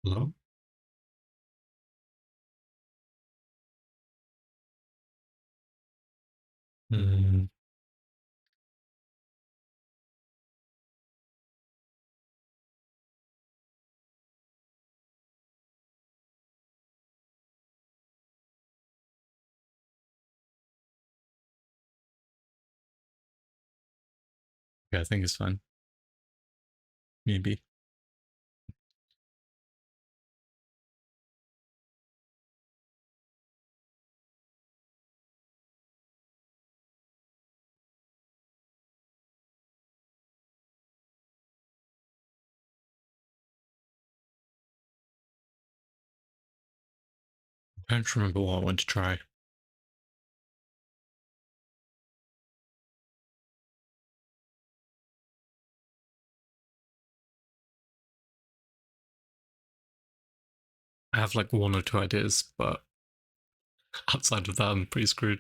Hello? Mm, yeah, I think it's fine. Maybe. I don't remember what I want to try. I have like one or two ideas, but outside of that, I'm pretty screwed.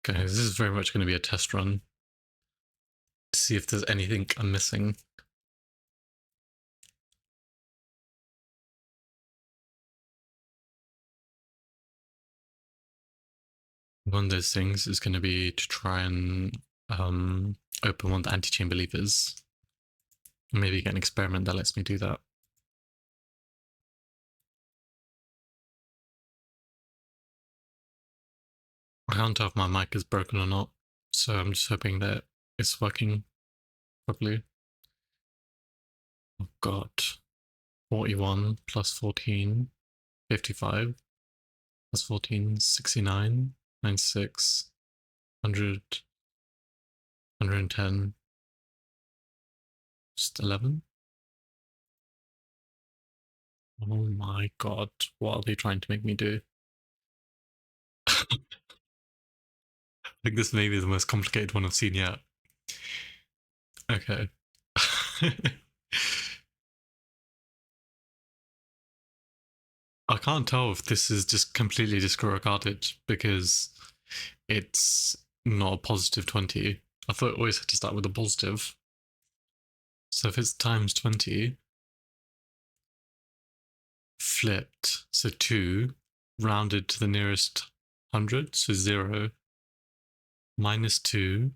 Okay, this is very much going to be a test run to see if there's anything I'm missing. One of those things is going to be to try and open one of the anti-chamber levers. Maybe get an experiment that lets me do that. I can't tell if my mic is broken or not, so I'm just hoping that it's working properly. Oh god. 41 plus 14, 55 plus 14, 69, 96, 100, 110, just 11. Oh my god, what are they trying to make me do? I think this may be the most complicated one I've seen yet. Okay. I can't tell if this is just completely disregarded because it's not a positive 20. I thought it always had to start with a positive. So if it's times 20, flipped, so 2, rounded to the nearest 100, so 0, minus 2.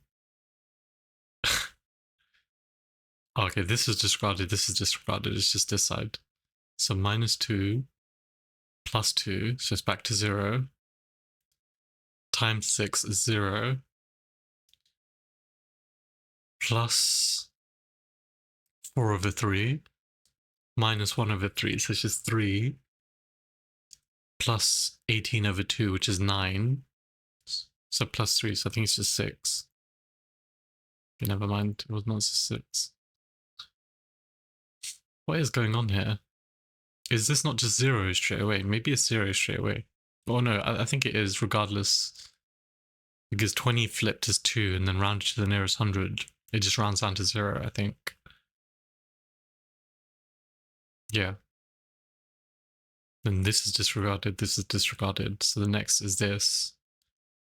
Okay, this is disregarded, this is disregarded, it's just this side. So minus 2 plus 2, so it's back to 0, times 6 is 0, plus 4 over 3, minus 1 over 3, so it's just 3, plus 18 over 2, which is 9, so plus 3, so I think it's just 6. Okay, never mind, it was not 6. What is going on here? Is this not just 0 straight away? Maybe it's 0 straight away. Oh no, I think it is regardless. Because 20 flipped is 2 and then rounded to the nearest 100. It just rounds down to 0, I think. Yeah. Then this is disregarded, this is disregarded. So the next is this.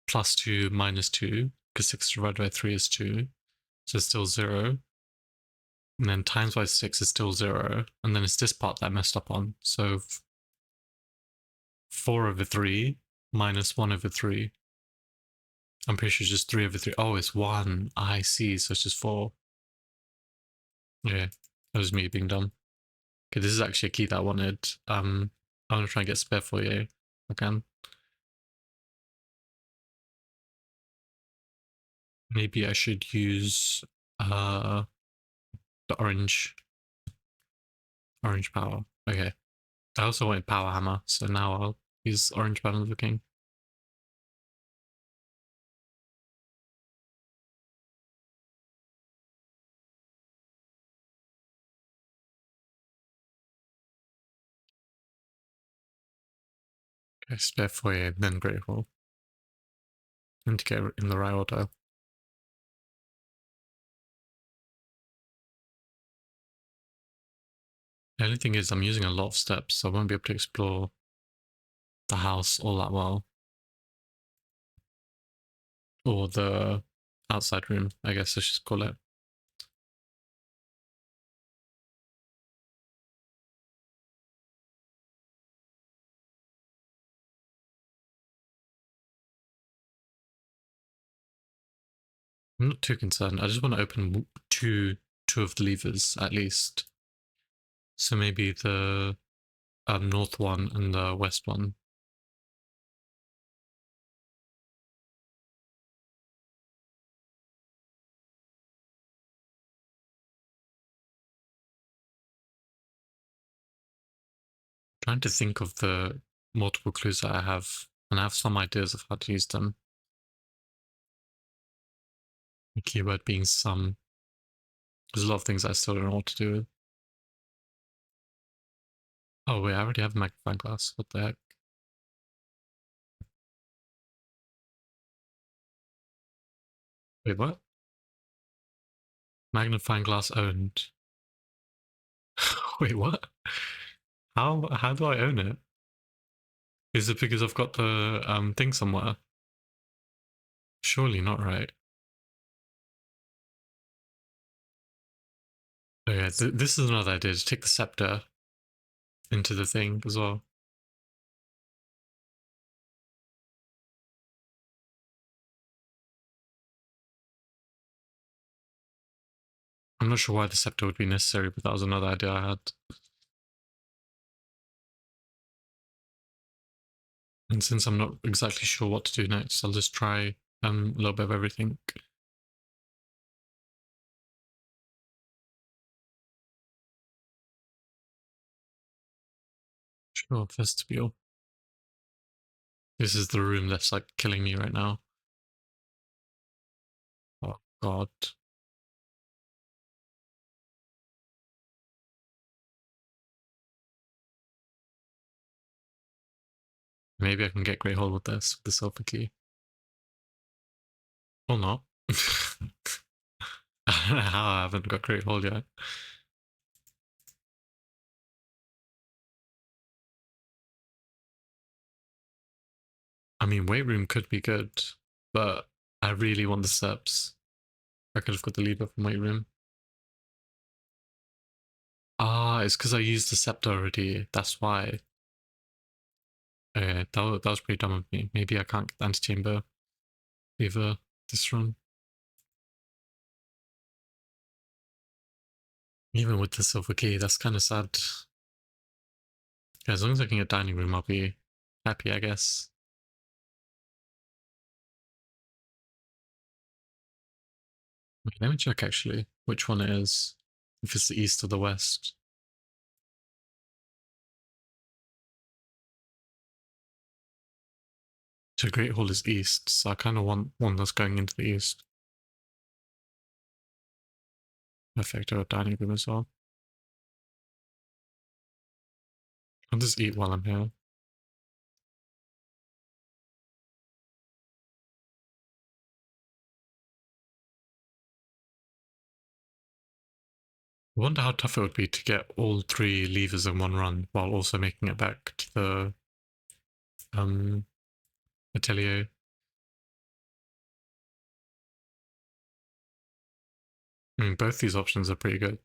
Plus 2 minus 2. Because 6 divided by 3 is 2. So it's still 0. And then times by 6 is still 0. And then it's this part that I messed up on. So 4 over 3 minus 1 over 3. I'm pretty sure it's just 3 over 3. Oh, it's 1. I see. So it's just 4. Yeah, that was me being dumb. Okay, this is actually a key that I wanted. I'm gonna try and get spare for you if I can. Maybe I should use the orange power. Okay. I also wanted power hammer, so now I'll use orange banner of the king. Okay, spare for you, then Great Hall. And to get in the right order. The only thing is I'm using a lot of steps, so I won't be able to explore the house all that well. Or the outside room, I guess I should call it. I'm not too concerned. I just want to open two of the levers at least. So maybe the north one and the west one. Trying to think of the multiple clues that I have, and I have some ideas of how to use them. The keyword being some. There's a lot of things I still don't know what to do with. Oh wait, I already have a magnifying glass. What the heck? Wait, what? Magnifying glass owned. Wait, what? How do I own it? Is it because I've got the thing somewhere? Surely not, right? Oh yeah, this is another idea. Just take the scepter into the thing as well. I'm not sure why the scepter would be necessary, but that was another idea I had. And since I'm not exactly sure what to do next, I'll just try a little bit of everything. Sure, vestibule. This is the room that's like killing me right now. Oh god. Maybe I can get Great Hall with this, with the silver key. Or not. I don't know how I haven't got Great Hall yet. I mean, weight room could be good, but I really want the steps. I could have got the lever from weight room. Ah, it's because I used the scepter already. That's why. Okay, that was pretty dumb of me. Maybe I can't get the antechamber lever this run. Even with the silver key, that's kind of sad. Yeah, as long as I can get dining room, I'll be happy, I guess. Okay, let me check actually which one it is. If it's the east or the west. So Great Hall is east, so I kind of want one that's going into the east. Perfect, or dining room as well. I'll just eat while I'm here. I wonder how tough it would be to get all three levers in one run while also making it back to the atelier. I mean, both these options are pretty good.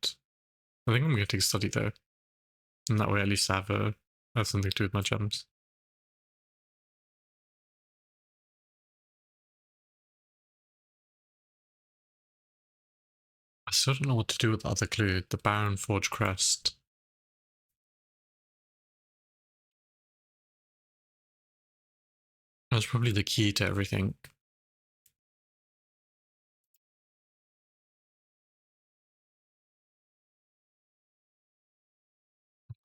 I think I'm getting study though, and that way at least I have something to do with my gems. I still don't know what to do with the other clue, the Baron Forge Crest. That's probably the key to everything.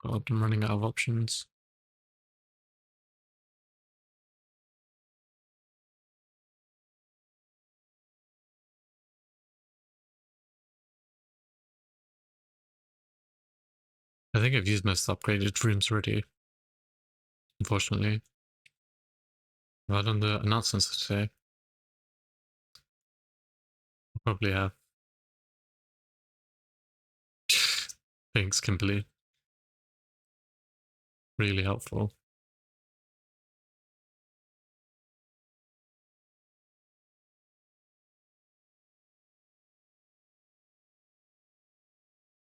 God, I'm running out of options. I think I've used most upgraded rooms already, unfortunately. Right on the announcements today. Probably have. Thanks, Kimberly. Really helpful.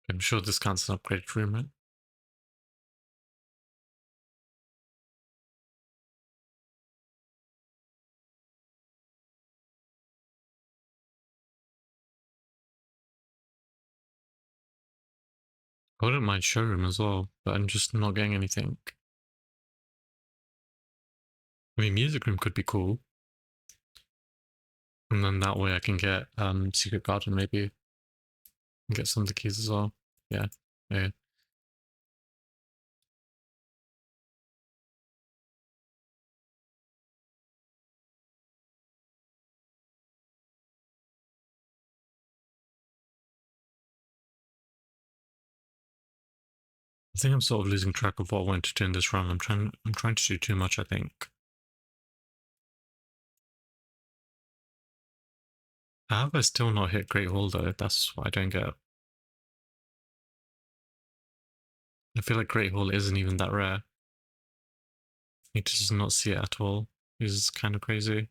I'm sure this counts as an upgraded room, right? I wouldn't mind showroom as well, but I'm just not getting anything. I mean, music room could be cool. And then that way I can get Secret Garden maybe. And get some of the keys as well. Yeah. Yeah. I think I'm sort of losing track of what I want to do in this run. I'm trying to do too much, I think. How have I still not hit Great Hall though? That's what I don't get. I feel like Great Hall isn't even that rare. You just not see it at all. It's kind of crazy.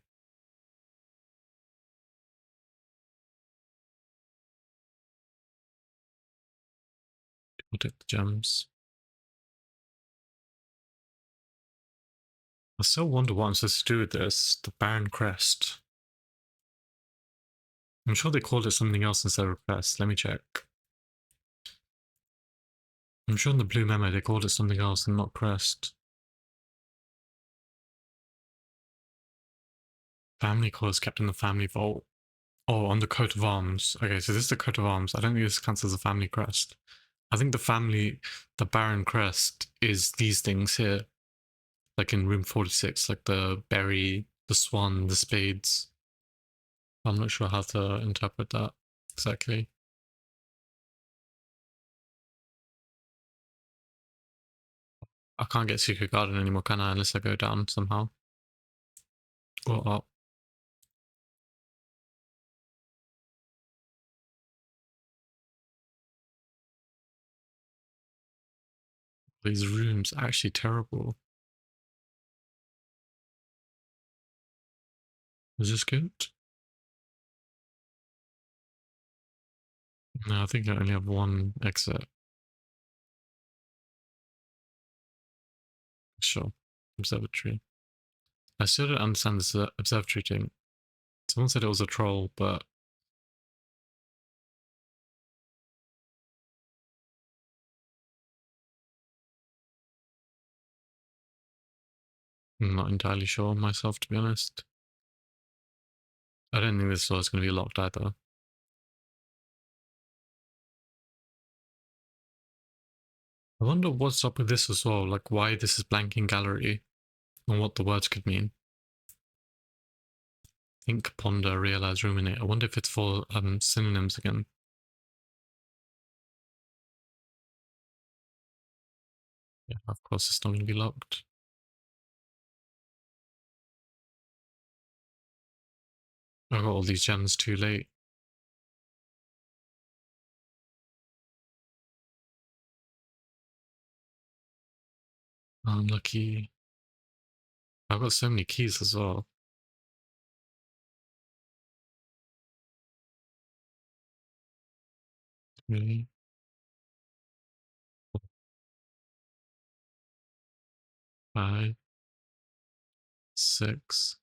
We'll take the gems. I still wonder what I'm supposed to do with this. The Baron Crest. I'm sure they called it something else instead of crest. Let me check. I'm sure in the blue memo they called it something else and not crest. Family colours kept in the family vault. Oh, on the coat of arms. Okay, so this is the coat of arms. I don't think this counts as a family crest. I think the Baron crest is these things here. Like in room 46, like the berry, the swan, the spades. I'm not sure how to interpret that exactly. I can't get Secret Garden anymore, can I? Unless I go down somehow. Or up. These rooms are actually terrible. Is this good? No, I think I only have one exit. Sure. Observatory. I still don't understand this observatory thing. Someone said it was a troll, but I'm not entirely sure myself, to be honest. I don't think this door is going to be locked either. I wonder what's up with this as well, like why this is blanking gallery and what the words could mean. Think, ponder, realize, ruminate. I wonder if it's for synonyms again. Yeah, of course it's not going to be locked. I got all these gems too late. Unlucky. I've got so many keys as well. Really? 5, 6.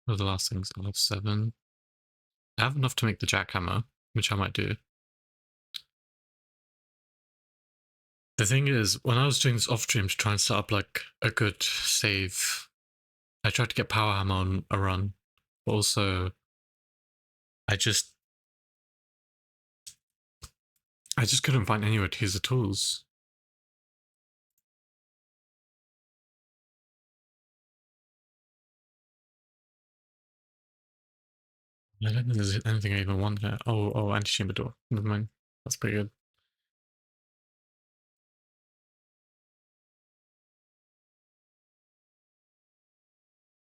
What are the last things? I have 7. I have enough to make the jackhammer, which I might do. The thing is, when I was doing this off stream to try and set up like a good save, I tried to get Power Hammer on a run, but also I just couldn't find anywhere to use the tools. I don't think there's anything I even want here. Oh, anti-chamber door. Never mind. That's pretty good.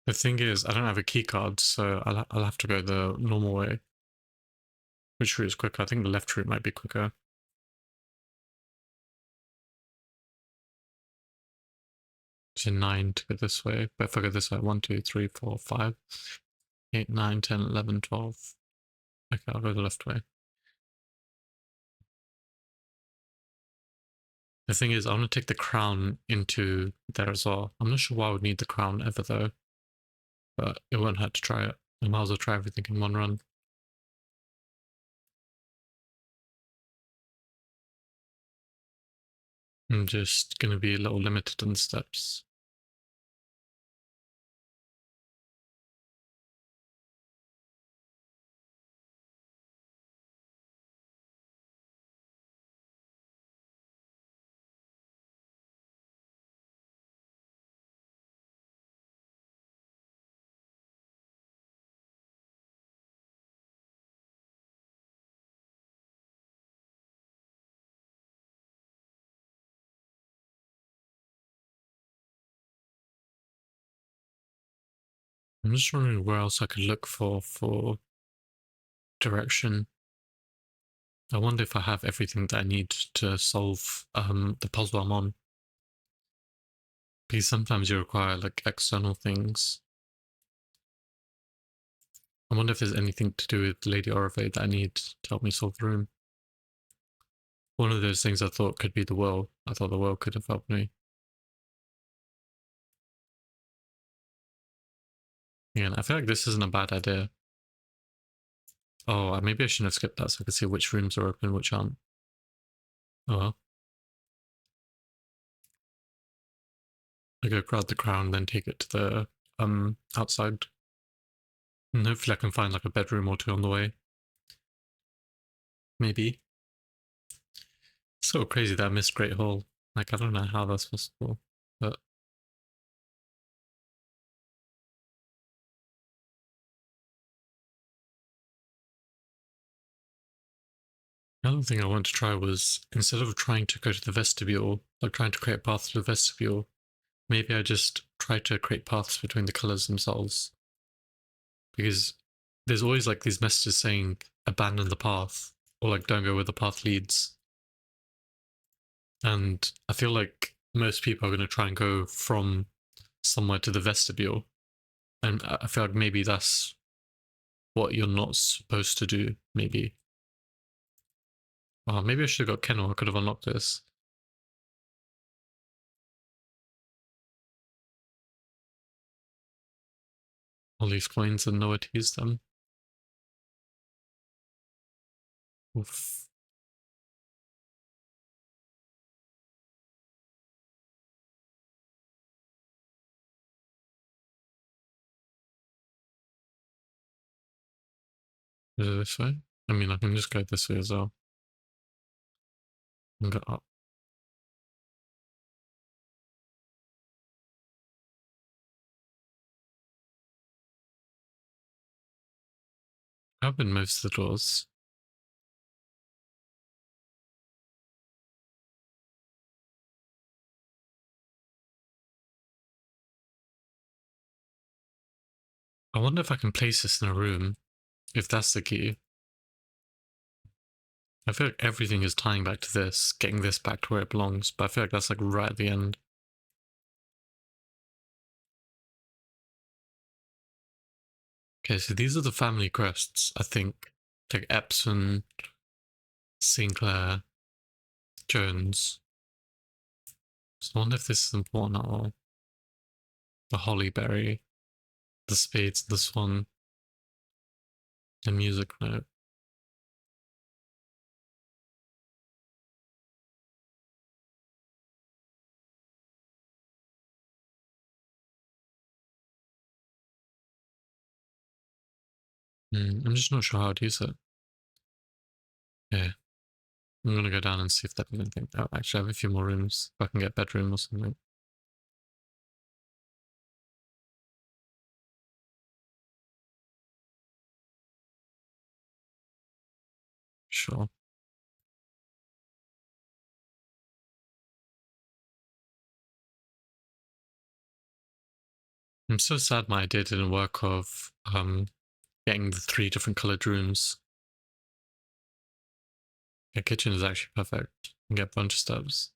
The thing is, I don't have a key card, so I'll have to go the normal way. Which route is quicker? I think the left route might be quicker. So 9 to go this way, but if I go this way, 1, 2, 3, 4, 5, 8, 9, 10, 11, 12. Okay, I'll go the left way. The thing is, I want to take the crown into there as well. I'm not sure why I would need the crown ever though, but it won't hurt to try it. I might as well try everything in one run. I'm just gonna be a little limited on the steps. I'm just wondering where else I could look for direction. I wonder if I have everything that I need to solve the puzzle I'm on. Because sometimes you require like external things. I wonder if there's anything to do with Lady Orove that I need to help me solve the room. One of those things I thought could be the well. I thought the well could have helped me. Yeah, and I feel like this isn't a bad idea. Oh, maybe I shouldn't have skipped that so I could see which rooms are open, which aren't. Oh well. I go grab the crown, then take it to the outside. And hopefully I can find like a bedroom or two on the way. Maybe. It's so crazy that I missed Great Hall. Like I don't know how that's possible. But another thing I wanted to try was instead of trying to go to the vestibule, like trying to create a path to the vestibule, maybe I just try to create paths between the colors themselves. Because there's always like these messages saying abandon the path or like don't go where the path leads. And I feel like most people are going to try and go from somewhere to the vestibule. And I feel like maybe that's what you're not supposed to do, maybe. Oh, maybe I should have got Kennel. I could have unlocked this. All these coins and nowhere to use them. Oof. Is it this way? I mean, I can just go this way as well. And go up. I opened most of the doors. I wonder if I can place this in a room, if that's the key. I feel like everything is tying back to this, getting this back to where it belongs, but I feel like that's like right at the end. Okay, so these are the family crests, I think. Like Epson, Sinclair, Jones. So I wonder if this is important at all. The Hollyberry, the Spades, the Swan, the music note. I'm just not sure how to use it. Yeah. I'm gonna go down and see if there's anything. Oh, actually, I have a few more rooms. If I can get a bedroom or something. Sure. I'm so sad my idea didn't work of getting the 3 different colored rooms. The kitchen is actually perfect. You can get a bunch of steps.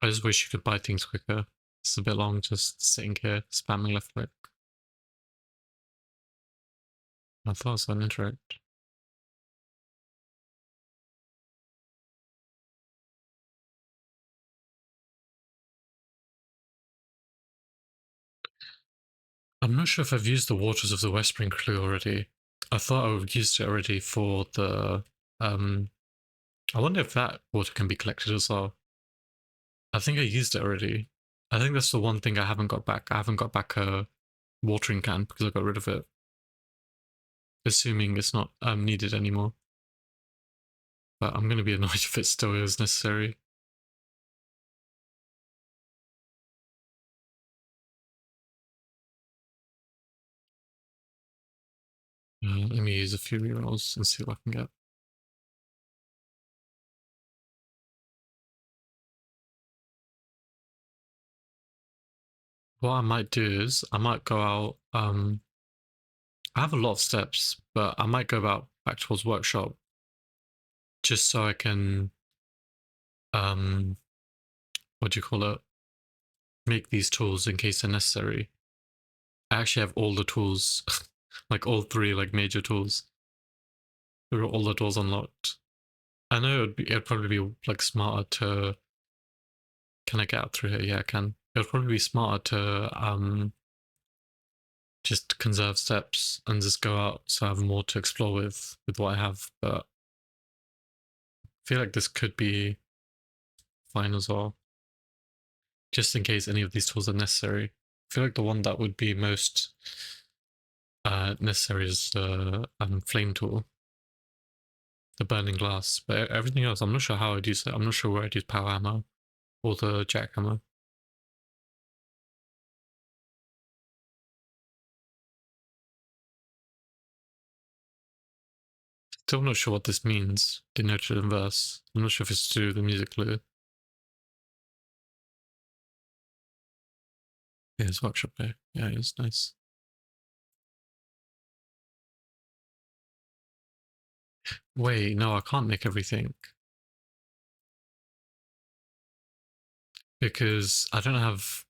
I just wish you could buy things quicker. It's a bit long just sitting here spamming left click. I thought it was an interact. I'm not sure if I've used the Waters of the Whispering Clue already. I thought I've used it already for the I wonder if that water can be collected as well. I think I used it already. I think that's the one thing I haven't got back. I haven't got back a watering can because I got rid of it. Assuming it's not needed anymore. But I'm going to be annoyed if it still is necessary. Let me use a few rerolls and see what I can get. What I might do is I might go out. I have a lot of steps, but I might go back towards workshop just so I can what do you call it? Make these tools in case they're necessary. I actually have all the tools, like all three like major tools. There are all the doors unlocked. I know it'd probably be like smarter to. Can I get out through here? Yeah, I can. It would probably be smarter to just conserve steps and just go out so I have more to explore with what I have. But I feel like this could be fine as well, just in case any of these tools are necessary. I feel like the one that would be most necessary is the flame tool, the burning glass. But everything else, I'm not sure how I'd use it. I'm not sure where I'd use power hammer or the jackhammer. Still not sure what this means, denoted in verse. I'm not sure if it's to do with the music clue. Yeah, it's workshop there. Yeah, it's nice. Wait, no, I can't make everything. Because I don't have...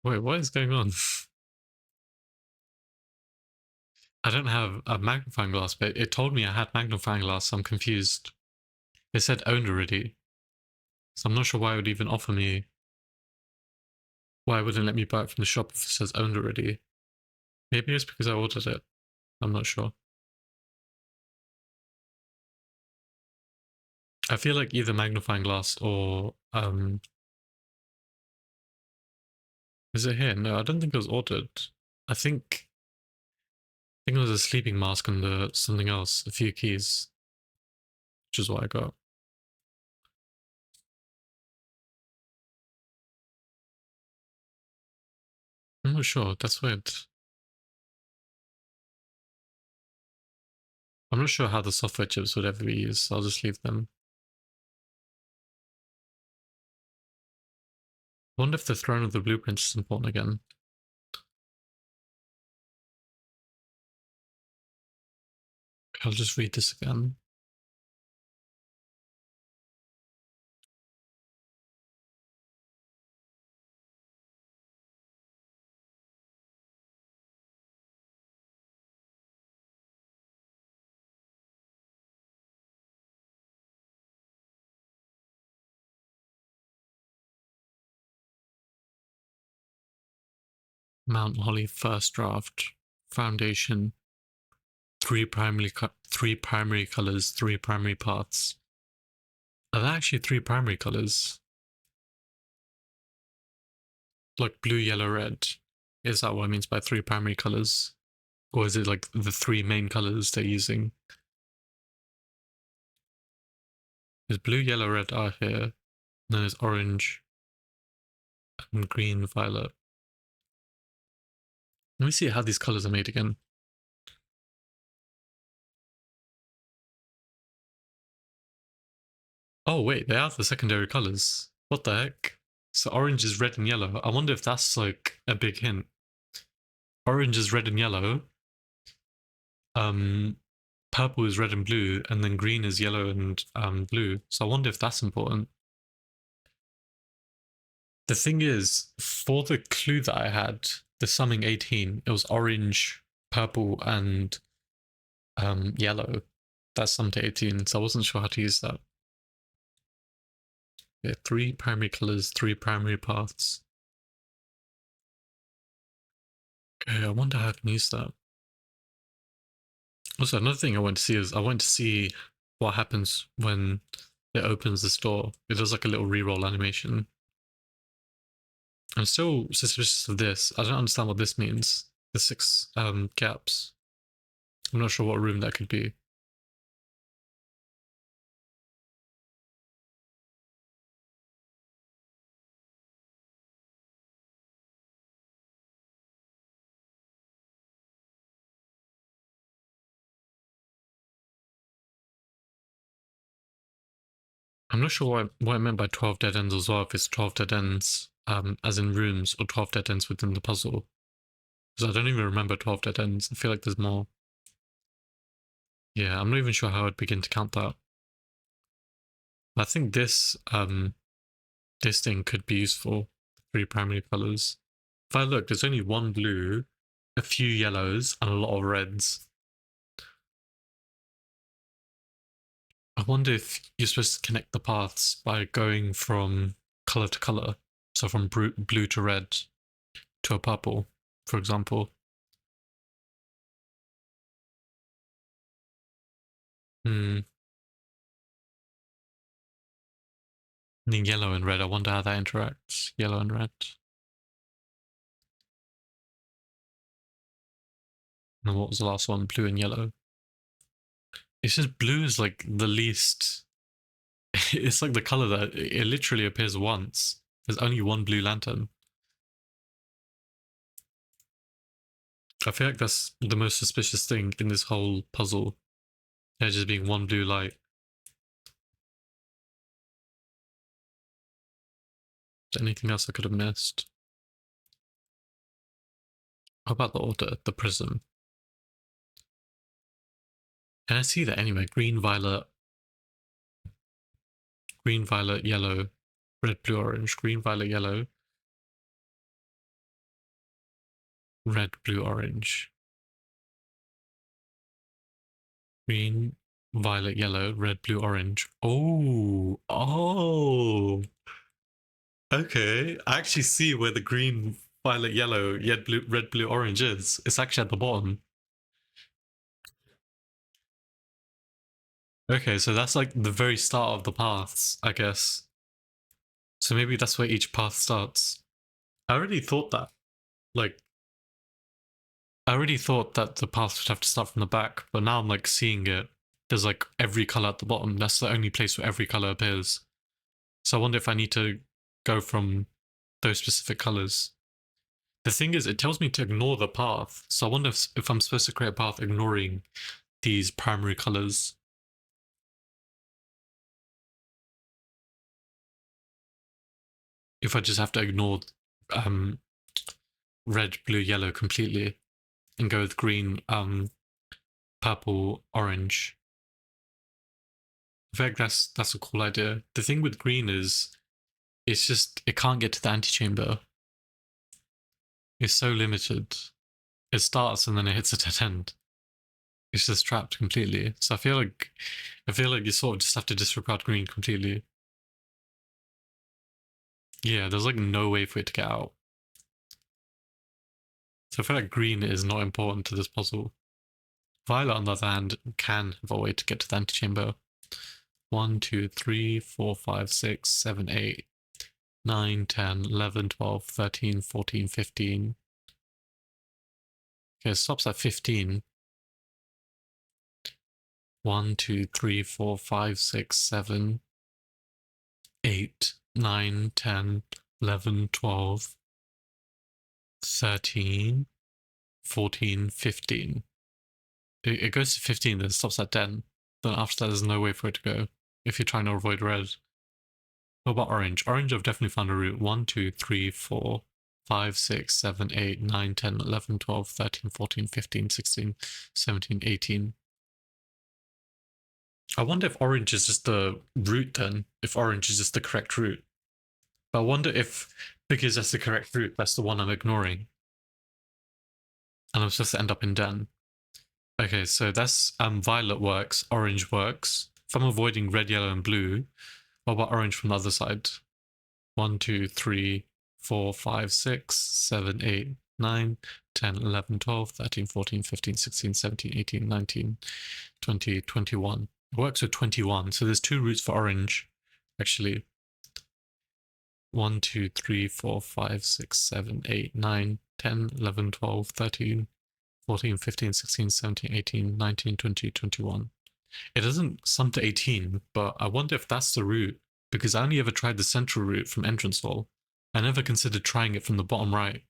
Wait, what is going on? I don't have a magnifying glass, but it told me I had magnifying glass, so I'm confused. It said owned already. So I'm not sure why it would even offer me... Why it wouldn't let me buy it from the shop if it says owned already. Maybe it's because I ordered it. I'm not sure. I feel like either magnifying glass or... Is it here? No, I don't think it was ordered. I think it was a sleeping mask and something else, a few keys, which is what I got. I'm not sure. That's weird. I'm not sure how the software chips would ever be used, so I'll just leave them. I wonder if the throne of the blueprints is important again. I'll just read this again. Mount Holly first draft. Foundation. Three primary colors, three primary paths. Are there actually three primary colors? Like blue, yellow, red. Is that what it means by three primary colors? Or is it like the three main colors they're using? There's blue, yellow, red are here. And then there's orange and green, violet. Let me see how these colors are made again. Oh wait, they are the secondary colors. What the heck? So orange is red and yellow. I wonder if that's like a big hint. Orange is red and yellow. Purple is red and blue, and then green is yellow and blue. So I wonder if that's important. The thing is, for the clue that I had, the summing 18, it was orange, purple, and yellow. That summed to 18, so I wasn't sure how to use that. Yeah, three primary colors, three primary paths. Okay, I wonder how I can use that. Also, another thing I want to see is I want to see what happens when it opens the store. It does like a little reroll animation. I'm still suspicious of this. I don't understand what this means. The 6 gaps. I'm not sure what room that could be. I'm not sure what I meant by 12 dead ends as well, if it's 12 dead ends as in rooms or 12 dead ends within the puzzle. Because I don't even remember 12 dead ends. I feel like there's more. Yeah, I'm not even sure how I'd begin to count that. I think this this thing could be useful. 3 primary colors. If I look, there's only 1 blue, a few yellows, and a lot of reds. I wonder if you're supposed to connect the paths by going from color to color. So from blue to red to a purple, for example. And yellow and red, I wonder how that interacts. Yellow and red. And what was the last one? Blue and yellow. It's just blue is like the least. It's like the color that it literally appears once. There's only 1 blue lantern. I feel like that's the most suspicious thing in this whole puzzle. There just being 1 blue light. Is there anything else I could have missed? How about the order? The prism. Can I see that anyway? Green, violet, yellow, red, blue, orange. Green, violet, yellow, red, blue, orange. Green, violet, yellow, red, blue, orange. Oh, oh. Okay, I actually see where the green, violet, yellow, red, blue, orange is. It's actually at the bottom. Okay, so that's like the very start of the paths, I guess. So maybe that's where each path starts. I already thought that. Like, I already thought that the path would have to start from the back, but now I'm like seeing it. There's like every color at the bottom. That's the only place where every color appears. So I wonder if I need to go from those specific colors. The thing is, it tells me to ignore the path. So I wonder if I'm supposed to create a path ignoring these primary colors. If I just have to ignore red, blue, yellow completely and go with green, purple, orange. I feel like that's a cool idea. The thing with green is it's just it can't get to the antechamber. It's so limited. It starts and then it hits a dead end. It's just trapped completely. So I feel like you sort of just have to disregard green completely. Yeah, there's like no way for it to get out. So I feel like green is not important to this puzzle. Violet, on the other hand, can have a way to get to the antechamber. 1, 2, 3, 4, 5, 6, 7, 8, 9, 10, 11, 12, 13, 14, 15. Okay, it stops at 15. 1, 2, 3, 4, 5, 6, 7, 8, 9, 10, 11, 12, 13, 14, 15. It goes to 15, then it stops at 10. Then after that, there's no way for it to go if you're trying to avoid red. What about orange? Orange, I've definitely found a route. 1, 2, 3, 4, 5, 6, 7, 8, 9, 10, 11, 12, 13, 14, 15, 16, 17, 18. I wonder if orange is just the route then, if orange is just the correct route. But I wonder if, because that's the correct route, that's the one I'm ignoring. And I'm supposed to end up in den. Okay, so that's violet works, orange works. If I'm avoiding red, yellow, and blue, what about orange from the other side? 1, 2, 3, 4, 5, 6, 7, 8, 9, 10, 11, 12, 13, 14, 15, 16, 17, 18, 19, 20, 21. It works with 21. So there's 2 routes for orange, actually. 1, 2, 3, 4, 5, 6, 7, 8, 9, 10, 11, 12, 13, 14, 15, 16, 17, 18, 19, 20, 21. It doesn't sum to 18, but I wonder if that's the route, because I only ever tried the central route from entrance hall. I never considered trying it from the bottom right.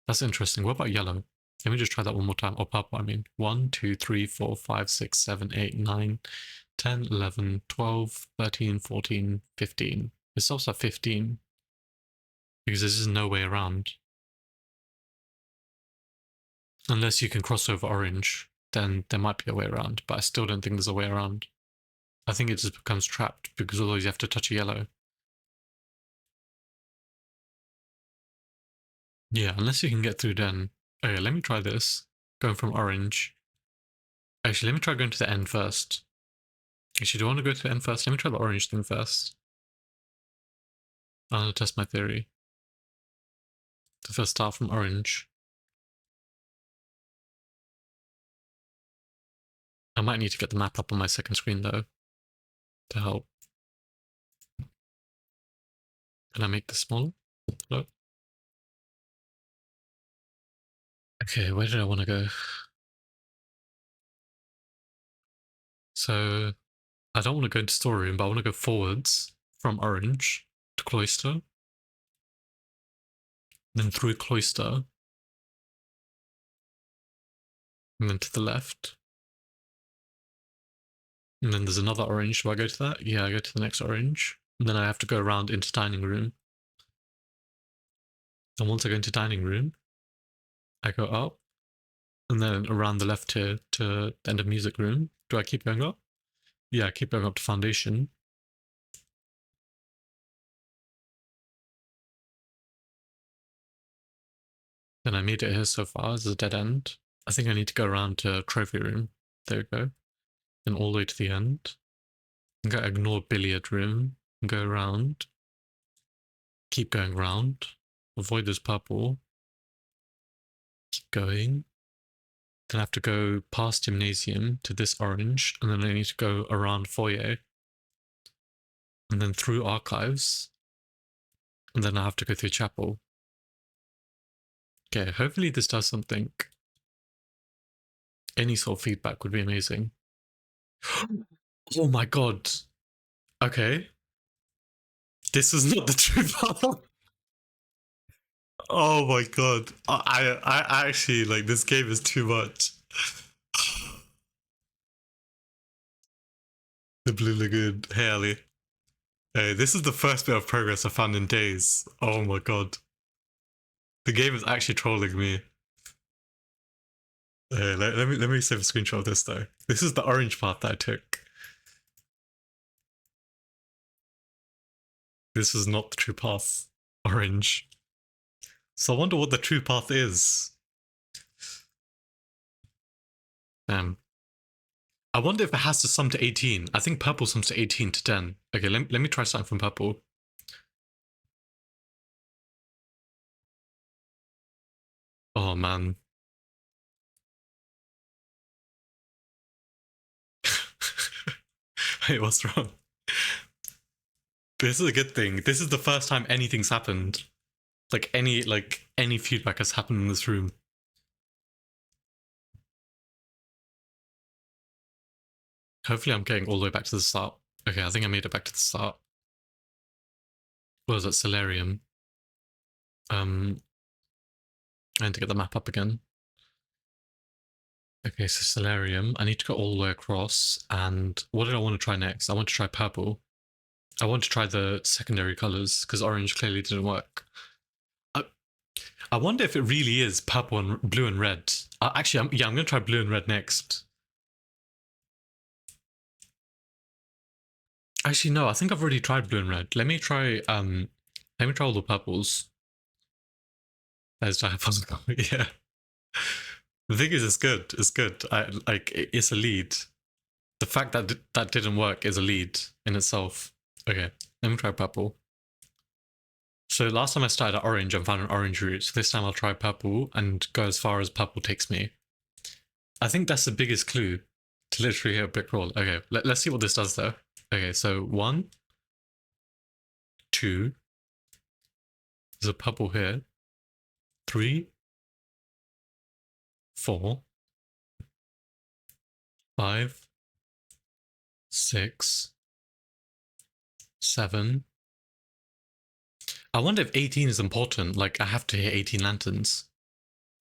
That's interesting. What about yellow? Let me just try that one more time. Or purple, I mean. 1, 2, 3, 4, 5, 6, 7, 8, 9, 10, 11, 12, 13, 14, 15. It stops at 15. Because there's just no way around. Unless you can cross over orange, then there might be a way around. But I still don't think there's a way around. I think it just becomes trapped because otherwise you have to touch a yellow. Yeah, unless you can get through then. Okay, let me try this. Going from orange. Actually, let me try going to the end first. Actually, do I want to go to the end first? Let me try the orange thing first. I'll test my theory. The first start from orange. I might need to get the map up on my second screen though, to help. Can I make this smaller? Hello? Okay, where did I want to go? So, I don't want to go into storeroom, but I want to go forwards from orange to cloister. Then through cloister. And then to the left. And then there's another orange. Do I go to that? Yeah, I go to the next orange. And then I have to go around into dining room. And once I go into dining room, I go up. And then around the left here to the end of music room. Do I keep going up? Yeah, I keep going up to foundation. Then I made it here so far as a dead end. I think I need to go around to trophy room. There we go. Then all the way to the end. I'm going to ignore billiard room and go around. Keep going around. Avoid this purple. Keep going. Then I have to go past gymnasium to this orange, and then I need to go around foyer. And then through archives. And then I have to go through chapel. Okay, hopefully this does something. Any sort of feedback would be amazing. Oh my god. Okay. This is not the true path. Oh my god. I actually, like, this game is too much. The Blue Lagoon. Hey, Ali. Hey, this is the first bit of progress I found in days. Oh my god. The game is actually trolling me. Hey, let me save a screenshot of this though. This is the orange path that I took. This is not the true path. Orange. So I wonder what the true path is. I wonder if it has to sum to 18. I think purple sums to 18 to 10. Okay, let me try something from purple. Oh man. Wait, what's wrong? This is a good thing. This is the first time anything's happened. Like any feedback has happened in this room. Hopefully I'm getting all the way back to the start. Okay, I think I made it back to the start. What was that? Solarium. I need to get the map up again. Okay, so Solarium. I need to go all the way across. And what did I want to try next? I want to try purple. I want to try the secondary colors because orange clearly didn't work. I wonder if it really is purple and blue and red. Actually, I'm going to try blue and red next. Actually, no, I think I've already tried blue and red. Let me try all the purples. There's possible. Yeah. The thing is, it's good. It's good. It's a lead. The fact that that didn't work is a lead in itself. Okay, let me try purple. So last time I started at orange and found an orange route. So this time I'll try purple and go as far as purple takes me. I think that's the biggest clue to literally hit a brick wall. Okay, let's see what this does though. Okay, so 1, 2. There's a purple here. 3, 4, 5, 6, 7. I wonder if 18 is important. Like, I have to hit 18 lanterns.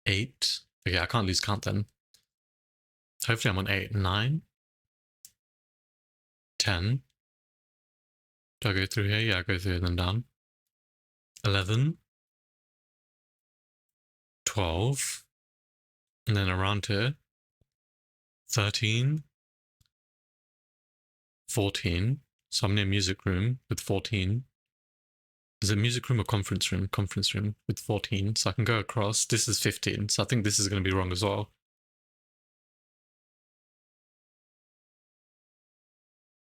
8. Okay, I can't lose count then. Hopefully I'm on 8. 9. 10. Do I go through here? Yeah, I go through and then down. 11. 12. And then around here. 13. 14. So I'm near music room with 14. Is it music room or conference room? Conference room with 14. So I can go across. This is 15. So I think this is going to be wrong as well.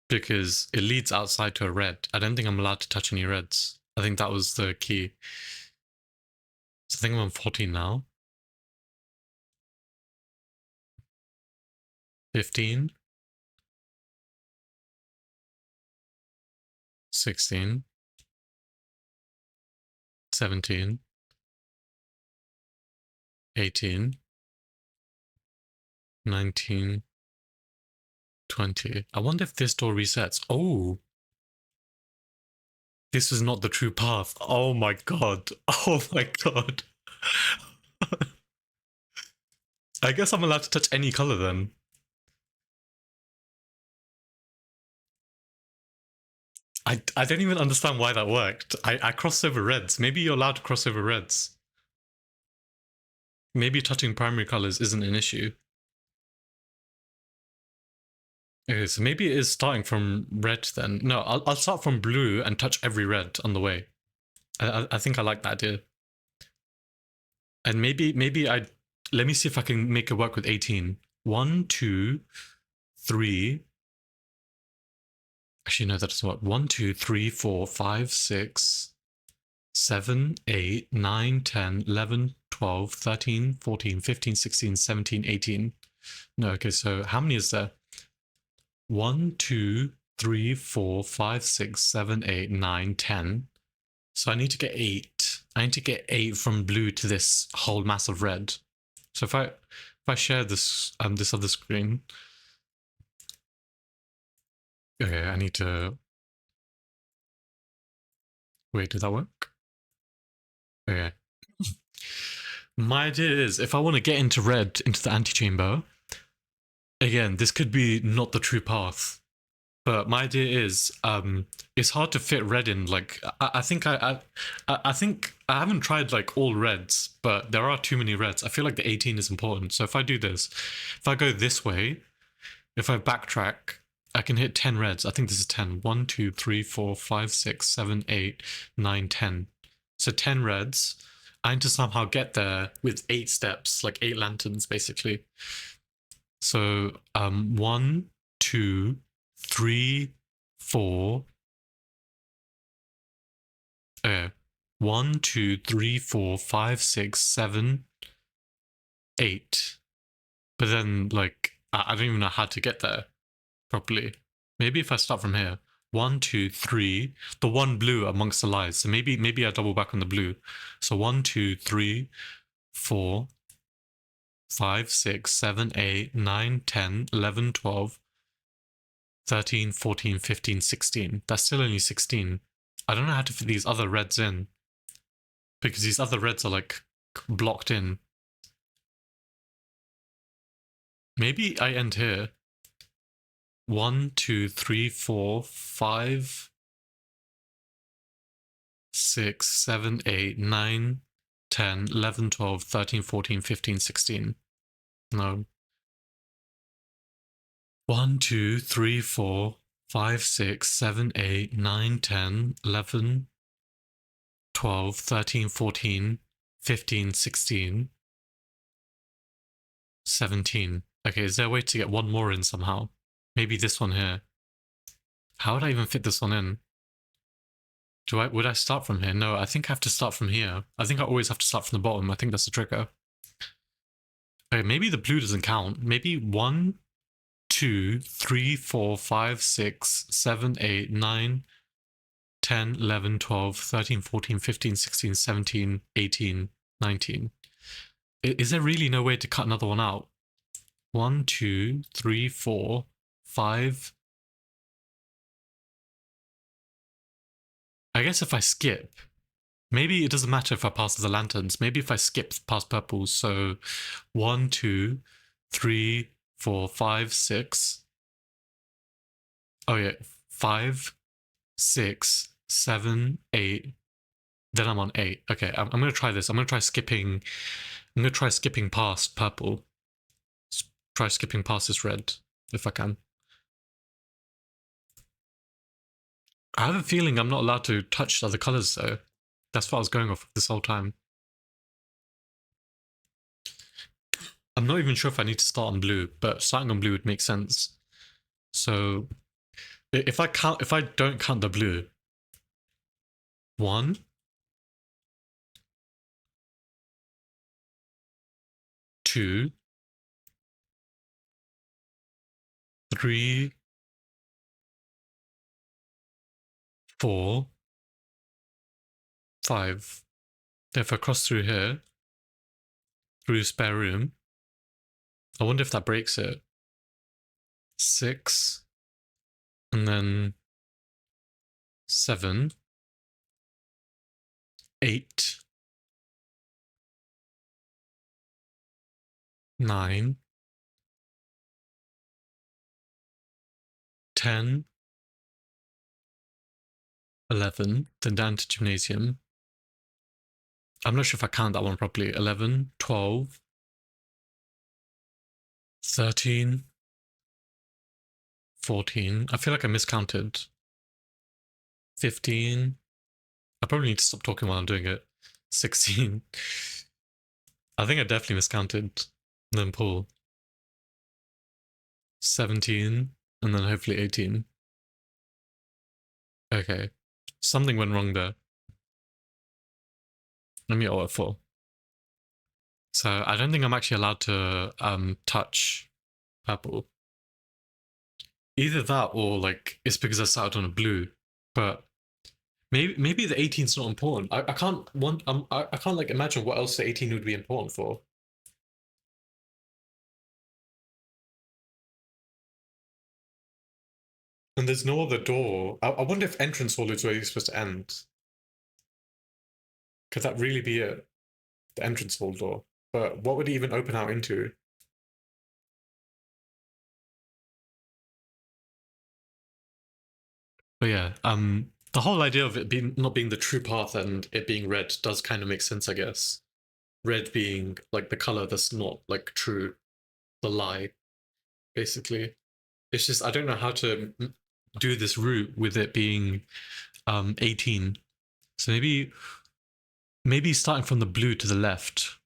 Because it leads outside to a red. I don't think I'm allowed to touch any reds. I think that was the key. So I think I'm on 14 now. 15. 16. 17. 18. 19. 20. I wonder if this door resets. Oh! This was not the true path. Oh my god. Oh my god. I guess I'm allowed to touch any color then. I don't even understand why that worked. I crossed over reds. Maybe you're allowed to cross over reds. Maybe touching primary colors isn't an issue. Okay, so maybe it is starting from red then. No, I'll start from blue and touch every red on the way. I think I like that idea. And maybe let me see if I can make it work with 18. 1, 2, 3. Actually, no, that doesn't work. 1, 2, 3, 4, 5, 6, 7, 8, 9, 10, 11, 12, 13, 14, 15, 16, 17, 18. No, okay, so how many is there? 1, 2, 3, 4, 5, 6, 7, 8, 9, 10. So I need to get 8. I need to get 8 from blue to this whole mass of red. So if I share this this other screen. Okay, I need to. Wait, did that work? Okay. My idea is if I want to get into red, into the antechamber, again, this could be not the true path. But my idea is, it's hard to fit red in. Like, I think I think I haven't tried like all reds, but there are too many reds. I feel like the 18 is important. So if I do this, if I go this way, if I backtrack, I can hit 10 reds. I think this is 10. 1, 2, 3, 4, 5, 6, 7, 8, 9, 10. So 10 reds. I need to somehow get there with 8 steps, like 8 lanterns, basically. So 1, 2, 3, 4. 1, 2, 3, 4, 5, 6, 7, 8. But then, like, I don't even know how to get there properly. Maybe if I start from here. 1, 2, 3. The one blue amongst the lies. So maybe I double back on the blue. So 1, 2, 3, 4, 5, 6, 7, 8, 9, 10, 11, 12, 13, 14, 15, 16. That's still only 16. I don't know how to fit these other reds in. Because these other reds are like blocked in. Maybe I end here. 1, 2, 3, 4, 5, 6, 7, 8, 9, 10, 11, 12, 13, 14, 15, 16. No. 1, 2, 3, 4, 5, 6, 7, 8, 9, 10, 11, 12, 13, 14, 15, 16, 17. Okay, is there a way to get one more in somehow? Maybe this one here. How would I even fit this one in? Would I start from here? No, I think I have to start from here. I think I always have to start from the bottom. I think that's the trigger. Okay, maybe the blue doesn't count. Maybe 1, 2, 3, 4, 5, 6, 7, 8, 9, 10, 11, 12, 13, 14, 15, 16, 17, 18, 19. Is there really no way to cut another one out? 1, 2, 3, 4, 5. I guess if I skip, maybe it doesn't matter if I pass the lanterns. Maybe if I skip past purples, so 1, 2, 3, 4, 5, 6. Oh yeah, 5, 6, 7, 8. Then I'm on 8. Okay, I'm gonna try this. I'm gonna try skipping. I'm gonna try skipping past purple. Try skipping past this red if I can. I have a feeling I'm not allowed to touch other colors though. That's what I was going off this whole time. I'm not even sure if I need to start on blue, but starting on blue would make sense. So if I don't count the blue, 1, 2, 3, 4, 5. If I cross through here, through spare room, I wonder if that breaks it. 6, and then 7, 8, 9, 10, 11, then down to gymnasium. I'm not sure if I count that one properly. 11, 12, 13, 14. I feel like I miscounted. 15. I probably need to stop talking while I'm doing it. 16. I think I definitely miscounted. And then pull. 17. And then hopefully 18. Okay. Something went wrong there. Let me at 4. So I don't think I'm actually allowed to touch purple. Either that or like it's because I started on a blue. But maybe the 18's not important. I can't like imagine what else the 18 would be important for. And there's no other door. I wonder if entrance hall is where you're supposed to end. Could that really be it? The entrance hall door. But what would it even open out into? But yeah, the whole idea of it not being the true path and it being red does kind of make sense, I guess. Red being like the color that's not like true, the lie, basically. It's just I don't know how to do this route with it being 18. So maybe starting from the blue to the left.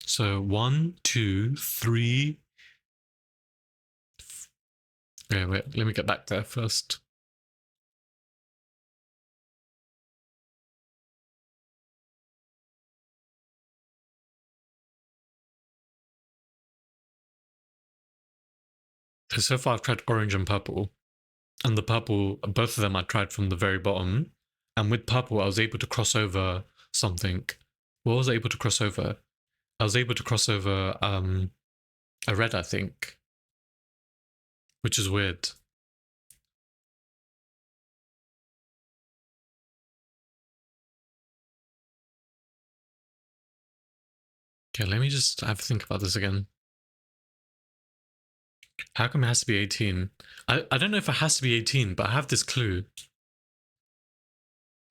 So 1, 2, 3. Okay, wait, let me get back there first. So far I've tried orange and purple. And the purple, both of them I tried from the very bottom. And with purple, I was able to cross over something. What was I able to cross over? I was able to cross over a red, I think. Which is weird. Okay, let me just have a think about this again. How come it has to be 18? I don't know if it has to be 18, but I have this clue.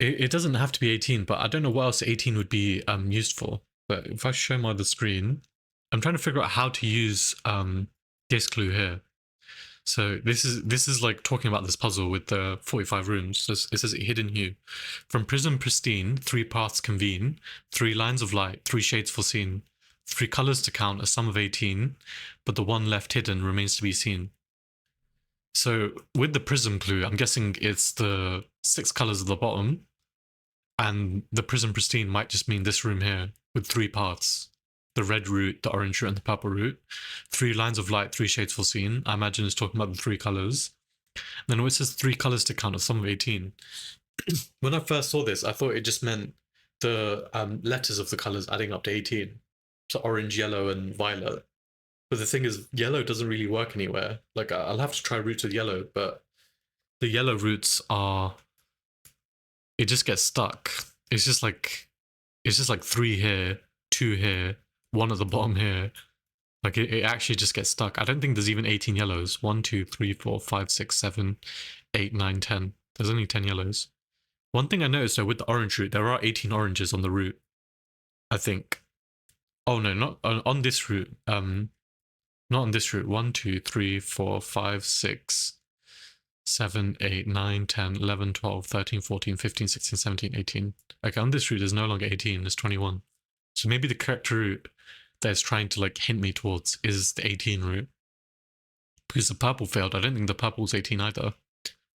It doesn't have to be 18, but I don't know what else 18 would be used for. But if I show my other screen, I'm trying to figure out how to use this clue here. So this is like talking about this puzzle with the 45 rooms. So it says hidden hue. From prism pristine, 3 paths convene, 3 lines of light, 3 shades foreseen, 3 colors to count, a sum of 18, but the one left hidden remains to be seen. So with the prism clue, I'm guessing it's the 6 colors at the bottom, And the Prism Pristine might just mean this room here with 3 paths. The red route, the orange route, and the purple route. 3 lines of light, 3 shades foreseen. I imagine it's talking about the 3 colors. Then when it says 3 colors to count, a sum of 18. When I first saw this, I thought it just meant the letters of the colors adding up to 18. So orange, yellow, and violet. But the thing is, yellow doesn't really work anywhere. Like, I'll have to try roots with yellow, but the yellow roots are... It just gets stuck. It's just like 3 here, 2 here, 1 at the bottom here. Like, it actually just gets stuck. I don't think there's even 18 yellows. 1, 2, 3, 4, 5, 6, 7, 8, 9, 10. There's only 10 yellows. One thing I noticed though with the orange route, there are 18 oranges on the route. I think. Oh no, not on this route. Not on this route. 1, 2, 3, 4, 5, 6, 7, 8, 9, 10, 11, 12, 13, 14, 15, 16, 17, 18. Okay, on this route, there's no longer 18, there's 21. So maybe the correct route that it's trying to like hint me towards is the 18 route. Because the purple failed. I don't think the purple's 18 either.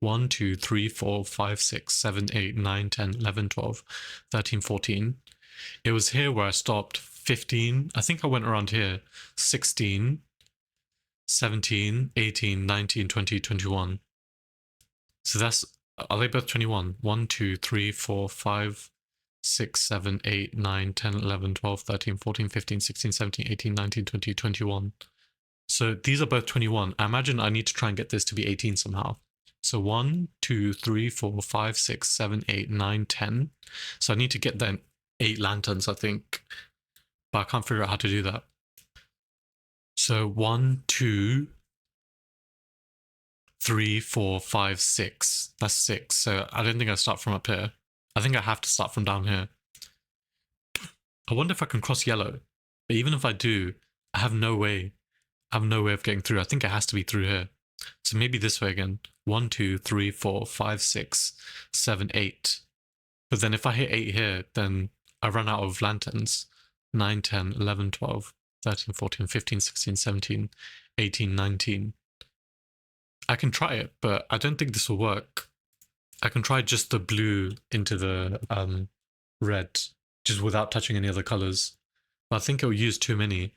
1, 2, 3, 4, 5, 6, 7, 8, 9, 10, 11, 12, 13, 14. It was here where I stopped. 15. I think I went around here. 16, 17, 18, 19, 20, 21. So that's... Are they both 21? 1, 2, 3, 4, 5, 6, 7, 8, 9, 10, 11, 12, 13, 14, 15, 16, 17, 18, 19, 20, 21. So these are both 21. I imagine I need to try and get this to be 18 somehow. So 1, 2, 3, 4, 5, 6, 7, 8, 9, 10. So I need to get then 8 lanterns, I think. But I can't figure out how to do that. So 1, 2, 3, 4, 5, 6. That's 6. So I don't think I start from up here. I think I have to start from down here. I wonder if I can cross yellow. But even if I do, I have no way. I have no way of getting through. I think it has to be through here. So maybe this way again. 1, 2, 3, 4, 5, 6, 7, 8. But then if I hit 8 here, then I run out of lanterns. 9, 10, 11, 12, 13, 14, 15, 16, 17, 18, 19. I can try it, but I don't think this will work. I can try just the blue into the red, just without touching any other colors. But I think it'll use too many.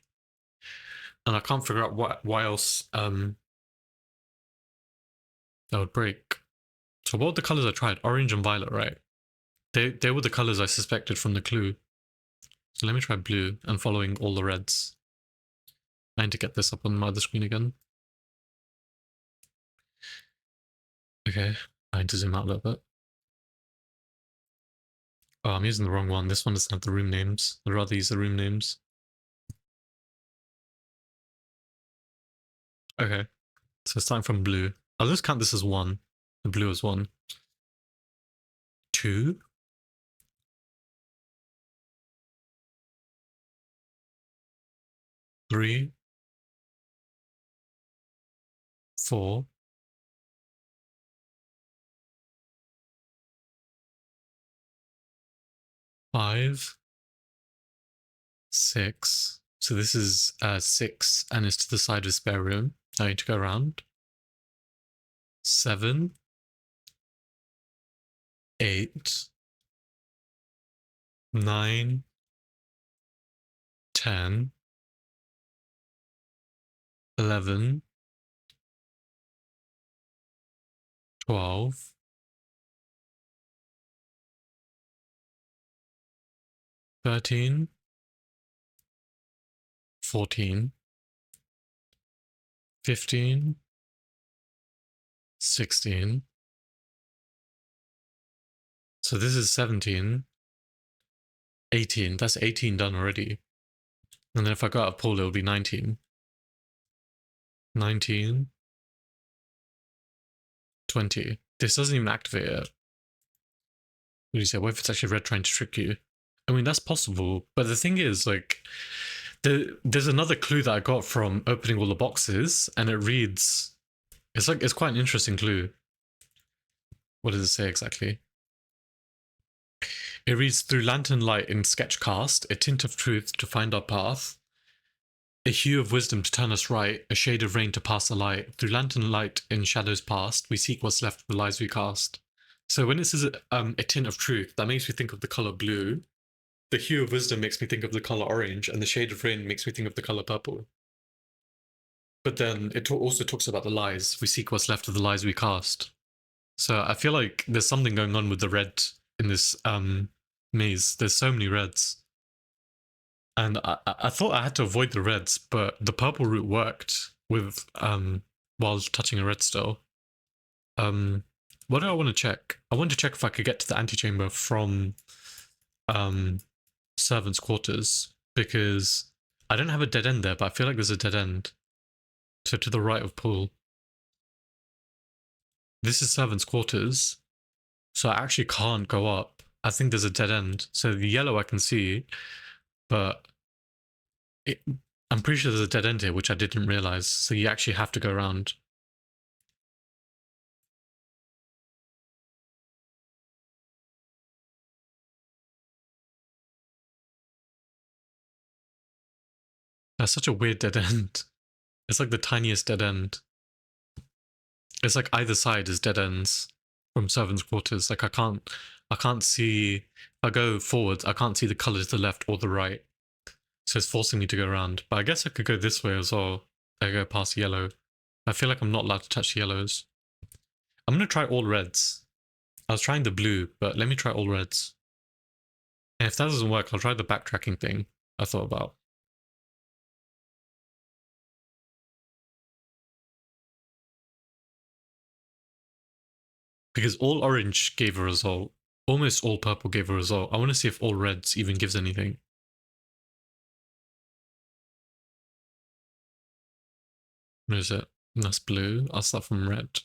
And I can't figure out why else that would break. So what were the colors I tried? Orange and violet, right? They were the colors I suspected from the clue. So let me try blue and following all the reds. I need to get this up on my other screen again. Okay, I need to zoom out a little bit. Oh, I'm using the wrong one. This one doesn't have the room names. I'd rather use the room names. Okay, so starting from blue. I'll just count this as 1. The blue is 1. 2. 3. 4. 5. 6. So this is 6 and it's to the side of the spare room. I need to go around. 7. 8. 9. 10. 11. 12. 13. 14. 15. 16. So this is 17. 18. That's 18 done already. And then if I go out of pool, it would be 19. 19. 20. This doesn't even activate it. What do you say? What if it's actually red trying to trick you? I mean, that's possible. But the thing is, like, there's another clue that I got from opening all the boxes, and it reads... It's quite an interesting clue. What does it say exactly? It reads, through lantern light in sketch cast, a tint of truth to find our path, a hue of wisdom to turn us right, a shade of rain to pass the light. Through lantern light in shadows past, we seek what's left of the lies we cast. So when it says a tint of truth, that makes me think of the color blue. The hue of wisdom makes me think of the color orange, and the shade of rain makes me think of the color purple. But then it also talks about the lies. We seek what's left of the lies we cast. So I feel like there's something going on with the red in this maze. There's so many reds. And I thought I had to avoid the reds, but the purple route worked with while touching a red still. What do I want to check? I want to check if I could get to the antechamber from servants' quarters, because I don't have a dead end there, but I feel like there's a dead end. So to the right of pool. This is servants' quarters, so I actually can't go up. I think there's a dead end. So the yellow I can see, but I'm pretty sure there's a dead end here, which I didn't realize. So you actually have to go around. That's such a weird dead end. It's like the tiniest dead end. It's like either side is dead ends from servants' quarters. Like I can't see. If I go forwards, I can't see the color to the left or the right. So it's forcing me to go around. But I guess I could go this way as well. I go past yellow. I feel like I'm not allowed to touch yellows. I'm going to try all reds. I was trying the blue, but let me try all reds. And if that doesn't work, I'll try the backtracking thing I thought about. Because all orange gave a result. Almost all purple gave a result. I want to see if all reds even gives anything. Where is it? That's blue. I'll start from red.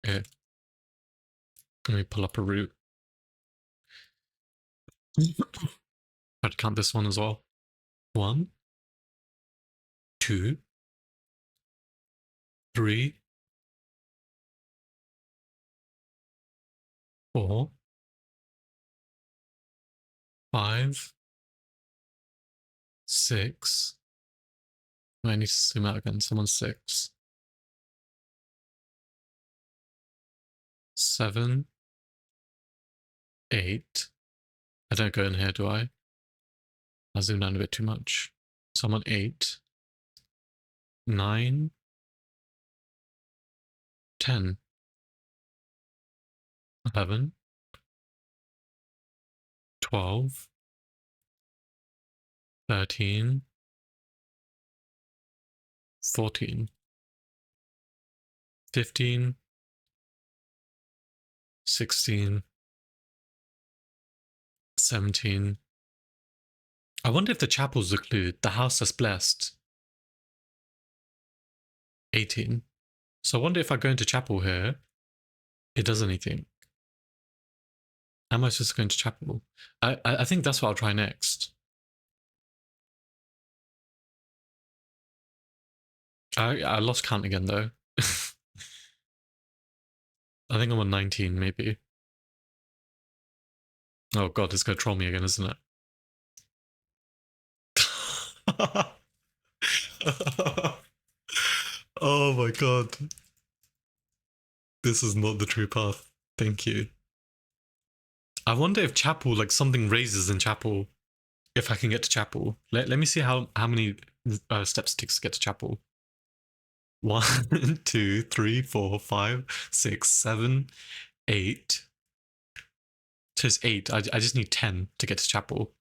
Okay. Let me pull up a route. Try to count this one as well. 1, 2, 3, 4, 5, 6. I need to zoom out again. Someone's 6. 7, 8. I don't go in here, do I? I'll zoom down a bit too much. Someone 8. 9. 10. 11. 12. 13. 14. 15. 16. 17. I wonder if the chapel's the clue. The house that's blessed. 18. So I wonder if I go into chapel here, it does anything. Am I just going to chapel? I think that's what I'll try next. I lost count again though. I think I'm on 19 maybe. Oh god, it's gonna troll me again, isn't it? Oh my god. This is not the true path. Thank you. I wonder if chapel, like something raises in chapel, if I can get to chapel. Let me see how many steps it takes to get to chapel. 1, 2, 3, 4, 5, 6, 7, 8. So it's 8. I just need 10 to get to chapel.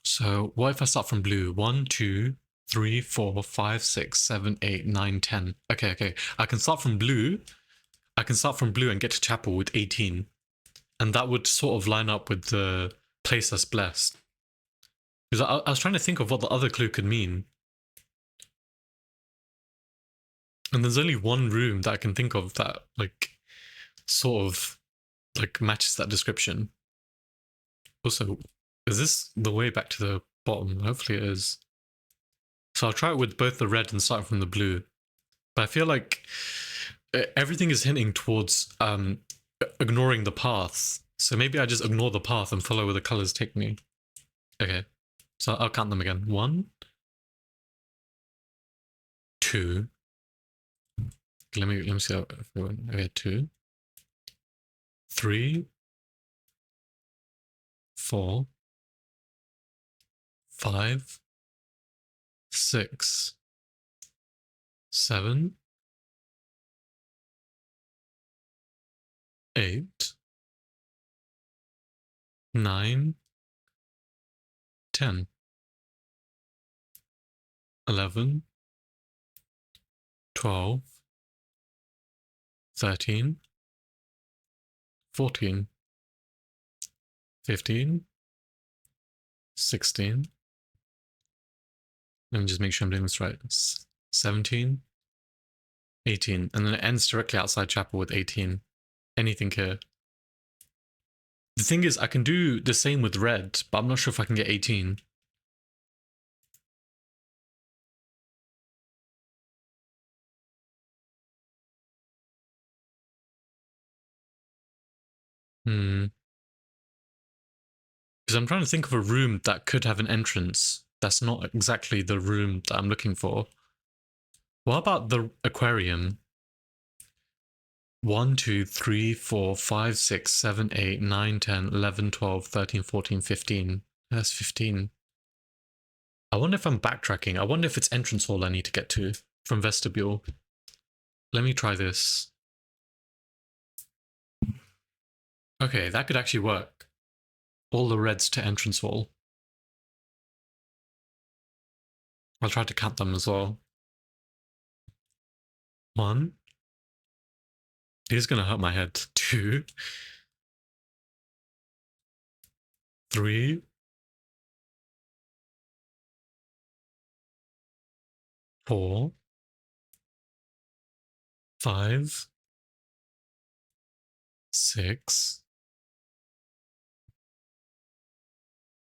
So what if I start from blue? 1, 2, 3, 4, 5, 6, 7, 8, 9, 10. Okay. I can start from blue. I can start from blue and get to chapel with 18. And that would sort of line up with the place that's blessed. Because I was trying to think of what the other clue could mean. And there's only one room that I can think of that, like, sort of, like, matches that description. Also, is this the way back to the bottom? Hopefully it is. So I'll try it with both the red and start from the blue. But I feel like everything is hinting towards ignoring the path. So maybe I just ignore the path and follow where the colors take me. Okay. So I'll count them again. 1, 2, Let me see how if we went. Okay, 2, 3, 4, 5, 6, 7, 8, 9, 10, 11, 12, 13, 14, 15, 16. Let me just make sure I'm doing this right. 17, 18. And then it ends directly outside chapel with 18. Anything here. The thing is, I can do the same with red, but I'm not sure if I can get 18. Because I'm trying to think of a room that could have an entrance. That's not exactly the room that I'm looking for. What about the aquarium? 1, 2, 3, 4, 5, 6, 7, 8, 9, 10, 11, 12, 13, 14, 15. That's 15. I wonder if I'm backtracking. I wonder if it's entrance hall I need to get to from vestibule. Let me try this. Okay, that could actually work. All the reds to entrance hall. I'll try to count them as well. 1. It is going to hurt my head. 2. 3. 4. 5. 6.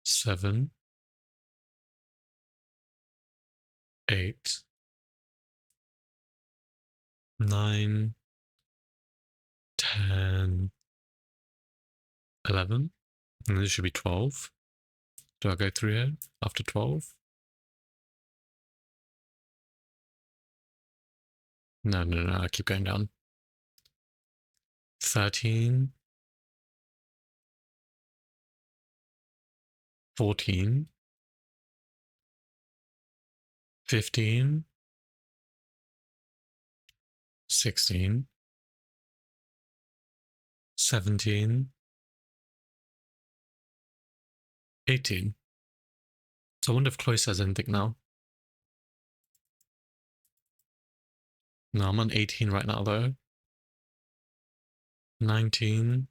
7. 8. 9. 10. 11. And this should be 12. Do I go through here after 12? No, I keep going down. 13. 14. 15. 16. 17. 18. So I wonder if Chloe says anything now. No, I'm on 18 right now though. 19.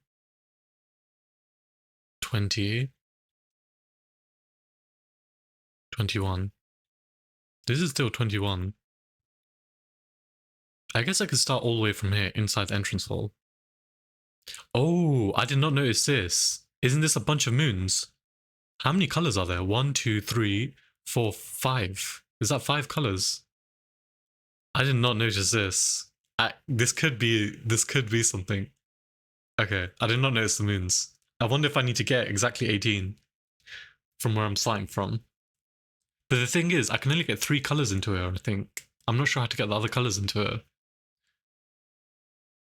20. 21. This is still 21. I guess I could start all the way from here, inside the entrance hall. Oh, I did not notice this. Isn't this a bunch of moons? How many colors are there? 1, 2, 3, 4, 5. Is that 5 colors? I did not notice this. This could be something. Okay, I did not notice the moons. I wonder if I need to get exactly 18 from where I'm starting from. But the thing is, I can only get 3 colors into her, I think. I'm not sure how to get the other colors into her.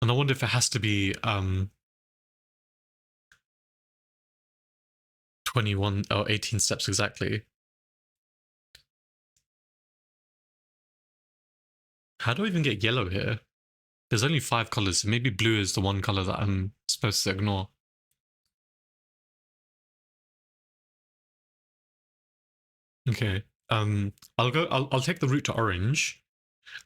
And I wonder if it has to be 21 or 18 steps exactly. How do I even get yellow here? There's only 5 colors, so maybe blue is the one color that I'm supposed to ignore. Okay. I'll take the route to orange.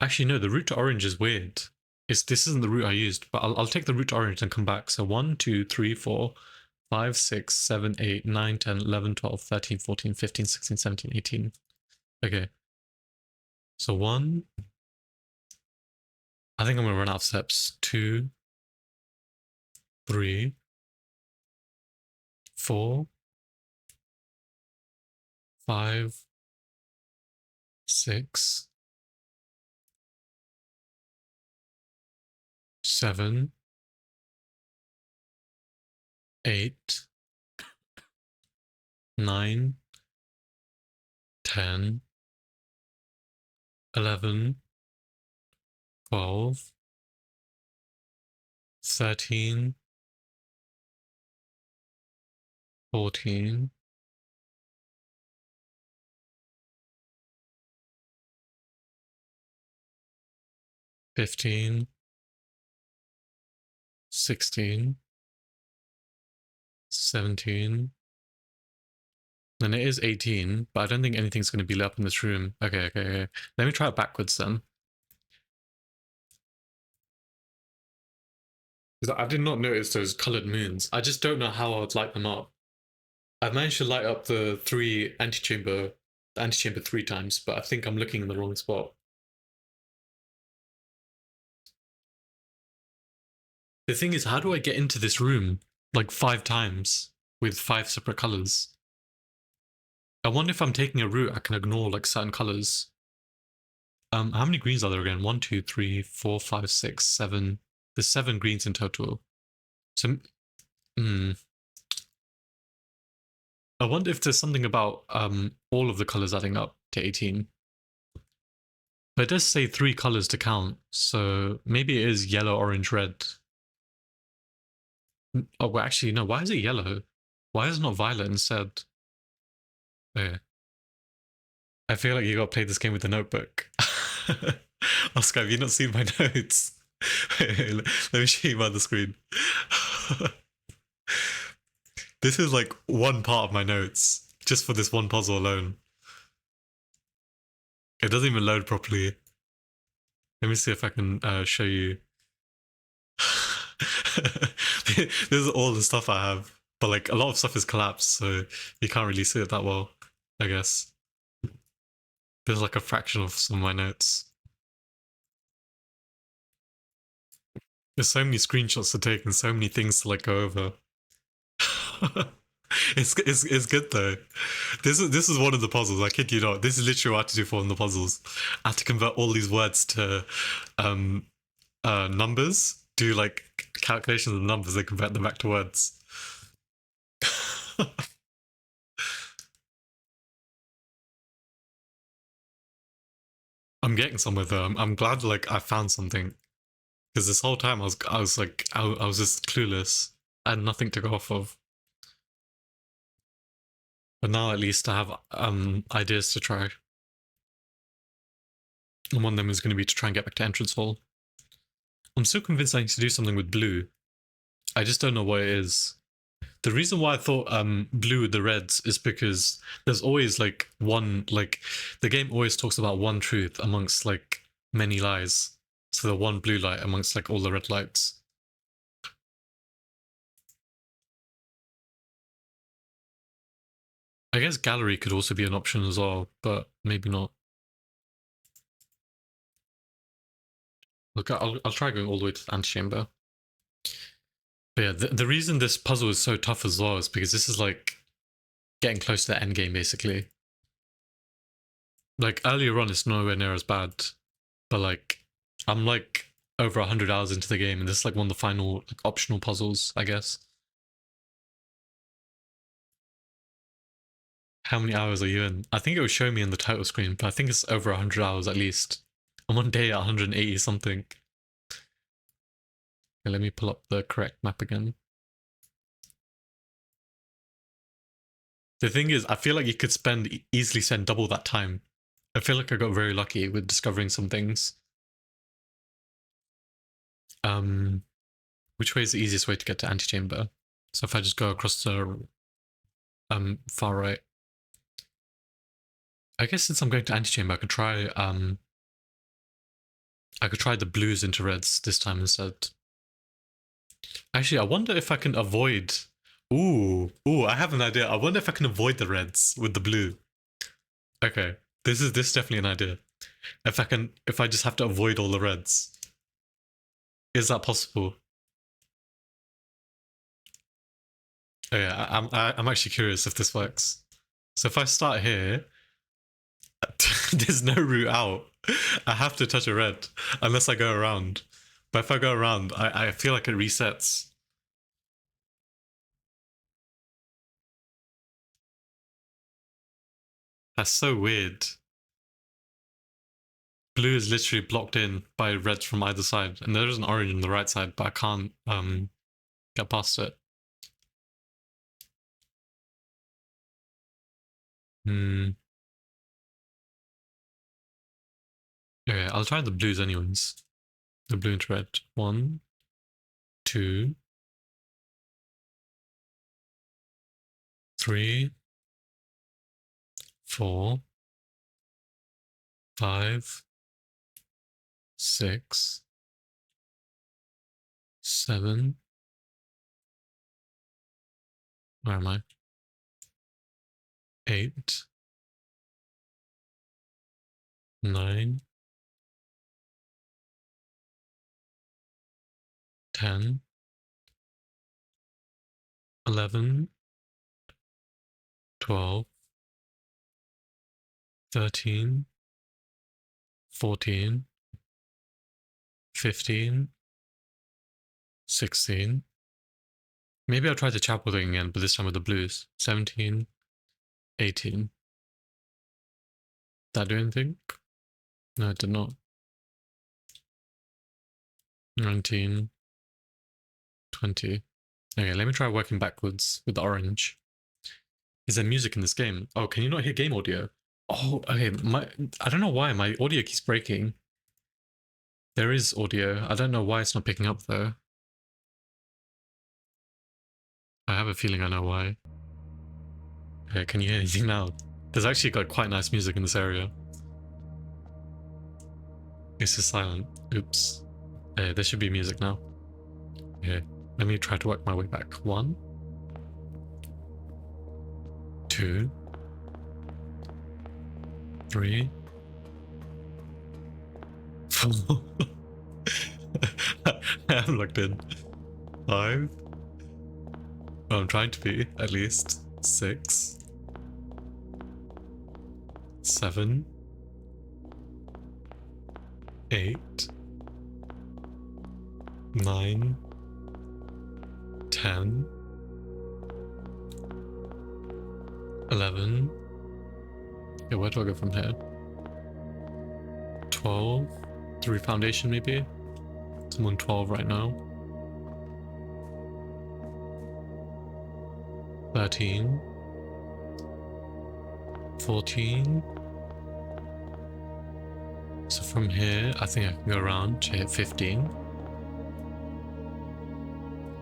Actually, no, the route to orange is weird. This isn't the route I used, but I'll take the route to orange and come back. So 1, 2, 3, 4, 5, 6, 7, 8, 9, 10, 11, 12, 13, 14, 15, 16, 17, 18. Okay. So 1. I think I'm gonna run out of steps. 2, 3, 4, 5, 6, 7, 8, 9, 10, 11, 12, 13, 14, 15, 16, 17. Then it is 18, but I don't think anything's going to be lit up in this room. Okay. Let me try it backwards then. Because I did not notice those colored moons. I just don't know how I would light them up. I managed to light up the antechamber 3 times, but I think I'm looking in the wrong spot. The thing is, how do I get into this room like 5 times with 5 separate colors? I wonder if I'm taking a route, I can ignore like certain colors. How many greens are there again? 1, 2, 3, 4, 5, 6, 7. There's 7 greens in total. So, I wonder if there's something about all of the colors adding up to 18. But it does say 3 colors to count, so maybe it is yellow, orange, red. Oh, well, actually, no. Why is it yellow? Why is it not violet instead? Yeah. I feel like you got to play this game with the notebook. Oscar, have you not seen my notes? Let me show you by the screen. This is like one part of my notes, just for this one puzzle alone. It doesn't even load properly. Let me see if I can show you. This is all the stuff I have, but like a lot of stuff is collapsed, so you can't really see it that well, I guess. There's like a fraction of some of my notes. There's so many screenshots to take and so many things to like go over. It's good though. This is one of the puzzles. I kid you not. This is literally what I had to do for one of the puzzles. I had to convert all these words to numbers. Do like calculations of numbers and convert them back to words. I'm getting somewhere though. I'm glad like I found something, because this whole time I was just clueless. I had nothing to go off of. But now at least I have ideas to try. And one of them is going to be to try and get back to entrance hall. I'm so convinced I need to do something with blue. I just don't know what it is. The reason why I thought blue with the reds is because there's always like one, like the game always talks about one truth amongst like many lies. So the one blue light amongst like all the red lights. I guess gallery could also be an option as well, but maybe not. Look, I'll try going all the way to the antechamber. But yeah, the reason this puzzle is so tough as well is because this is like getting close to the end game basically. Like earlier on, it's nowhere near as bad, but like I'm like over 100 hours into the game, and this is like one of the final like optional puzzles, I guess. How many hours are you in? I think it was showing me in the title screen, but I think it's over 100 hours at least. I'm on day 180 something. Okay, let me pull up the correct map again. The thing is, I feel like you could easily spend double that time. I feel like I got very lucky with discovering some things. Which way is the easiest way to get to antechamber? So if I just go across the far right. I guess since I'm going to antechamber, I could try the blues into reds this time instead. Actually, I wonder if I can avoid. Ooh, I have an idea. I wonder if I can avoid the reds with the blue. Okay, this is definitely an idea. If I just have to avoid all the reds, is that possible? Oh yeah, I'm actually curious if this works. So if I start here, there's no route out. I have to touch a red unless I go around. But if I go around, I feel like it resets. That's so weird. blue is literally blocked in by reds from either side, and there is an orange on the right side, but I can't get past it. Okay, I'll try the blues anyways. The blue and red. 1, 2, 3, 4, 5, 6, 7. Where am I? 8, 9, 10, 11, 12, 13, 14, 15, 16. Maybe I'll try the chapel thing again, but this time with the blues. 17, 18. Did that do anything? No, it did not. 19, 20. Okay, let me try working backwards with the orange. Is there music in this game? Oh, can you not hear game audio? Oh, okay. I don't know why my audio keeps breaking. There is audio. I don't know why it's not picking up though. I have a feeling I know why. Okay, can you hear anything now? There's actually got quite nice music in this area. This is silent. Oops. There should be music now. Okay, let me try to work my way back. 1, 2, 3, 4. I'm locked in. 5. Well, I'm trying to be, at least. 6, 7, 8, 9, 10, 11. Okay, where do I go from here? 12. Through foundation, maybe? I'm on 12 right now. 13. 14. So from here, I think I can go around to hit 15.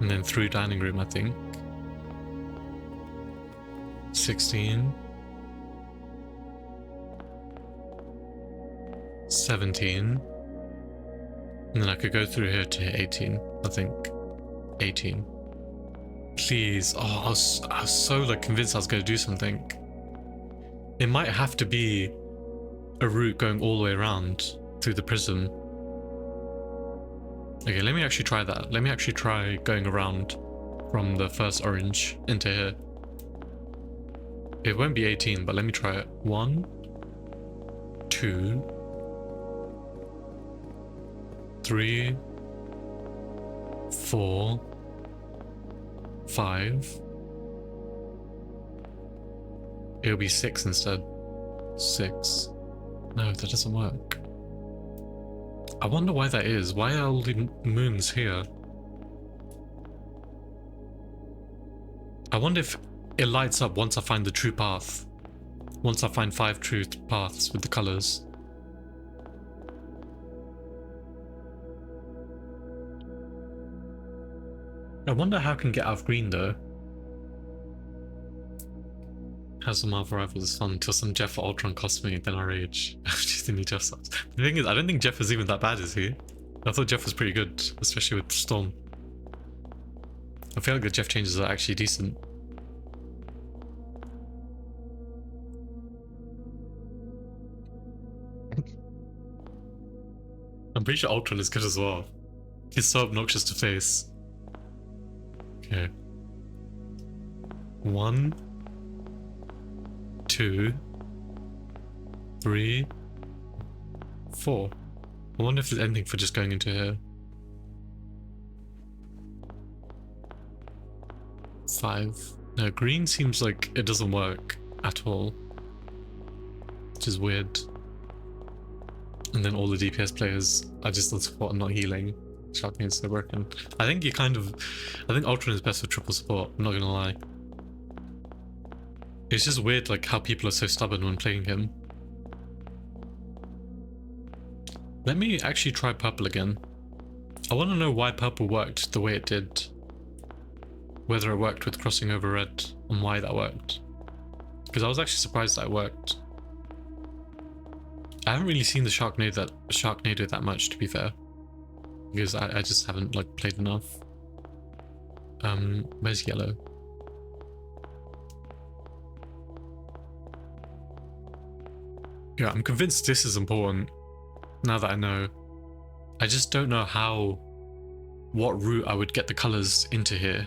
And then through dining room, I think. 16. 17. And then I could go through here to hit 18, I think. 18. Please. Oh, I was so like convinced I was going to do something. It might have to be a route going all the way around through the prism. Okay, let me actually try that. Let me actually try going around from the first orange into here. It won't be 18, but let me try it. 1, 2, 3, 4, 5. It'll be 6 instead. 6. No, that doesn't work. I wonder why that is. Why are all the moons here? I wonder if it lights up once I find the true path. Once I find 5 true paths with the colors. I wonder how I can get out of green though. How's the Marvel Rivals fun until some Jeff or Ultron cost me, then I rage. Just think Jeff sucks. The thing is, I don't think Jeff is even that bad, is he? I thought Jeff was pretty good, especially with Storm. I feel like the Jeff changes are actually decent. I'm pretty sure Ultron is good as well. He's so obnoxious to face. Okay. 1, 2, 3, 4. I wonder if there's anything for just going into here. 5. No, green seems like it doesn't work at all. Which is weird. And then all the DPS players are just on support and not healing. Sharknado is so broken. I think I think Ultron is best for triple support, I'm not gonna lie. It's just weird like how people are so stubborn when playing him. Let me actually try purple again. I want to know why purple worked the way it did. Whether it worked with crossing over red and why that worked. Because I was actually surprised that it worked. I haven't really seen the Sharknado that much, to be fair. Because I just haven't like played enough. Where's yellow? Yeah, I'm convinced this is important. Now that I know. I just don't know what route I would get the colors into here.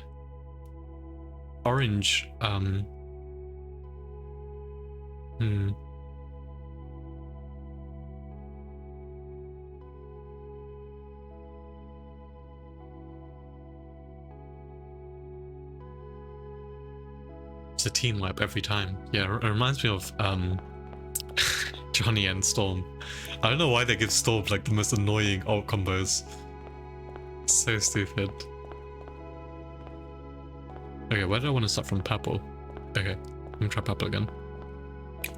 Orange, It's a team wipe every time. Yeah, it reminds me of Johnny and Storm. I don't know why they give Storm like the most annoying ult combos. So stupid. Okay, where do I want to start from? Purple. Okay, let me try purple again.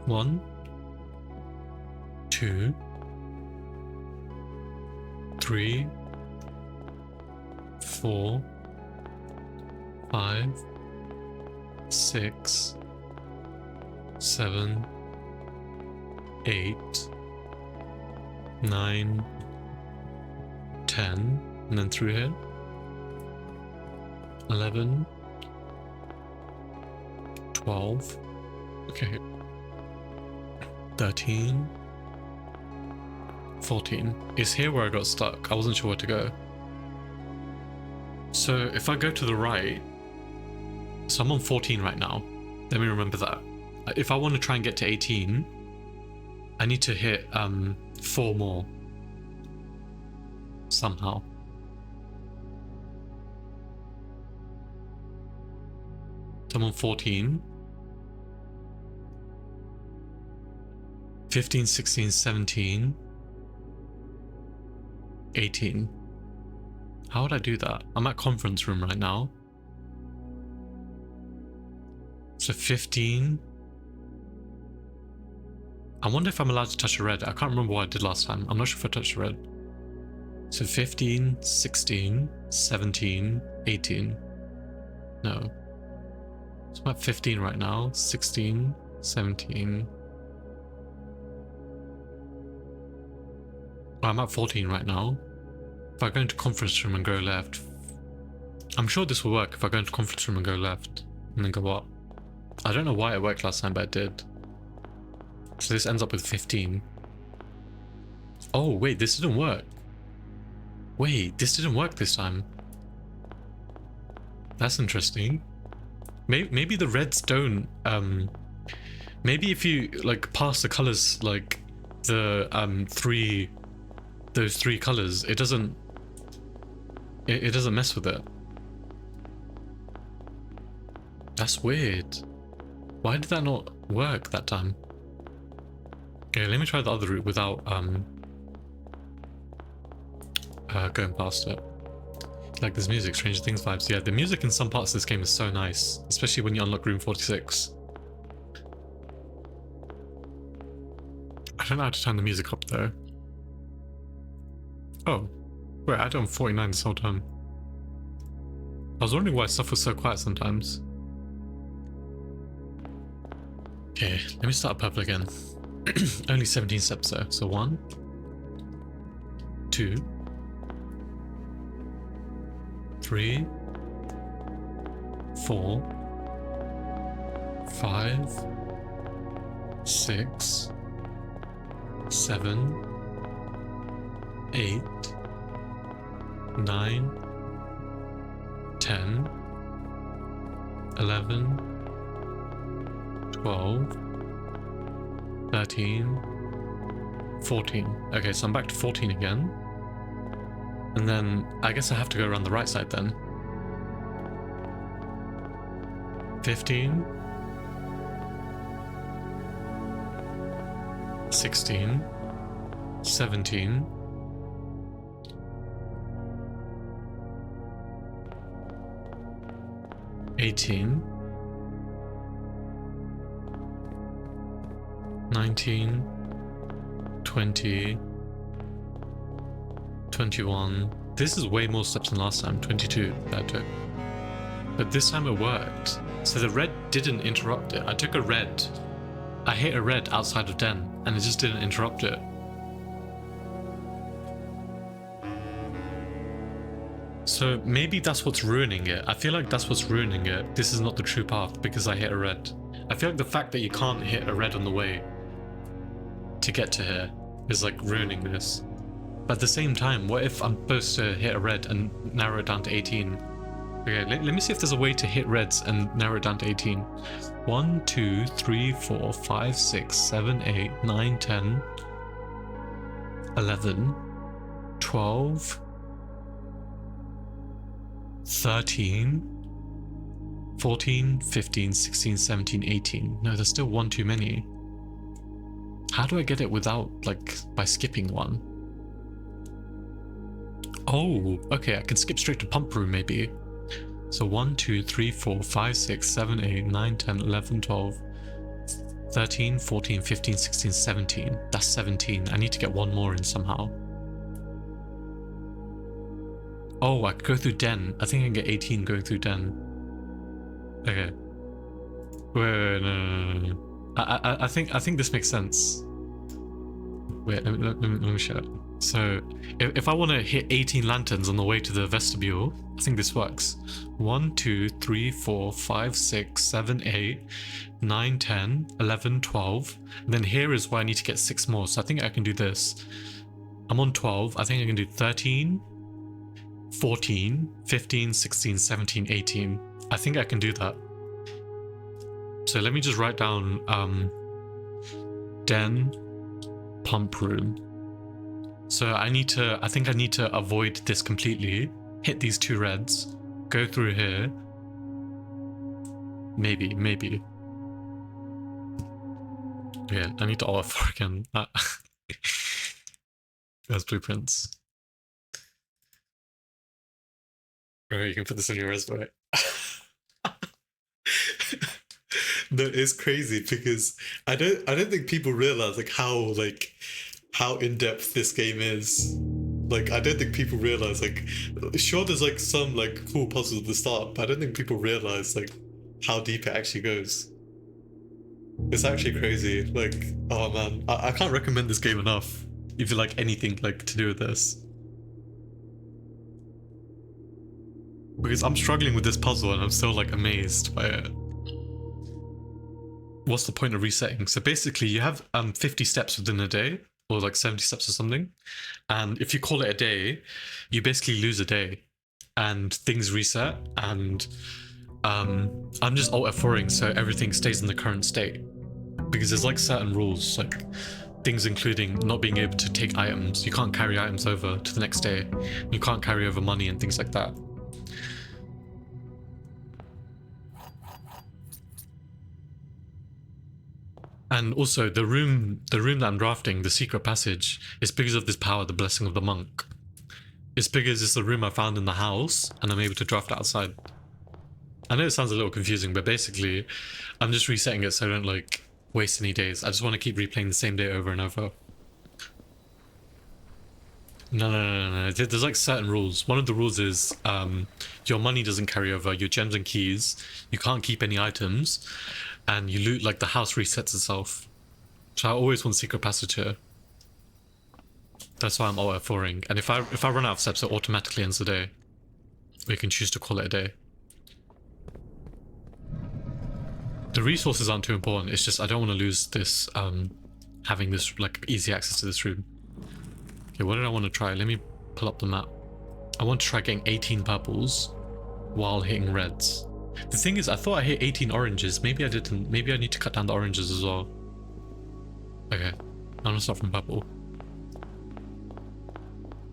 1, 2, 3, 4, 5, 6, 7, 8, 9, 10, and then through here. 11, 12, okay, 13, 14. It's here where I got stuck. I wasn't sure where to go. So if I go to the right, so I'm on 14 right now. Let me remember that. If I want to try and get to 18, I need to hit 4 more somehow. So I'm on 14. 15, 16, 17, 18. How would I do that? I'm at conference room right now. So 15. I wonder if I'm allowed to touch a red. I can't remember what I did last time. I'm not sure if I touched a red. So 15, 16, 17, 18. No. So I'm at 15 right now. 16, 17. Oh, I'm at 14 right now. If I go into conference room and go left, I'm sure this will work if I go into conference room and go left and then go up. I don't know why it worked last time, but it did. So this ends up with 15. Oh, wait, this didn't work. Wait, this didn't work this time. That's interesting. Maybe the reds don't, maybe if you like pass the colors, like the those three colors, it doesn't mess with it. That's weird. Why did that not work that time? Okay, let me try the other route without going past it. Like this music, Stranger Things vibes. Yeah, the music in some parts of this game is so nice, especially when you unlock room 46. I don't know how to turn the music up though. Oh, wait, I had it on 49 this whole time. I was wondering why stuff was so quiet sometimes. Okay, let me start purple again. Only 17 steps though. So 1, 2, 3, 4, 5, 6, 7, 8, 9, 10, 11, 12, 13, 14. Okay, so I'm back to 14 again. And then I guess I have to go around the right side then. 15, 16, 17. 18. 19. 20. 21. This is way more steps than last time. 22. That took. But this time it worked. So the red didn't interrupt it. I took a red. I hit a red outside of Den, and it just didn't interrupt it. So maybe that's what's ruining it. I feel like that's what's ruining it. This is not the true path because I hit a red. I feel like the fact that you can't hit a red on the way to get to here is like ruining this. But at the same time, what if I'm supposed to hit a red and narrow it down to 18? Okay, let me see if there's a way to hit reds and narrow it down to 18. 1, 2, 3, 4, 5, 6, 7, 8, 9, 10, 11, 12, 13, 14, 15, 16, 17, 18. No, there's still one too many. How do I get it without, like, by skipping one? Oh, okay, I can skip straight to pump room maybe. So 1, 2, 3, 4, 5, 6, 7, 8, 9, 10, 11, 12, 13, 14, 15, 16, 17. That's 17. I need to get one more in somehow. Oh, I could go through Den. I think I can get 18 going through Den. Okay. Wait, no. I think this makes sense. Wait, let me show it. So, if I want to hit 18 lanterns on the way to the vestibule, I think this works. 1, 2, 3, 4, 5, 6, 7, 8, 9, 10, 11, 12. And then here is where I need to get 6 more. So I think I can do this. I'm on 12. I think I can do 13, 14, 15, 16, 17, 18. I think I can do that. So let me just write down Den, pump room. So I think I need to avoid this completely, hit these 2 reds, go through here. Maybe. Yeah, I need to alt F4 again. There's blueprints. Right, you can put this on your resume. No, it's crazy because I don't think people realize how in-depth this game is. Like, I don't think people realize, like, sure there's like some like cool puzzles at the start, but I don't think people realize like how deep it actually goes. It's actually crazy. Like, oh man, I can't recommend this game enough if you like anything like to do with this. Because I'm struggling with this puzzle and I'm still like amazed by it. What's the point of resetting? So basically you have 50 steps within a day, or like 70 steps or something. And if you call it a day, you basically lose a day and things reset. And I'm just alt F4ing so everything stays in the current state. Because there's like certain rules, like things including not being able to take items. You can't carry items over to the next day. You can't carry over money and things like that. And also the room that I'm drafting, the secret passage, is because of this power, the blessing of the monk. It's because it's the room I found in the house and I'm able to draft it outside. I know it sounds a little confusing, but basically I'm just resetting it so I don't like waste any days. I just want to keep replaying the same day over and over. No. There's like certain rules. One of the rules is your money doesn't carry over, your gems and keys. You can't keep any items. And you loot, like the house resets itself. So I always want secret passage here. That's why I'm alt F4ing. And if I run out of steps, it automatically ends the day. Or you can choose to call it a day. The resources aren't too important. It's just I don't want to lose this, having this like easy access to this room. Okay, what did I want to try? Let me pull up the map. I want to try getting 18 purples while hitting reds. The thing is, I thought I hit 18 oranges. Maybe I didn't. Maybe I need to cut down the oranges as well. Okay, I'm gonna start from purple.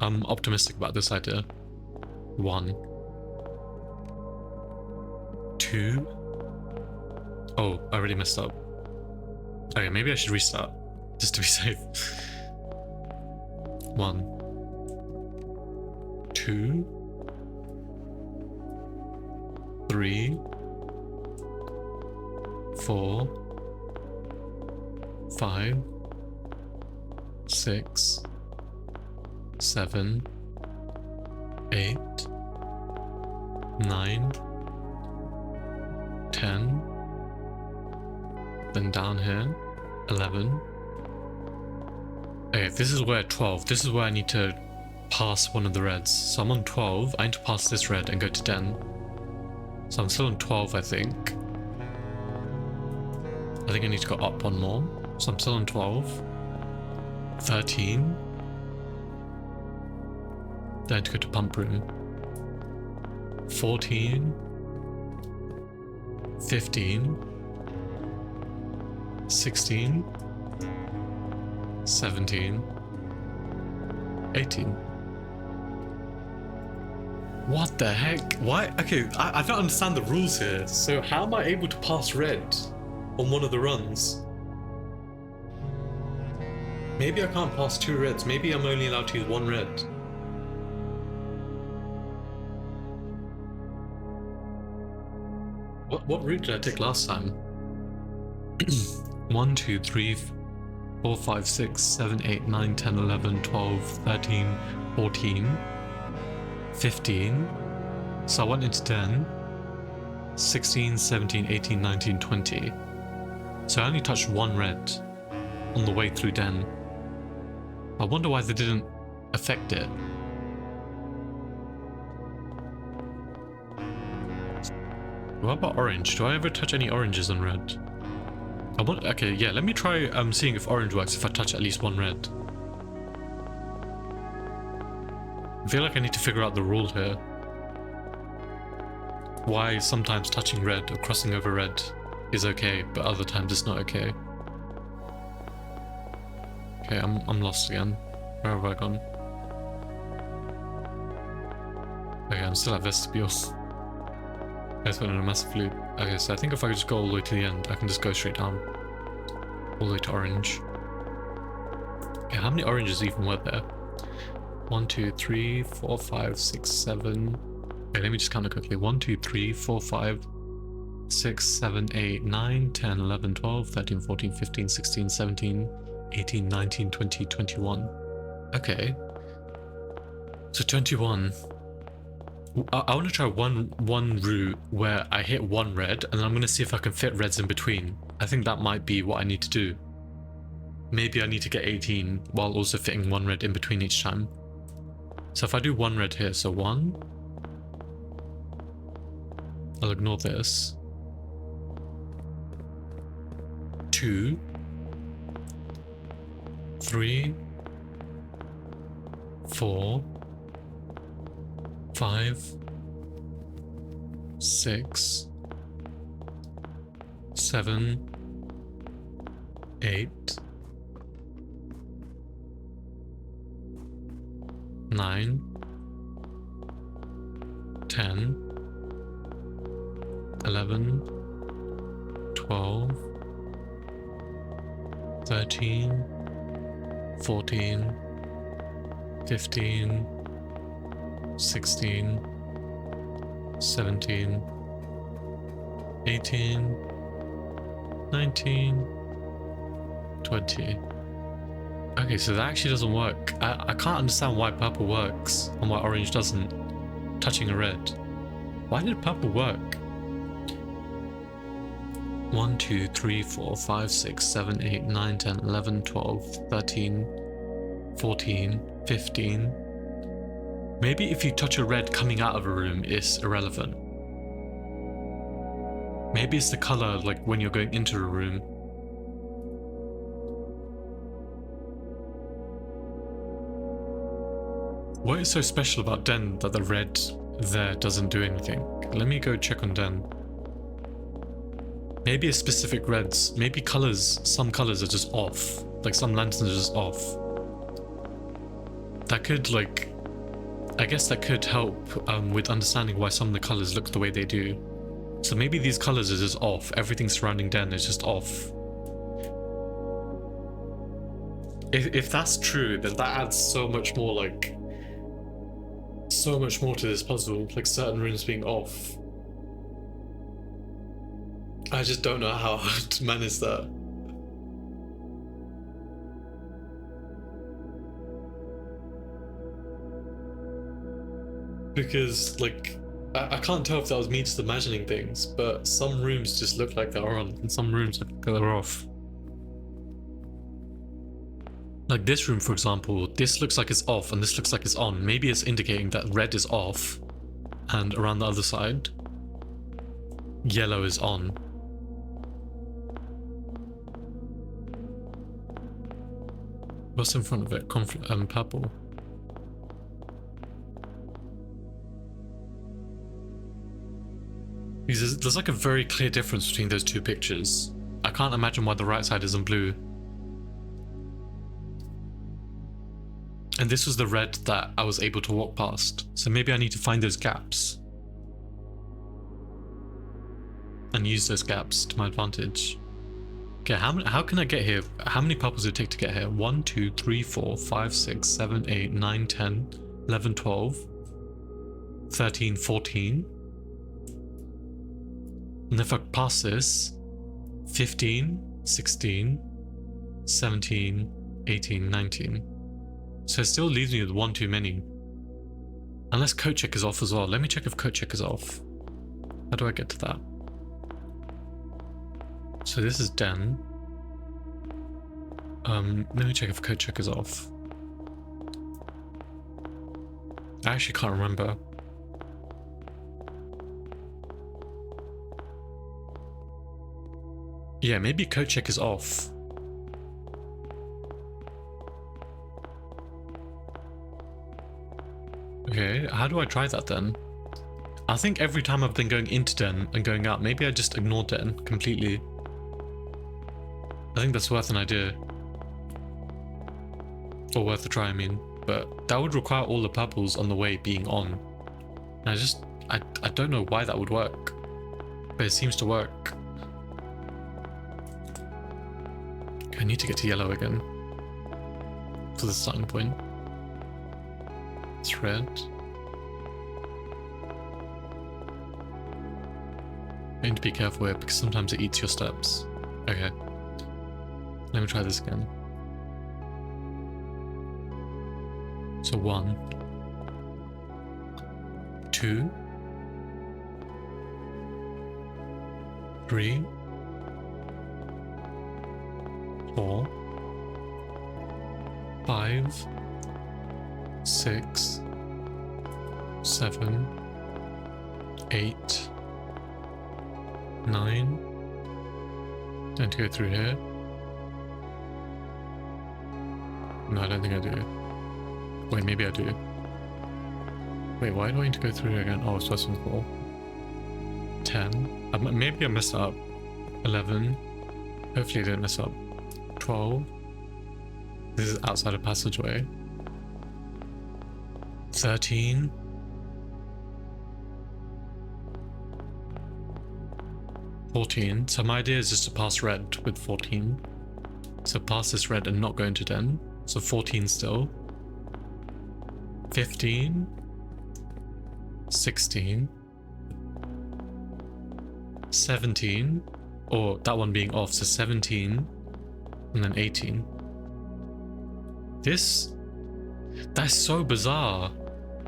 I'm optimistic about this idea. 1, 2. Oh, I already messed up. Okay, maybe I should restart just to be safe. 1, 2, 3, 4, 5, 6, 7, 8, 9, 10, then down here, 11. Okay, this is where 12, this is where I need to pass one of the reds. So I'm on 12, I need to pass this red and go to 10. So I'm still on 12, I think. I think I need to go up one more. So I'm still on 12. 13. Then I had to go to pump room. 14. 15. 16. 17. 18. What the heck? Why? Okay, I don't understand the rules here. So how am I able to pass red on one of the runs? Maybe I can't pass 2 reds. Maybe I'm only allowed to use 1 red. What route did I take last time? 1, 2, 3, 4, 5, 6, 7, 8, 9, 10, 11, 12, 13, 14, 15. So I went into 10, 16, 17, 18, 19, 20. So I only touched 1 red on the way through Den. I wonder why they didn't affect it. What about orange? Do I ever touch any oranges on red? Okay, yeah, let me try seeing if orange works if I touch at least 1 red. I feel like I need to figure out the rule here. Why sometimes touching red or crossing over red is okay, but other times it's not okay. Okay, I'm lost again. Where have I gone? Okay, I'm still at vestibule. I just went in a massive loop. Okay, so I think if I could just go all the way to the end, I can just go straight down. All the way to orange. Okay, how many oranges even were there? 1, 2, 3, 4, 5, 6, 7. Okay, let me just count it quickly. 1, 2, 3, 4, 5, 6, 7, 8, 9, 10, 11, 12, 13, 14, 15, 16, 17, 18, 19, 20, 21. Okay. So 21. I want to try one route where I hit 1 red, and then I'm going to see if I can fit reds in between. I think that might be what I need to do. Maybe I need to get 18 while also fitting 1 red in between each time. So if I do 1 red here, so 1. I'll ignore this. 2. 3. 4. 5. 6. 7. 8. 9. 10. 11. 12. 13. 14. 15. 16, 17, 18, 19, 20. Okay, so that actually doesn't work. I can't understand why purple works and why orange doesn't, touching a red. Why did purple work? 1, 2, 3, 4, 5, 6, 7, 8, 9, 10, 11, 12, 13, 14, 15. Maybe if you touch a red coming out of a room, it's irrelevant. Maybe it's the color, like when you're going into a room. What is so special about Den that the red there doesn't do anything? Let me go check on Den. Maybe it's specific reds. Maybe colors, some colors are just off. Like some lanterns are just off. That could like... I guess that could help with understanding why some of the colors look the way they do. So maybe these colors are just off. Everything surrounding Den is just off. If that's true, then that adds so much more, like, so much more to this puzzle, like certain rooms being off. I just don't know how to manage that. Because, like, I can't tell if that was me just imagining things, but some rooms just look like they're on, and some rooms look like they're off. Like this room, for example, this looks like it's off and this looks like it's on. Maybe it's indicating that red is off, and around the other side, yellow is on. What's in front of it? Purple. Because there's like a very clear difference between those two pictures. I can't imagine why the right side isn't blue. And this was the red that I was able to walk past. So maybe I need to find those gaps. And use those gaps to my advantage. Okay, how can I get here? How many purples did it take to get here? 1, 2, 3, 4, 5, 6, 7, 8, 9, 10, 11, 12, 13, 14. And if I pass this, 15, 16, 17, 18, 19. So it still leaves me with one too many. Unless code check is off as well. Let me check if code check is off. How do I get to that? So this is Den. Let me check if code check is off. I actually can't remember. Yeah, maybe code check is off. Okay, how do I try that then? I think every time I've been going into Den and going out, maybe I just ignored Den completely. I think that's worth an idea. Or worth a try, I mean. But that would require all the purples on the way being on. And I don't know why that would work. But it seems to work. Okay, I need to get to yellow again. For the starting point. It's red. I need to be careful here because sometimes it eats your steps. Okay. Let me try this again. So 1, 2, 3, 4, 5, 6, 7, 8, 9. Don't go through here. No, I don't think I do. Wait, maybe I do. Wait, why do I need to go through here again? Oh, it's less than 4. 10. Maybe I messed up. 11. Hopefully I didn't mess up. 12. This is outside a passageway. 13. 14. So my idea is just to pass red with 14. So pass this red and not go into Den. So 14 still. 15. 16. 17. Or that one being off, so 17. And then 18. That's so bizarre.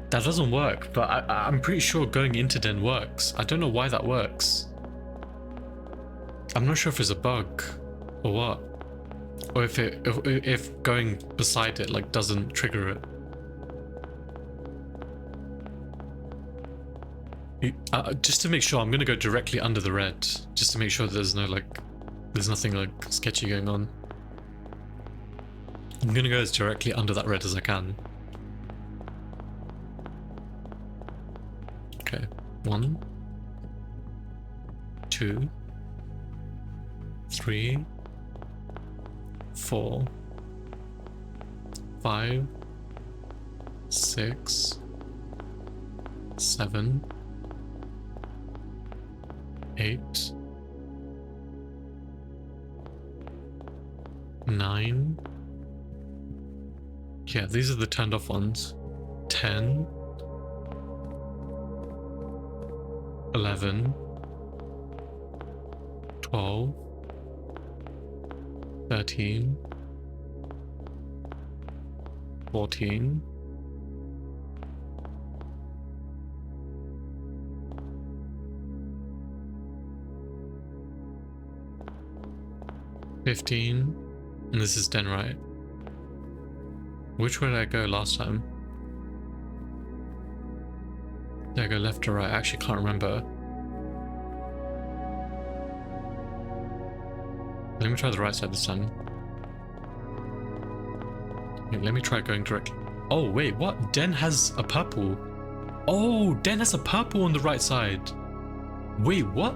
That doesn't work, but I'm pretty sure going into Den works. I don't know why that works. I'm not sure if it's a bug or what. Or if going beside it like doesn't trigger it. Just to make sure, I'm gonna go directly under the red, just to make sure there's nothing like sketchy going on. I'm gonna go as directly under that red as I can. Okay, 1, 2, 3, 4, 5, 6, 7, 8, 9, Yeah, these are the turned off ones. 10, 11, 12, 13, 14, 15, and this is 10, right? Which way did I go last time? Did I go left or right? I actually can't remember. Let me try the right side this time. Okay, let me try going directly. Oh, wait, what? Den has a purple. Oh, Den has a purple on the right side. Wait, what?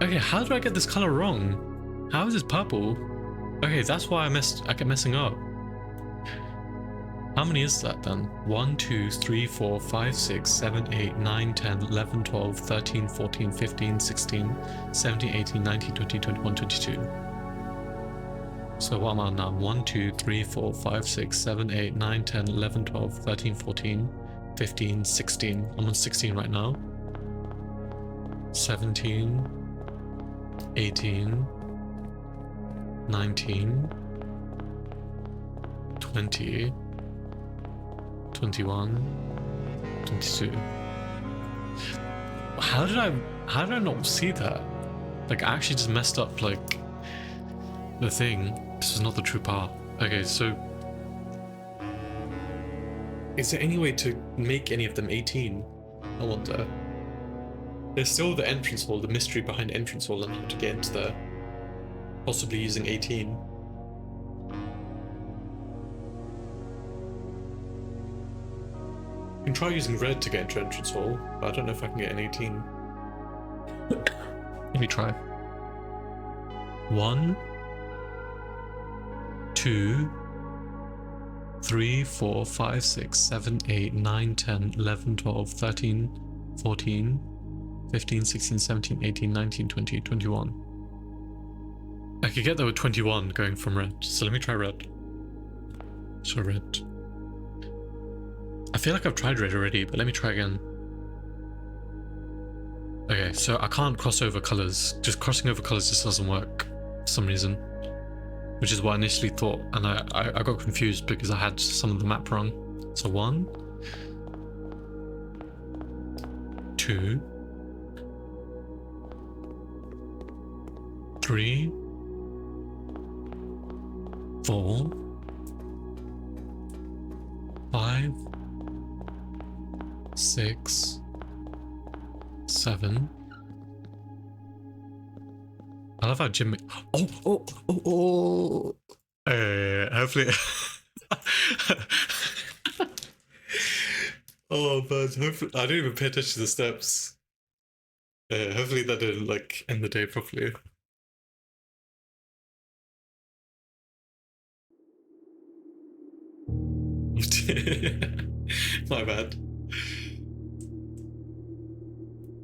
Okay, how did I get this color wrong? How is this purple? Okay, that's why I kept messing up. How many is that then? 1, 2, 3, 4, 5, 6, 7, 8, 9, 10, 11, 12, 13, 14, 15, 16, 17, 18, 19, 20, 21, 22. So what am I on now? 1, 2, 3, 4, 5, 6, 7, 8, 9, 10, 11, 12, 13, 14, 15, 16. I'm on 16 right now. 17, 18, 19, 20, 21, 22. How did I not see that? Like, I actually just messed up, like, the thing. This is not the true path. Okay, so is there any way to make any of them 18? I wonder. There's still the entrance hall, the mystery behind entrance hall, and how to get into there. Possibly using 18. I can try using red to get into entrance hall, but I don't know if I can get an 18. Let me try. 1, 2, 3, 4, 5, 6, 7, 8, 9, 10, 11, 12, 13, 14, 15, 16, 17, 18, 19, 20, 21. I could get there with 21 going from red, so let me try red. So red. I feel like I've tried red already, but let me try again. Okay, so I can't cross over colors. Just crossing over colors just doesn't work for some reason. Which is what I initially thought, and I got confused because I had some of the map wrong. So 1, 2, 3, 4, 5, 6, 7. I love how Jimmy. Oh! Hopefully. Oh, but hopefully I didn't even pay attention to the steps. Hopefully that didn't like end the day properly. My bad.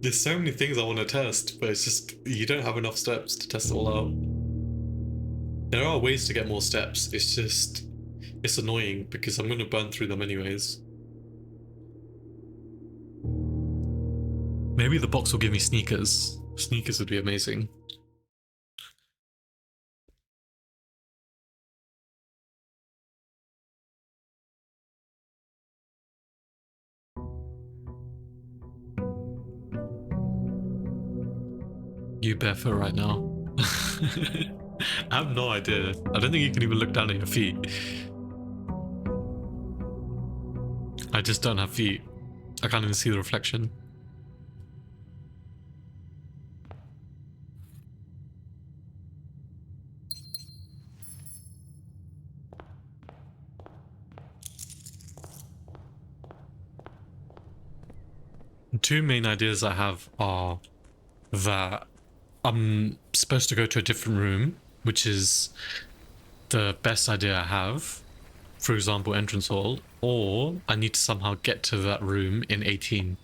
There's so many things I want to test, but it's just you don't have enough steps to test it all out. There are ways to get more steps, it's just it's annoying because I'm going to burn through them anyways. Maybe the box will give me sneakers. Sneakers would be amazing. You barefoot right now? I have no idea. I don't think you can even look down at your feet. I just don't have feet. I can't even see the reflection. The two main ideas I have are that I'm supposed to go to a different room, which is the best idea I have. For example, entrance hall, or I need to somehow get to that room in 18,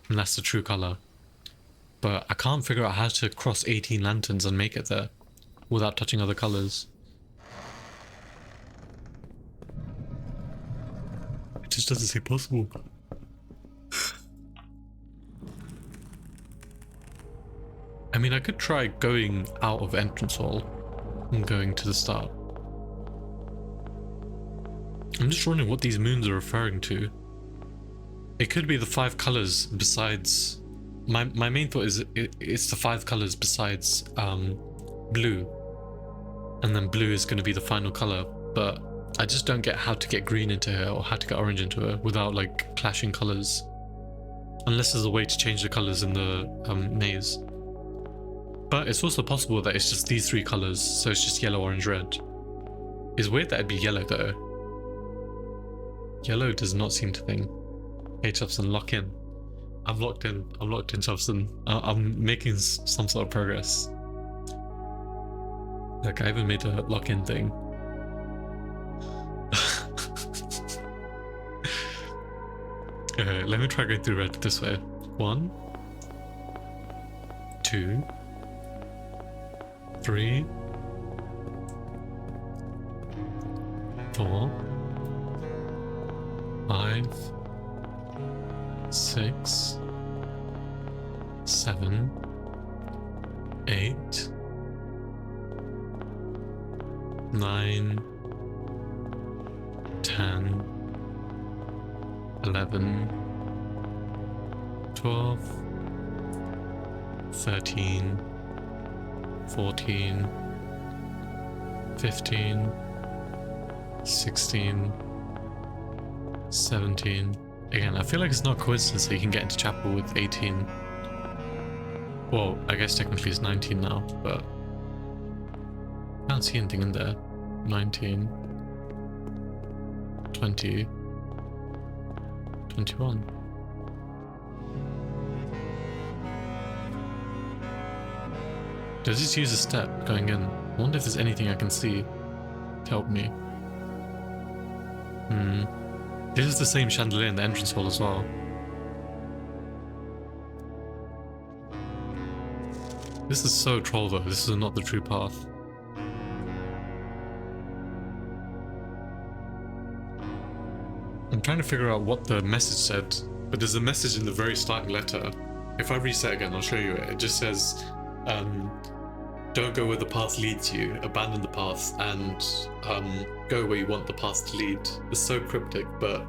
and that's the true color. But I can't figure out how to cross 18 lanterns and make it there without touching other colors. just doesn't seem possible. I mean, I could try going out of entrance hall and going to the start. I'm just wondering what these moons are referring to. It could be the 5 colors besides... My main thought is it's the 5 colors besides blue. And then blue is going to be the final color, but I just don't get how to get green into her or how to get orange into her without like clashing colors. Unless there's a way to change the colors in the maze. But it's also possible that it's just these 3 colors, so it's just yellow, orange, red. It's weird that it'd be yellow though. Yellow does not seem to thing. Hey Chubson, lock in. I'm locked in, Chubson. I'm making some sort of progress. Like, I even made a lock-in thing. Okay, let me try going through red this way. 1, 2, 3, 4, 5, 6, 7, 8, 9, 10, 11, 12, 13, 14, 15, 16, 17. Again, I feel like it's not a coincidence that you can get into chapel with 18. Well, I guess technically it's 19 now, but I can't see anything in there. 19, 20, 21. Does this use a step going in? I wonder if there's anything I can see to help me. This is the same chandelier in the entrance hall as well. This is so troll though, this is not the true path. I'm trying to figure out what the message said, but there's a message in the very starting letter. If I reset again, I'll show you it. It just says, don't go where the path leads you, abandon the path, and go where you want the path to lead. It's so cryptic, but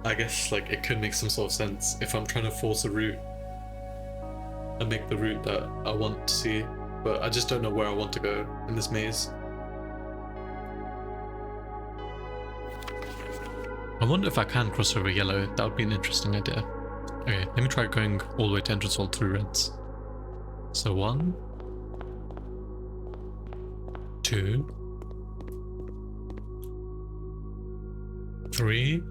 I guess like it could make some sort of sense if I'm trying to force a route and make the route that I want to see, but I just don't know where I want to go in this maze. I wonder if I can cross over yellow. That would be an interesting idea. Okay, let me try going all the way to entrance hall through reds. So 1, 2, 3,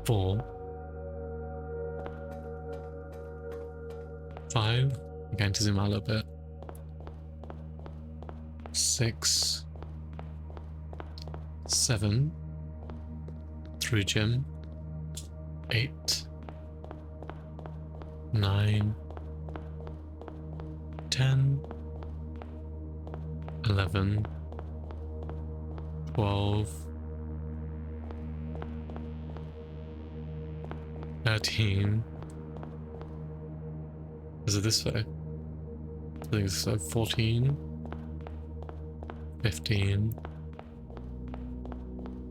4, 5. I'm going to zoom out a little bit. 6, 7. Through gym. 8, 9, 10, 11, 12, 13. Is it this way? I think it's 14, 15,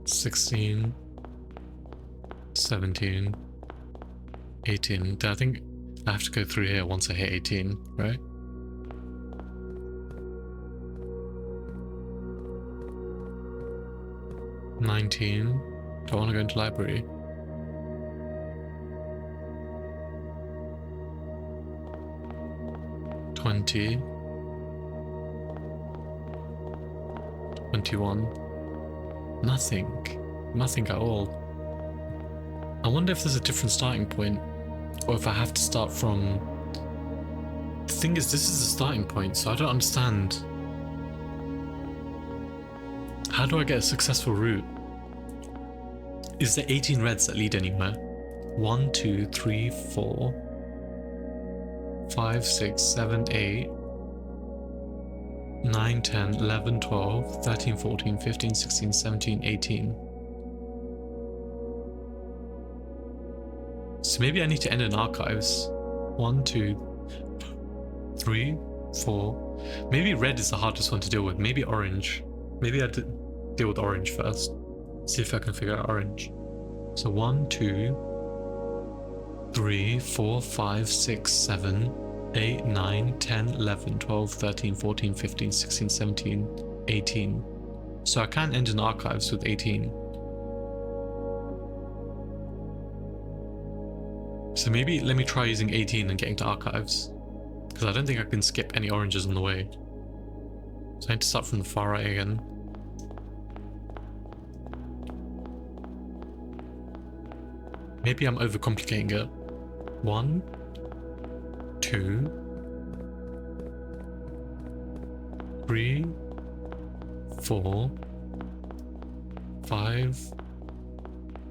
16, 17, 18. I think I have to go through here once I hit 18, right? $19. Do I want to go into library? $20. $21. Nothing at all. I wonder if there's a different starting point, or if I have to start from... The thing is, this is the starting point, so I don't understand. How do I get a successful route? Is there 18 reds that lead anywhere? 1, 2, 3, 4, 5, 6, 7, 8, 9, 10, 11, 12, 13, 14, 15, 16, 17, 18. So maybe I need to end in archives. 1, 2, 3, 4. Maybe red is the hardest one to deal with. Maybe orange. Maybe I deal with orange first. See if I can figure out orange. So 1, 2, 3, 4, 5, 6, 7, 8, 9, 10, 11, 12, 13, 14, 15, 16, 17, 18. So I can end in archives with 18. So maybe let me try using 18 and getting to archives, because I don't think I can skip any oranges on the way. So I need to start from the far right again. Maybe I'm overcomplicating it. 1, 2, 3, 4, 5,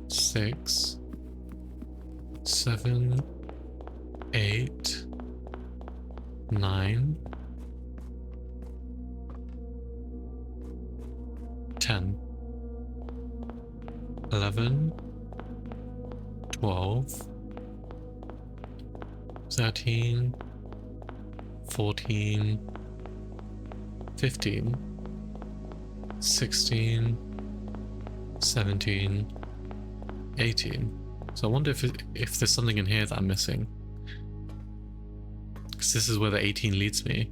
6, 7, 8, 9, 10, 11, 12, 13, 14, 15, 16, 17, 18. So I wonder if there's something in here that I'm missing. Because this is where the 18 leads me.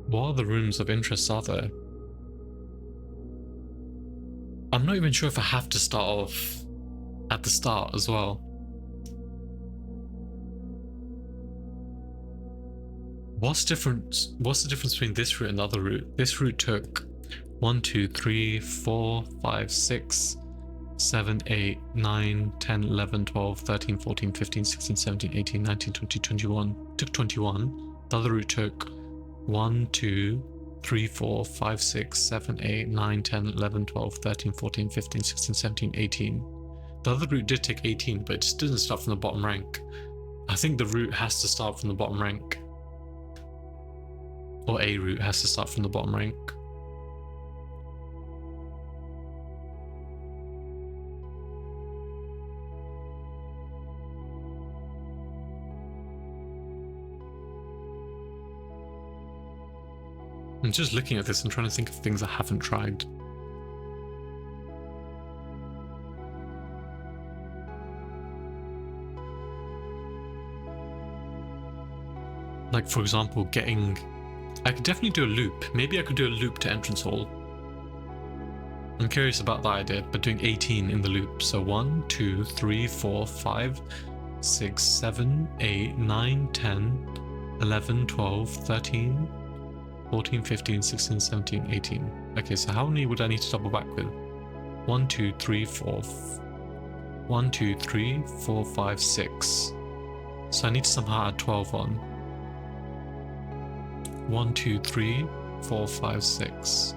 What other rooms of interest are there? I'm not even sure if I have to start off at the start as well. What's the difference between this route and the other route? This route took 1, 2, 3, 4, 5, 6, 7, 8, 9, 10, 11, 12, 13, 14, 15, 16, 17, 18, 19, 20, 21. Took 21. The other route took 1, 2, 3, 4, 5, 6, 7, 8, 9, 10, 11, 12, 13, 14, 15, 16, 17, 18. The other route did take 18, but it just didn't start from the bottom rank. I think the route has to start from the bottom rank. Or a route has to start from the bottom rank. I'm just looking at this and trying to think of things I haven't tried. Like, for example, I could definitely do a loop. Maybe I could do a loop to entrance hall. I'm curious about that idea, but doing 18 in the loop. So 1, 2, 3, 4, 5, 6, 7, 8, 9, 10, 11, 12, 13, 14, 15, 16, 17, 18. Okay, so how many would I need to double back with? 1, 2, 3, 4. 1, 2, 3, 4, 5, 6. So I need to somehow add 12 on. 1, 2, 3, 4, 5, 6.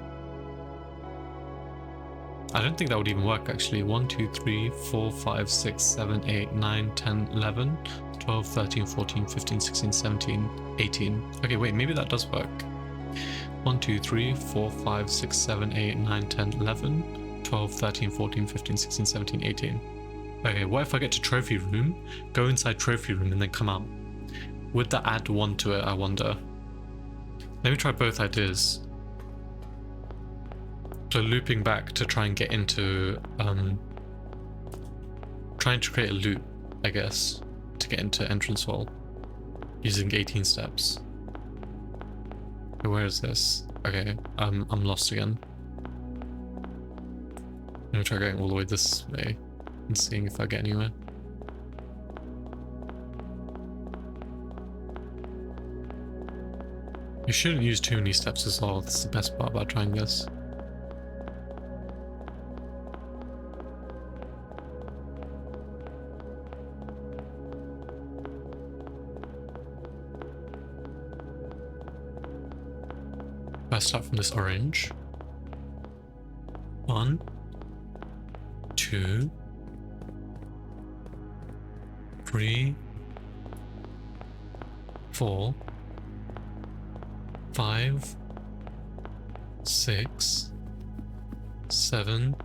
I don't think that would even work actually. 1, 2, 3, 4, 5, 6, 7, 8, 9, 10, 11, 12, 13, 14, 15, 16, 17, 18. Okay, wait, maybe that does work. 1, 2, 3, 4, 5, 6, 7, 8, 9, 10, 11, 12, 13, 14, 15, 16, 17, 18. Okay, what if I get to trophy room, go inside trophy room and then come out? Would that add 1 to it, I wonder? Let me try both ideas. So looping back to try and get into, trying to create a loop, I guess, to get into entrance hall, using 18 steps. Okay, where is this? Okay, I'm lost again. I'm gonna try going all the way this way and seeing if I get anywhere. You shouldn't use too many steps as well. That's the best part about trying this. If I start from this orange. 1, 2, 3, 4, 5, 6, 7.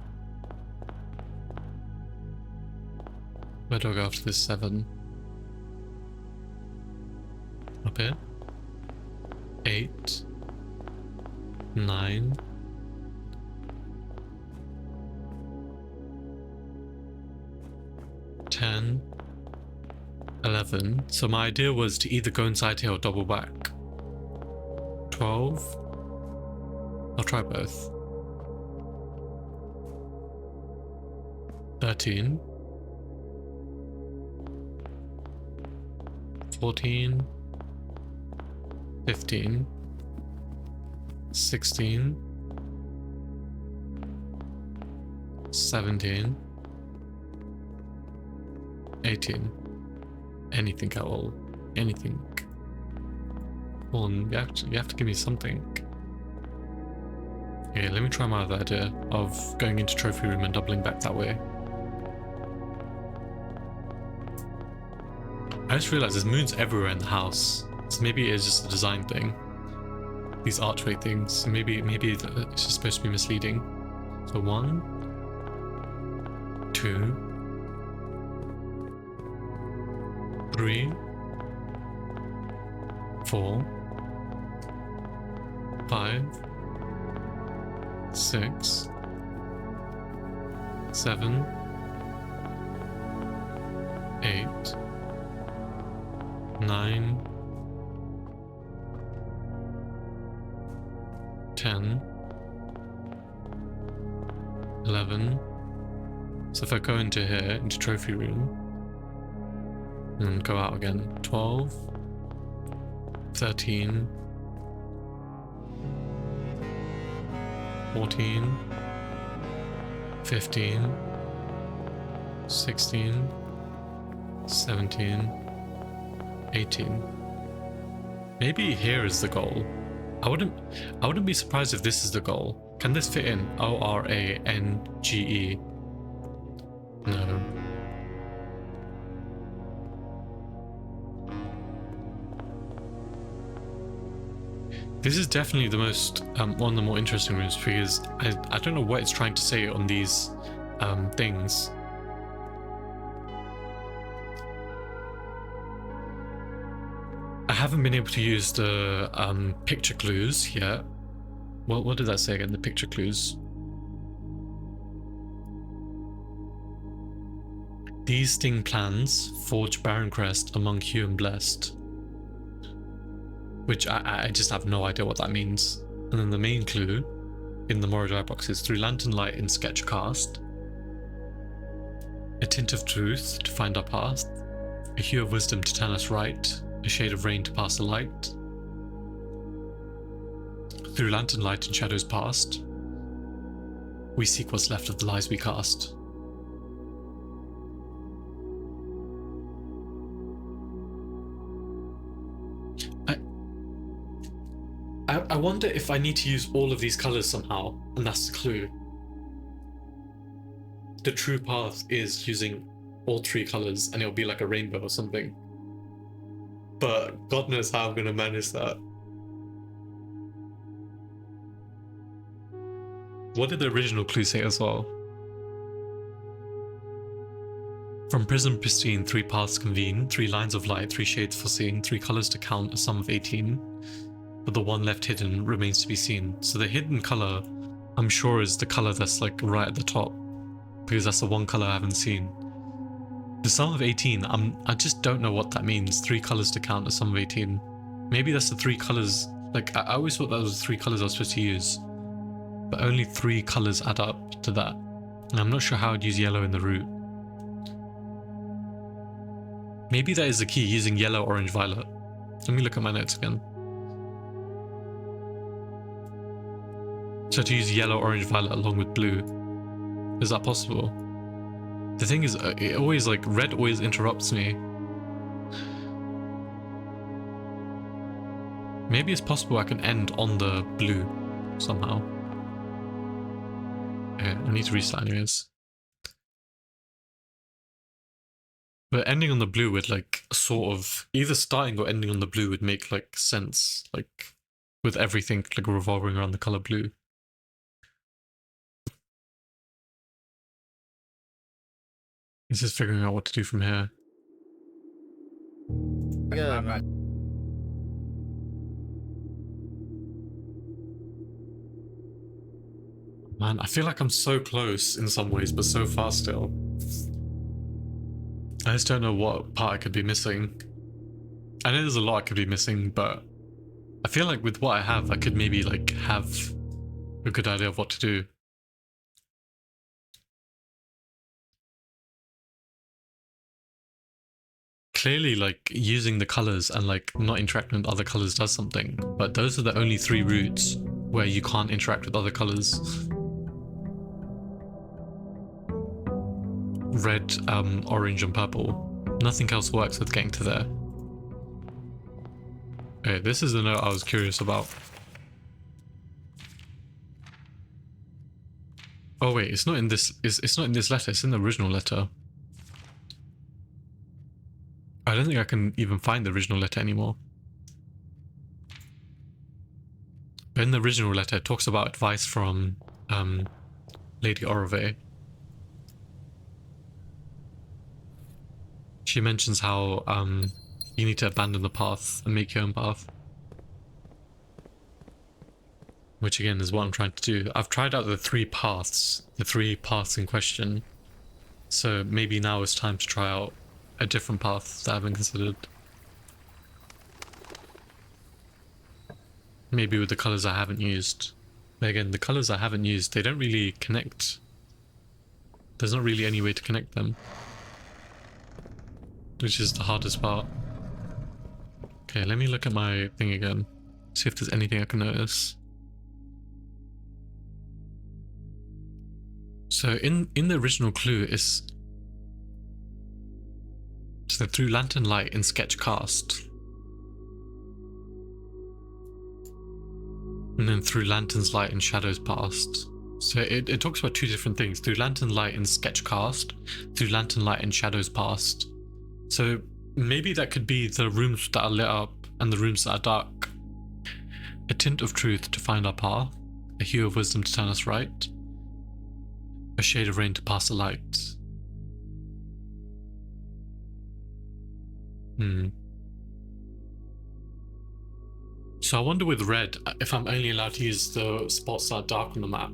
Where do I go after this 7? Up here. 8, 9. 10, 11. So my idea was to either go inside here or double back. 12. I'll try both. 13. 14. 15. 16. 17. 18. Anything at all. Anything. Well, you have to give me something. Okay, let me try my other idea of going into trophy room and doubling back that way. I just realized there's moons everywhere in the house. So maybe it's just a design thing. These archway things. Maybe it's just supposed to be misleading. So 1, 2, 3, 4, 5, 6, 7, 8, 9, 10, 11. So if I go into here, into trophy room, and go out again, 12, 13, 14, 15, 16, 17, 18. Maybe here is the goal. I wouldn't be surprised if this is the goal. Can this fit in? O-R-A-N-G-E. No. This is definitely the most one of the more interesting rooms because I don't know what it's trying to say on these things. I haven't been able to use the picture clues yet. What did that say again? The picture clues. These sting plans forge Baron Crest among Hugh and Blessed. Which I just have no idea what that means. And then the main clue in the Morrowind box is through lantern light in Sketchcast, a tint of truth to find our path, a hue of wisdom to turn us right, a shade of rain to pass the light. Through lantern light and shadows past, we seek what's left of the lies we cast. I wonder if I need to use all of these colors somehow, and that's the clue. The true path is using all 3 colors, and it'll be like a rainbow or something. But God knows how I'm going to manage that. What did the original clue say as well? From prism pristine, 3 paths convene, 3 lines of light, 3 shades foreseen, 3 colors to count, a sum of 18. But the one left hidden remains to be seen. So the hidden color, I'm sure, is the color that's like right at the top, because that's the one color I haven't seen. The sum of 18, I just don't know what that means. 3 colors to count, a sum of 18. Maybe that's the 3 colors. Like I always thought that was the 3 colors I was supposed to use, but only 3 colors add up to that. And I'm not sure how I'd use yellow in the root. Maybe that is the key, using yellow, orange, violet. Let me look at my notes again. So to use yellow, orange, violet along with blue. Is that possible? The thing is, it always, like, red always interrupts me. Maybe it's possible I can end on the blue somehow. Okay, I need to restart anyways. But ending on the blue would like sort of either starting or ending on the blue would make like sense, like with everything like revolving around the color blue. It's just figuring out what to do from here. Yeah. Man, I feel like I'm so close in some ways, but so far still. I just don't know what part I could be missing. I know there's a lot I could be missing, but I feel like with what I have, I could maybe like have a good idea of what to do. Clearly, like using the colors and like not interacting with other colors does something, but those are the only 3 routes where you can't interact with other colors. Red, orange, and purple. Nothing else works with getting to there. Okay, this is the note I was curious about. Oh wait, it's not in this. It's not in this letter. It's in the original letter. I don't think I can even find the original letter anymore. But in the original letter, it talks about advice from Lady Orove. She mentions how you need to abandon the path and make your own path. Which again is what I'm trying to do. I've tried out the 3 paths in question. So maybe now it's time to try out a different path that I haven't considered. Maybe with the colors I haven't used. But again, the colors I haven't used, they don't really connect. There's not really any way to connect them. Which is the hardest part. Okay, let me look at my thing again. See if there's anything I can notice. So in the original clue is so through lantern light in sketch cast. And then through lantern's light in shadows past. So it talks about 2 different things. Through lantern light in sketch cast, through lantern light in shadows past. So maybe that could be the rooms that are lit up and the rooms that are dark. A tint of truth to find our path, a hue of wisdom to turn us right, a shade of rain to pass the light. So I wonder with red, if I'm only allowed to use the spots that are dark on the map.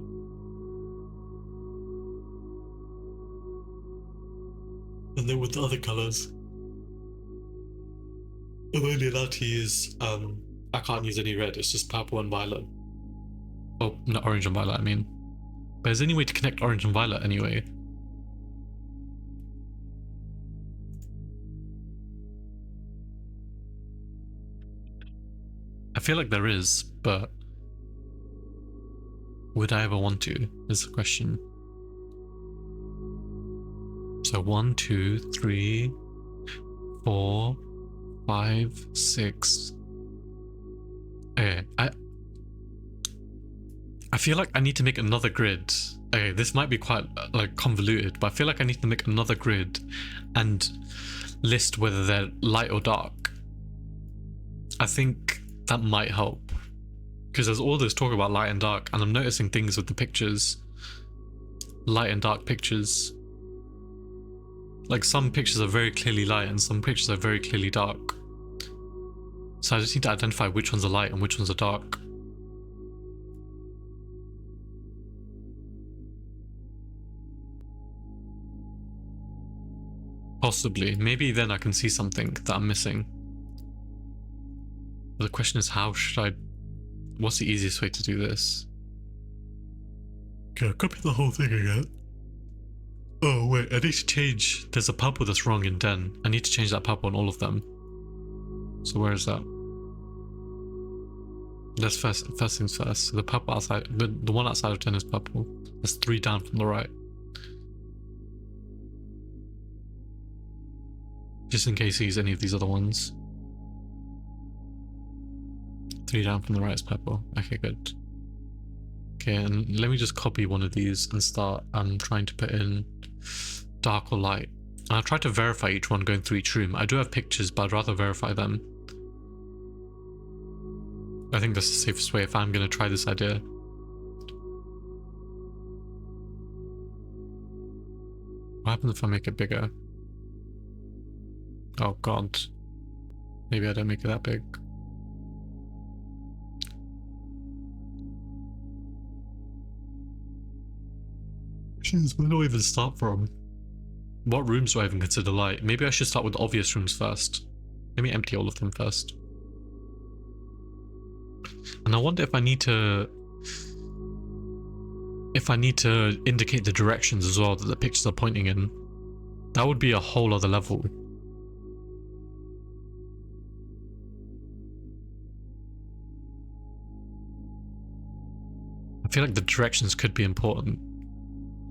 And then with the other colors, I'm only allowed to use, I can't use any red, it's just purple and violet. Oh, not orange and violet, I mean. But there's any way to connect orange and violet anyway. I feel like there is, but would I ever want to, is the question. So 1, 2, 3, 4, 5, 6. Okay, I feel like I need to make another grid. Okay, this might be quite like convoluted, but I feel like I need to make another grid and list whether they're light or dark. I think that might help, because there's all this talk about light and dark, and I'm noticing things with the pictures, light and dark pictures. Like some pictures are very clearly light and some pictures are very clearly dark. So I just need to identify which ones are light and which ones are dark. Possibly. Maybe then I can see something that I'm missing. But the question is, how should I... What's the easiest way to do this? Okay, I'll copy the whole thing again. Oh wait, I need to change... There's a purple that's wrong in Den. I need to change that purple on all of them. So where is that? Let's first things first. So the purple outside... The one outside of Den is purple. That's 3 down from the right. Just in case he's any of these other ones. 3 down from the right is purple. Okay, good. Okay, and let me just copy one of these and start trying to put in dark or light. I'll try to verify each one going through each room. I do have pictures, but I'd rather verify them. I think that's the safest way if I'm going to try this idea. What happens if I make it bigger? Oh god. Maybe I don't make it that big. Jeez, where do I even start from? What rooms do I even consider light? Maybe I should start with the obvious rooms first. Maybe empty all of them first. And I wonder if I need to... indicate the directions as well that the pictures are pointing in. That would be a whole other level. I feel like the directions could be important.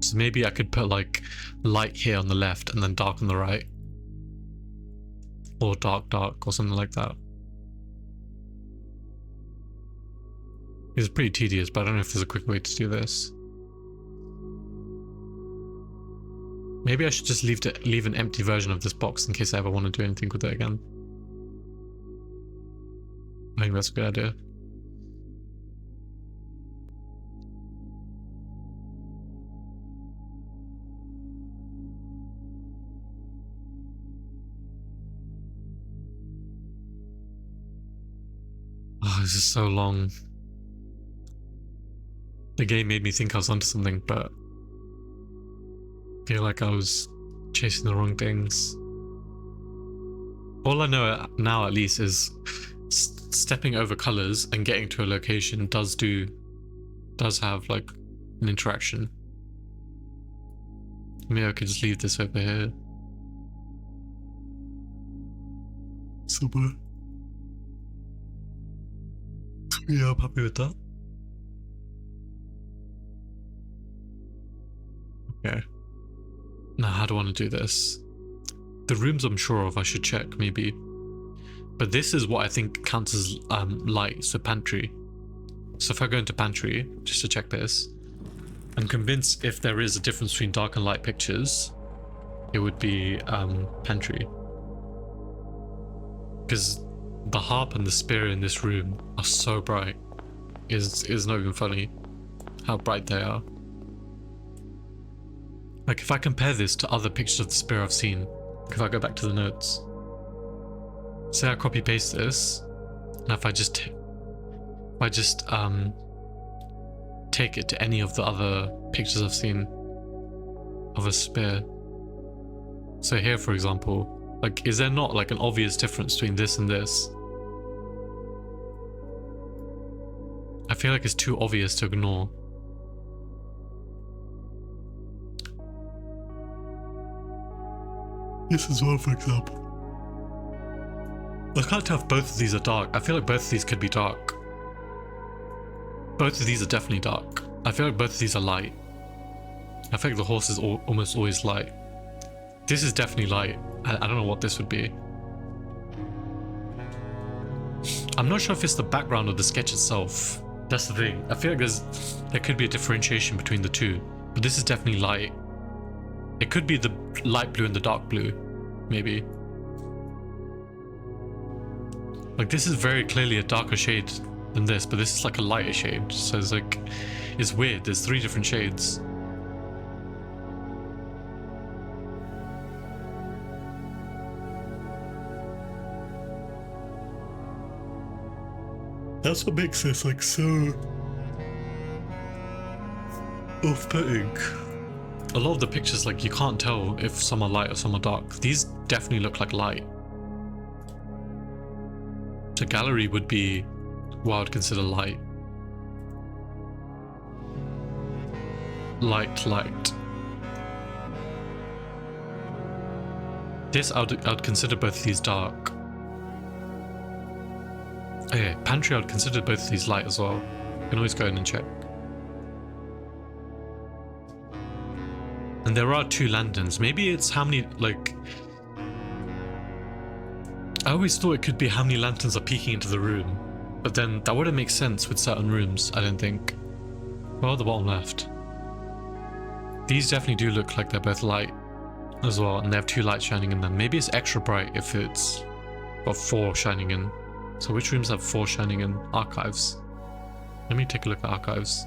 So maybe I could put like light here on the left and then dark on the right. Or dark, dark, or something like that. It's pretty tedious, but I don't know if there's a quick way to do this. Maybe I should just leave an empty version of this box in case I ever want to do anything with it again. I think that's a good idea. Oh, this is so long. The game made me think I was onto something, but I feel like I was chasing the wrong things. All I know now, at least, is stepping over colors and getting to a location does have like an interaction. Maybe I could just leave this over here. Somewhere. Yeah, I'm happy with that. Okay. Now, how do I want to do this? The rooms I'm sure of I should check, maybe. But this is what I think counts as light, so pantry. So if I go into pantry, just to check this, I'm convinced if there is a difference between dark and light pictures, it would be pantry. Because the harp and the spear in this room are so bright. Is not even funny how bright they are. Like if I compare this to other pictures of the spear I've seen, if I go back to the notes, say I copy paste this, and if I just take it to any of the other pictures I've seen of a spear. So here, for example, like is there not like an obvious difference between this and this? I feel like it's too obvious to ignore. This as well, for example. I can't tell if both of these are dark. I feel like both of these could be dark. Both of these are definitely dark. I feel like both of these are light. I feel like the horse is almost always light. This is definitely light. I don't know what this would be. I'm not sure if it's the background or the sketch itself. That's the thing. I feel like there could be a differentiation between the two. But this is definitely light. It could be the light blue and the dark blue, maybe. Like this is very clearly a darker shade than this, but this is like a lighter shade. So it's like, it's weird. There's 3 different shades. That's what makes this like so off-putting. A lot of the pictures, like you can't tell if some are light or some are dark. These definitely look like light. The gallery would be what I would consider light. Light. This I'd consider both of these dark. Okay, pantry I'd consider both of these light as well. You can always go in and check. And there are 2 lanterns. Maybe it's how many, like... I always thought it could be how many lanterns are peeking into the room. But then that wouldn't make sense with certain rooms, I don't think. Well, the bottom left. These definitely do look like they're both light. as well, and they have 2 lights shining in them. Maybe it's extra bright if it's got 4 shining in. So which rooms have 4 shining in? Archives. Let me take a look at archives.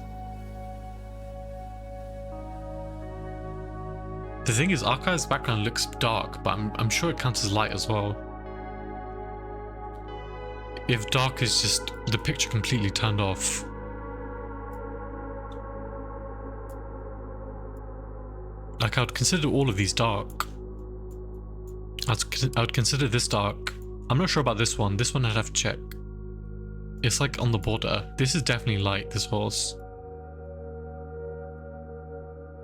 The thing is, archives background looks dark, but I'm sure it counts as light as well. If dark is just the picture completely turned off. Like, I would consider all of these dark. I would consider this dark. I'm not sure about this one. This one I'd have to check. It's like on the border. This is definitely light, this horse.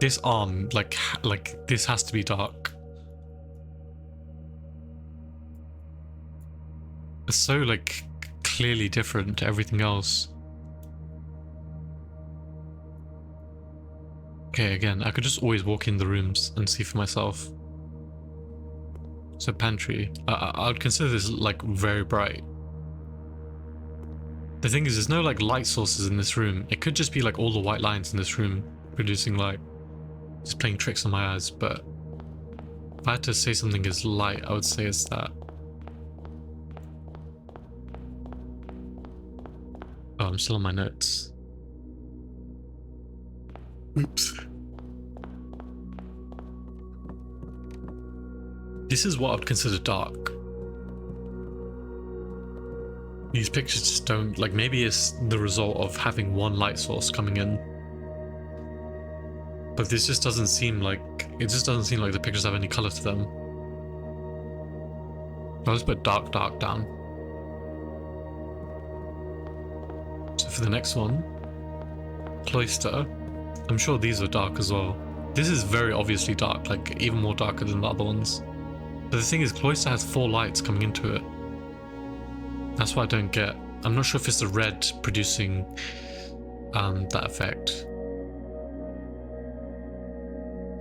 This arm, like this has to be dark. It's so like clearly different to everything else. Okay, again, I could just always walk in the rooms and see for myself. So pantry, I would consider this like very bright. The thing is, there's no like light sources in this room. It could just be like all the white lines in this room producing light. Just playing tricks on my eyes, but if I had to say something is light, I would say it's that. Oh, I'm still on my notes. Oops. This is what I would consider dark. These pictures just don't, like, maybe it's the result of having one light source coming in. But this just doesn't seem like, it just doesn't seem like the pictures have any color to them. I'll just put dark, dark down. So for the next one, cloister. I'm sure these are dark as well. This is very obviously dark, like even more darker than the other ones. But the thing is, cloister has 4 lights coming into it. That's what I don't get. I'm not sure if it's the red producing that effect.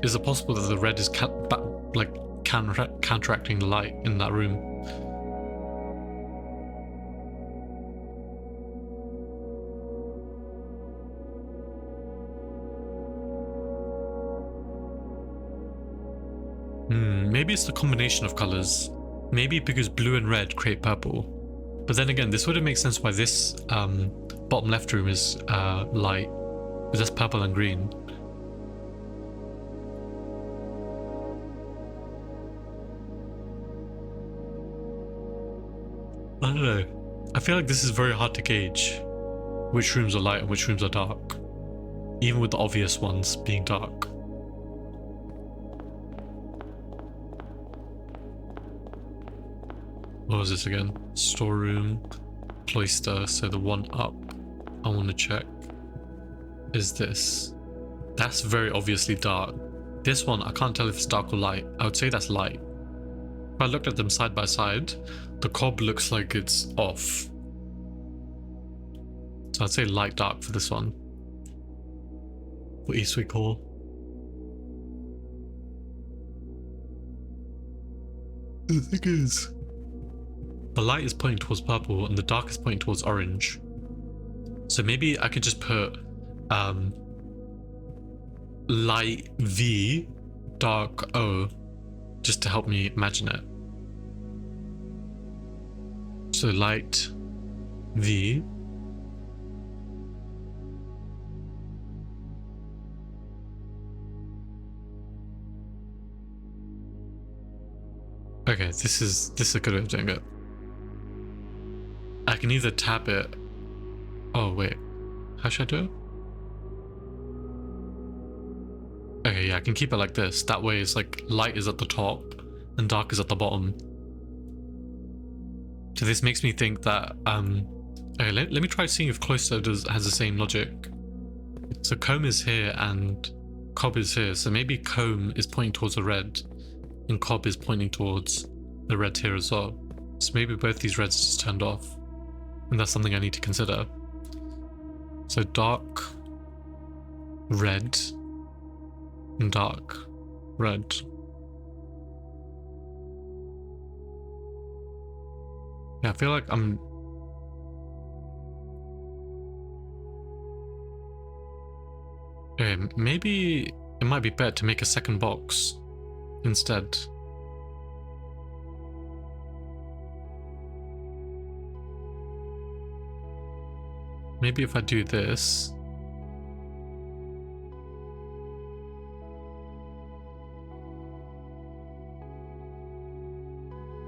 Is it possible that the red is counteracting the light in that room? Maybe it's the combination of colors. Maybe because blue and red create purple. But then again, this wouldn't make sense why this bottom left room is light, because that's purple and green. I don't know. I feel like this is very hard to gauge which rooms are light and which rooms are dark, even with the obvious ones being dark. What was this again? Storeroom, cloister. So the one up I want to check is this. That's very obviously dark. This one, I can't tell if it's dark or light. I would say that's light. If I looked at them side by side, the cob looks like it's off. So I'd say light dark for this one. For Eastwick Hall. The thing is, the light is pointing towards purple and the dark is pointing towards orange. So maybe I could just put light V, dark O, just to help me imagine it. So light V, okay, this is a good way of doing it. I can either tab it. Oh wait, how should I do it? Okay, yeah, I can keep it like this. That way it's like light is at the top and dark is at the bottom. So this makes me think that okay, let me try seeing if cloister has the same logic. So comb is here and cob is here, so maybe comb is pointing towards the red and cob is pointing towards the red here as well. So maybe both these reds just turned off, and that's something I need to consider. So dark red and dark red. Yeah, I feel like I'm... Okay, maybe it might be better to make a second box instead. Maybe if I do this.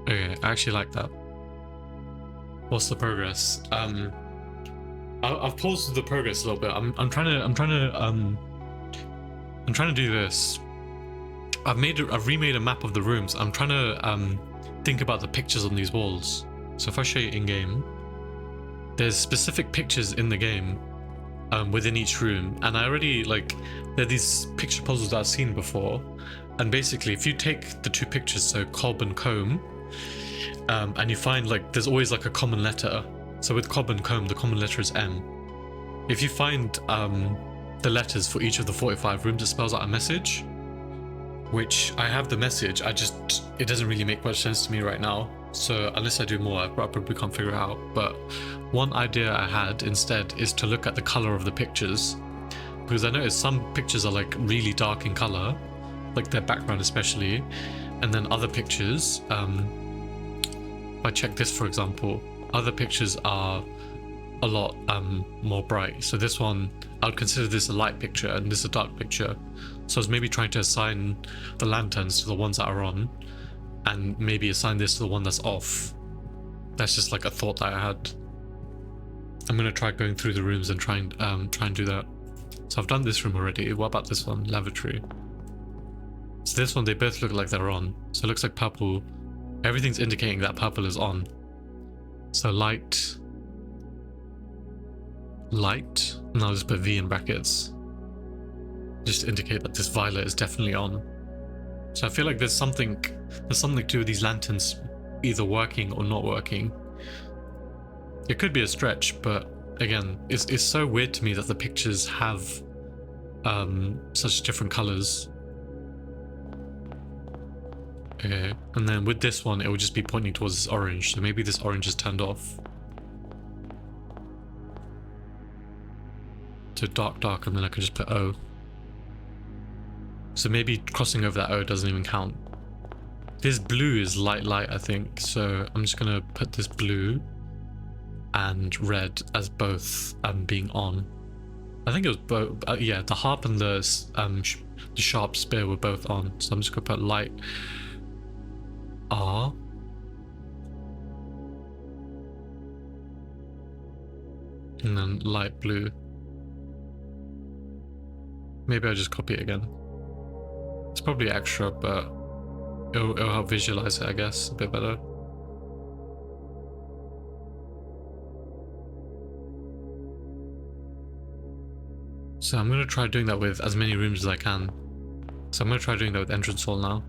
Okay, I actually like that. What's the progress? I've paused the progress a little bit. I'm trying to do this. I've remade a map of the rooms. I'm trying to think about the pictures on these walls. So if I show you in game, there's specific pictures in the game within each room, and I already there are these picture puzzles that I've seen before, and basically if you take the two pictures, so Cobb and Comb, and you find there's always a common letter. So with Cobb and Comb, the common letter is M. If you find the letters for each of the 45 rooms, it spells out a message, which I have the message, it doesn't really make much sense to me right now. So unless I do more, I probably can't figure it out. But one idea I had instead is to look at the color of the pictures, because I noticed some pictures are really dark in color, their background especially, and then other pictures, if I check this for example, other pictures are a lot more bright. So this one, I would consider this a light picture and this a dark picture. So I was maybe trying to assign the lanterns to the ones that are on, and maybe assign this to the one that's off. That's just a thought that I had. I'm gonna try going through the rooms and try and do that. So I've done this room already. What about this one? Lavatory. So this one, they both look like they're on. So it looks like purple. Everything's indicating that purple is on. So light, and I'll just put V in brackets, just to indicate that this violet is definitely on. So I feel like there's something to do with these lanterns either working or not working. It could be a stretch, but again, it's so weird to me that the pictures have such different colors. Okay, and then with this one, it will just be pointing towards this orange. So maybe this orange is turned off. So dark, and then I could just put O. So maybe crossing over that O doesn't even count. This blue is light, I think. So I'm just gonna put this blue and red as both being on. I think it was both. Yeah, the harp and the sharp spear were both on. So I'm just gonna put light R. And then light blue. Maybe I'll just copy it again. It's probably extra, but it'll help visualize it, I guess, a bit better. So I'm going to try doing that with as many rooms as I can. So I'm going to try doing that with entrance hall now.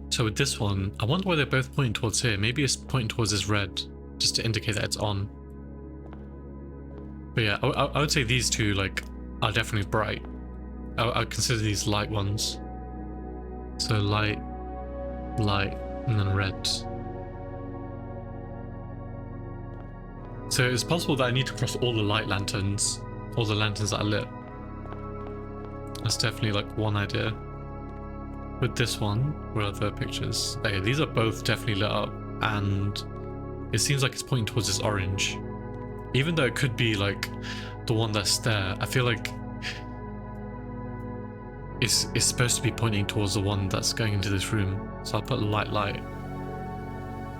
So with this one, I wonder why they're both pointing towards here. Maybe it's pointing towards this red, just to indicate that it's on. But yeah, I would say these two are definitely bright. I would consider these light ones. So light, and then red. So it's possible that I need to cross all the light lanterns, all the lanterns that are lit. That's definitely one idea. With this one, where are the pictures? Okay, these are both definitely lit up, and it seems like it's pointing towards this orange. Even though it could be the one that's there, I feel like it's supposed to be pointing towards the one that's going into this room. So I'll put light,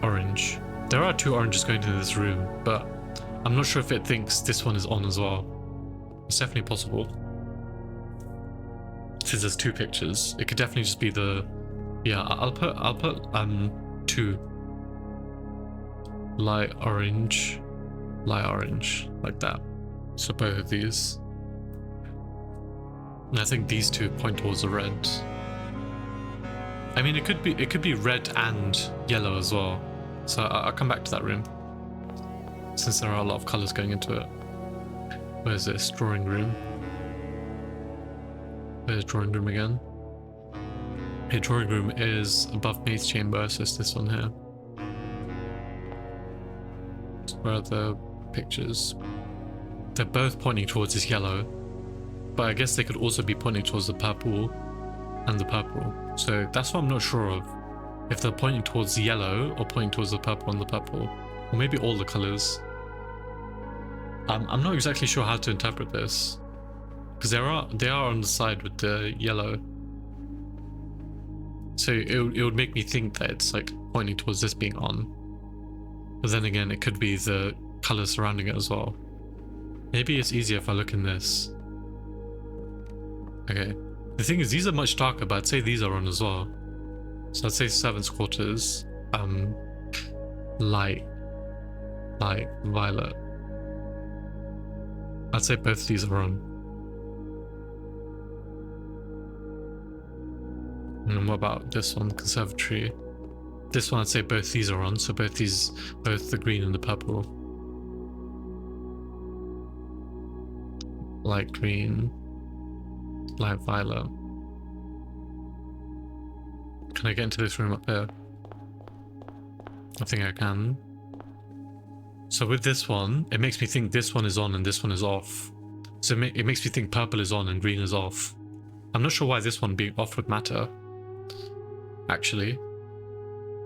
orange. There are two oranges going into this room, but I'm not sure if it thinks this one is on as well. It's definitely possible. Since there's two pictures, it could definitely just be the... Yeah, I'll put 2. Light orange, like that. So both of these. And I think these two point towards the red. I mean, it could be red and yellow as well. So I'll come back to that room, since there are a lot of colors going into it. Where's this? Drawing room. There's drawing room again. Okay, drawing room is above maid's chamber, so it's this one here. So where are the pictures? They're both pointing towards this yellow. but I guess they could also be pointing towards the purple and the purple. So that's what I'm not sure of. If they're pointing towards the yellow or pointing towards the purple and the purple. Or maybe all the colors. I'm not exactly sure how to interpret this. Because they are on the side with the yellow. So it would make me think that it's like pointing towards this being on. But then again, it could be the colors surrounding it as well. Maybe it's easier if I look in this. Okay. The thing is, these are much darker, but I'd say these are on as well. So I'd say 7/4, light, violet. I'd say both of these are on. And what about this one, conservatory? This one I'd say both these are on, so both the green and the purple. Light green, light violet. Can I get into this room up here? I think I can. So with this one, it makes me think this one is on and this one is off. So it makes me think purple is on and green is off. I'm not sure why this one being off would matter, actually.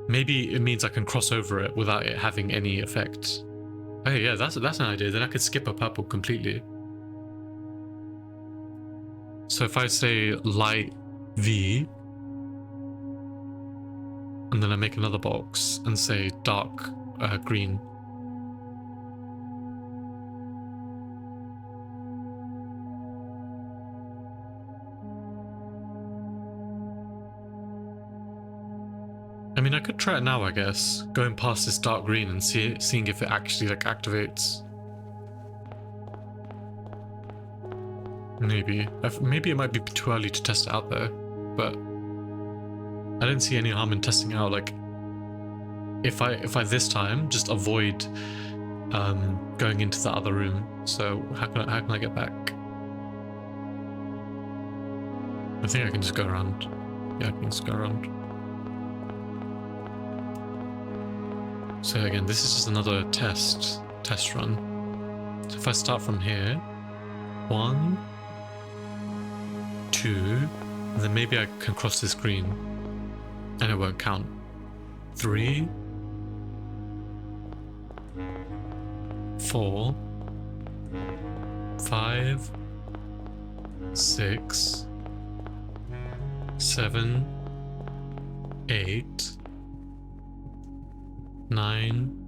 Maybe it means I can cross over it without it having any effect. Oh yeah, that's an idea. Then I could skip a purple completely. So if I say light V, and then I make another box and say dark green. I mean, I could try it now, I guess. Going past this dark green and seeing if it actually like activates. Maybe it might be too early to test it out though, but I don't see any harm in testing out. Like, if I this time just avoid going into the other room. So how can I get back? I think I can just go around. Yeah, I can just go around. So again, this is just another test run. So if I start from here, 1, 2, and then maybe I can cross this green, and it won't count. 3, 4, 5, 6, 7, 8, 9,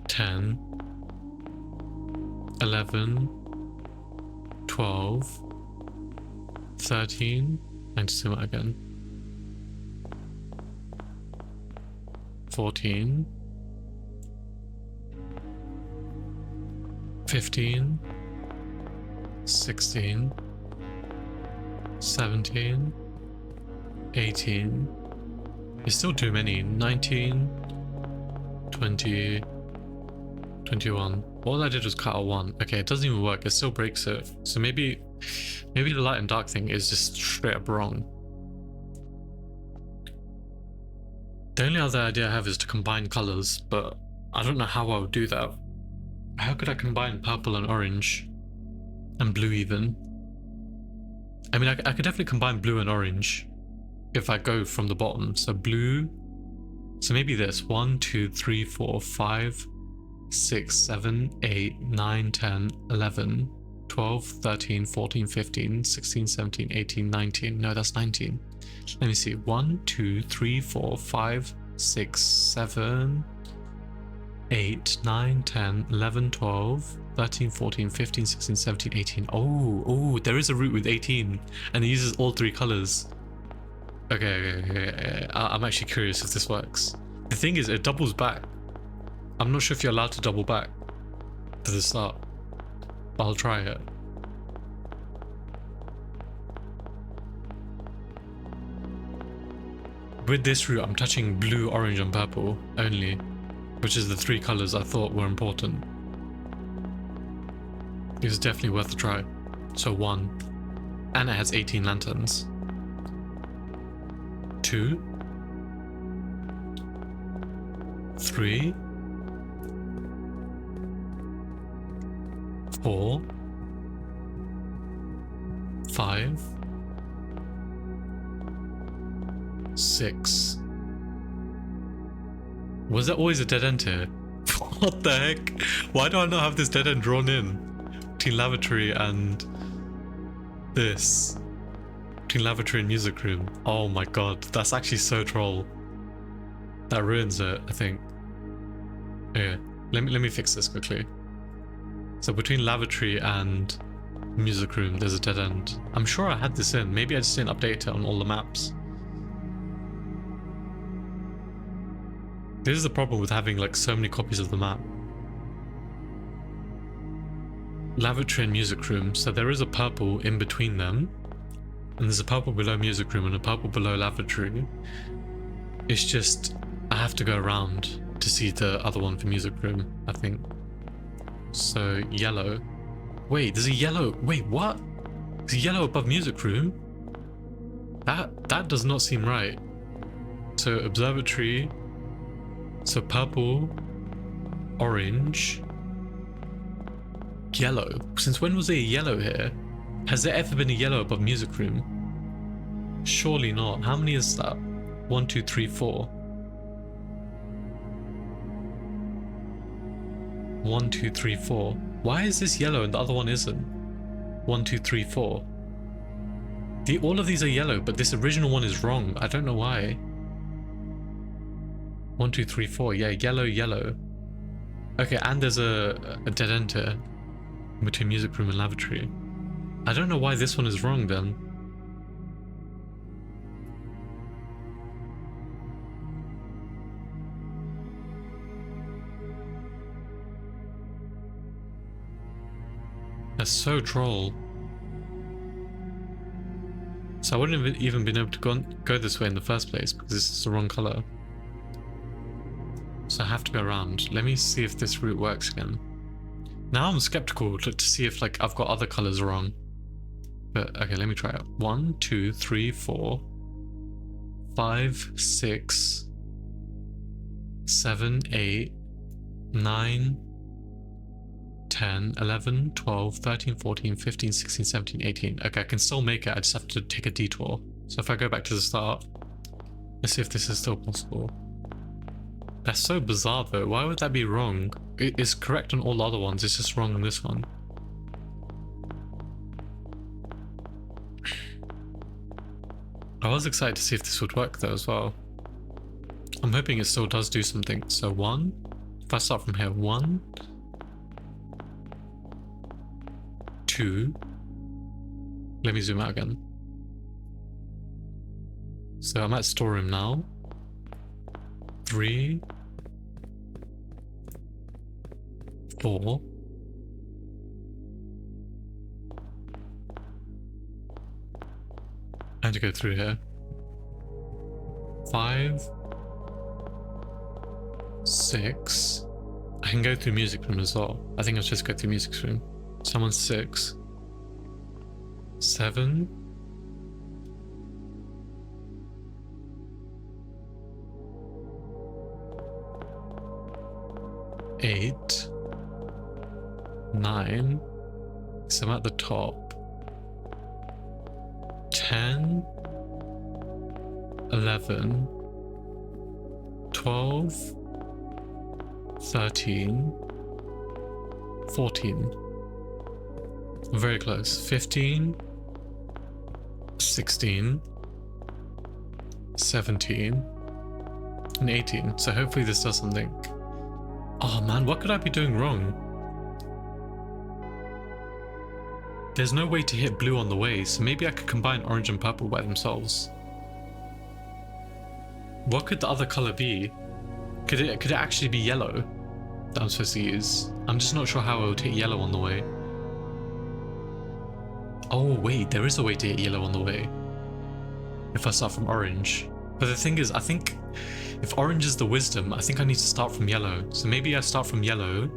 10, 11, 12, 13, and zoom out again. 14, 15, 16, 17, 18. It's still too many. 19, 20, 21. All I did was cut out 1. Okay, it doesn't even work. It still breaks it. So maybe the light and dark thing is just straight up wrong. The only other idea I have is to combine colors, but I don't know how I would do that. How could I combine purple and orange? And blue even? I mean, I could definitely combine blue and orange if I go from the bottom. So blue, so maybe this 1, 2, 3, 4, 5, 6, 7, 8, 9, 10, 11, 12, 13, 14, 15, 16, 17, 18, 19. No, that's 19. Let me see. 1, 2, 3, 4, 5, 6, 7, 8, 9, 10, 11, 12, 13, 14, 15, 16, 17, 18. Oh, there is a route with 18 and it uses all 3 colors. Okay. I'm actually curious if this works. The thing is, it doubles back. I'm not sure if you're allowed to double back to the start, but I'll try it. With this route, I'm touching blue, orange, and purple only, which is the 3 colors I thought were important. It's definitely worth a try. So 1, and it has 18 lanterns. 2, 3, 4, 5, 6. Was there always a dead end here? What the heck? Why do I not have this dead end drawn in? Between lavatory and this. Between lavatory and music room. Oh my god, that's actually so troll. That ruins it, I think. Okay, let me fix this quickly. So between lavatory and music room, there's a dead end. I'm sure I had this in. Maybe I just didn't update it on all the maps. This is the problem with having like so many copies of the map. Lavatory and music room. So there is a purple in between them. And there's a purple below music room and a purple below lavatory. It's just, I have to go around to see the other one for music room, I think. So yellow. Wait, there's a yellow. Wait, what? There's a yellow above music room? That does not seem right. So observatory. So purple, orange, yellow. Since when was there a yellow here? Has there ever been a yellow above music room? Surely not. How many is that? 1, 2, 3, 4. 1, 2, 3, 4. Why is this yellow and the other one isn't? 1, 2, 3, 4. All of these are yellow, but this original one is wrong. I don't know why. 1, 2, 3, 4. Yeah, yellow, yellow. Okay, and there's a dead end here between music room and lavatory. I don't know why this one is wrong then. That's so troll. So I wouldn't have even been able to go this way in the first place because this is the wrong color. So I have to go around. Let me see if this route works again. Now I'm skeptical to see if like I've got other colors wrong. But okay, let me try it. 1, 2, 3, 4, 5, 6, 7, 8, 9, 10, 11, 12, 13, 14, 15, 16, 17, 18. Okay, I can still make it. I just have to take a detour. So if I go back to the start, let's see if this is still possible. That's so bizarre though. Why would that be wrong? It is correct on all the other ones. It's just wrong on this one. I was excited to see if this would work though as well. I'm hoping it still does do something. So 1, if I start from here, 1, 2, let me zoom out again. So I'm at storeroom now. 3, 4, I had to go through here. 5, 6. I can go through music room as well. I think I'll just go through music room. Someone's 6, 7, 8, 9. So I'm at the top. 10, 11, 12, 13, 14. Very close. 15, 16, 17, and 18. So hopefully this does something. Oh man, what could I be doing wrong? There's no way to hit blue on the way, so maybe I could combine orange and purple by themselves. What could the other color be? Could it actually be yellow that I'm supposed to use? I'm just not sure how I would hit yellow on the way. Oh wait, there is a way to hit yellow on the way. If I start from orange. But the thing is, I think if orange is the wisdom, I think I need to start from yellow. So maybe I start from yellow,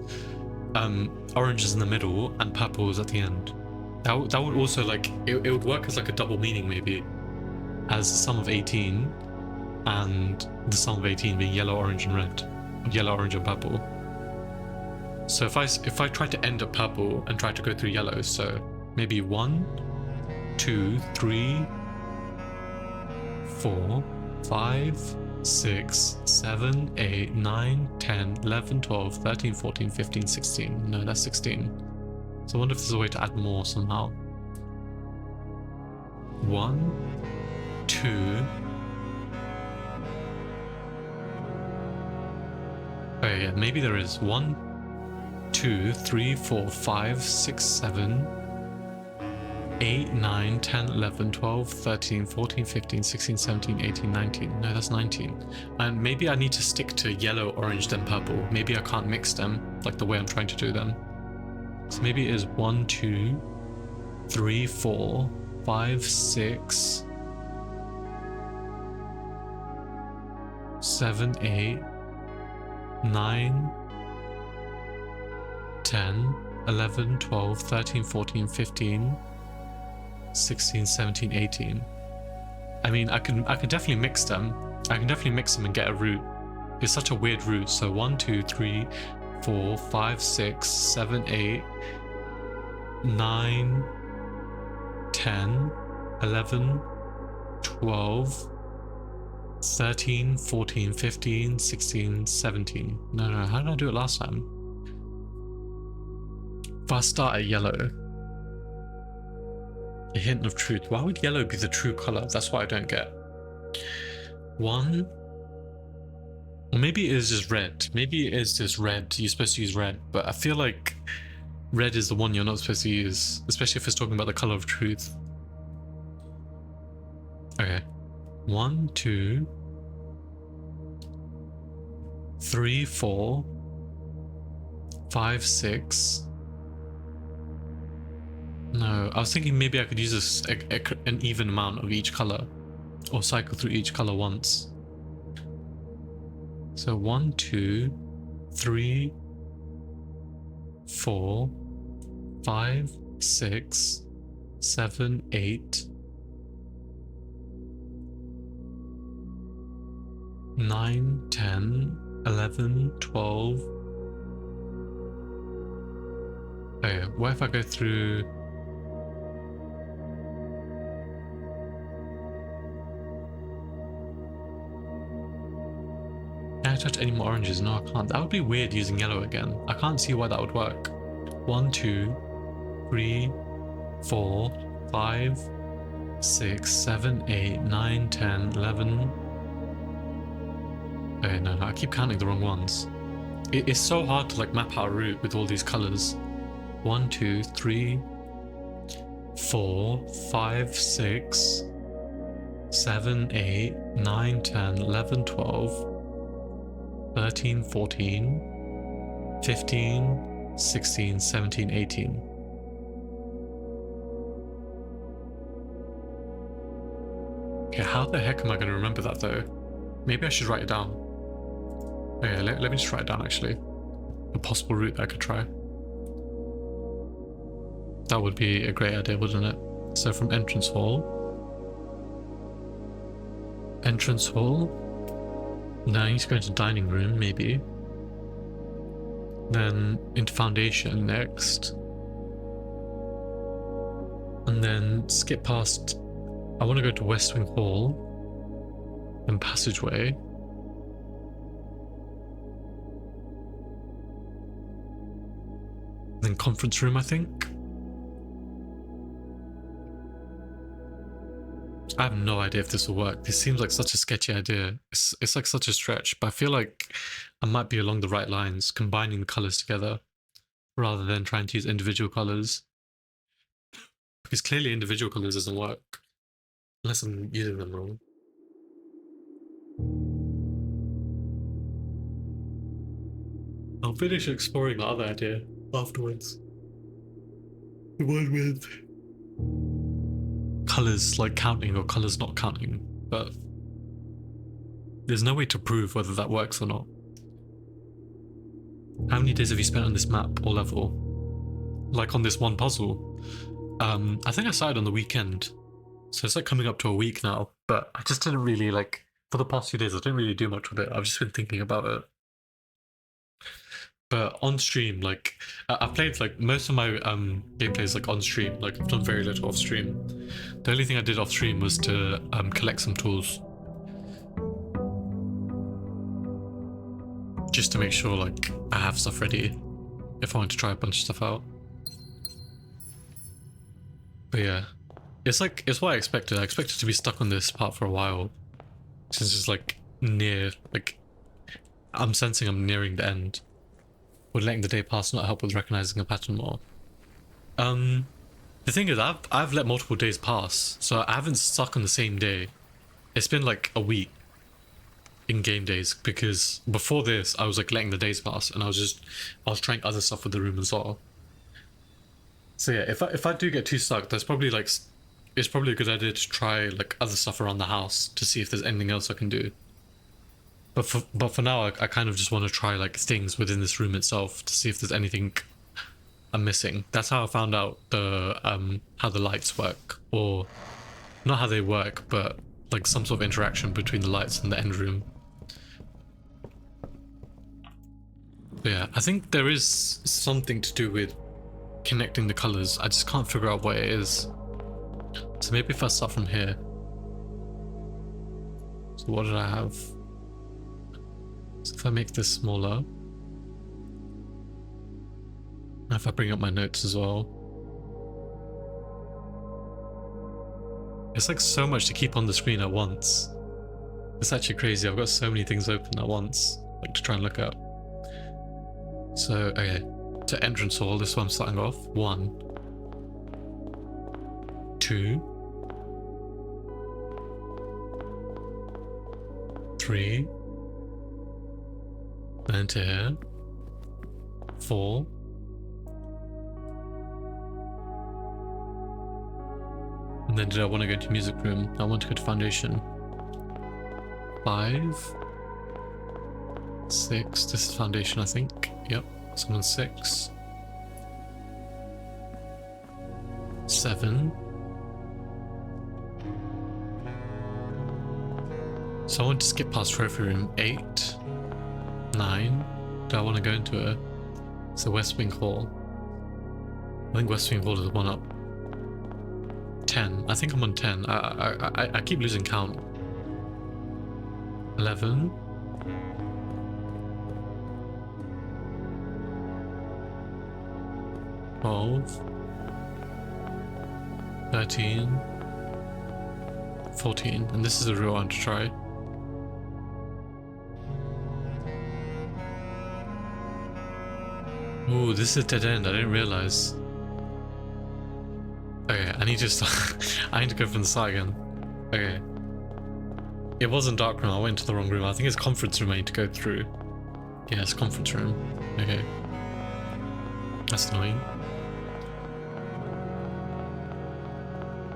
orange is in the middle, and purple is at the end. That would also like, it would work as like a double meaning maybe. As the sum of 18, and the sum of 18 being yellow, orange, and red. Or yellow, orange, and purple. So if I try to end at purple and try to go through yellow, so maybe 1, 2, 3, 4, 5, 6, 7, 8, 9, 10, 11, 12, 13, 14, 15, 16. No, that's 16. So I wonder if there's a way to add more somehow. 1, 2. Oh yeah, maybe there is. 1, 2, 3, 4, 5, 6, 7, 8, 9, 10, 11, 12, 13, 14, 15, 16, 17, 18, 19. No, that's 19. And maybe I need to stick to yellow, orange, then purple. Maybe I can't mix them like the way I'm trying to do them. So maybe it is 1, 2, 3, 4, 5, 6, 7, 8, 9, 10, 11, 12, 13, 14, 15, 16, 17, 18. I mean, I can definitely mix them. I can definitely mix them and get a root. It's such a weird root. So 1, 2, 3, 4, 5, 6, 7, 8, 9, 10, 11, 12, 13, 14, 15, 16, 17. No, how did I do it last time? If I start at yellow, a hint of truth. Why would yellow be the true color? That's what I don't get. 1. Or maybe it is just red. Maybe it is just red. You're supposed to use red, but I feel like red is the one you're not supposed to use, especially if it's talking about the color of truth. Okay. 1, 2, 3, 4, 5, 6. No, I was thinking maybe I could use an even amount of each color, or cycle through each color once. So 1, 2, 3, 4, 5, 6, 7, 8, 9, 10, 11, 12. Okay, what if I go through? Can I touch any more oranges? No, I can't. That would be weird using yellow again. I can't see why that would work. 1, 2, 3, 4, 5, 6, 7, 8, 9, 10, 11. Okay, no, I keep counting the wrong ones. It's so hard to like map out a route with all these colors. 1, 2, 3, 4, 5, 6, 7, 8, 9, 10, 11, 12. 13, 14, 15, 16, 17, 18. Okay, how the heck am I going to remember that though? Maybe I should write it down. Okay, let me just write it down actually. A possible route that I could try. That would be a great idea, wouldn't it? So from entrance hall. Entrance hall. Now I need to go into dining room, maybe. Then into foundation next. And then skip past. I want to go to West Wing Hall. Then passageway. Then conference room, I think. I have no idea if this will work. This seems like such a sketchy idea. It's like such a stretch, but I feel like I might be along the right lines, combining the colors together rather than trying to use individual colors. Because clearly individual colors doesn't work unless I'm using them wrong. I'll finish exploring the other idea afterwards. The one with colors like counting or colors not counting, but there's no way to prove whether that works or not. How many days have you spent on this map or level? Like on this one puzzle? I think I started on the weekend, so it's like coming up to a week now, but I just didn't really like, for the past few days I didn't really do much with it. I've just been thinking about it. But on stream, like I've played like most of my gameplays like on stream, like I've done very little off stream. The only thing I did off stream was to collect some tools. Just to make sure like I have stuff ready if I want to try a bunch of stuff out. But yeah, it's what I expected. I expected to be stuck on this part for a while, since it's like near, like I'm sensing I'm nearing the end. Would letting the day pass not help with recognizing a pattern more? The thing is, I've let multiple days pass, so I haven't stuck on the same day. It's been like a week in game days, because before this I was like letting the days pass and I was trying other stuff with the room as well. So yeah, if I do get too stuck, that's probably like, it's probably a good idea to try like other stuff around the house to see if there's anything else I can do. But for now, I kind of just want to try like things within this room itself to see if there's anything I'm missing. That's how I found out the how the lights work, or not how they work, but like some sort of interaction between the lights and the end room. But yeah, I think there is something to do with connecting the colors. I just can't figure out what it is. So maybe if I start from here. So what did I have? So if I make this smaller, and if I bring up my notes as well, it's like so much to keep on the screen at once. It's actually crazy. I've got so many things open at once, like to try and look at. So okay, to entrance hall, this is what I'm starting off. 1, 2, 3. Then to here, 4, and then did I want to go to music room? I want to go to foundation. 5, 6. This is foundation, I think. Yep, so I'm on 6, 7. So I want to skip past trophy room. 8, 9. Do I want to go into it? It's the West Wing Hall. I think West Wing Hall is one up. 10. I think I'm on 10. I keep losing count. 11. 12. 13. 14. And this is the real one to try. Ooh, this is a dead end. I didn't realize. Okay, I need to start. I need to go from the start again. Okay. It wasn't dark room. I went to the wrong room. I think it's conference room I need to go through. Yeah, it's conference room. Okay. That's annoying.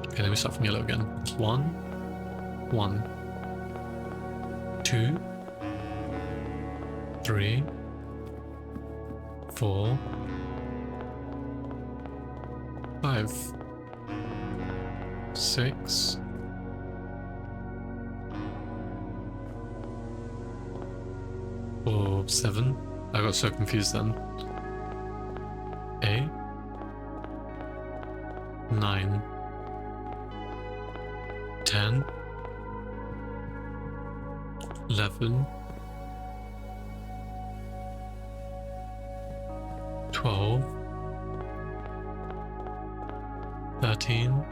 Okay, let me start from yellow again. 1, 1, 2, 3, 4, 5, 6, 7. I got so confused then. 8, 9, 10, 11, 12, 13,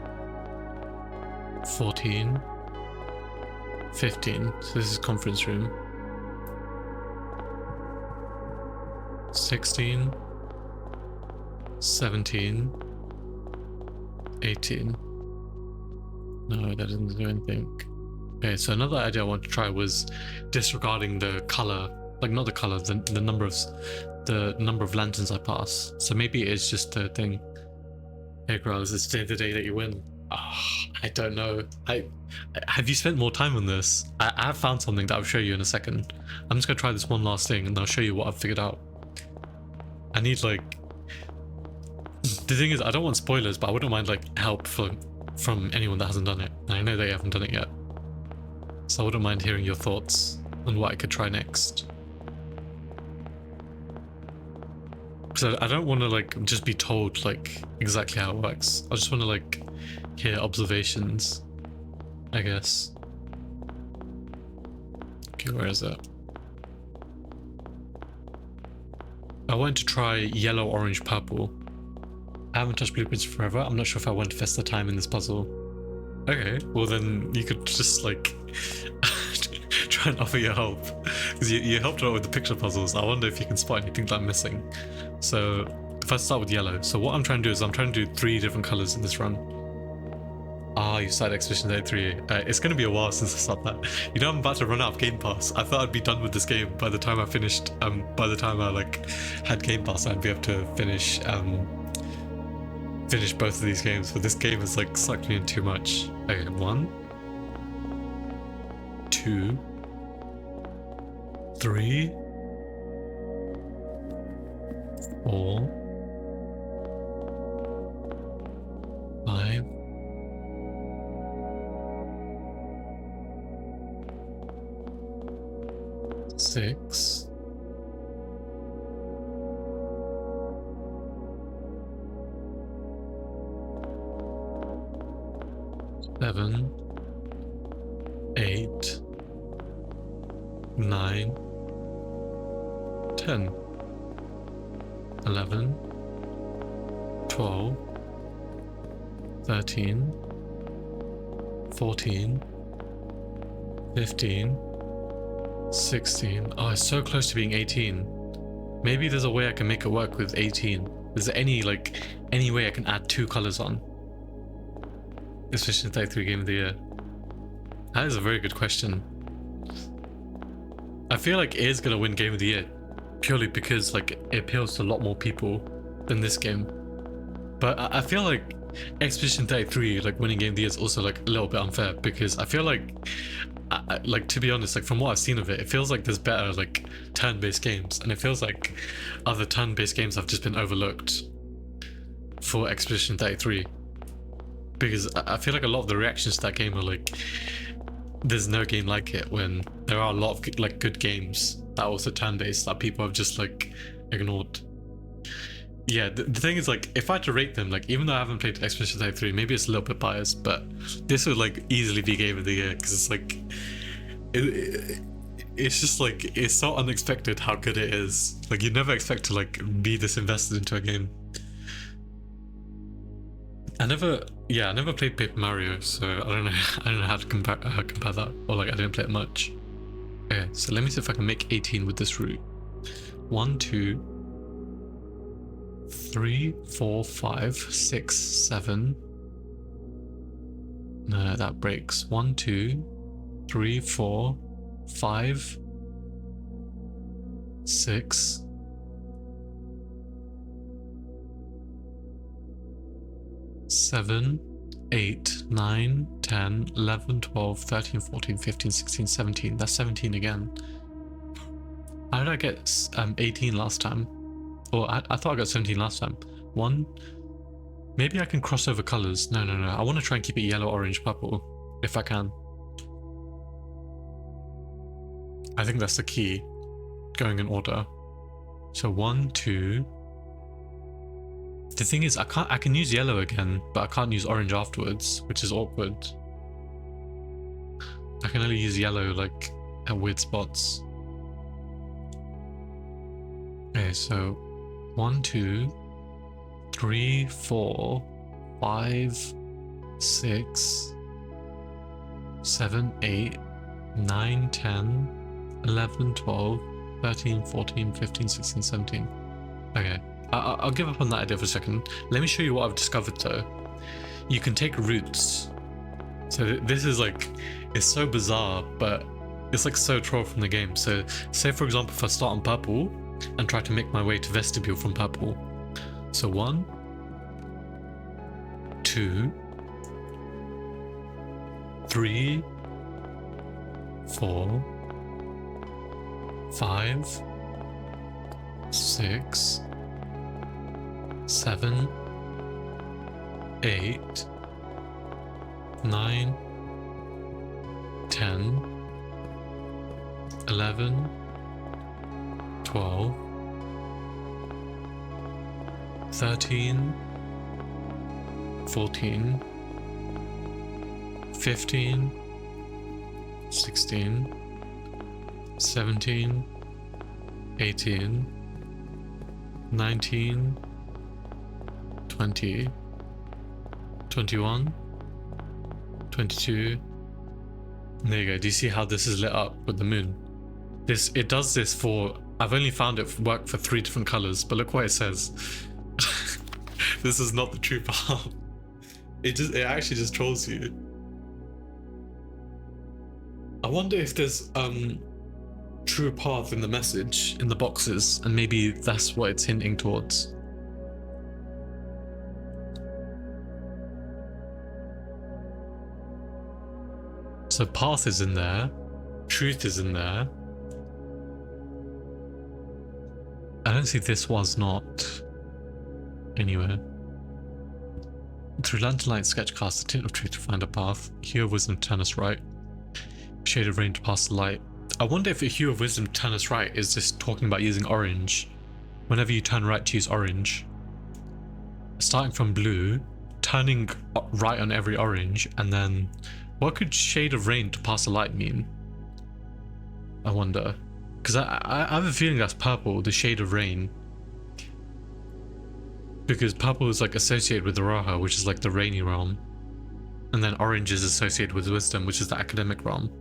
14, 15. So this is conference room. 16, 17, 18. No, that doesn't do anything. Okay, so another idea I wanted to try was disregarding the color, like not the color, the number of lanterns I pass. So maybe it's just a thing. Hey girls, it's the day that you win. I don't know. Have you spent more time on this? I have found something that I'll show you in a second. I'm just gonna try this one last thing and I'll show you what I've figured out. I need like, the thing is, I don't want spoilers, but I wouldn't mind like help from anyone that hasn't done it. And I know they haven't done it yet, so I wouldn't mind hearing your thoughts on what I could try next. Because I don't want to like just be told like exactly how it works. I just want to like Here, observations, I guess. Okay, where is it? I want to try yellow, orange, purple. I haven't touched blueprints forever. I'm not sure if I want to invest the time in this puzzle. Okay, well then you could just like try and offer your help. Because you helped a lot with the picture puzzles. I wonder if you can spot anything that I'm missing. So if I start with yellow. So what I'm trying to do is I'm trying to do 3 different colors in this run. Ah, you started Expedition 33. It's going to be a while since I started that. You know, I'm about to run out of Game Pass. I thought I'd be done with this game by the time I finished. By the time I like had Game Pass, I'd be able to finish finish both of these games. But this game has like sucked me in too much. Okay, 1, 2, 3, 4, 5. 6, 7, 8, 9, 10, 11, 12, 13, 14, 15, 16. Oh, it's so close to being 18. Maybe there's a way I can make it work with 18. Is there any way I can add 2 colors on? Expedition 33 Game of the Year. That is a very good question. I feel like it is gonna win Game of the Year purely because like it appeals to a lot more people than this game. But I feel like Expedition 33 like winning Game of the Year is also like a little bit unfair because I feel like to be honest, like from what I've seen of it, it feels like there's better like turn-based games, and it feels like other turn-based games have just been overlooked for Expedition 33 because I feel like a lot of the reactions to that game are like there's no game like it, when there are a lot of like good games that are also turn-based that people have just like ignored. Yeah, the thing is, like, if I had to rate them, like, even though I haven't played Expedition 33, maybe it's a little bit biased, but this would, like, easily be Game of the Year, because it's, like, it's just, like, it's so unexpected how good it is. Like, you never expect to, like, be this invested into a game. I never played Paper Mario, so I don't know how to compare that, or, like, I didn't play it much. Okay, so let me see if I can make 18 with this route. 1, 2... 3, 4, 5, 6, 7. No, that breaks. 1, 2, 3, 4, 5, 6, 7, 8, 9, 10, 11, 12, 13, 14, 15, 16, 17. That's 17 again. How did I get 18 last time? Or I thought I got 17 last time. 1. Maybe I can cross over colors. No. I want to try and keep it yellow, orange, purple, if I can. I think that's the key. Going in order. So 1, 2. The thing is, I can use yellow again, but I can't use orange afterwards, which is awkward. I can only use yellow like at weird spots. Okay, so 1, 2, 3, 4, 5, 6, 7, 8, 9, 10, 11, 12, 13, 14, 15, 16, 17. Okay, I'll give up on that idea for a second. Let me show you what I've discovered though. You can take routes. So this is like, it's so bizarre, but it's like so troll from the game. So say for example, if I start on purple and try to make my way to vestibule from purple. So 1, 2, 3, 4, 5, 6, 7, 8, 9, 10, 11, 12, 13, 14, 15, 16, 17, 18, 19, 20, 21, 22. There you go. Do you see how this is lit up with the moon? It does this for, I've only found it work for 3 different colors, but look what it says. This is not the true path. It actually just trolls you. I wonder if there's true path in the message in the boxes, and maybe that's what it's hinting towards. So path is in there, truth is in there. I don't see this was not anywhere. Through lantern light sketch cast the tint of truth to find a path. Hue of wisdom turn us right. Shade of rain to pass the light. I wonder if a hue of wisdom turn us right is just talking about using orange. Whenever you turn right to use orange. Starting from blue, turning right on every orange, and then what could shade of rain to pass the light mean? I wonder. Because I have a feeling that's purple, the shade of rain. Because purple is like associated with the Raha, which is like the rainy realm. And then orange is associated with wisdom, which is the academic realm.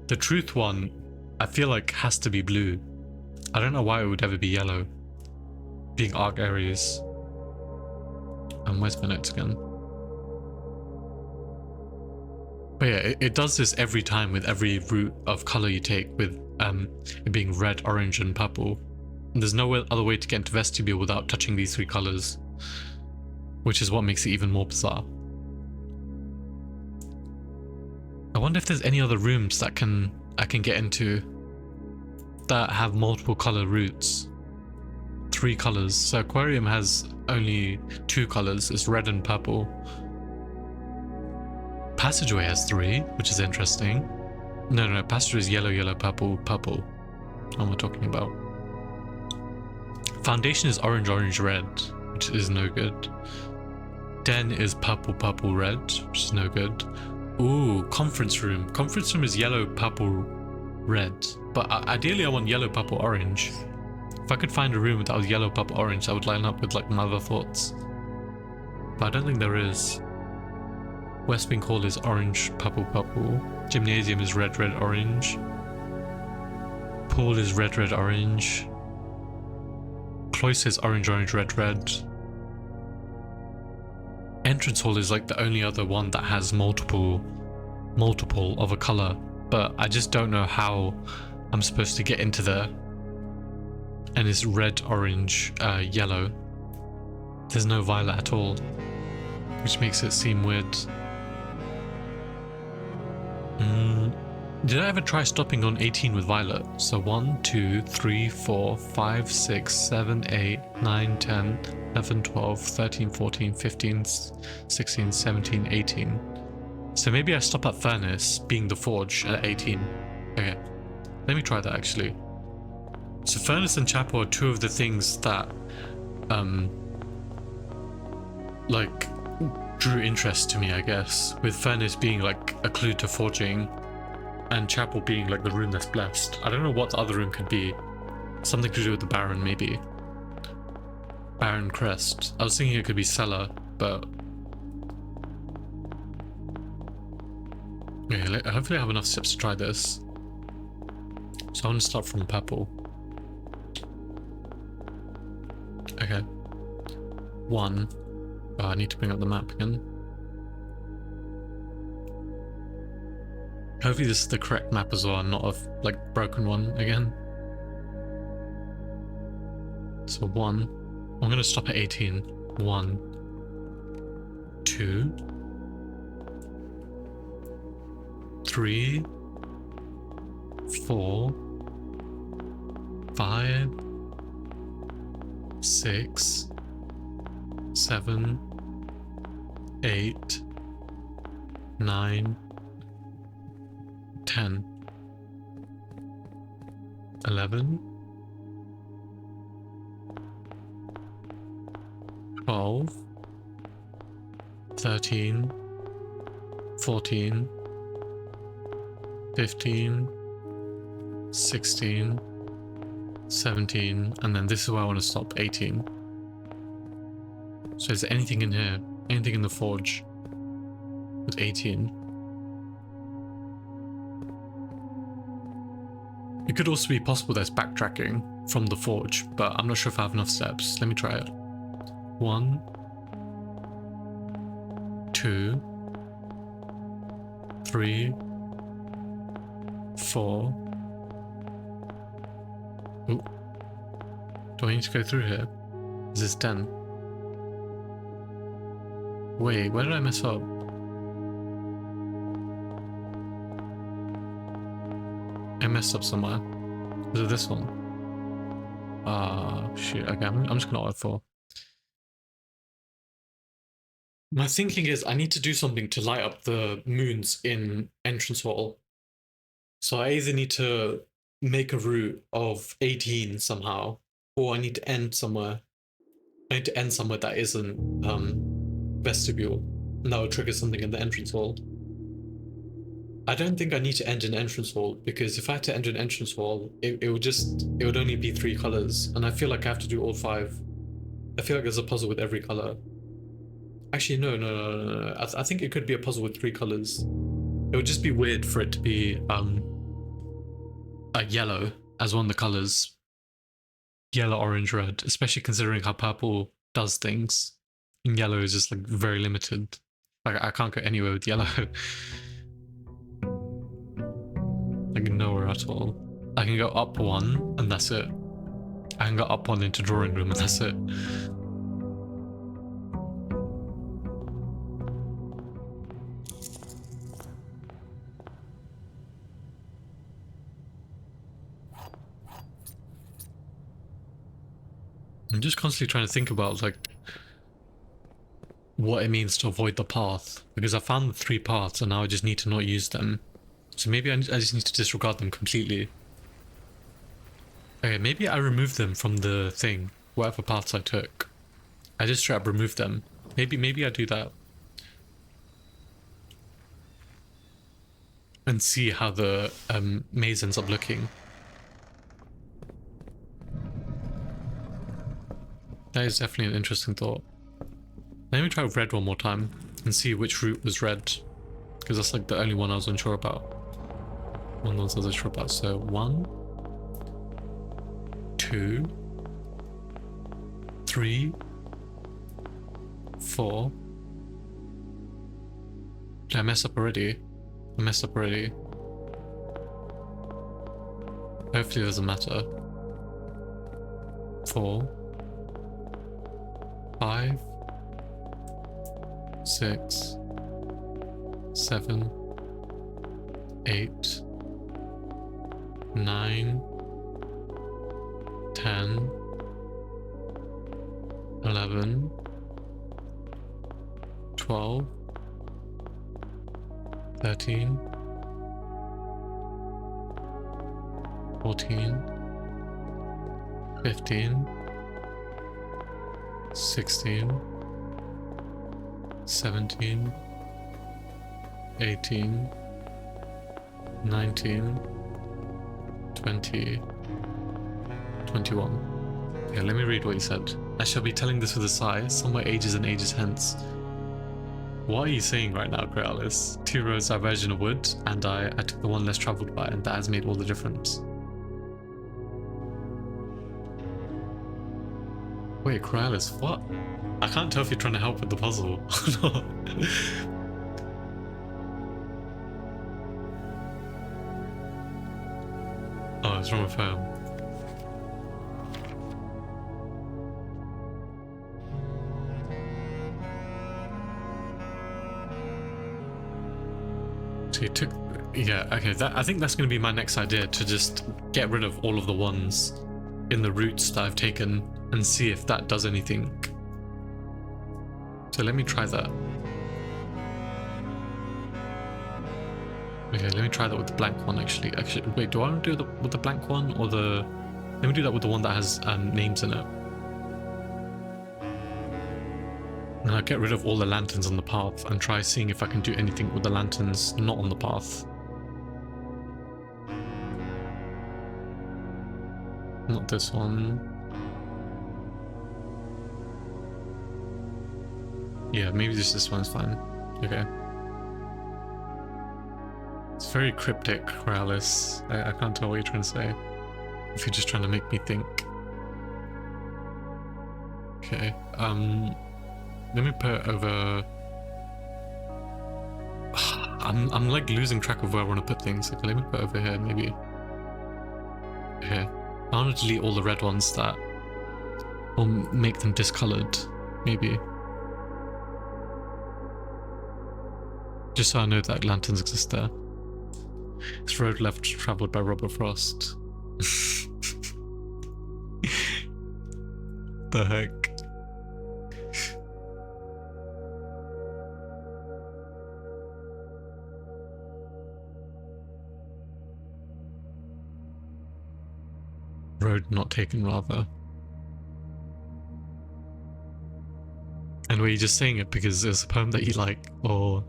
The truth one, I feel like has to be blue. I don't know why it would ever be yellow. Being Arc Aries. And where's my notes again? But yeah, it does this every time with every route of color you take, with it being red, orange, and purple. And there's no other way to get into vestibule without touching these 3 colors, which is what makes it even more bizarre. I wonder if there's any other rooms that I can get into that have multiple color routes. 3 colors. So Aquarium has only 2 colors. It's red and purple. Passageway has 3, which is interesting. No, Passageway is yellow, yellow, purple, purple. What am I talking about? Foundation is orange, orange, red, which is no good. Den is purple, purple, red, which is no good. Ooh, conference room. Conference room is yellow, purple, red. But ideally I want yellow, purple, orange. If I could find a room that was yellow, purple, orange, that would line up with like my other thoughts. But I don't think there is. West Wing Hall is orange, purple, purple. Gymnasium is red, red, orange. Pool is red, red, orange. Cloister is orange, orange, red, red. Entrance hall is like the only other one that has multiple of a color, but I just don't know how I'm supposed to get into there. And it's red, orange, yellow. There's no violet at all, which makes it seem weird. Did I ever try stopping on 18 with violet? So 1, 2, 3, 4, 5, 6, 7, 8, 9, 10, 11, 12, 13, 14, 15, 16, 17, 18. So maybe I stop at Furnace, being the Forge, at 18. Okay, let me try that actually. So Furnace and Chapel are 2 of the things that like drew interest to me, I guess, with Furnace being like a clue to forging and Chapel being like the room that's blessed. I don't know what the other room could be. Something to do with the Baron, maybe. Baron Crest. I was thinking it could be Cellar, but okay, hopefully I have enough steps to try this. So I want to start from purple. Okay. 1. Oh, I need to bring up the map again. Hopefully this is the correct map as well, and not a like broken one again. So 1. I'm going to stop at 18. 1, 2, 3, 4, 5, 6, 7, 8, 9, 10, 11, 12, 13, 14, 15, 16, 17, and then this is where I want to stop, 18. So is there anything in here? Anything in the forge with 18? It could also be possible there's backtracking from the forge, but I'm not sure if I have enough steps. Let me try it. 1, 2, 3, 4. Ooh. Do I need to go through here? Is this 10? Wait, where did I mess up? I messed up somewhere. Is it this one? Shit. Okay, I'm just gonna opt for. My thinking is I need to do something to light up the moons in Entrance Hall. So I either need to make a route of 18 somehow, or I need to end somewhere. I need to end somewhere that isn't vestibule, and that would trigger something in the Entrance Hall. I don't think I need to end an Entrance Hall, because if I had to end an Entrance Hall, it would only be 3 colors, and I feel like I have to do all 5. I feel like there's a puzzle with every color. Actually, no. I think it could be a puzzle with 3 colors. It would just be weird for it to be yellow as one of the colors. Yellow, orange, red, especially considering how purple does things. And yellow is just like very limited. Like I can't go anywhere with yellow. Like nowhere at all. I can go up 1 and that's it. I can go up 1 into drawing room and that's it. I'm just constantly trying to think about like what it means to avoid the path, because I found the 3 paths and now I just need to not use them. So maybe I just need to disregard them completely. Okay, maybe I remove them from the thing, whatever paths I took. I just straight up remove them. Maybe I do that. And see how the maze ends up looking. That is definitely an interesting thought. Let me try red one more time and see which route was red, because that's like the only one I was unsure about. One of the ones I was unsure about. So 1, 2, 3, 4. Did I mess up already? I messed up already. Hopefully it doesn't matter. 4, 5, 6, 7, 8, 9, 10, 11, 12, 13, 14, 15, 16, 17, 18, 19, 20, 21. Yeah, let me read what he said. I shall be telling this with a sigh, somewhere ages and ages hence. What are you saying right now, Crealis? 2 roads diverged in a wood, and I took the one less travelled by, and that has made all the difference. Wait, Crealis, what? I can't tell if you're trying to help with the puzzle or not. Oh, it's wrong with him. So you took... Yeah, okay, I think that's going to be my next idea, to just get rid of all of the ones in the routes that I've taken and see if that does anything. So let me try that. Okay, let me try that with the blank one actually. Wait, do I want to do it with the blank one or the... Let me do that with the one that has names in it. And I'll get rid of all the lanterns on the path and try seeing if I can do anything with the lanterns not on the path. Not this one. Yeah, maybe just this one's fine. Okay. It's very cryptic, Ralis. I can't tell what you're trying to say. If you're just trying to make me think. Okay, let me put it over... I'm like losing track of where I want to put things. Okay, let me put it over here, maybe. Here. I want to delete all the red ones that will make them discolored, maybe. Just so I know that lanterns exist there. This road left travelled by Robert Frost. The heck? Road not taken, rather. And were you just saying it because it's a poem that you like, or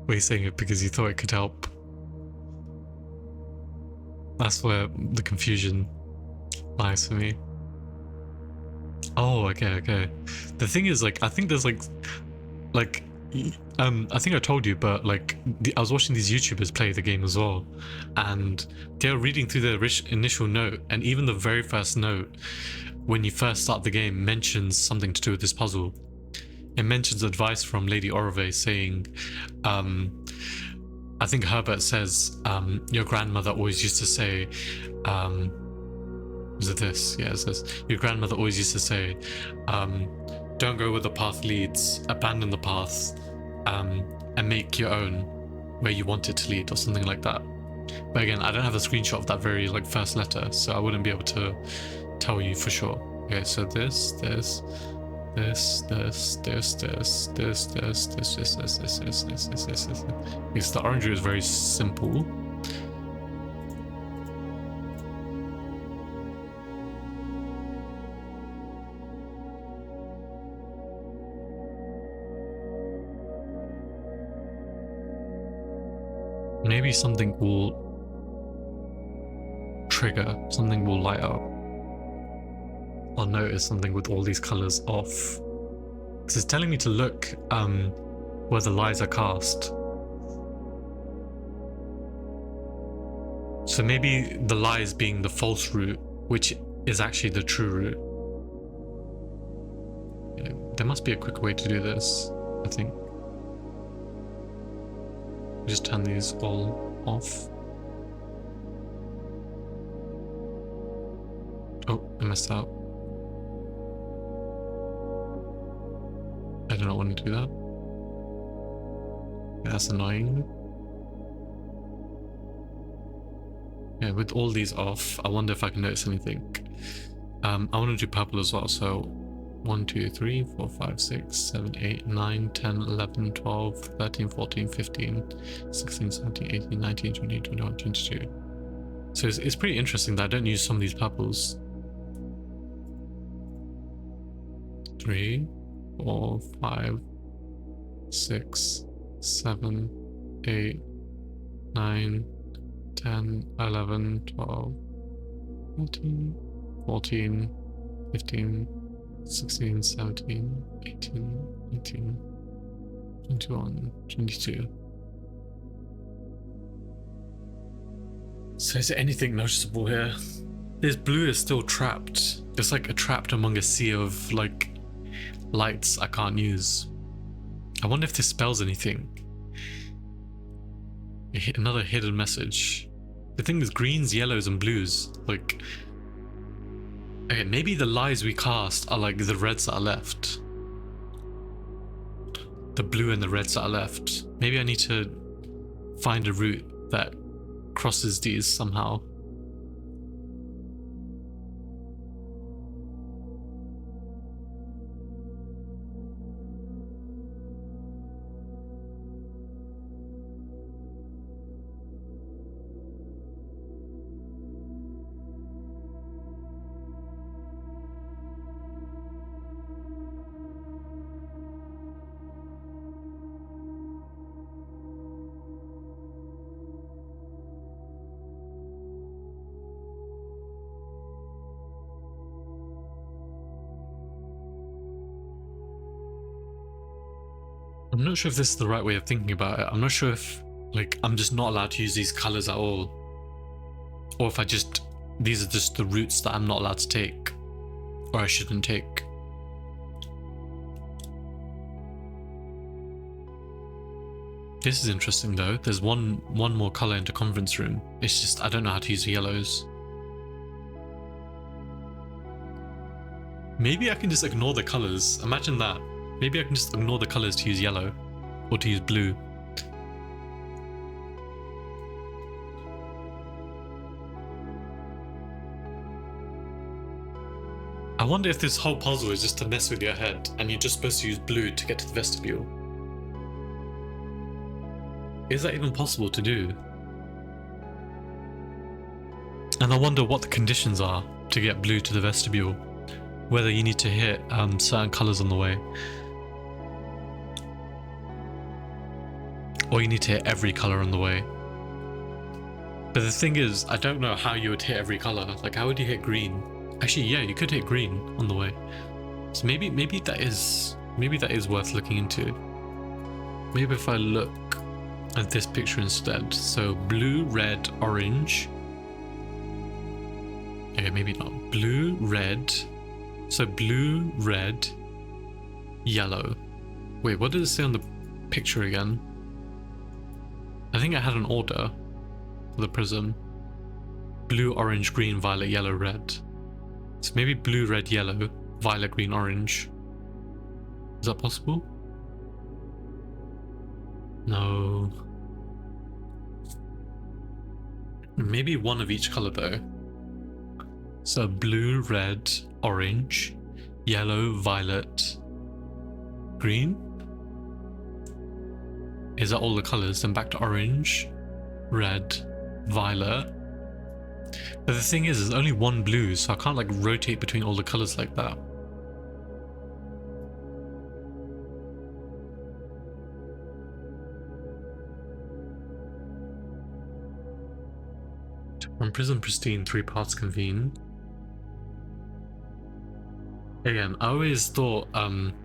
were you saying it because you thought it could help? That's where the confusion lies for me. Oh, okay. The thing is, like, I think there's like, I think I told you, but like, I was watching these YouTubers play the game as well, and they're reading through the initial note, and even the very first note, when you first start the game, mentions something to do with this puzzle. It mentions advice from Lady Orove saying, I think Herbert says, your grandmother always used to say, is it this? Yeah, it says, your grandmother always used to say, don't go where the path leads, abandon the path, and make your own where you want it to lead, or something like that. But again, I don't have a screenshot of that very like first letter, so I wouldn't be able to tell you for sure. Okay, so this. Because the orange is very simple. Maybe something will trigger, something will light up. I'll notice something with all these colors off. Because it's telling me to look where the lies are cast. So maybe the lies being the false route, which is actually the true route. Yeah, there must be a quick way to do this, I think. Just turn these all off. Oh, I messed up. I do not want to do that. Yeah, that's annoying. Yeah, with all these off, I wonder if I can notice anything. I want to do purple as well, so 1, 2, 3, 4, 5, 6, 7, 8, 9, 10, 11, 12, 13, 14, 15, 16, 17, 18, 19, 20, 21, 22. So it's pretty interesting that I don't use some of these purples. 3, 4, 5, 6, 7, 8, 9, 10, 11, 12, 13, 14, 15, 16, 17, 18, 19, 21, 22. So is there anything noticeable here? This blue is still trapped. It's like trapped among a sea of like lights I can't use. I wonder if this spells anything. Another hidden message. The thing is greens, yellows, and blues. Like, okay, maybe the lies we cast are like the reds that are left. The blue and the reds that are left. Maybe I need to find a route that crosses these somehow. I'm not sure if this is the right way of thinking about it. I'm not sure if, like, I'm just not allowed to use these colors at all. Or if these are just the routes that I'm not allowed to take. Or I shouldn't take. This is interesting though. There's one more color into conference room. It's just, I don't know how to use the yellows. Maybe I can just ignore the colors. Imagine that. Maybe I can just ignore the colors to use yellow. Or to use blue. I wonder if this whole puzzle is just to mess with your head and you're just supposed to use blue to get to the vestibule. Is that even possible to do? And I wonder what the conditions are to get blue to the vestibule. Whether you need to hit certain colors on the way. Or you need to hit every color on the way. But the thing is, I don't know how you would hit every color. Like, how would you hit green? Actually, yeah, you could hit green on the way. So maybe that is worth looking into. Maybe if I look at this picture instead. So blue, red, orange. Okay, maybe not. Blue, red. So blue, red, yellow. Wait, what does it say on the picture again? I think I had an order for the prism. Blue, orange, green, violet, yellow, red. So maybe blue, red, yellow, violet, green, orange. Is that possible? No. Maybe one of each color though. So blue, red, orange, yellow, violet, green. Is that all the colors? Then back to orange, red, violet. But the thing is, there's only one blue, so I can't like rotate between all the colors like that. From Prism Pristine, 3 parts convene. Again, I always thought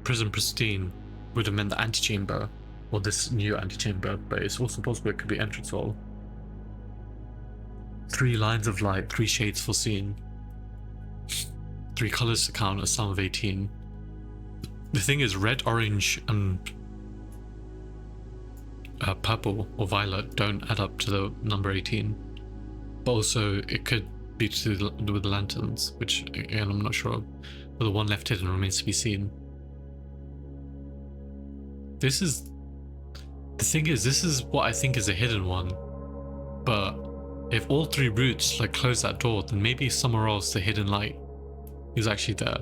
Prism Pristine would have meant the antechamber, or this new antechamber, but it's also possible it could be entrance hall. 3 lines of light, 3 shades foreseen. 3 colors to count, a sum of 18. The thing is, red, orange, and purple or violet don't add up to the number 18. But also, it could be to do with the lanterns, which again, I'm not sure. But the one left hidden remains to be seen. The thing is, this is what I think is a hidden one. But if all 3 routes like close that door, then maybe somewhere else the hidden light is actually there.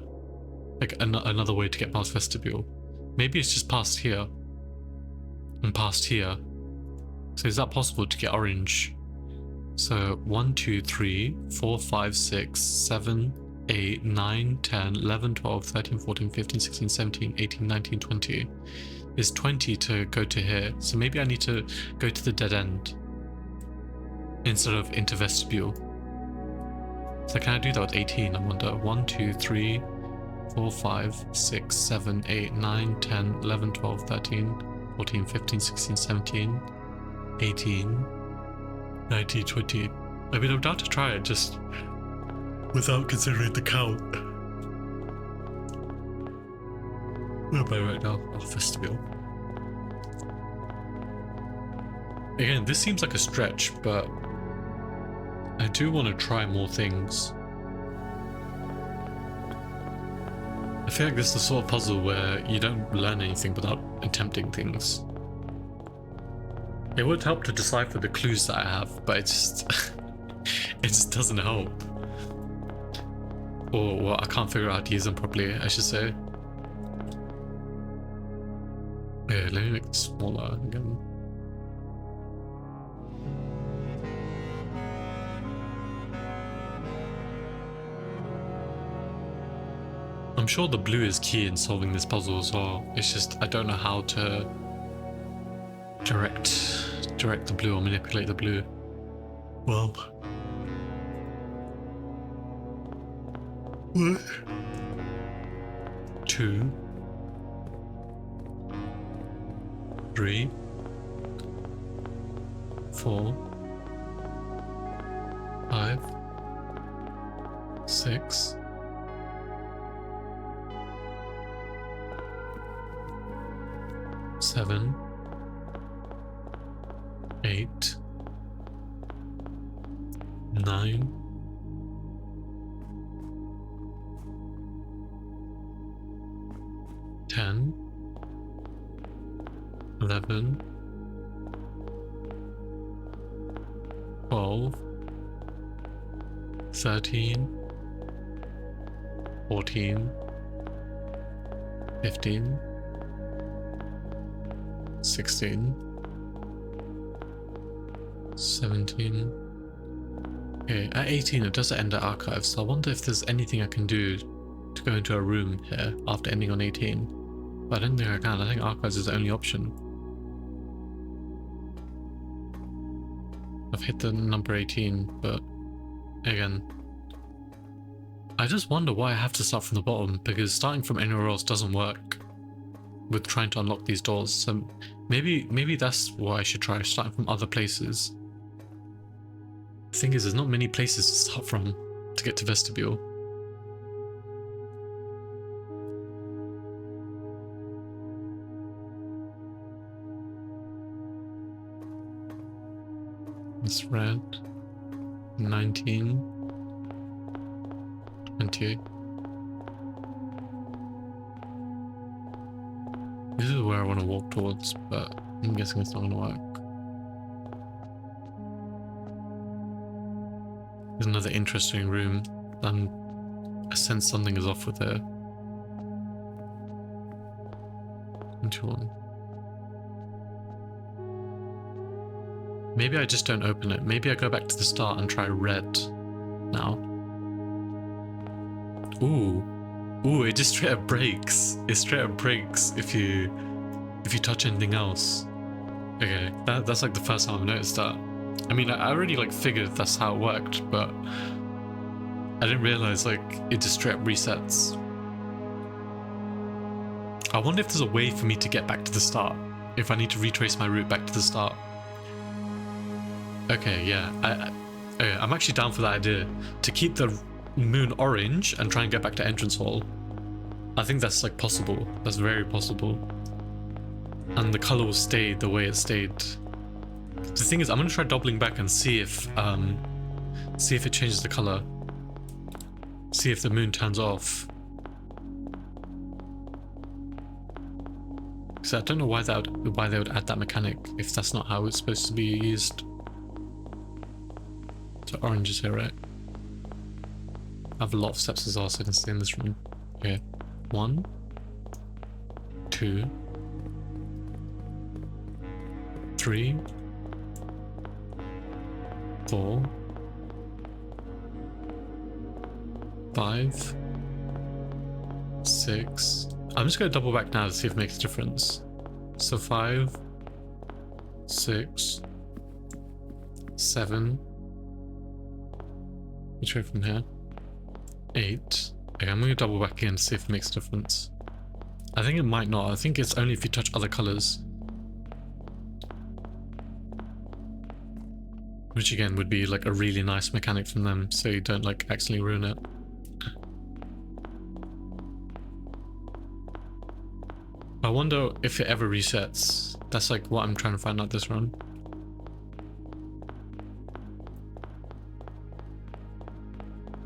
Like another way to get past vestibule. Maybe it's just past here. And past here. So is that possible to get orange? So 1, 2, 3, 4, 5, 6, 7, 8, 9, 10, 11, 12, 13, 14, 15, 16, 17, 18, 19, 20. Is 20 to go to here. So maybe I need to go to the dead end instead of into vestibule. So can I do that with 18? I wonder. 1, 2, 3, 4, 5, 6, 7, 8, 9, 10, 11, 12, 13, 14, 15, 16, 17, 18, 19, 20. I mean, I'm down to try it just without considering the count. Where am I right now? Oh, vestibule. Again, this seems like a stretch, but I do want to try more things. I feel like this is the sort of puzzle where you don't learn anything without attempting things. It would help to decipher the clues that I have, but it just doesn't help. Or well, I can't figure out how to use them properly, I should say. Yeah, let me make it smaller again. I'm sure the blue is key in solving this puzzle as well. It's just I don't know how to direct the blue or manipulate the blue. Well, what? 2, 3, 4, 5, 6, 7, 8, 9, 10, 11, 12, 13, 14, 15, 16, 17. Okay, at 18 it does end at archives, so I wonder if there's anything I can do to go into a room here after ending on 18. But I don't think I can. I think archives is the only option. I've hit the number 18, but again, I just wonder why I have to start from the bottom, because starting from anywhere else doesn't work with trying to unlock these doors. So maybe that's what I should try, starting from other places. The thing is, there's not many places to start from to get to vestibule. It's red. 19. 28. This is where I want to walk towards, but I'm guessing it's not going to work. There's another interesting room. I sense something is off with there. 21. Maybe I just don't open it. Maybe I go back to the start and try red now. Ooh, it just straight up breaks. It straight up breaks if you touch anything else. Okay, that's like the first time I've noticed that. I mean, I already like figured that's how it worked, but I didn't realize like it just straight up resets. I wonder if there's a way for me to get back to the start, if I need to retrace my route back to the start. Okay, yeah, I'm actually down for that idea, to keep the moon orange and try and get back to entrance hall. I think that's like possible. That's very possible. And the color will stay the way it stayed. The thing is, I'm gonna try doubling back and see if it changes the color. See if the moon turns off. Because I don't know why they would add that mechanic if that's not how it's supposed to be used. So orange is here, right? I have a lot of steps as well, so I can stay in this room. Okay, 1, 2, 3, 4, 5, 6. I'm just gonna double back now to see if it makes a difference. So 5, 6, 7. Which way from here? 8. Okay, I'm gonna double back in to see if it makes a difference. I think it might not. I think it's only if you touch other colors. Which again would be like a really nice mechanic from them, so you don't like accidentally ruin it. I wonder if it ever resets. That's like what I'm trying to find out this run.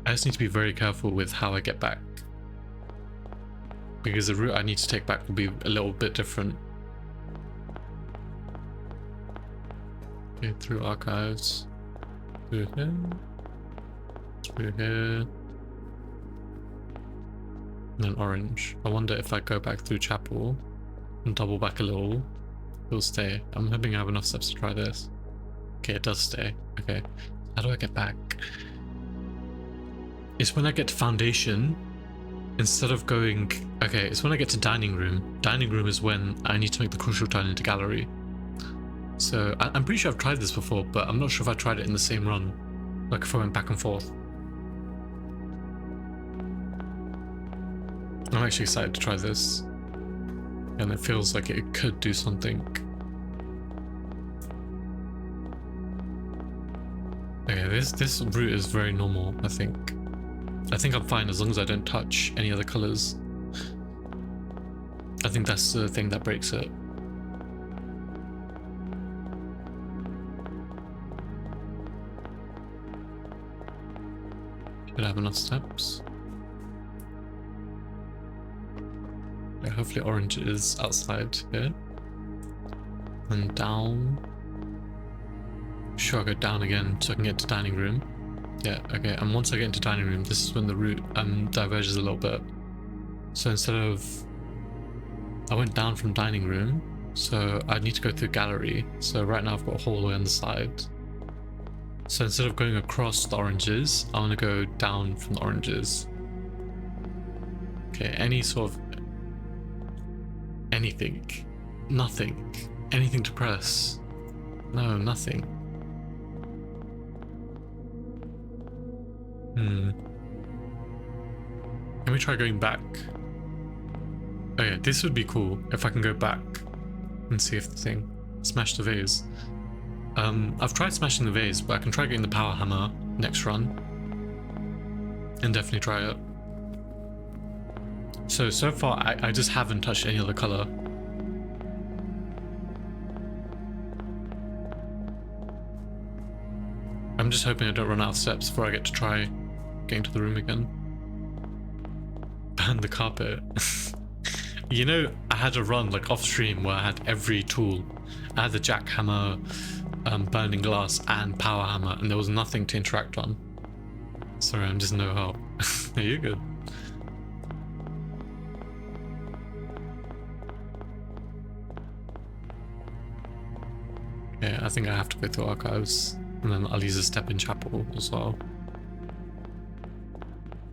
I just need to be very careful with how I get back, because the route I need to take back will be a little bit different. Okay, through archives, through here, through here, and then orange. I wonder if I go back through chapel and double back a little, it'll stay. I'm hoping I have enough steps to try this. Okay, it does stay. Okay, how do I get back? It's when I get to foundation, instead of going... Okay, it's when I get to dining room. Dining room is when I need to make the crucial turn into gallery. So I'm pretty sure I've tried this before, but I'm not sure if I tried it in the same run. Like if I went back and forth. I'm actually excited to try this. And it feels like it could do something. Okay, this route is very normal, I think. I think I'm fine as long as I don't touch any other colors. I think that's the thing that breaks it. Should I have enough steps? Okay, hopefully orange is outside here. And down. Sure, I'll go down again so I can get to dining room. Yeah, okay, and once I get into dining room, this is when the route diverges a little bit. So instead of... I went down from dining room, so I need to go through gallery. So right now I've got a hallway on the side. So instead of going across the oranges, I want to go down from the oranges. Okay, any sort of... anything. Nothing. Anything to press. No, nothing. Can we try going back? Oh yeah, this would be cool if I can go back and see if the thing... Smash the vase. I've tried smashing the vase, but I can try getting the power hammer next run. And definitely try it. So far, I just haven't touched any other color. I'm just hoping I don't run out of steps before I get to try getting to the room again. Burn the carpet. You know, I had a run like off stream where I had every tool. I had the jackhammer, burning glass, and power hammer, and there was nothing to interact on. Sorry, I'm just no help. Are you good? Yeah, I think I have to go through archives, and then I'll use a step in chapel as well.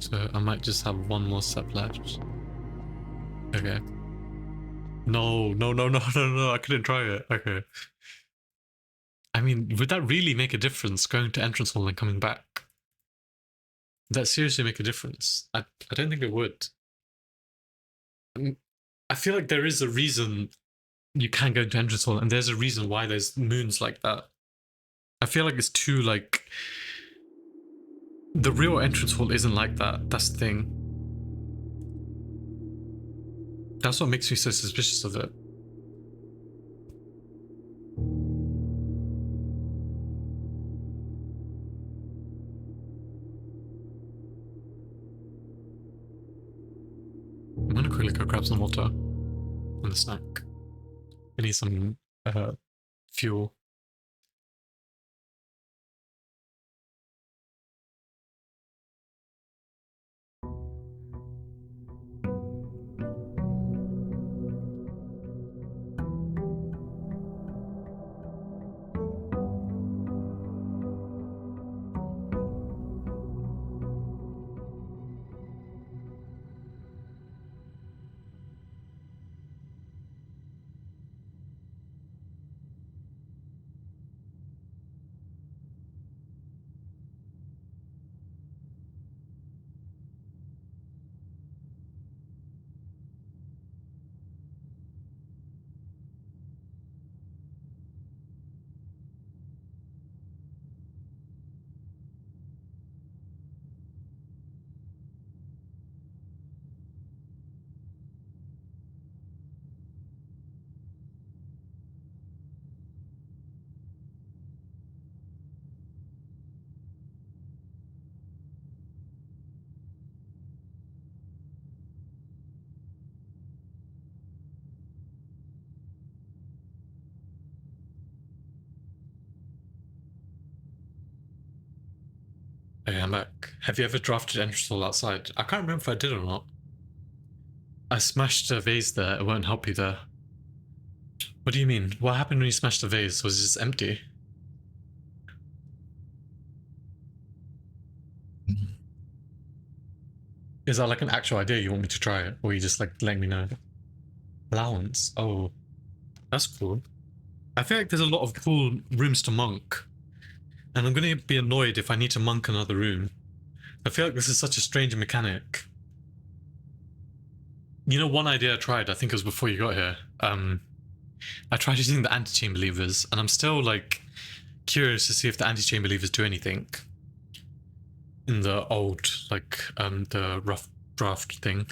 So I might just have one more step left. Okay. No, I couldn't try it. Okay. I mean, would that really make a difference, going to entrance hall and coming back? Would that seriously make a difference? I don't think it would. I feel like there is a reason you can go to entrance hall, and there's a reason why there's moons like that. I feel like it's too, like... The real entrance hall isn't like that. That's the thing. That's what makes me so suspicious of it. I'm gonna quickly go grab some water and a snack. I need some fuel. Okay, I'm back. Have you ever drafted entrance hall outside? I can't remember if I did or not. I smashed a vase there. It won't help you there. What do you mean? What happened when you smashed the vase? Was it just empty? Is that like an actual idea you want me to try it? Or you just like letting me know? Allowance. Oh, that's cool. I feel like there's a lot of cool rooms to monk. And I'm going to be annoyed if I need to monk another room. I feel like this is such a strange mechanic. You know, one idea I tried, I think it was before you got here. I tried using the antechamber levers, and I'm still like curious to see if the anti-chain believers do anything in the old, like, the rough draft thing.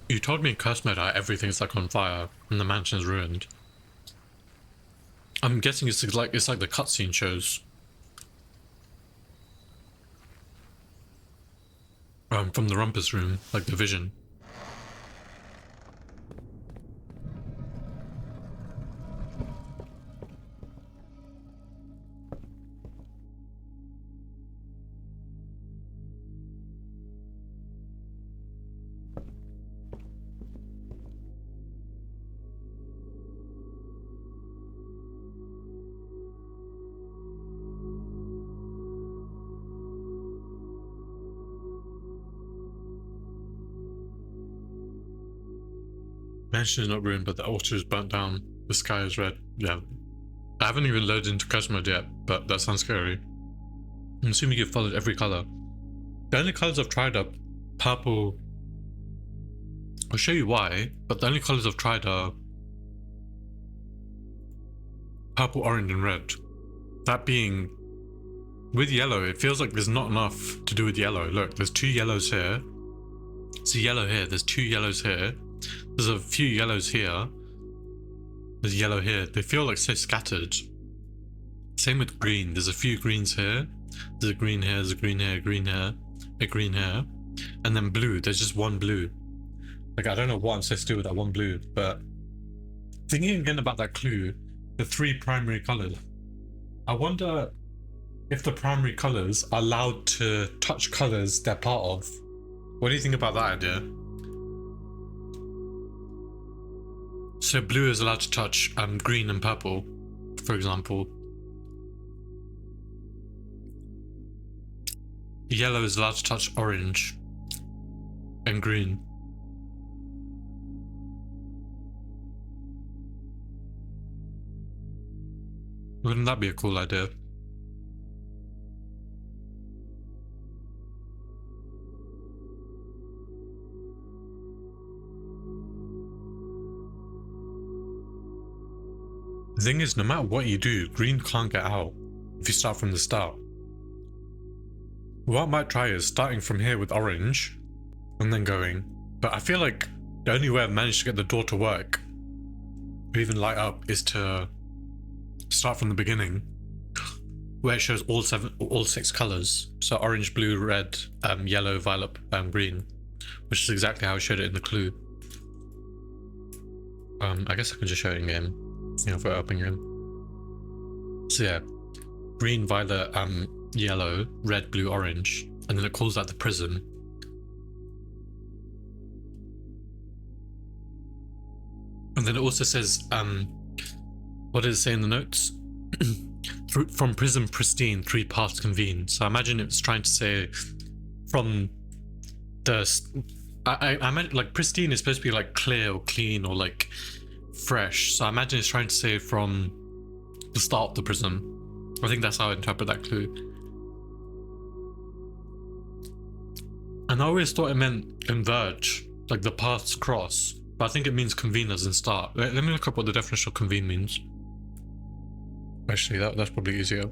You told me in Curse Meta everything's like on fire and the mansion's ruined. I'm guessing it's like the cutscene shows. From the Rumpus room, like the vision. Mansion is not ruined, but the altar is burnt down. The sky is red. Yeah. I haven't even loaded into Curse Mode yet, but that sounds scary. I'm assuming you've followed every color. The only colors I've tried are purple. I'll show you why, but the only colors I've tried are purple, orange, and red. That being, with yellow, it feels like there's not enough to do with yellow. Look, there's 2 yellows here. It's a yellow here. There's 2 yellows here. There's a few yellows here. There's yellow here. They feel like so scattered. Same with green. There's a few greens here. There's a green here. There's a green here. Green here. A green here. And then blue. There's just one blue. Like, I don't know what I'm supposed to do with that one blue, but thinking again about that clue, the 3 primary colors. I wonder if the primary colors are allowed to touch colors they're part of. What do you think about that idea? So blue is allowed to touch green and purple, for example. Yellow is allowed to touch orange and green. Wouldn't that be a cool idea? The thing is, no matter what you do, green can't get out if you start from the start. What I might try is starting from here with orange and then going, but I feel like the only way I've managed to get the door to work or even light up is to start from the beginning where it shows all 6 colors. So orange, blue, red, yellow, violet, green, which is exactly how I showed it in the clue. I guess I can just show it in game. You know, for opening game. So yeah, green, violet, yellow, red, blue, orange, and then it calls out the prism. And then it also says, what does it say in the notes? From prism pristine, 3 paths convene. So I imagine it's trying to say from the, I meant like pristine is supposed to be like clear or clean or like fresh, so I imagine it's trying to say from the start of the prism. I think that's how I interpret that clue. And I always thought it meant converge, like the paths cross, but I think it means convene as in start. Let me look up what the definition of convene means. Actually, that's probably easier.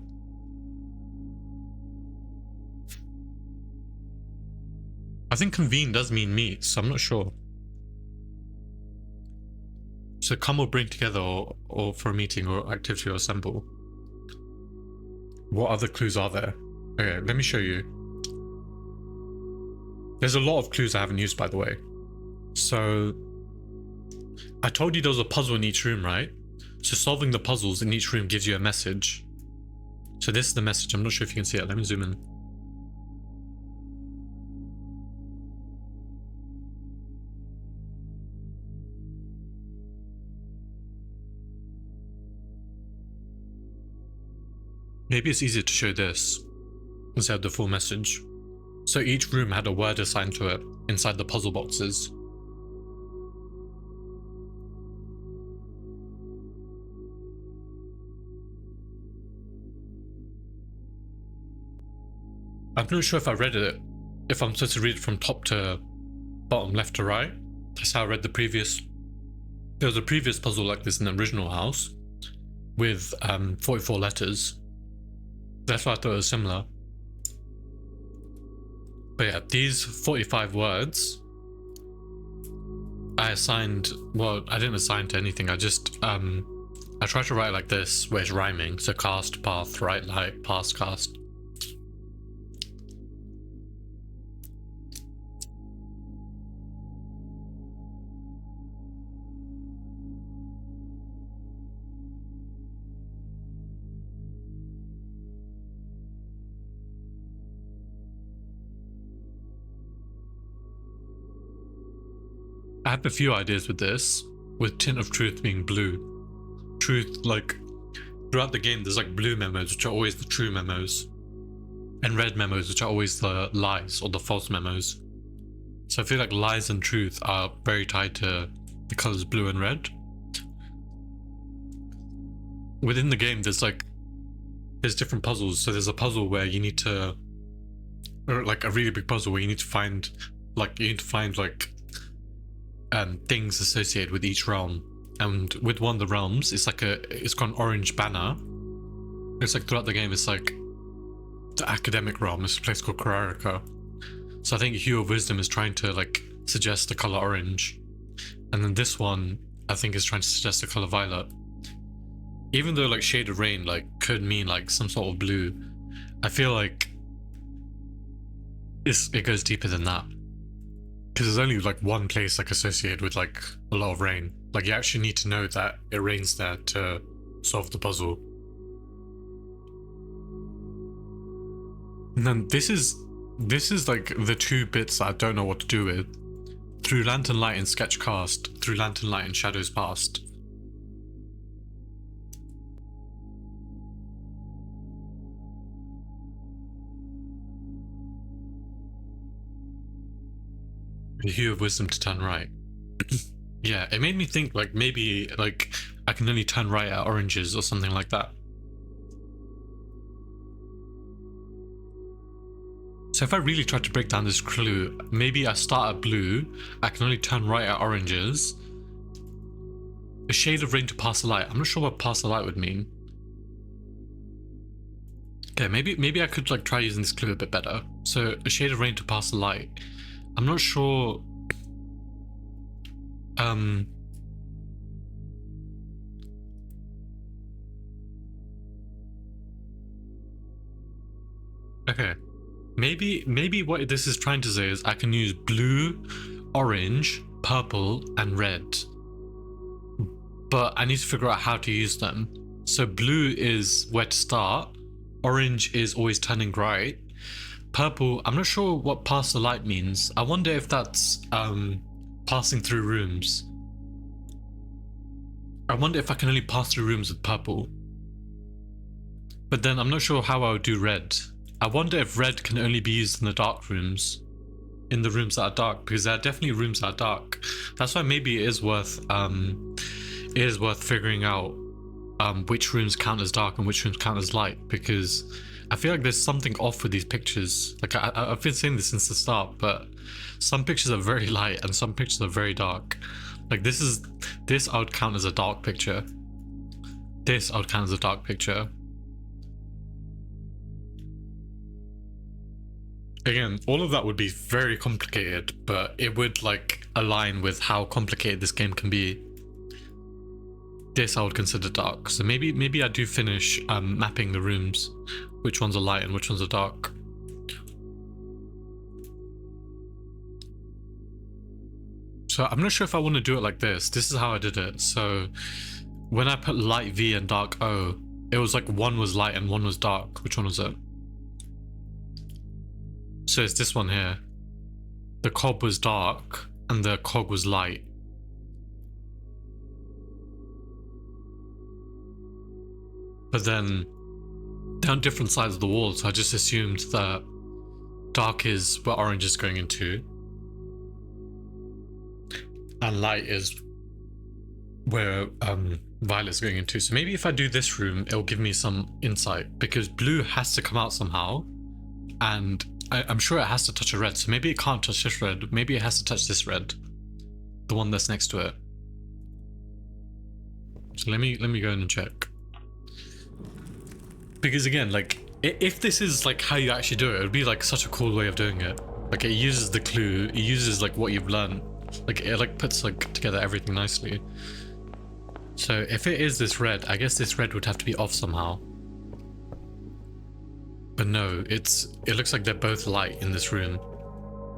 I think convene does mean meet, so I'm not sure. So come or bring together or for a meeting or activity or assemble. What other clues are there? Okay, let me show you. There's a lot of clues I haven't used, by the way. So I told you there was a puzzle in each room, right? So solving the puzzles in each room gives you a message. So this is the message. I'm not sure if you can see it. Let me zoom in. Maybe it's easier to show this instead of the full message. So each room had a word assigned to it inside the puzzle boxes. I'm not sure if I read it, if I'm supposed to read it from top to bottom, left to right. That's how I read the previous. There was a previous puzzle like this in the original house with 44 letters. That's why I thought it was similar. But yeah, these 45 words I assigned, well, I didn't assign to anything. I just, I tried to write like this, where it's rhyming. So cast, path, right, light, pass, cast. I have a few ideas with this, with Tint of Truth being blue. Truth, like, throughout the game, there's like blue memos, which are always the true memos, and red memos, which are always the lies or the false memos. So I feel like lies and truth are very tied to the colors blue and red. Within the game, there's different puzzles. So there's a puzzle where you need to, or like a really big puzzle where you need to find things associated with each realm. And with one of the realms, it's got an orange banner. It's like throughout the game, it's like the academic realm. It's a place called Korarika. So I think Hue of Wisdom is trying to like suggest the color orange, and then this one I think is trying to suggest the color violet. Even though like Shade of Rain like could mean like some sort of blue, I feel like it goes deeper than that. Because there's only like one place like associated with like a lot of rain. Like you actually need to know that it rains there to solve the puzzle. And then this is like the two bits that I don't know what to do with. Through Lantern Light and Sketchcast, through Lantern Light and Shadows Past. The Hue of Wisdom to turn right. Yeah, it made me think like maybe like I can only turn right at oranges or something like that. So if I really try to break down this clue, maybe I start at blue, I can only turn right at oranges. A shade of rain to pass the light. I'm not sure what pass the light would mean. Okay, maybe I could like try using this clue a bit better. So a shade of rain to pass the light. I'm not sure. Okay. Maybe what this is trying to say is I can use blue, orange, purple, and red. But I need to figure out how to use them. So blue is where to start. Orange is always turning right. Purple, I'm not sure what pass the light means. I wonder if that's passing through rooms. I wonder if I can only pass through rooms with purple. But then I'm not sure how I would do red. I wonder if red can only be used in the dark rooms. In the rooms that are dark, because there are definitely rooms that are dark. That's why maybe it is worth figuring out which rooms count as dark and which rooms count as light, because I feel like there's something off with these pictures. Like I've been saying this since the start, but some pictures are very light and some pictures are very dark. Like this I would count as a dark picture. This I would count as a dark picture. Again, all of that would be very complicated, but it would like align with how complicated this game can be. This I would consider dark. So maybe I do finish mapping the rooms, which ones are light and which ones are dark. So I'm not sure if I want to do it like this. This is how I did it. So when I put light V and dark O, it was like one was light and one was dark. Which one was it? So it's this one here. The cob was dark and the cog was light. But then they're on different sides of the wall, so I just assumed that dark is where orange is going into, and light is where violet's going into. So maybe if I do this room, it'll give me some insight, because blue has to come out somehow, and I'm sure it has to touch a red. So maybe it can't touch this red. Maybe it has to touch this red, the one that's next to it. So let me go in and check. Because again, like, if this is like how you actually do it, it would be like such a cool way of doing it. Like, it uses the clue, it uses like what you've learned, like it like puts like together everything nicely. So if it is this red, I guess this red would have to be off somehow. But no, it looks like they're both light in this room.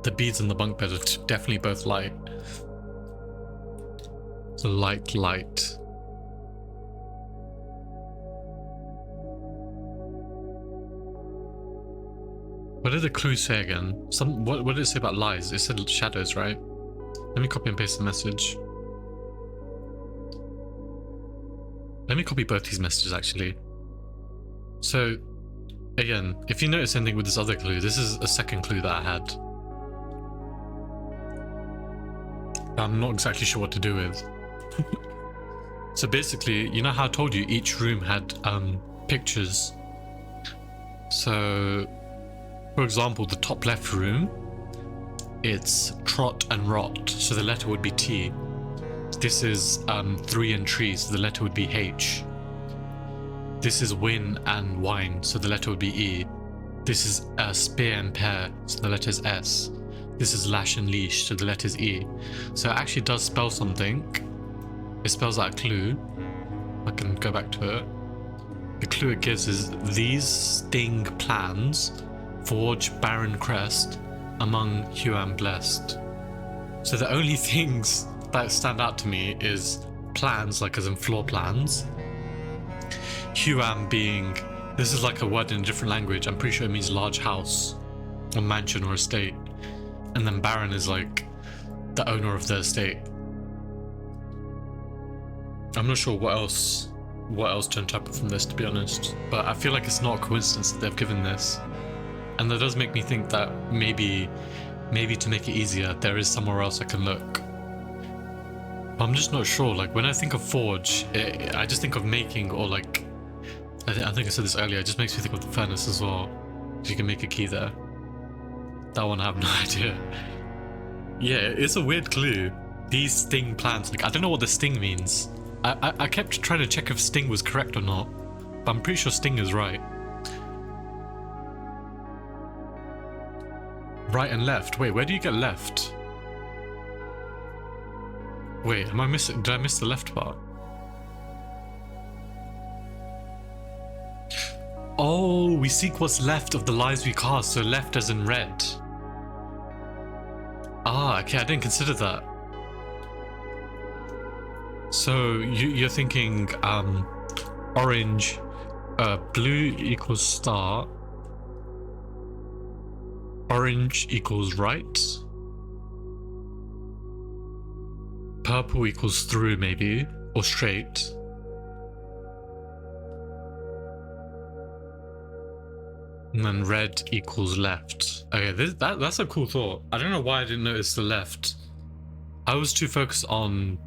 The beads in the bunk bed are definitely both light. So light. What did the clue say again? What did it say about lies? It said shadows, right? Let me copy and paste the message. Let me copy both these messages actually. So again, if you notice anything with this other clue, this is a second clue that I had. I'm not exactly sure what to do with. So basically, you know how I told you each room had pictures? So for example, the top left room, it's trot and rot, so the letter would be T. This is 3 and tree, so the letter would be H. This is win and wine, so the letter would be E. This is spear and pear, so the letter is S. This is lash and leash, so the letter is E. So it actually does spell something. It spells out a clue. I can go back to it. The clue it gives is these sting plans forge barren crest among Huam blessed. So the only things that stand out to me is plans, like as in floor plans. Huam being, this is like a word in a different language. I'm pretty sure it means large house or mansion or estate. And then Baron is like the owner of the estate. I'm not sure what else to interpret from this, to be honest. But I feel like it's not a coincidence that they've given this. And that does make me think that maybe to make it easier, there is somewhere else I can look. But I'm just not sure. Like, when I think of forge, I just think of making, or like, I think I said this earlier, it just makes me think of the furnace as well. So you can make a key there. That one I have no idea. Yeah, it's a weird clue. These sting plants, like, I don't know what the sting means. I kept trying to check if sting was correct or not, but I'm pretty sure sting is right. Right and left. Wait, where do you get left? Wait, am I missing? Did I miss the left part? Oh, we seek what's left of the lies we cast, so left as in red. Ah, okay, I didn't consider that. So you're thinking orange, blue equals start, orange equals right, purple equals through maybe, or straight. And then red equals left. Okay, that's a cool thought. I don't know why I didn't notice the left. I was too focused on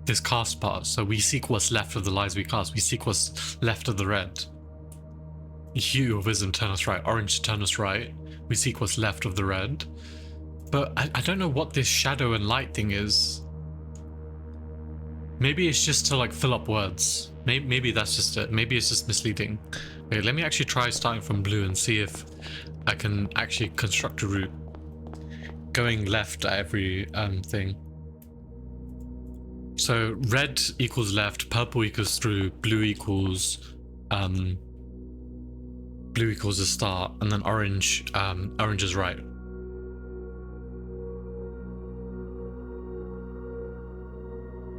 this cast part. So we seek what's left of the lies we cast. We seek what's left of the red. Hue of wisdom, turn us right. Orange, turn us right. We seek what's left of the red. But I don't know what this shadow and light thing is. Maybe it's just to like fill up words. Maybe that's just it. Maybe it's just misleading. Okay, let me actually try starting from blue and see if I can actually construct a route. Going left at every thing. So red equals left, purple equals through, blue equals the start, and then orange is right.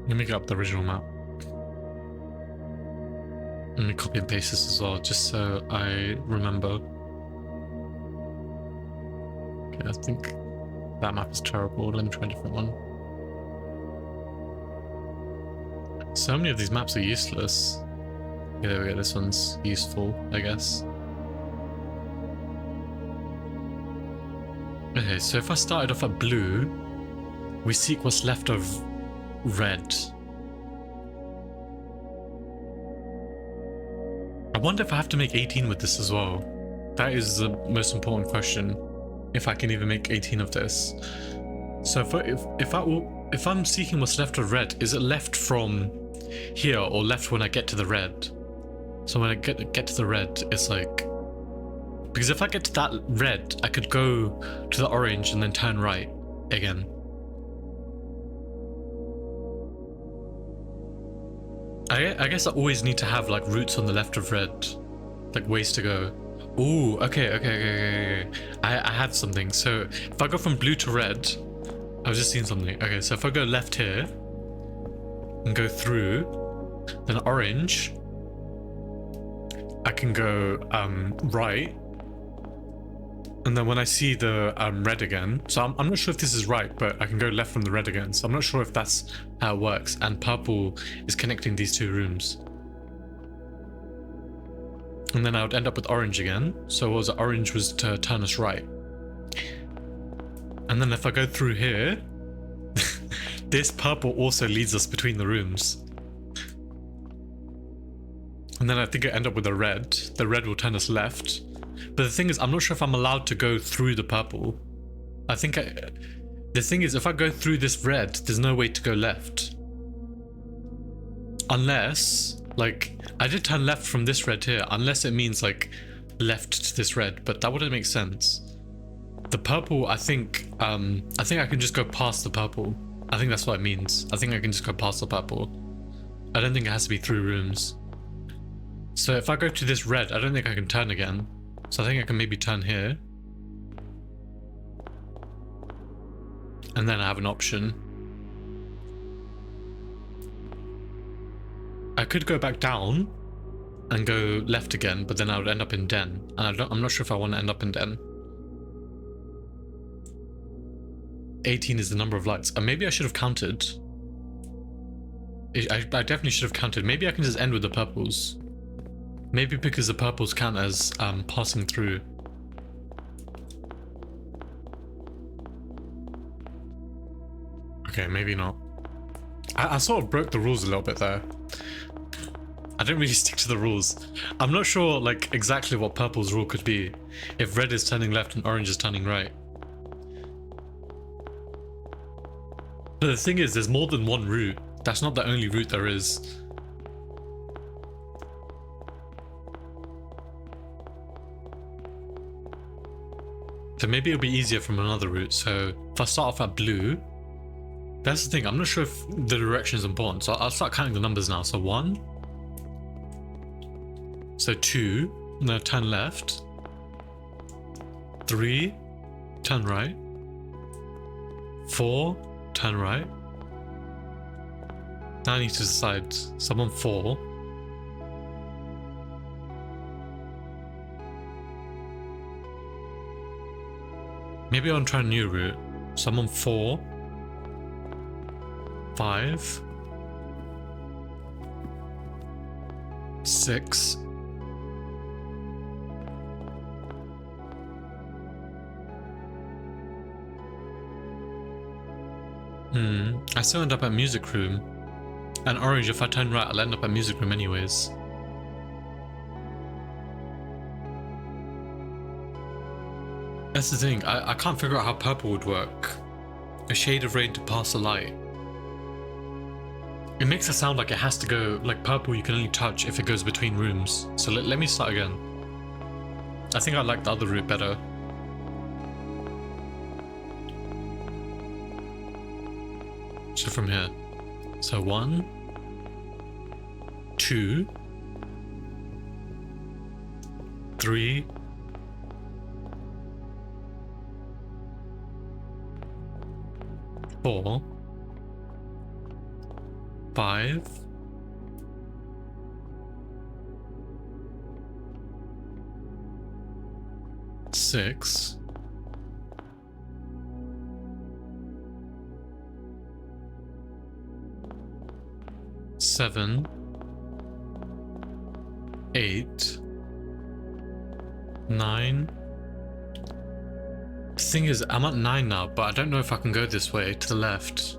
Let me get up the original map. Let me copy and paste this as well, just so I remember. Okay, I think that map is terrible. Let me try a different one. So many of these maps are useless. Okay, there we go. This one's useful, I guess. Okay, so if I started off at blue, we seek what's left of red. I wonder if I have to make 18 with this as well. That is the most important question. If I can even make 18 of this. So if I'm seeking what's left of red, is it left from here or left when I get to the red? So when I get to the red, it's like, because if I get to that red, I could go to the orange and then turn right again. I guess I always need to have like routes on the left of red, like ways to go. Ooh, okay. I have something. So if I go from blue to red, I've just seen something. Okay, so if I go left here and go through, then orange, I can go right. And then when I see the red again, so I'm not sure if this is right, but I can go left from the red again. So I'm not sure if that's how it works. And purple is connecting these two rooms. And then I would end up with orange again. So what was it? Orange was to turn us right. And then if I go through here, this purple also leads us between the rooms. And then I think I end up with a red. The red will turn us left. But the thing is, I'm not sure if I'm allowed to go through the purple. The thing is, if I go through this red, there's no way to go left. Unless, like, I did turn left from this red here, unless it means like left to this red, but that wouldn't make sense. The purple, I think I can just go past the purple. I think that's what it means. I think I can just go past the purple. I don't think it has to be through rooms. So if I go to this red, I don't think I can turn again. So I think I can maybe turn here. And then I have an option. I could go back down and go left again, but then I would end up in den. And I'm not sure if I want to end up in den. 18 is the number of lights. And maybe I should have counted. I definitely should have counted. Maybe I can just end with the purples. Maybe because the purples count as passing through. Okay, maybe not. I sort of broke the rules a little bit there. I didn't really stick to the rules. I'm not sure like exactly what purple's rule could be. If red is turning left and orange is turning right. But the thing is, there's more than one route. That's not the only route there is. So maybe it'll be easier from another route. So if I start off at blue, that's the thing. I'm not sure if the direction is important. So I'll start counting the numbers now. So 1. So 2. No, turn left. 3. Turn right. 4. Turn right. Now I need to decide. So I'm on 4. Maybe I'll try a new route. So I'm on 4. 5. 6. I still end up at music room. And orange, if I turn right, I'll end up at music room anyways. That's the thing, I can't figure out how purple would work. A shade of rain to pass a light. It makes it sound like it has to go, like purple you can only touch if it goes between rooms. So let me start again. I think I like the other route better. So from here. So 1, 2, 3, 4, 5, 6, 7, 8, 9, thing is, I'm at 9 now, but I don't know if I can go this way to the left.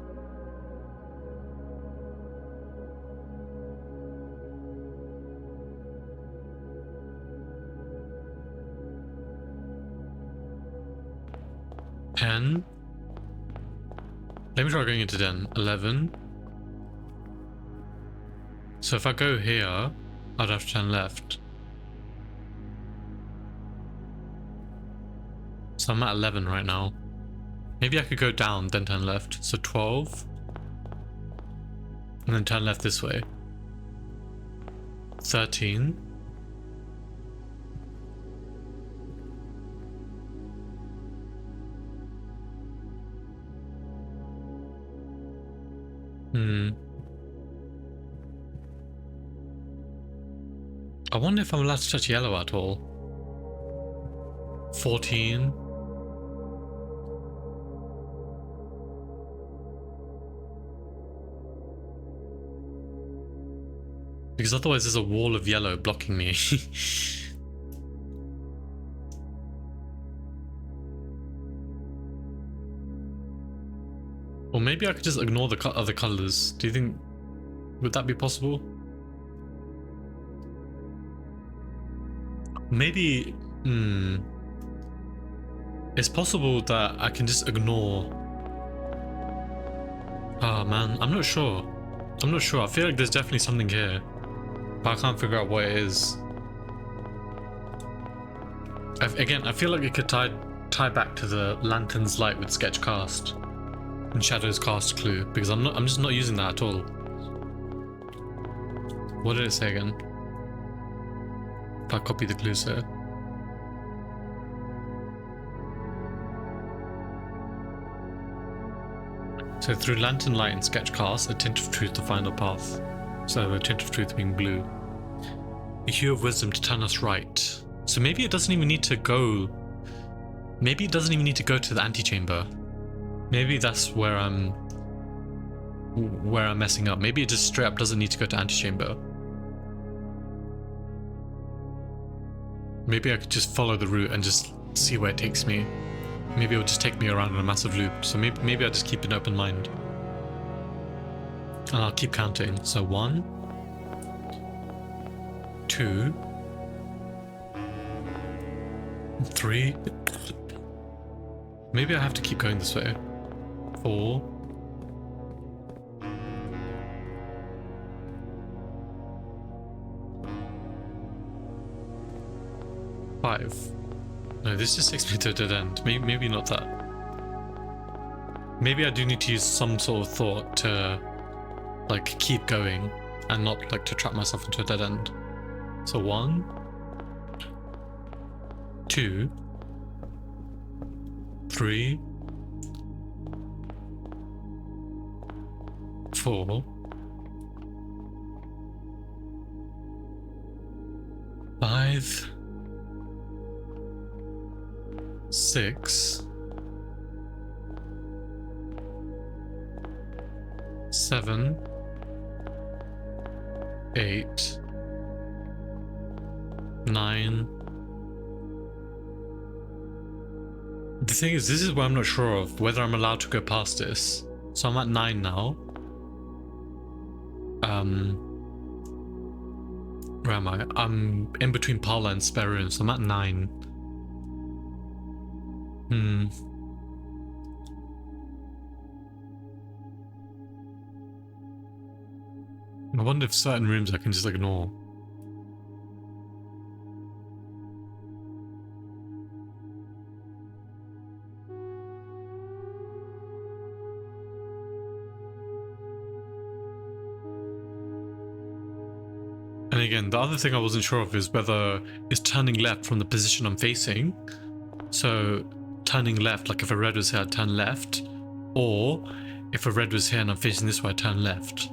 Ten. Let me try going into 10. 11. So if I go here, I'd have to turn left. So I'm at 11 right now. Maybe I could go down, then turn left. So 12. And then turn left this way. 13. I wonder if I'm allowed to touch yellow at all. 14. Because otherwise there's a wall of yellow blocking me. Or maybe I could just ignore the other colors. Do you think, would that be possible? Maybe, it's possible that I can just ignore. Oh man, I'm not sure. I'm not sure. I feel like there's definitely something here, but I can't figure out what it is. Again, I feel like it could tie back to the lantern's light with sketch cast and shadows cast clue, because I'm just not using that at all. What did it say again? If I copy the clues here. So through lantern light and sketch cast, a tint of truth to find our path. So a tint of truth being blue. A hue of wisdom to turn us right. So maybe it doesn't even need to go. Maybe it doesn't even need to go to the antechamber. Maybe that's where I'm messing up. Maybe it just straight up doesn't need to go to antechamber. Maybe I could just follow the route and just see where it takes me. Maybe it'll just take me around in a massive loop. So maybe I'll just keep an open mind. And I'll keep counting. So 1, 2, 3. Maybe I have to keep going this way. 4. 5. No, this just takes me to a dead end. Maybe not that. Maybe I do need to use some sort of thought to like keep going and not like to trap myself into a dead end. So 1, 2, 3, 4, 5, 6, 7, 8, 9. The thing is, this is where I'm not sure of whether I'm allowed to go past this. So I'm at 9 now. Where am I? I'm in between parlor and spare room, so I'm at 9. I wonder if certain rooms I can just ignore. And again, the other thing I wasn't sure of is whether it's turning left from the position I'm facing. So turning left, like if a red was here, I'd turn left. Or if a red was here and I'm facing this way, I'd turn left.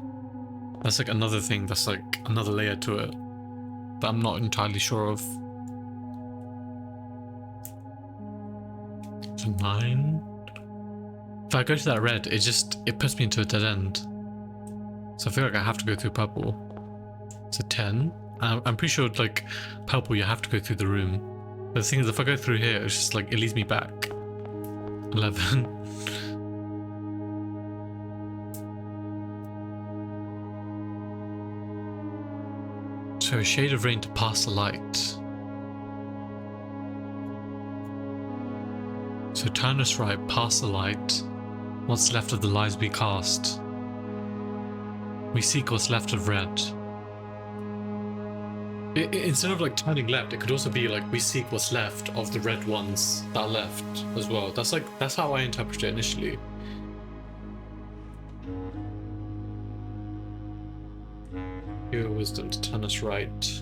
That's like another thing, that's like another layer to it that I'm not entirely sure of. So 9. If I go to that red, it puts me into a dead end. So I feel like I have to go through purple. So 10. I'm pretty sure like purple you have to go through the room. But the thing is, if I go through here, it's just like it leads me back. 11. So a shade of rain to pass the light. So turn us right, pass the light. What's left of the lies we cast? We seek what's left of red. Instead of like turning left, it could also be like we seek what's left of the red ones that are left as well. That's how I interpreted it initially. Your wisdom to turn us right.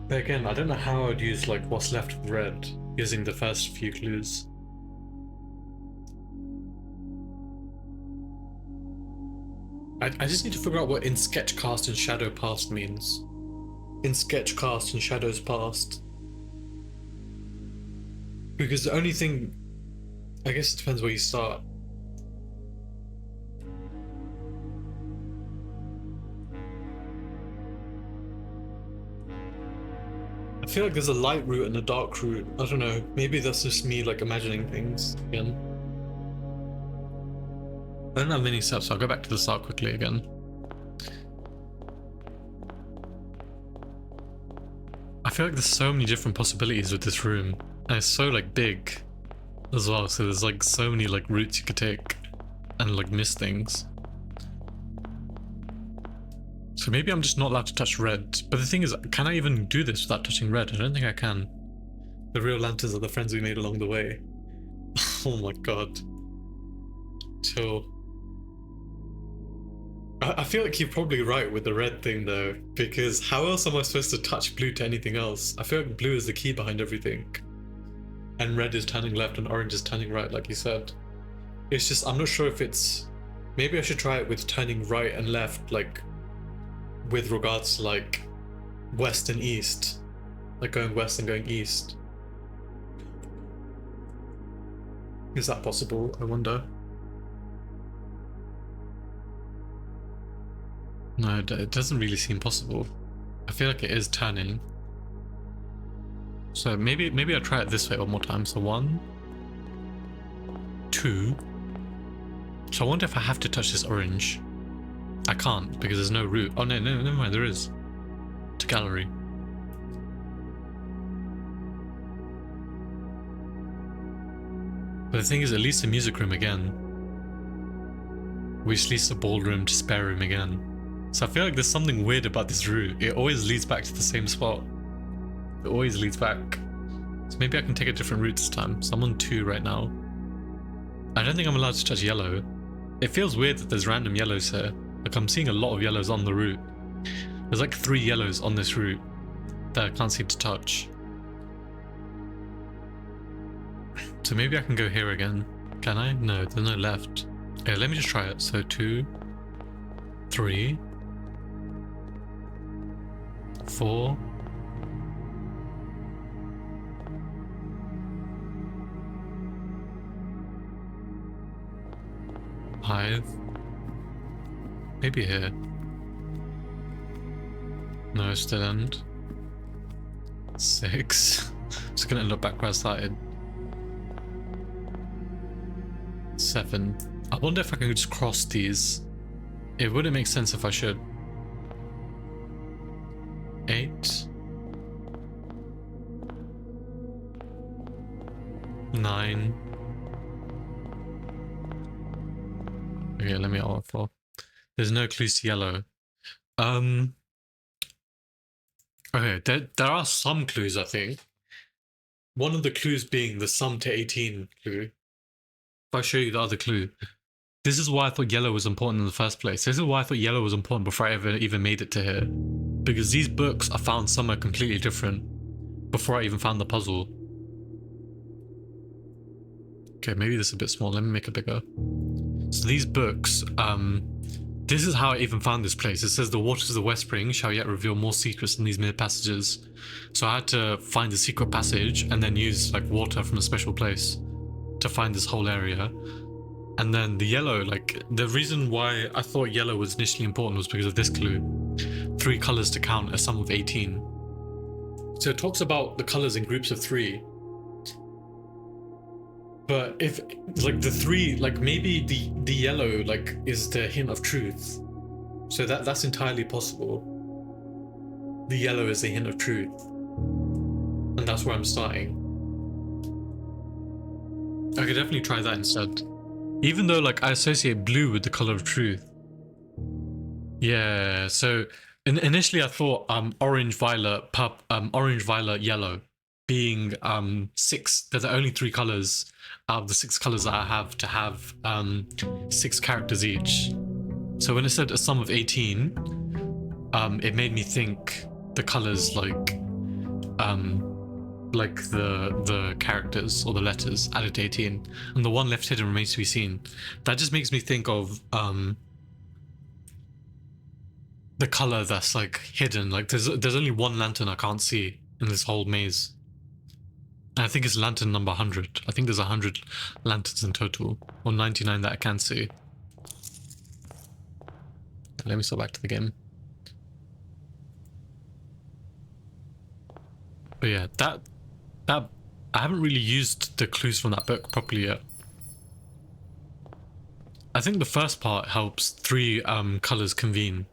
But again, I don't know how I'd use like what's left of red using the first few clues. I just need to figure out what in sketch cast and shadow past means. In sketch cast and shadows past. Because the only thing, I guess it depends where you start. I feel like there's a light route and a dark route. I don't know, maybe that's just me like imagining things again. I don't have many steps, so I'll go back to the start quickly again. I feel like there's so many different possibilities with this room, and it's so like big as well, so there's like so many like routes you could take and like miss things. So maybe I'm just not allowed to touch red, but the thing is, can I even do this without touching red? I don't think I can. The real lanterns are the friends we made along the way. Oh my god. Chill. I feel like you're probably right with the red thing though, because how else am I supposed to touch blue to anything else? I feel like blue is the key behind everything. And red is turning left and orange is turning right, like you said. It's just, I'm not sure if it's... Maybe I should try it with turning right and left, like, with regards to like, west and east. Like going west and going east. Is that possible, I wonder? No, it doesn't really seem possible. I feel like it is turning. So maybe I'll try it this way one more time. So 1, 2. So I wonder if I have to touch this orange. I can't because there's no route. Oh no, never mind, there is. To gallery. But the thing is, it leads to music room again. Which leads to ballroom to spare room again. So I feel like there's something weird about this route. It always leads back to the same spot. It always leads back. So maybe I can take a different route this time. So I'm on 2 right now. I don't think I'm allowed to touch yellow. It feels weird that there's random yellows here. Like I'm seeing a lot of yellows on the route. There's like 3 yellows on this route that I can't seem to touch. So maybe I can go here again. Can I? No, there's no left. Okay, let me just try it. So 2, 3, 4. Five. Maybe here. No, still end. 6. Just gonna end up back where I started. 7. I wonder if I can just cross these. It wouldn't make sense if I should. 8. 9. Okay, let me alt 4. There's no clues to yellow. Okay, there are some clues, I think. One of the clues being the sum to 18 clue. If I show you the other clue. This is why I thought yellow was important in the first place. This is why I thought yellow was important before I ever even made it to here. Because these books are found somewhere completely different before I even found the puzzle. Okay, maybe this is a bit small. Let me make it bigger. So these books, this is how I even found this place. It says the waters of the Westspring shall yet reveal more secrets in these mid passages. So I had to find the secret passage and then use like water from a special place to find this whole area. And then the yellow, like the reason why I thought yellow was initially important was because of this clue. 3 colors to count a sum of 18. So it talks about the colors in groups of 3. But if like the 3, like maybe the yellow like is the hint of truth. So that's entirely possible. The yellow is a hint of truth. And that's where I'm starting. I could definitely try that instead. Even though like I associate blue with the color of truth. Yeah, so initially I thought orange, violet, orange, violet, yellow being 6. They're the only 3 colors out of the 6 colors that I have to have 6 characters each. So when it said a sum of 18, it made me think the colors like the characters or the letters added to 18, and the one left hidden remains to be seen. That just makes me think of the color that's like hidden. Like there's only one lantern I can't see in this whole maze. And I think it's lantern number 100. I think there's 100 lanterns in total, or 99 that I can see. Let me start back to the game. But yeah, that I haven't really used the clues from that book properly yet. I think the first part helps 3 colors convene,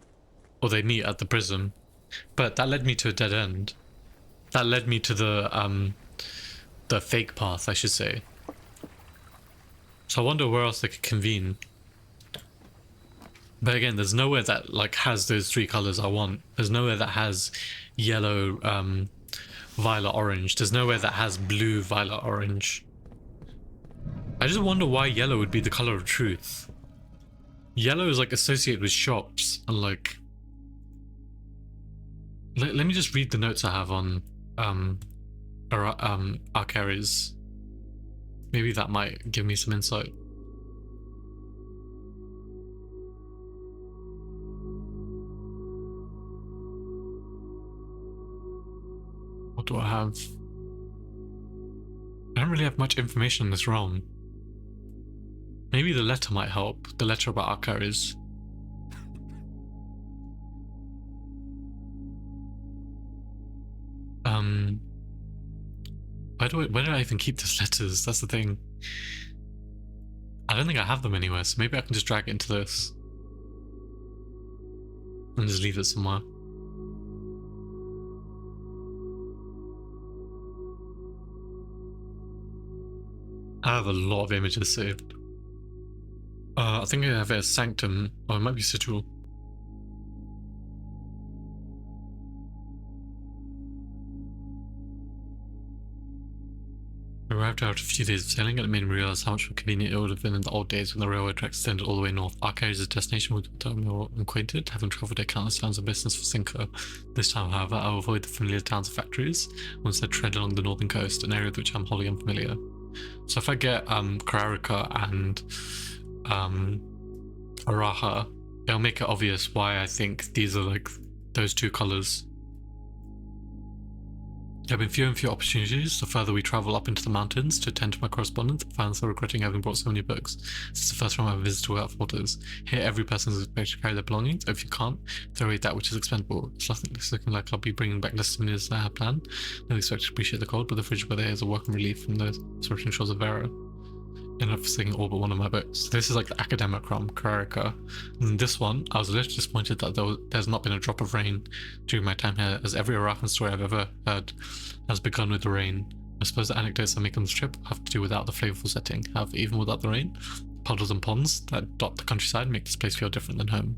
or they meet at the prism, but that led me to a dead end. That led me to the fake path, I should say. So I wonder where else they could convene. But again, there's nowhere that like has those 3 colors I want. There's nowhere that has yellow, violet, orange. There's nowhere that has blue, violet, orange. I just wonder why yellow would be the color of truth. Yellow is like associated with shops and like... Let me just read the notes I have on Arcares. Maybe that might give me some insight. What do I have? I don't really have much information in this realm. Maybe the letter might help. The letter about Arcares. Where did I even keep those letters? That's the thing. I don't think I have them anywhere, so maybe I can just drag it into this. And just leave it somewhere. I have a lot of images saved. I think I have it as Sanctum, or it might be Sigil. We arrived after a few days of sailing, and it made me realize how much more convenient it would have been in the old days when the railway track extended all the way north. Arcares' destination would become more acquainted, having travelled a countless towns of business for Cinco. This time, however, I will avoid the familiar towns and factories, and instead tread along the northern coast, an area with which I'm wholly unfamiliar. So if I get Kararika and Araha, it'll make it obvious why I think these are like those 2 colors. There have been fewer and fewer opportunities the further we travel up into the mountains to attend to my correspondence. I find myself regretting having brought so many books. This is the first time I've visited without photos. Here, every person is expected to carry their belongings. If you can't, throw away that which is expendable. It's looking like I'll be bringing back less souvenirs than I had planned. No expect to appreciate the cold, but the fridge weather is a welcome relief from the surrounding shores of Vera. Enough for singing all but one of my books. This is like the academic from Kararika. And this one, I was a little disappointed that there's not been a drop of rain during my time here, as every Arakan story I've ever heard has begun with the rain. I suppose the anecdotes I make on this trip have to do without the flavorful setting. However, even without the rain, puddles and ponds that dot the countryside make this place feel different than home.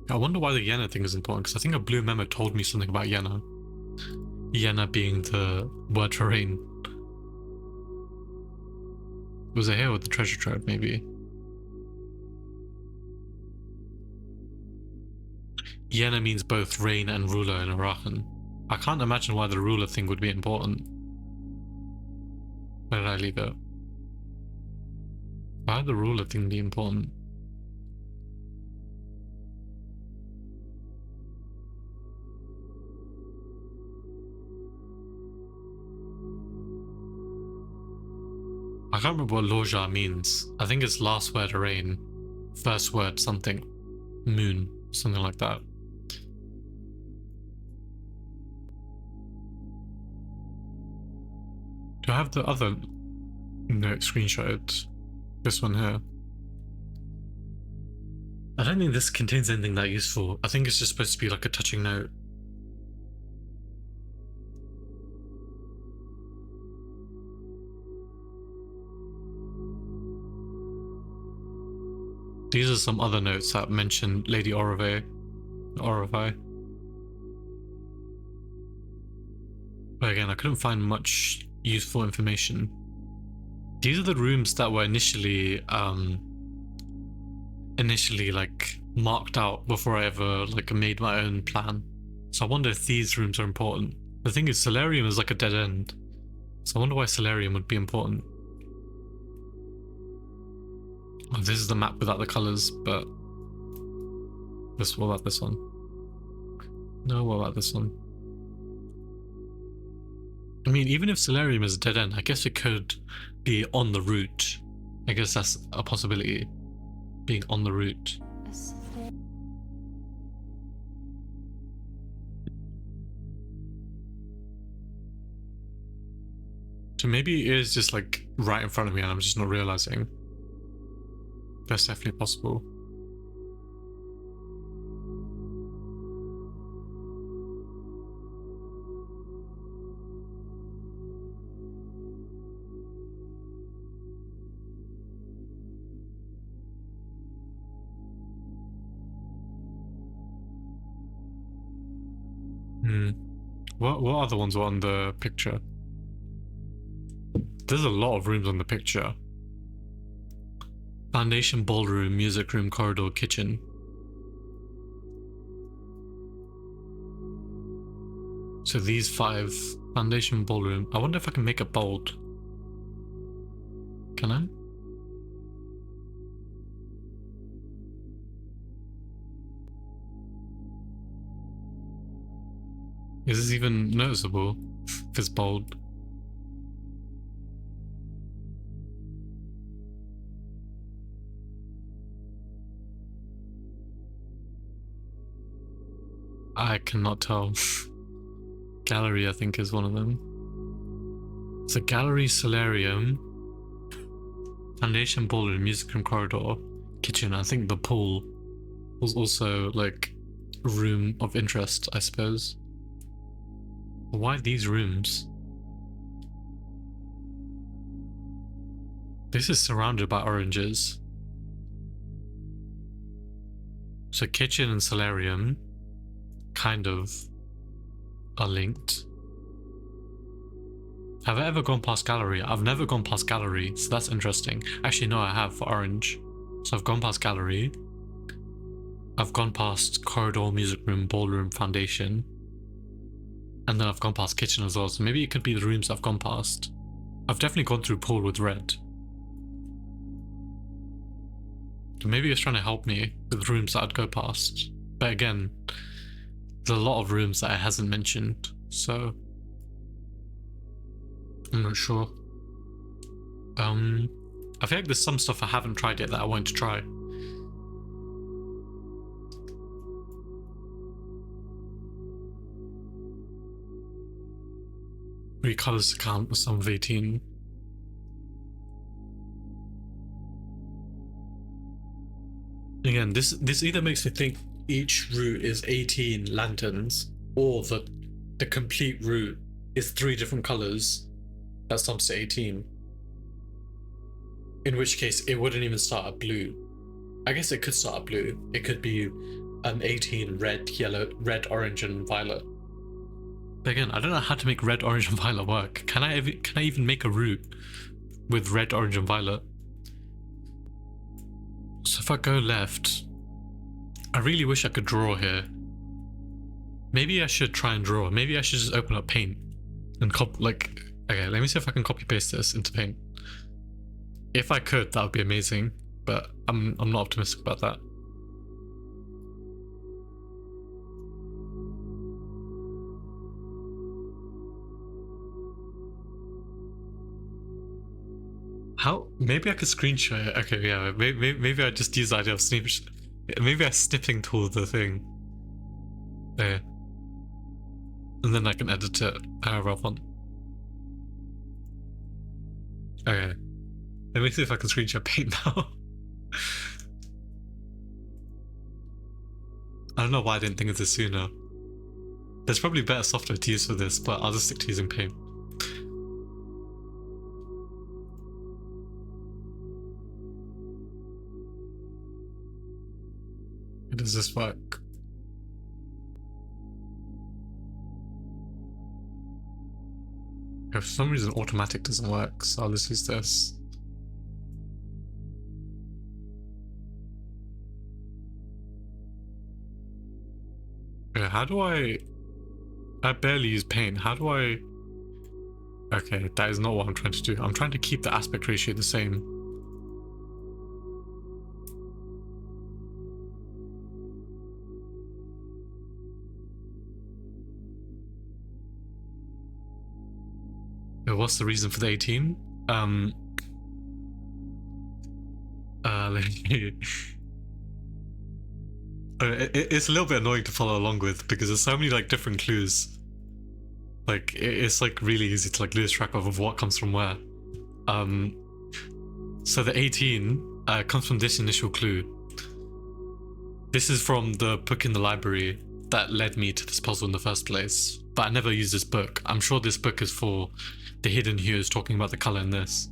I wonder why the Yenna thing is important, because I think a blue memo told me something about Yenna. Yenna being the word for rain. Was it here with the treasure trove, maybe? Yenna means both rain and ruler in Arakan. I can't imagine why the ruler thing would be important. Where did I leave it? Why would the ruler thing be important? I can't remember what Loja means. I think it's last word of rain first word something. Moon, something like that. Do I have the other note screenshotted? This one here. I don't think this contains anything that useful. I think it's just supposed to be like a touching note. These are some other notes that mention Lady Orovai. But again, I couldn't find much useful information. These are the rooms that were initially like marked out before I ever like made my own plan. So I wonder if these rooms are important. The thing is, Solarium is like a dead end. So I wonder why Solarium would be important. Oh, this is the map without the colors, but what about this one? No, what about this one? I mean, even if Solarium is a dead end, I guess it could be on the route. I guess that's a possibility, being on the route. So maybe it is just like right in front of me and I'm just not realizing. That's definitely possible. What other ones were on the picture? There's a lot of rooms on the picture. Foundation, ballroom, music room, corridor, kitchen. So these 5, foundation, ballroom. I wonder if I can make it bold. Can I? Is this even noticeable if it's bold? I cannot tell. Gallery, I think, is one of them. So gallery, solarium, foundation, ballroom, music room, corridor, kitchen. I think the pool was also like a room of interest, I suppose. Why these rooms? This is surrounded by oranges. So kitchen and solarium kind of are linked. Have I ever gone past gallery? I've never gone past gallery, so that's interesting. Actually, no, I have for orange. So I've gone past gallery. I've gone past corridor, music room, ballroom, foundation. And then I've gone past kitchen as well, so maybe it could be the rooms I've gone past. I've definitely gone through pool with red. So maybe it's trying to help me with rooms that I'd go past. But again, there's a lot of rooms that it hasn't mentioned, so I'm not sure. I feel like there's some stuff I haven't tried yet that I want to try. Three colors to count with some of 18. Again, this either makes me think each route is 18 lanterns, or the complete route is 3 different colors that sums to 18. In which case, it wouldn't even start at blue. I guess it could start at blue. It could be 18 red, yellow, red, orange, and violet. But again, I don't know how to make red, orange, and violet work. Can I even make a route with red, orange, and violet? So if I go left, I really wish I could draw here. Maybe I should try and draw. Maybe I should just open up Paint and okay, let me see if I can copy paste this into Paint. If I could, that would be amazing, but I'm not optimistic about that. How? Maybe I could screenshot it. Okay, yeah. Maybe I just use the idea of maybe I snipping tool the thing. There. And then I can edit it however I want. Okay. Let me see if I can screenshot Paint now. I don't know why I didn't think of this sooner. There's probably better software to use for this, but I'll just stick to using Paint. How does this work? For some reason automatic doesn't work, so I'll just use this. Okay, how do I barely use Paint. How do I... Okay, that is not what I'm trying to do. I'm trying to keep the aspect ratio the same. What's the reason for the 18? It's a little bit annoying to follow along with because there's so many like different clues. Like it's like really easy to like lose track of what comes from where. So the 18 comes from this initial clue. This is from the book in the library that led me to this puzzle in the first place. But I never used this book. I'm sure this book is for the hidden hues talking about the color in this.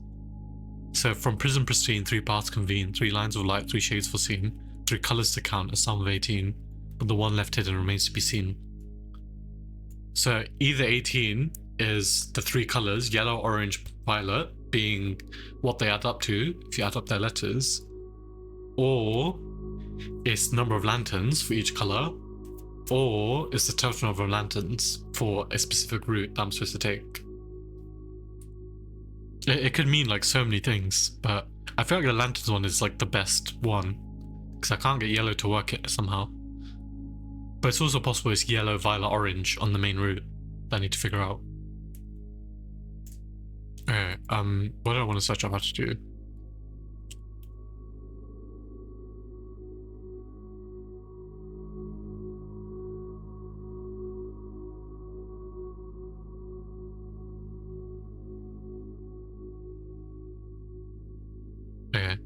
So from prism pristine, 3 paths convene, 3 lines of light, 3 shades foreseen, 3 colors to count, a sum of 18, but the one left hidden remains to be seen. So either 18 is the 3 colors, yellow, orange, violet, being what they add up to if you add up their letters, or it's the number of lanterns for each color, or it's the total number of lanterns for a specific route that I'm supposed to take. It could mean like so many things, but I feel like the lanterns one is like the best one because I can't get yellow to work it somehow. But it's also possible it's yellow, violet, orange on the main route that I need to figure out. Okay, what do I want to search up how to do? Okay.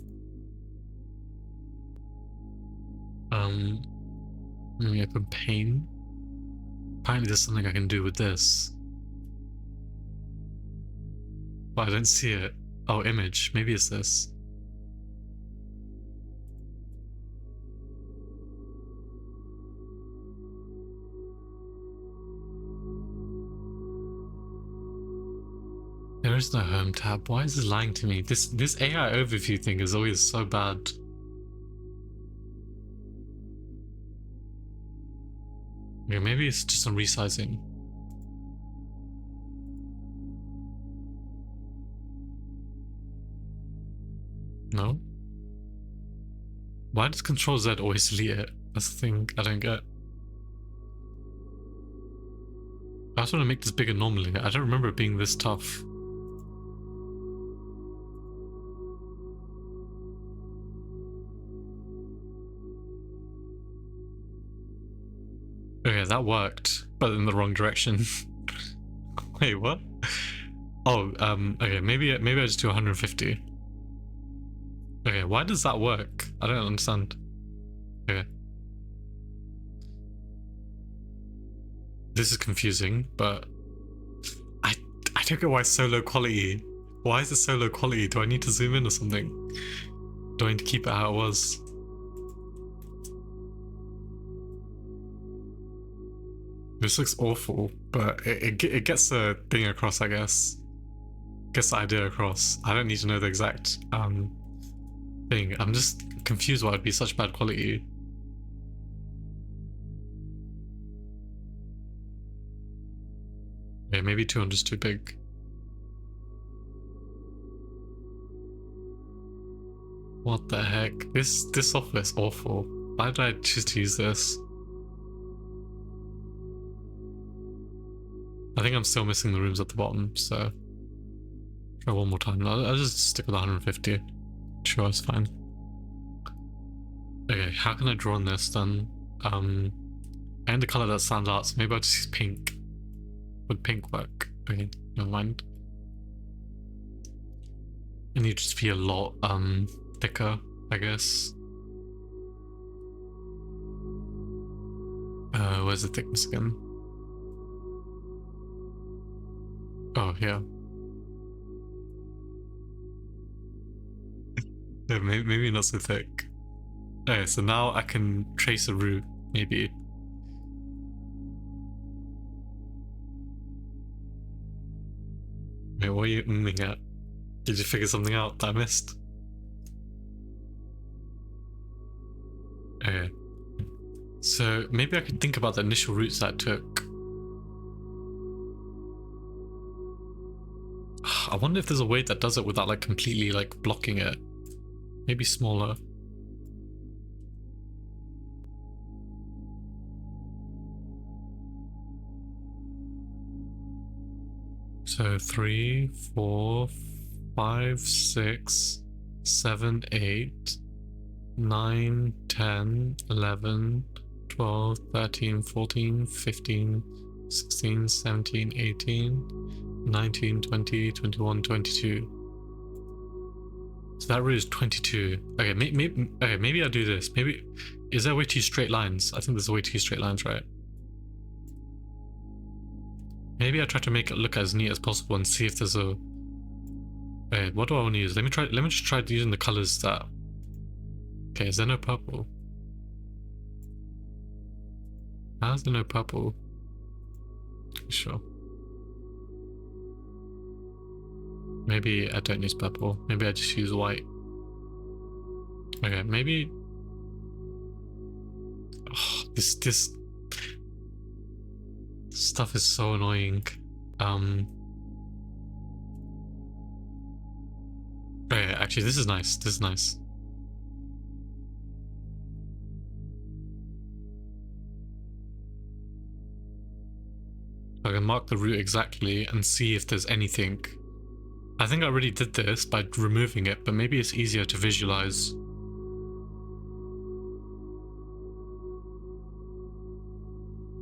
Let me open Paint. Apparently there's something I can do with this. But I don't see it. Oh, image. Maybe it's this. There is no home tab. Why is this lying to me? This AI overview thing is always so bad. Okay, maybe it's just some resizing. No? Why does Control Z always delete it? That's the thing I don't get. I just want to make this bigger normally. I don't remember it being this tough. Okay, that worked, but in the wrong direction. Wait, what? Oh, okay, maybe I just do 150. Okay, why does that work? I don't understand. Okay. This is confusing, but I don't get why it's so low quality. Why is it so low quality? Do I need to zoom in or something? Do I need to keep it how it was? This looks awful, but it gets the thing across, I guess. Gets the idea across. I don't need to know the exact thing. I'm just confused why it'd be such bad quality. Yeah, maybe 200 is too big. What the heck? This software is awful. Why did I choose to use this? I think I'm still missing the rooms at the bottom, so Try one more time. I'll just stick with 150. Sure, it's fine. Okay, how can I draw on this then? And the color that stands out, so maybe I'll just use pink. Would pink work? Okay, never mind. It needs to be a lot thicker, I guess. Where's the thickness again? Oh, yeah. Yeah, maybe not so thick. Okay, so now I can trace a route, maybe. Wait, what are you aiming at? Did you figure something out that I missed? Okay. So maybe I could think about the initial routes that I took. I wonder if there's a way that does it without like completely like blocking it. Maybe smaller. So 3, 4, 5, 6, 7, 8, 9, 10, 11, 12, 13, 14, 15, 16, 17, 18, 19, 20, 21, 22. So that route is 22. Okay, maybe I'll do this. Maybe, is there a way to use straight lines? I think there's a way to use straight lines, right? Maybe I try to make it look as neat as possible and see if there's a... Wait, what do I want to use? Let me just try using the colors that... Okay, is there no purple? How is there no purple? Sure. Maybe I don't use purple. Maybe I just use white. Okay, maybe... Oh, this stuff is so annoying. Okay, actually, this is nice. This is nice. I can mark the route exactly and see if there's anything. I think I already did this by removing it, but maybe it's easier to visualize.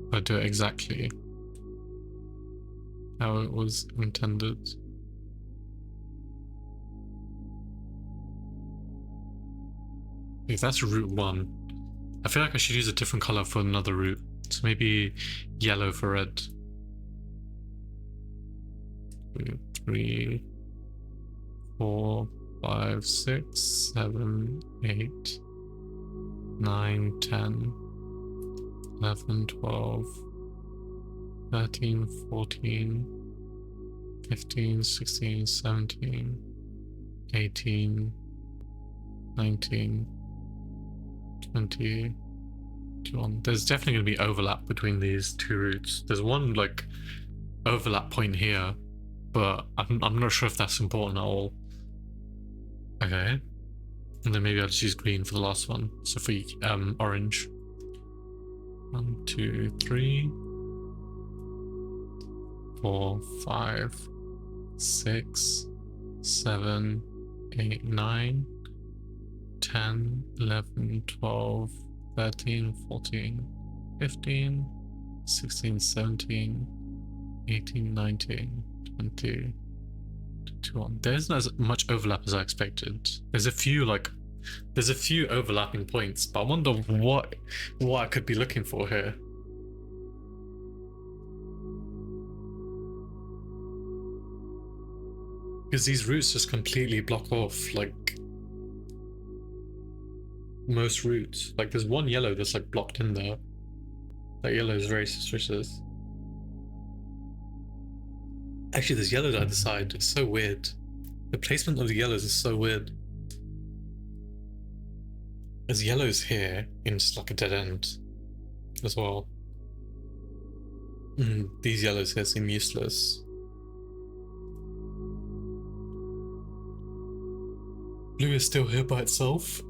If I do it exactly how it was intended. If that's route 1, I feel like I should use a different color for another route. So maybe yellow for red. 2, 3, 4, 5, 6, 7, 8, 9, 10, 11, 12, 13, 14, 15, 16, 17, 18, 19, 20, 21. There's definitely going to be overlap between these two routes. There's one like overlap point here, but I'm not sure if that's important at all. Okay, and then maybe I'll just use green for the last one. So for orange. 1, 2, 3, 4, 5, 6, 7, 8, 9, 10, 11, 12, 13, 14, 15, 16, 17, 18, 19, 20, 21. There isn't as much overlap as I expected. There's a few overlapping points, but I wonder what I could be looking for here. Because these routes just completely block off like most routes. Like there's one yellow that's like blocked in there. That yellow is very suspicious. Actually, there's yellows at the side. It's so weird. The placement of the yellows is so weird. There's yellows here in just like a dead end as well. These yellows here seem useless. Blue is still here by itself.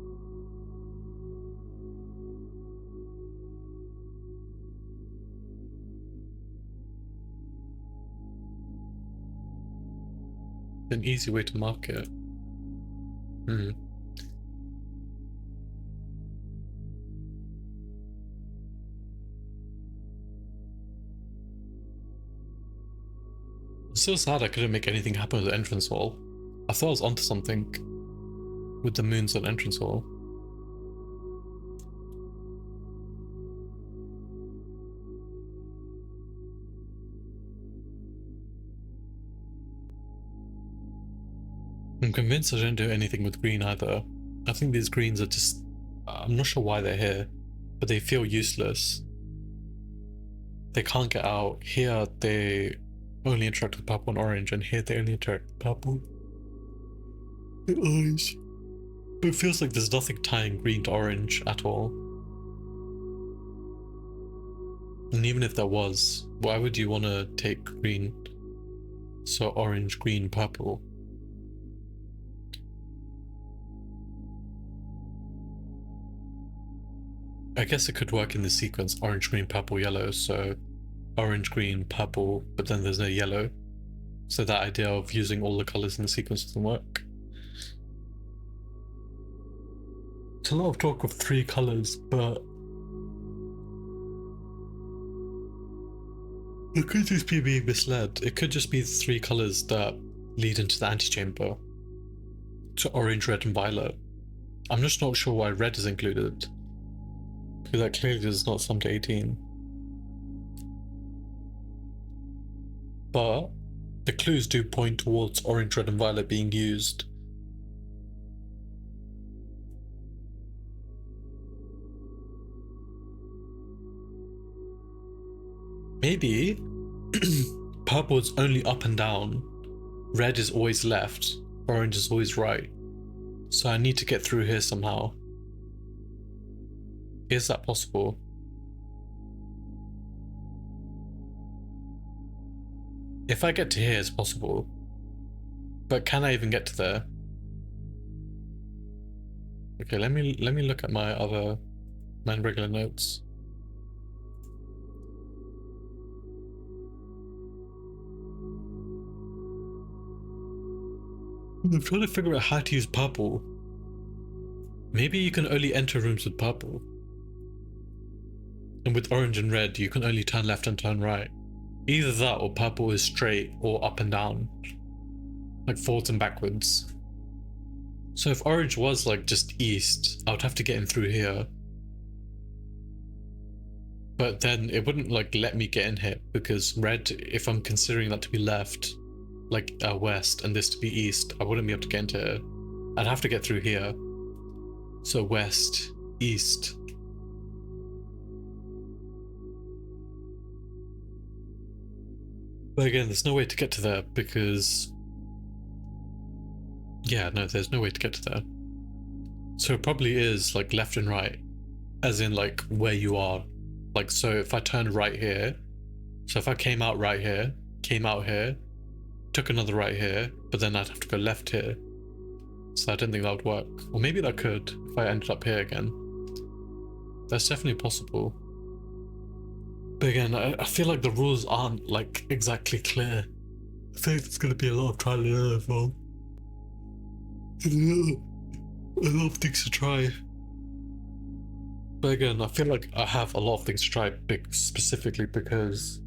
An easy way to mark it. It's so sad I couldn't make anything happen with the entrance hall. I thought I was onto something with the moons and entrance hall. I'm convinced I didn't do anything with green either. I think these greens are just... I'm not sure why they're here, but they feel useless. They can't get out. Here they only interact with purple and orange, and here they only interact with purple and orange. But it feels like there's nothing tying green to orange at all. And even if there was, why would you want to take green? So orange, green, purple. I guess it could work in the sequence orange, green, purple, yellow, so orange, green, purple, but then there's no yellow. So that idea of using all the colours in the sequence doesn't work. It's a lot of talk of 3 colours, but it could just be being misled. It could just be 3 colours that lead into the antechamber. So orange, red, and violet. I'm just not sure why red is included, because that clearly does not sum to 18. But the clues do point towards orange, red, and violet being used. Maybe purple is only up and down, red is always left, orange is always right. So I need to get through here somehow. Is that possible? If I get to here, it's possible. But can I even get to there? Okay, let me look at my regular notes. I'm trying to figure out how to use purple. Maybe you can only enter rooms with purple. And with orange and red, you can only turn left and turn right. Either that or purple is straight or up and down. Like forwards and backwards. So if orange was like just east, I would have to get in through here. But then it wouldn't like let me get in here, because red, if I'm considering that to be left, like west, and this to be east, I wouldn't be able to get into it. I'd have to get through here. So west, east. But again, there's no way to get to there because... yeah, no, there's no way to get to there. So it probably is like left and right, as in like where you are. Like, so if I turned right here, so if I came out right here, came out here, took another right here, but then I'd have to go left here. So I don't think that would work. Or maybe that could, if I ended up here again. That's definitely possible. But again, I feel like the rules aren't like exactly clear. I think it's going to be a lot of trial and error as well. A lot of things to try. But again, I feel like I have a lot of things to try, specifically because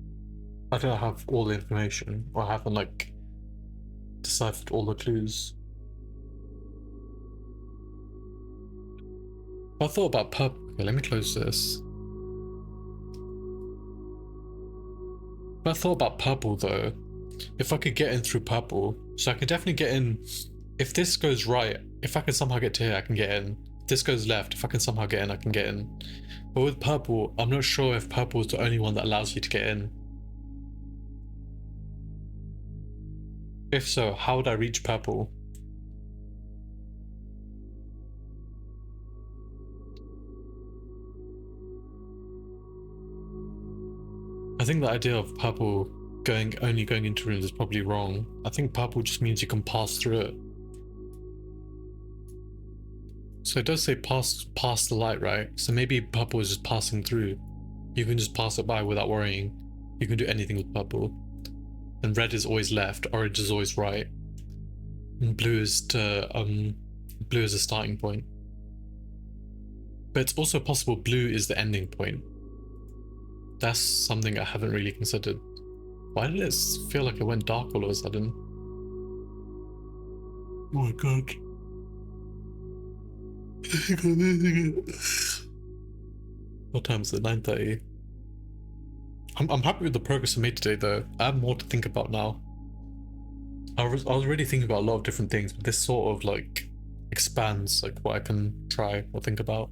I don't have all the information, or I haven't like deciphered all the clues. I thought about purple. Okay, let me close this. But I thought about purple though. If I could get in through purple, so I can definitely get in. If this goes right, if I can somehow get to here, I can get in. If this goes left, if I can somehow get in, I can get in. But with purple, I'm not sure if purple is the only one that allows you to get in. If so, how would I reach purple? I think the idea of purple only going into rooms is probably wrong. I think purple just means you can pass through it. So it does say pass the light, right? So maybe purple is just passing through. You can just pass it by without worrying. You can do anything with purple. And red is always left, orange is always right. Blue is blue is a starting point. But it's also possible blue is the ending point. That's something I haven't really considered. Why did it feel like it went dark all of a sudden? Oh my god. What time is it? 9:30. I'm happy with the progress I made today though. I have more to think about now. I was already thinking about a lot of different things, but this sort of like expands like what I can try or think about.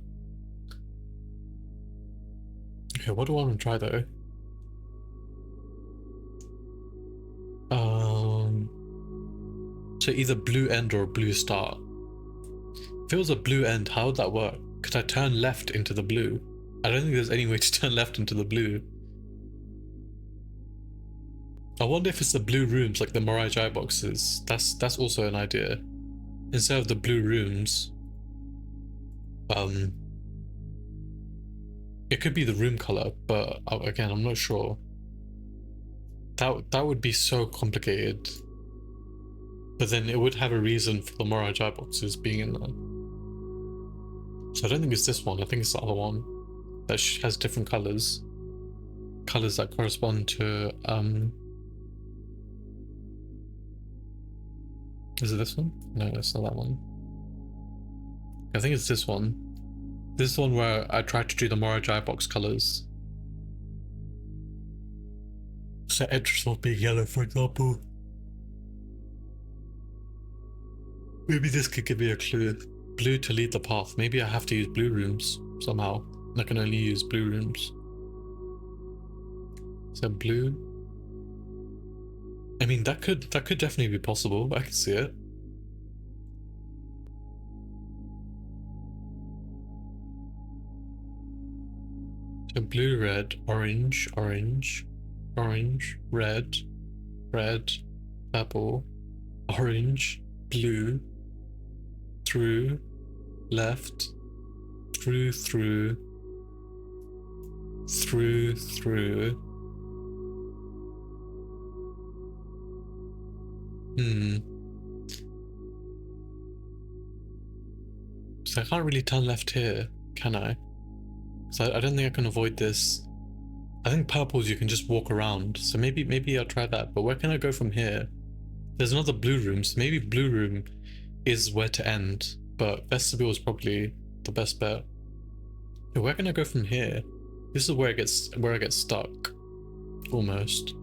Okay, what do I want to try though? So either blue end or a blue start. If it was a blue end, how would that work? Could I turn left into the blue? I don't think there's any way to turn left into the blue. I wonder if it's the blue rooms like the Mirai Jai boxes. That's also an idea. Instead of the blue rooms, it could be the room color, but again, I'm not sure. That would be so complicated. But then it would have a reason for the Mirai Jai boxes being in there. So I don't think it's this one, I think it's the other one that has different colors. Colors that correspond to, is it this one? No, it's not that one. I think it's this one. This is one where I tried to do the Mirai Jai box colors. So Etrusol being yellow, for example. Maybe this could give me a clue. Blue to lead the path. Maybe I have to use blue rooms somehow. I can only use blue rooms. So blue. I mean, that could definitely be possible. I can see it. So blue, red, orange, orange, orange, red, red, purple, orange, blue, through, left, through, through, through, through. So I can't really turn left here, can I? So I don't think I can avoid this. I think purples you can just walk around. So maybe I'll try that. But where can I go from here? There's another blue room, so maybe blue room is where to end. But vestibule is probably the best bet. Where can I go from here? This is where I get stuck. Almost.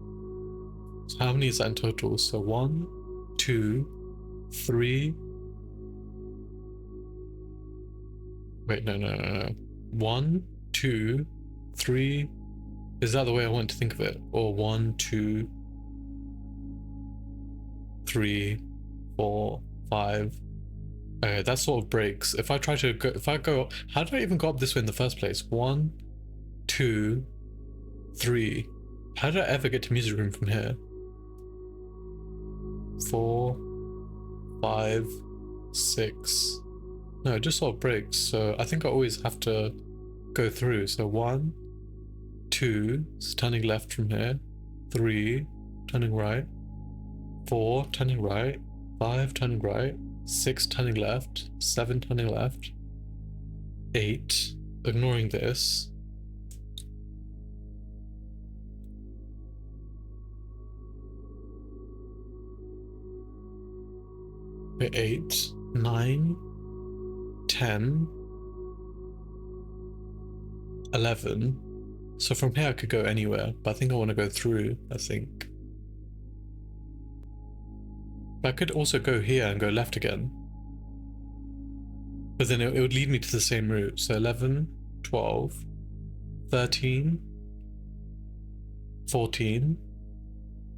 So how many is that in total? So 1, 2, 3. Wait, no. 1, 2, 3. Is that the way I want to think of it? Or 1, 2, 3, 4, 5. Okay, that sort of breaks. If I try to go, how did I even go up this way in the first place? 1, 2, 3. How did I ever get to music room from here? 4, 5, 6. No, it just sort of breaks. So I think I always have to go through. So 1, 2, so turning left from here. 3, turning right. 4, turning right. 5, turning right. 6, turning left. 7, turning left. 8, ignoring this. 8, 9, 10, 11. So from here I could go anywhere, but I think I want to go through, I think. But I could also go here and go left again. But then it would lead me to the same route. So 11, 12, 13, 14.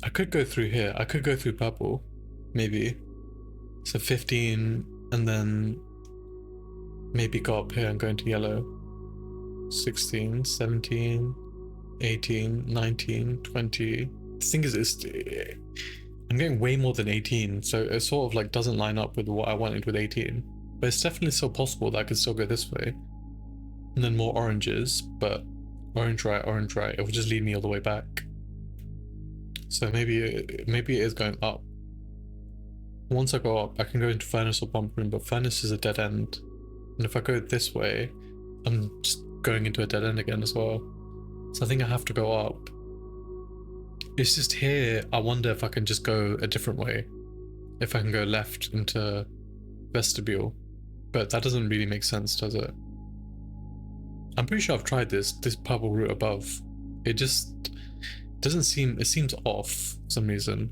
I could go through here. I could go through purple, maybe. So 15, and then maybe go up here and go into yellow. 16, 17, 18, 19, 20. The thing is, I'm getting way more than 18, so it sort of like doesn't line up with what I wanted with 18. But it's definitely still possible that I could still go this way. And then more oranges, but orange right, it will just lead me all the way back. So maybe it is going up. Once I go up, I can go into furnace or pump room, but furnace is a dead end. And if I go this way, I'm just going into a dead end again as well. So I think I have to go up. It's just here, I wonder if I can just go a different way. If I can go left into vestibule. But that doesn't really make sense, does it? I'm pretty sure I've tried this purple route above. It just doesn't seem, it seems off for some reason.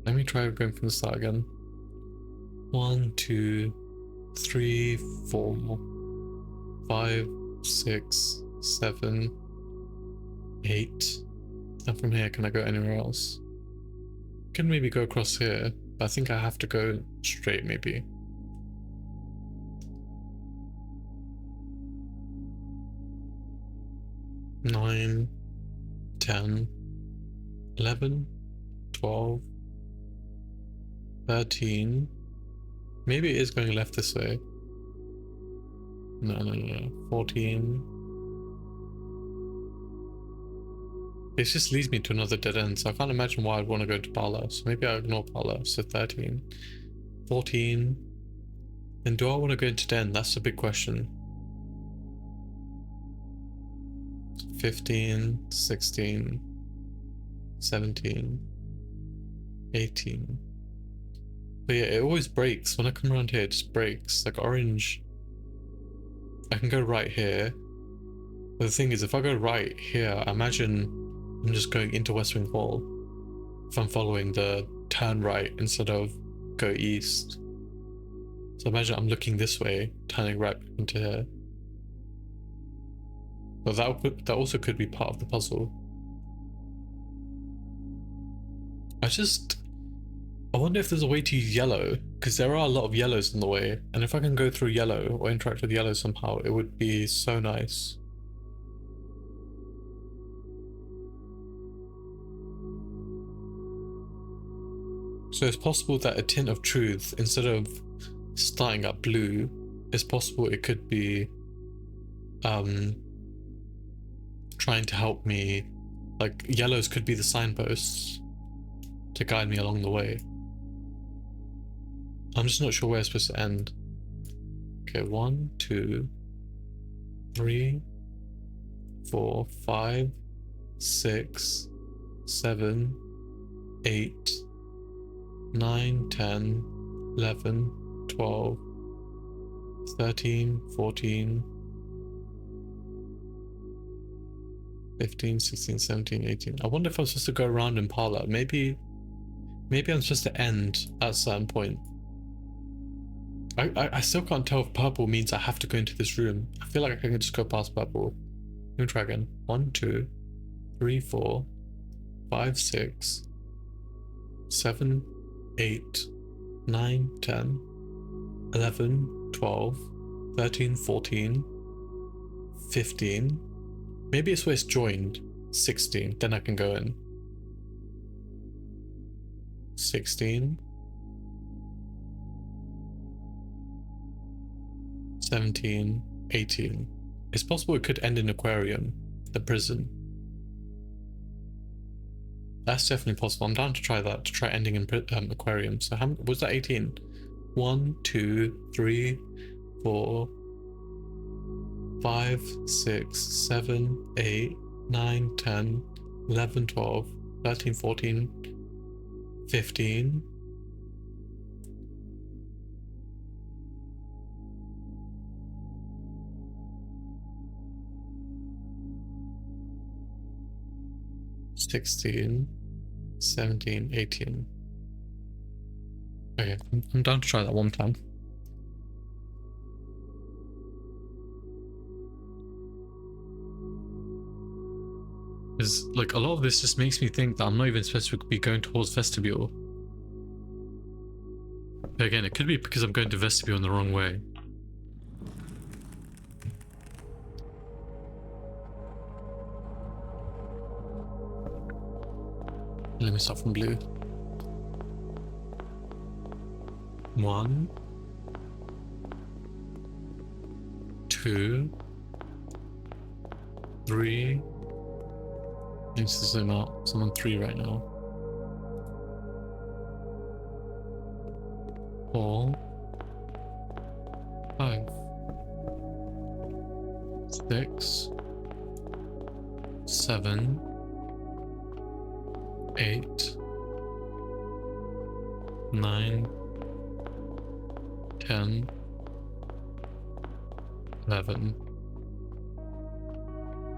Let me try going from the start again. 1, 2, 3, 4, 5, 6, 7, 8. And from here, can I go anywhere else? Can maybe go across here, but I think I have to go straight maybe. Nine, 10, 11, 12, 13. Maybe it is going left this way. No. 14. It just leads me to another dead end, so I can't imagine why I'd want to go to parlor. So maybe I ignore parlor. So 13, 14. And do I want to go into den? That's the big question. 15, 16, 17, 18. But yeah, it always breaks. When I come around here, it just breaks. Like orange. I can go right here. But the thing is, if I go right here, I imagine I'm just going into West Wing Hall. If I'm following the turn right instead of go east. So imagine I'm looking this way, turning right into here. But that also could be part of the puzzle. I wonder if there's a way to use yellow, because there are a lot of yellows in the way, and if I can go through yellow or interact with yellow somehow, it would be so nice. So it's possible that a tint of truth, instead of starting at blue, it's possible it could be trying to help me, like yellows could be the signposts to guide me along the way. I'm just not sure where it's supposed to end. Okay, 1, 2, 3, 4, 5, 6, 7, 8, 9, 10, 11, 12, 13, 14, 15, 16, 17, 18. I wonder if I'm supposed to go around in parlor. Maybe I'm supposed to end at a certain point. I still can't tell if purple means I have to go into this room. I feel like I can just go past purple. Let me try again. 1, 2, 3, 4, 5, 6, 7, 8, 9, 10, 11, 12, 13, 14, 15. Maybe it's where it's joined. 16. Then I can go in. 16. 17, 18. It's possible it could end in aquarium, the prison. That's definitely possible. I'm down to try that, to try ending in aquarium. So how was that 18? 1, 2, 3, 4, 5, 6, 7, 8, 9, 10, 11, 12, 13, 14, 15. $16, 17, 18. Okay, I'm down to try that one time. Because, like, a lot of this just makes me think that I'm not even supposed to be going towards vestibule. But again, it could be because I'm going to vestibule in the wrong way. Let me start from blue. 1, 2, 3, Needs to zoom out. So I'm on 3 right now. 4, 5, 6, 7, 8, 9, 10, 11,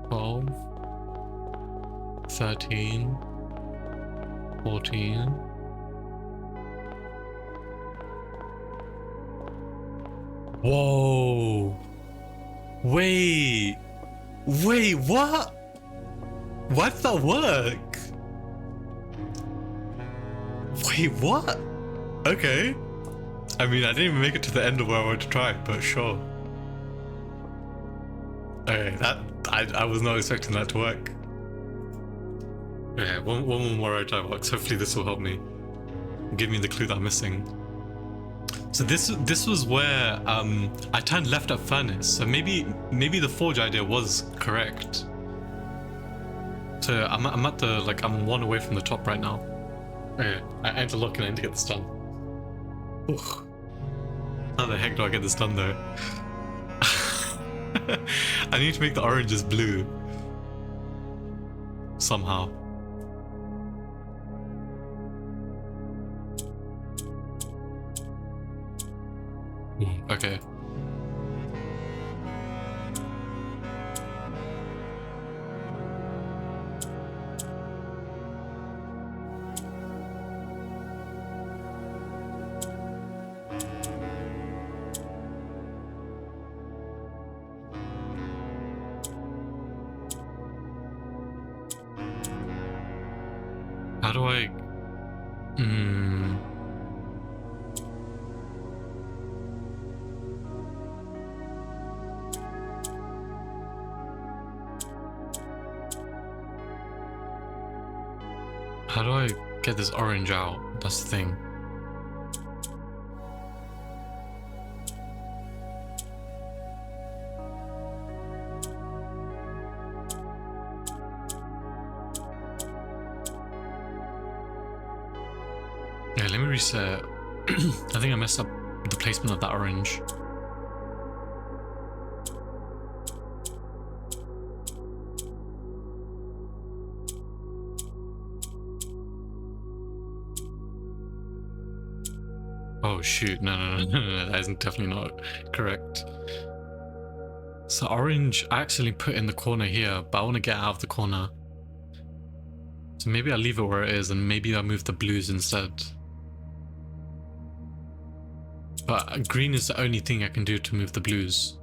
12, 13, 14, 'Whoa! Wait! Wait, what? Why did that work? Wait, what? Okay. I mean, I didn't even make it to the end of where I wanted to try, but sure. Okay, I was not expecting that to work. Okay, one more try works. Hopefully this will help me. Give me the clue that I'm missing. So this was where I turned left at furnace. So maybe the forge idea was correct. So I'm at the I'm 1 away from the top right now. Okay, I need to look and I need to get this done. Oof. How the heck do I get this done though? I need to make the oranges blue. Somehow. Okay. How do I... How do I get this orange out? That's the thing. Yeah, let me reset. I think I messed up the placement of that orange. Oh shoot, no, that is definitely not correct. So orange, I actually put in the corner here, but I want to get out of the corner. So maybe I'll leave it where it is and maybe I'll move the blues instead. But green is the only thing I can do to move the blues.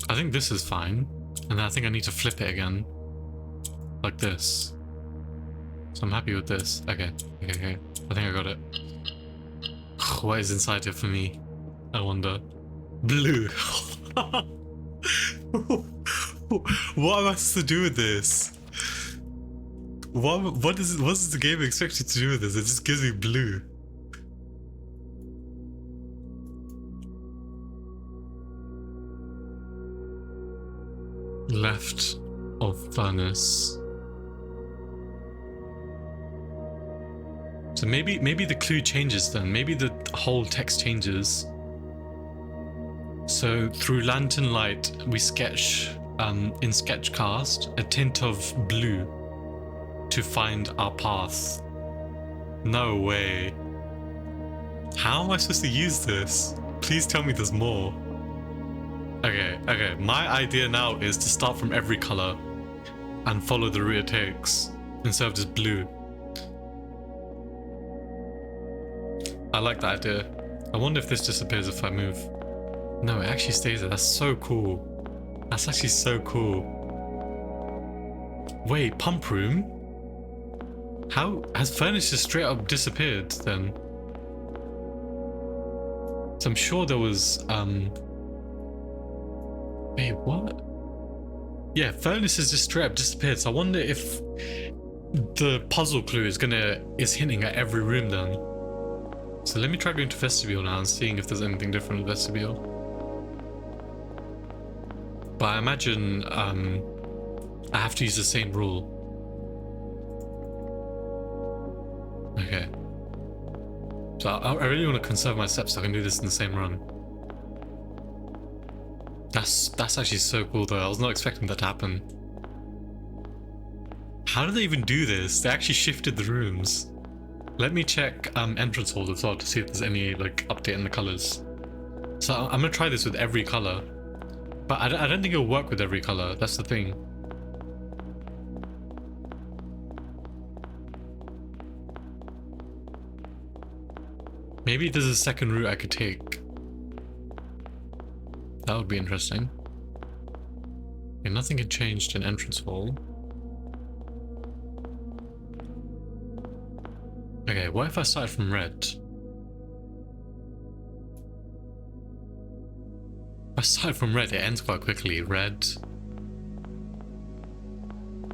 I think this is fine. And then I think I need to flip it again. Like this. So I'm happy with this. Okay. I think I got it. What is inside here for me? I wonder. Blue. What am I supposed to do with this? What does the game expect you to do with this? It just gives me blue. Left of furnace. So maybe the clue changes then. Maybe the whole text changes. So through lantern light, we sketch in Sketchcast a tint of blue to find our path. No way. How am I supposed to use this? Please tell me there's more. Okay. My idea now is to start from every color and follow the route it takes instead of just blue. I like that idea. I wonder if this disappears if I move. No, it actually stays there. That's so cool. That's actually so cool. Wait, pump room? How has furnace just straight up disappeared then? So I'm sure there was wait, what? Yeah, furnace has just straight up disappeared. So I wonder if the puzzle clue is hinting at every room then. So let me try going to vestibule now and seeing if there's anything different in vestibule. But I imagine I have to use the same rule. Okay. So I really want to conserve my steps so I can do this in the same run. That's actually so cool though. I was not expecting that to happen. How did they even do this? They actually shifted the rooms. Let me check entrance halls as well to see if there's any like update in the colors. So I'm gonna try this with every color, but I don't think it'll work with every color. That's the thing. Maybe there's a second route I could take. That would be interesting. Okay, nothing had changed in entrance hall. Okay, what if I started from red? If I started from red, it ends quite quickly. Red,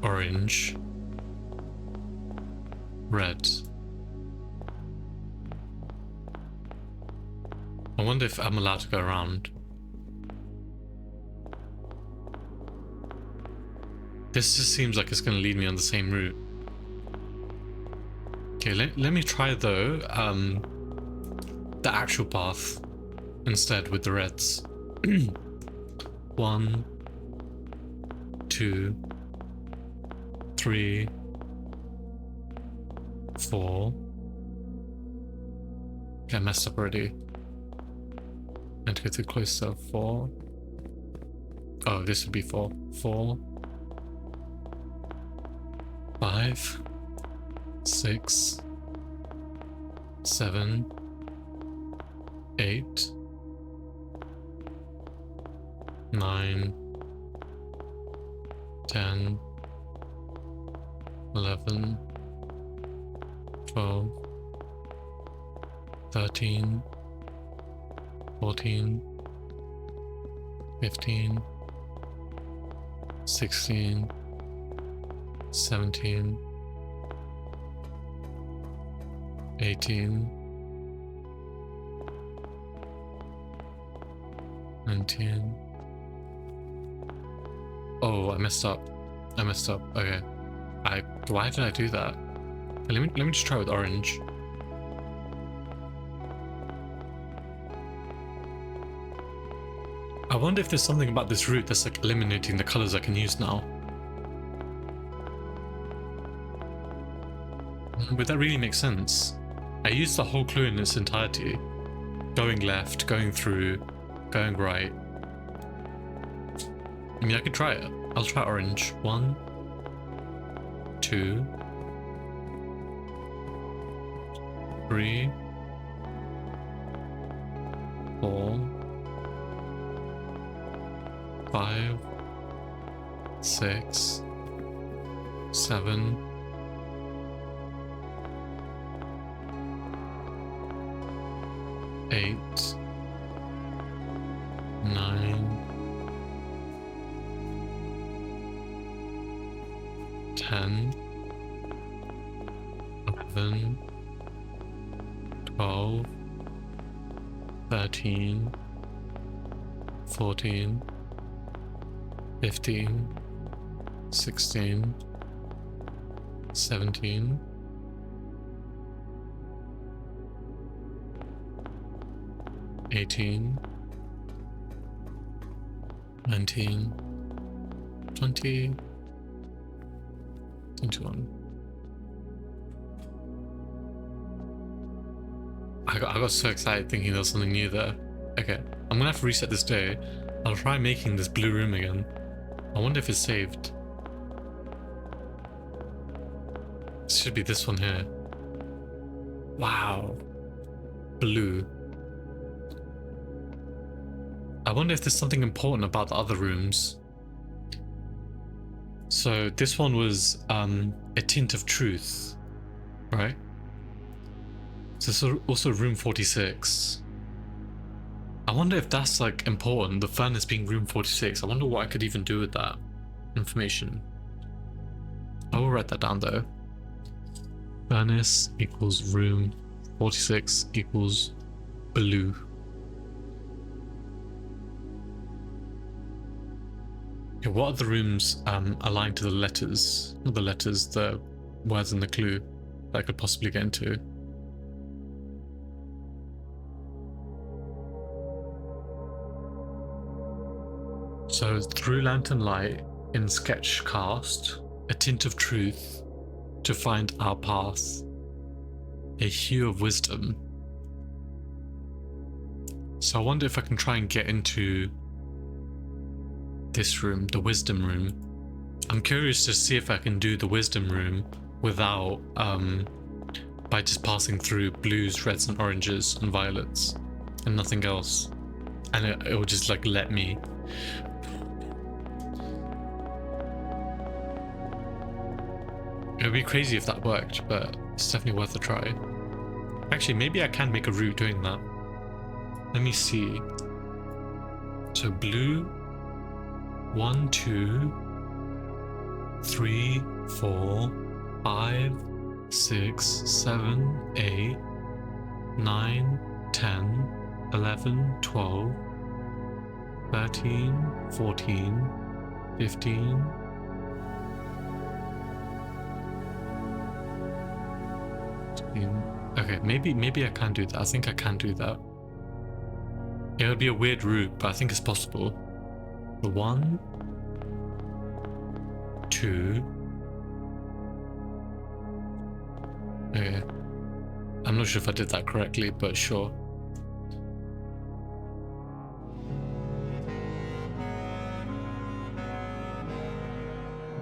orange, red. I wonder if I'm allowed to go around. This just seems like it's going to lead me on the same route. Okay, let me try though the actual path instead with the reds. 1, 2, 3, 4. Okay, I messed up already. I had to go too close to 4. Oh, this would be 4. 4, 5, 6, 7, 8, 9, 10, 11, 12, 13, 14, 15, 16, 17, 18, 19. Oh, I messed up. Okay. Why did I do that? Let me just try with orange. I wonder if there's something about this route that's like eliminating the colors I can use now. Would that really make sense? I used the whole clue in its entirety. Going left, going through, going right. I mean, I could try it. I'll try orange. 1, 2, 3, 4, 5, 6, 7, 8, 9, 10, 11, 12, 13, 14, 15, 16, 17, 18, 19, 20, 21. I got so excited thinking there was something new there. Okay, I'm gonna have to reset this day. I'll try making this blue room again. I wonder if it's saved. It should be this one here. Wow. Blue. I wonder if there's something important about the other rooms. So this one was a tint of truth, right? So this is also room 46. I wonder if that's like important, the furnace being room 46. I wonder what I could even do with that information. I will write that down though. Furnace equals room 46 equals blue. Okay, what are the rooms aligned to the letters? Not the letters, the words in the clue that I could possibly get into. So through lantern light in sketch cast, a tint of truth to find our path, a hue of wisdom. So I wonder if I can try and get into this room, the wisdom room. I'm curious to see if I can do the wisdom room without, by just passing through blues, reds and oranges and violets and nothing else. And it will just like let me. It would be crazy if that worked, but it's definitely worth a try. Actually, maybe I can make a route doing that. Let me see. So blue, 1, 2, 3, 4, 5, 6, 7, 8, 9, 10, 11, 12, 13, 14, 15, 16. Okay, maybe I can do that. I think I can do that. It would be a weird route, but I think it's possible. 1, 2. Okay. I'm not sure if I did that correctly, but sure.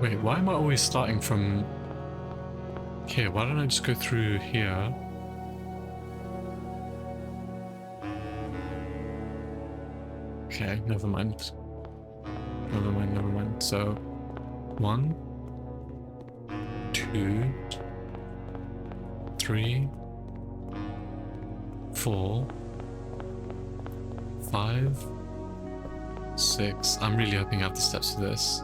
Wait, why am I always starting from here? Why don't I just go through here? Okay, never mind. Never mind. So, 1, 2, 3, 4, 5, 6. I'm really hoping I have the steps for this.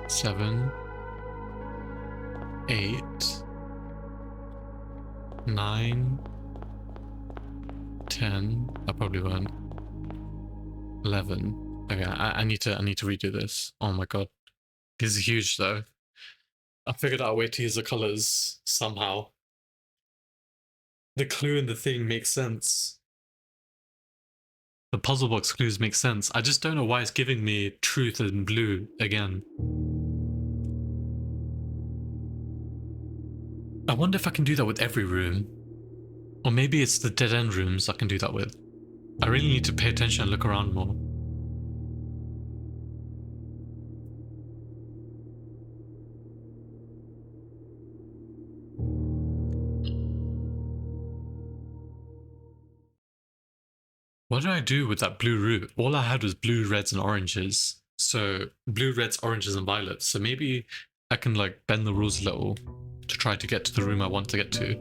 7, 8, 9, 10. I probably won't. 11. Okay, I need to redo this. Oh my god, this is huge though. I figured out a way to use the colors somehow. The clue and the thing makes sense. The puzzle box clues make sense. I just don't know why it's giving me truth in blue again. I wonder if I can do that with every room. Or maybe it's the dead end rooms I can do that with. I really need to pay attention and look around more. What did I do with that blue route? All I had was blue, reds, and oranges. So blue, reds, oranges, and violets. So maybe I can like bend the rules a little to try to get to the room I want to get to.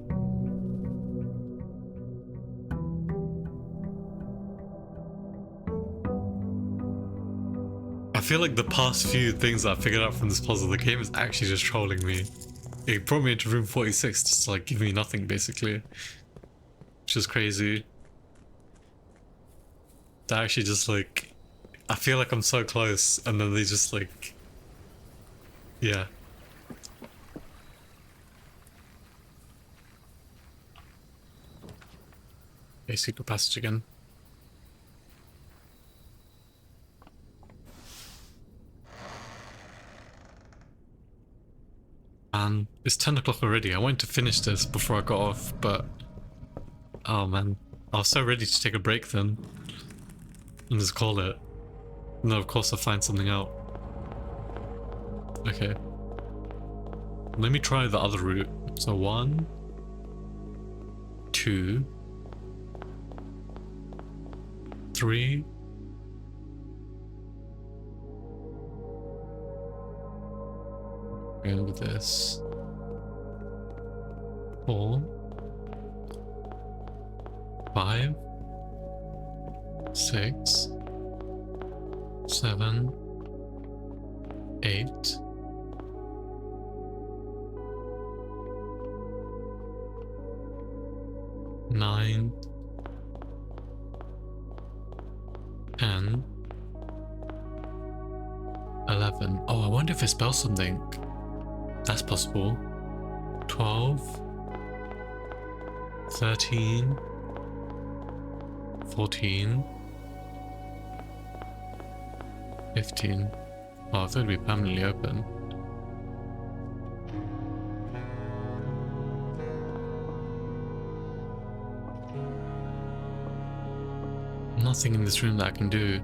I feel like the past few things I figured out from this puzzle, the game is actually just trolling me. It brought me into room 46 just to like give me nothing basically. Which is crazy. They actually just like, I feel like I'm so close and then they just like, yeah. Okay, secret passage again. Man, it's 10 o'clock already. I wanted to finish this before I got off, but oh man, I was so ready to take a break then and just call it. And then of course I'll find something out. Okay. Let me try the other route. So 1, 2, 3. Go with this. 4, 5, 6, 7, 8. 9, 10, 11. Oh, I wonder if I spell something. That's possible. 12, 13, 14, 15. Oh, I thought it'd be permanently open. Nothing in this room that I can do.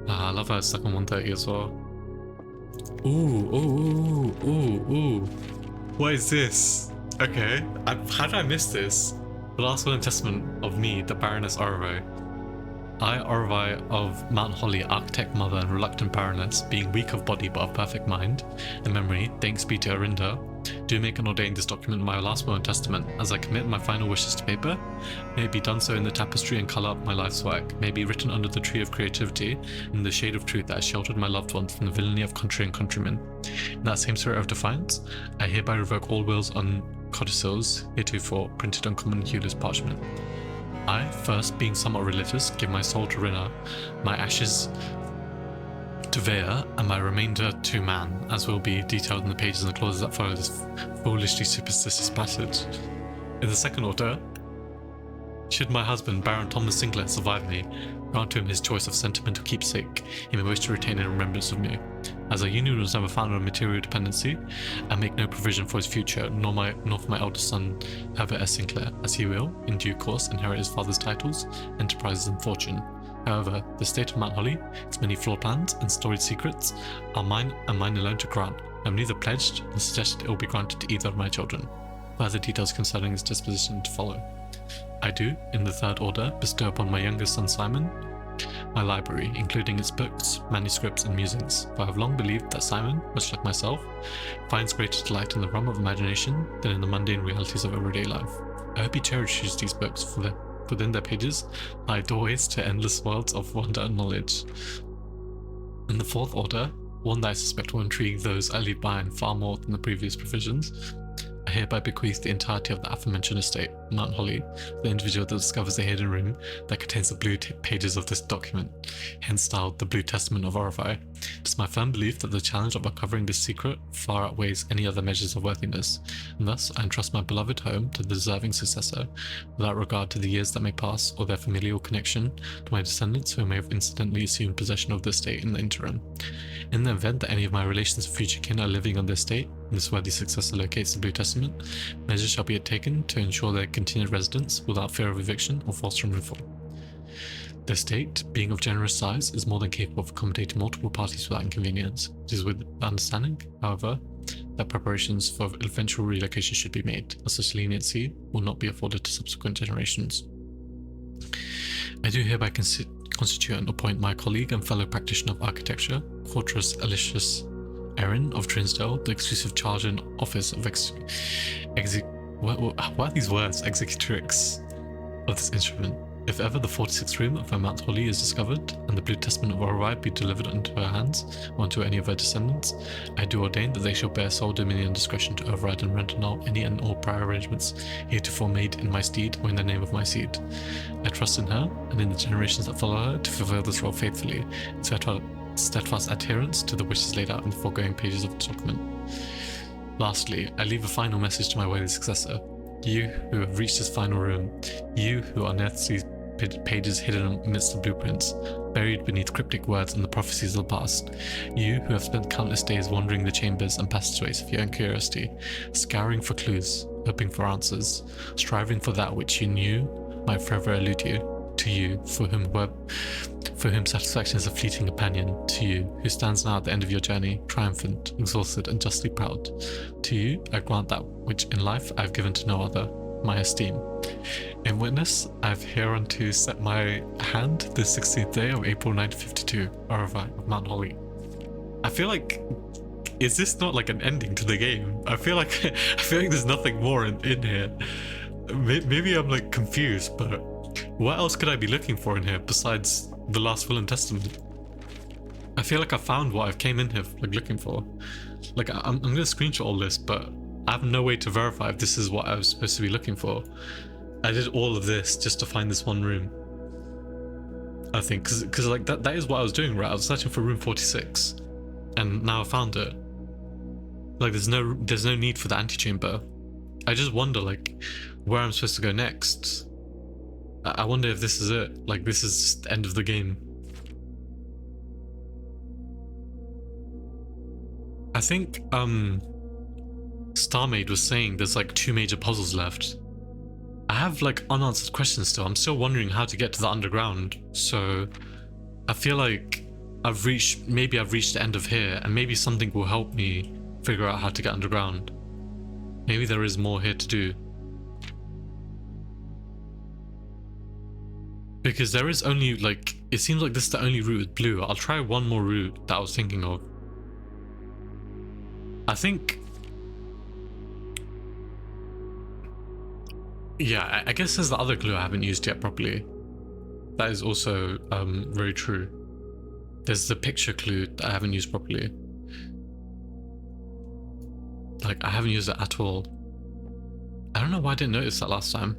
I love how it's stuck on 130 as well. Ooh. What is this? Okay, how did I miss this? The last will and testament of me, the Baroness Orvay. I, Orvay of Mount Holly, architect, mother, and reluctant baroness, being weak of body but of perfect mind and memory, thanks be to Arinda, do make and ordain this document my last will and testament, as I commit my final wishes to paper. May it be done so in the tapestry and colour of my life's work. May it be written under the tree of creativity, in the shade of truth that has sheltered my loved ones from the villainy of country and countrymen. In that same spirit of defiance, I hereby revoke all wills on codicils heretofore printed on common hueless parchment. I, first, being somewhat religious, give my soul to Rinna, my ashes to Vea, and my remainder to man, as will be detailed in the pages and the clauses that follow this foolishly superstitious passage. In the second order, should my husband, Baron Thomas Sinclair, survive me, grant to him his choice of sentimental keepsake he may wish to retain in remembrance of me. As our union was never founded on material dependency, I make no provision for his future, nor for my eldest son, Herbert S. Sinclair, as he will, in due course, inherit his father's titles, enterprises, and fortune. However, the state of Mount Holly, its many floor plans and storied secrets, are mine and mine alone to grant. I have neither pledged nor suggested it will be granted to either of my children. Further details concerning his disposition to follow. I do, in the third order, bestow upon my youngest son Simon my library, including its books, manuscripts, and musings, for I have long believed that Simon, much like myself, finds greater delight in the realm of imagination than in the mundane realities of everyday life. I hope he cherishes these books, for within their pages lie doorways to endless worlds of wonder and knowledge. In the fourth order, one that I suspect will intrigue those I leave behind far more than the previous provisions, I hereby bequeath the entirety of the aforementioned estate, Mount Holly, to the individual that discovers the hidden room that contains the blue pages of this document, hence styled the Blue Testament of Orvay. It is my firm belief that the challenge of uncovering this secret far outweighs any other measures of worthiness, and thus I entrust my beloved home to the deserving successor, without regard to the years that may pass or their familial connection, to my descendants who may have incidentally assumed possession of the estate in the interim. In the event that any of my relations or future kin are living on the estate, and this worthy successor locates the Blue Testament, measures shall be taken to ensure their continued residence without fear of eviction or forced removal. The estate, being of generous size, is more than capable of accommodating multiple parties without inconvenience. It is with the understanding, however, that preparations for eventual relocation should be made, as such leniency will not be afforded to subsequent generations. I do hereby constitute and appoint my colleague and fellow practitioner of architecture, Quartus Alicius Erin of Trinsdale, the exclusive charge and office of what are these words? Executrix of this instrument. If ever the 46th room of her Mount Holly is discovered, and the Blue Testament of Orvay be delivered into her hands, or unto any of her descendants, I do ordain that they shall bear sole dominion and discretion to override and render null any and all prior arrangements heretofore made in my stead or in the name of my seed. I trust in her, and in the generations that follow her, to fulfill this role faithfully, and steadfast adherence to the wishes laid out in the foregoing pages of the document. Lastly, I leave a final message to my worthy successor. You who have reached this final room, you who are next these pages hidden amidst the blueprints, buried beneath cryptic words and the prophecies of the past, you who have spent countless days wandering the chambers and passageways of your own curiosity, scouring for clues, hoping for answers, striving for that which you knew might forever elude you, to you, for whom satisfaction is a fleeting companion, to you, who stands now at the end of your journey, triumphant, exhausted, and justly proud. To you, I grant that which in life I have given to no other, my esteem. In witness, I have hereunto set my hand this 16th day of April 1952, Orvay of Mount Holly. I feel like, is this not like an ending to the game? I feel like there's nothing more in here. Maybe I'm like confused, but what else could I be looking for in here besides the last will and testament? I feel like I found what I came in here like looking for. Like I'm gonna screenshot all this, but I have no way to verify if this is what I was supposed to be looking for. I did all of this just to find this one room. I think, because like that is what I was doing, right? I was searching for room 46, and now I found it. Like there's no need for the antechamber. I just wonder like where I'm supposed to go next. I wonder if this is it. Like this is just the end of the game. I think Starmaid was saying there's like 2 major puzzles left. I have like unanswered questions still. I'm still wondering how to get to the underground. So I feel like maybe I've reached the end of here, and maybe something will help me figure out how to get underground. Maybe there is more here to do. Because there is only like, it seems like this is the only route with blue. I'll try one more route that I was thinking of. I think, yeah, I guess there's the other clue I haven't used yet properly. That is also very true. There's the picture clue that I haven't used properly. Like, I haven't used it at all. I don't know why I didn't notice that last time.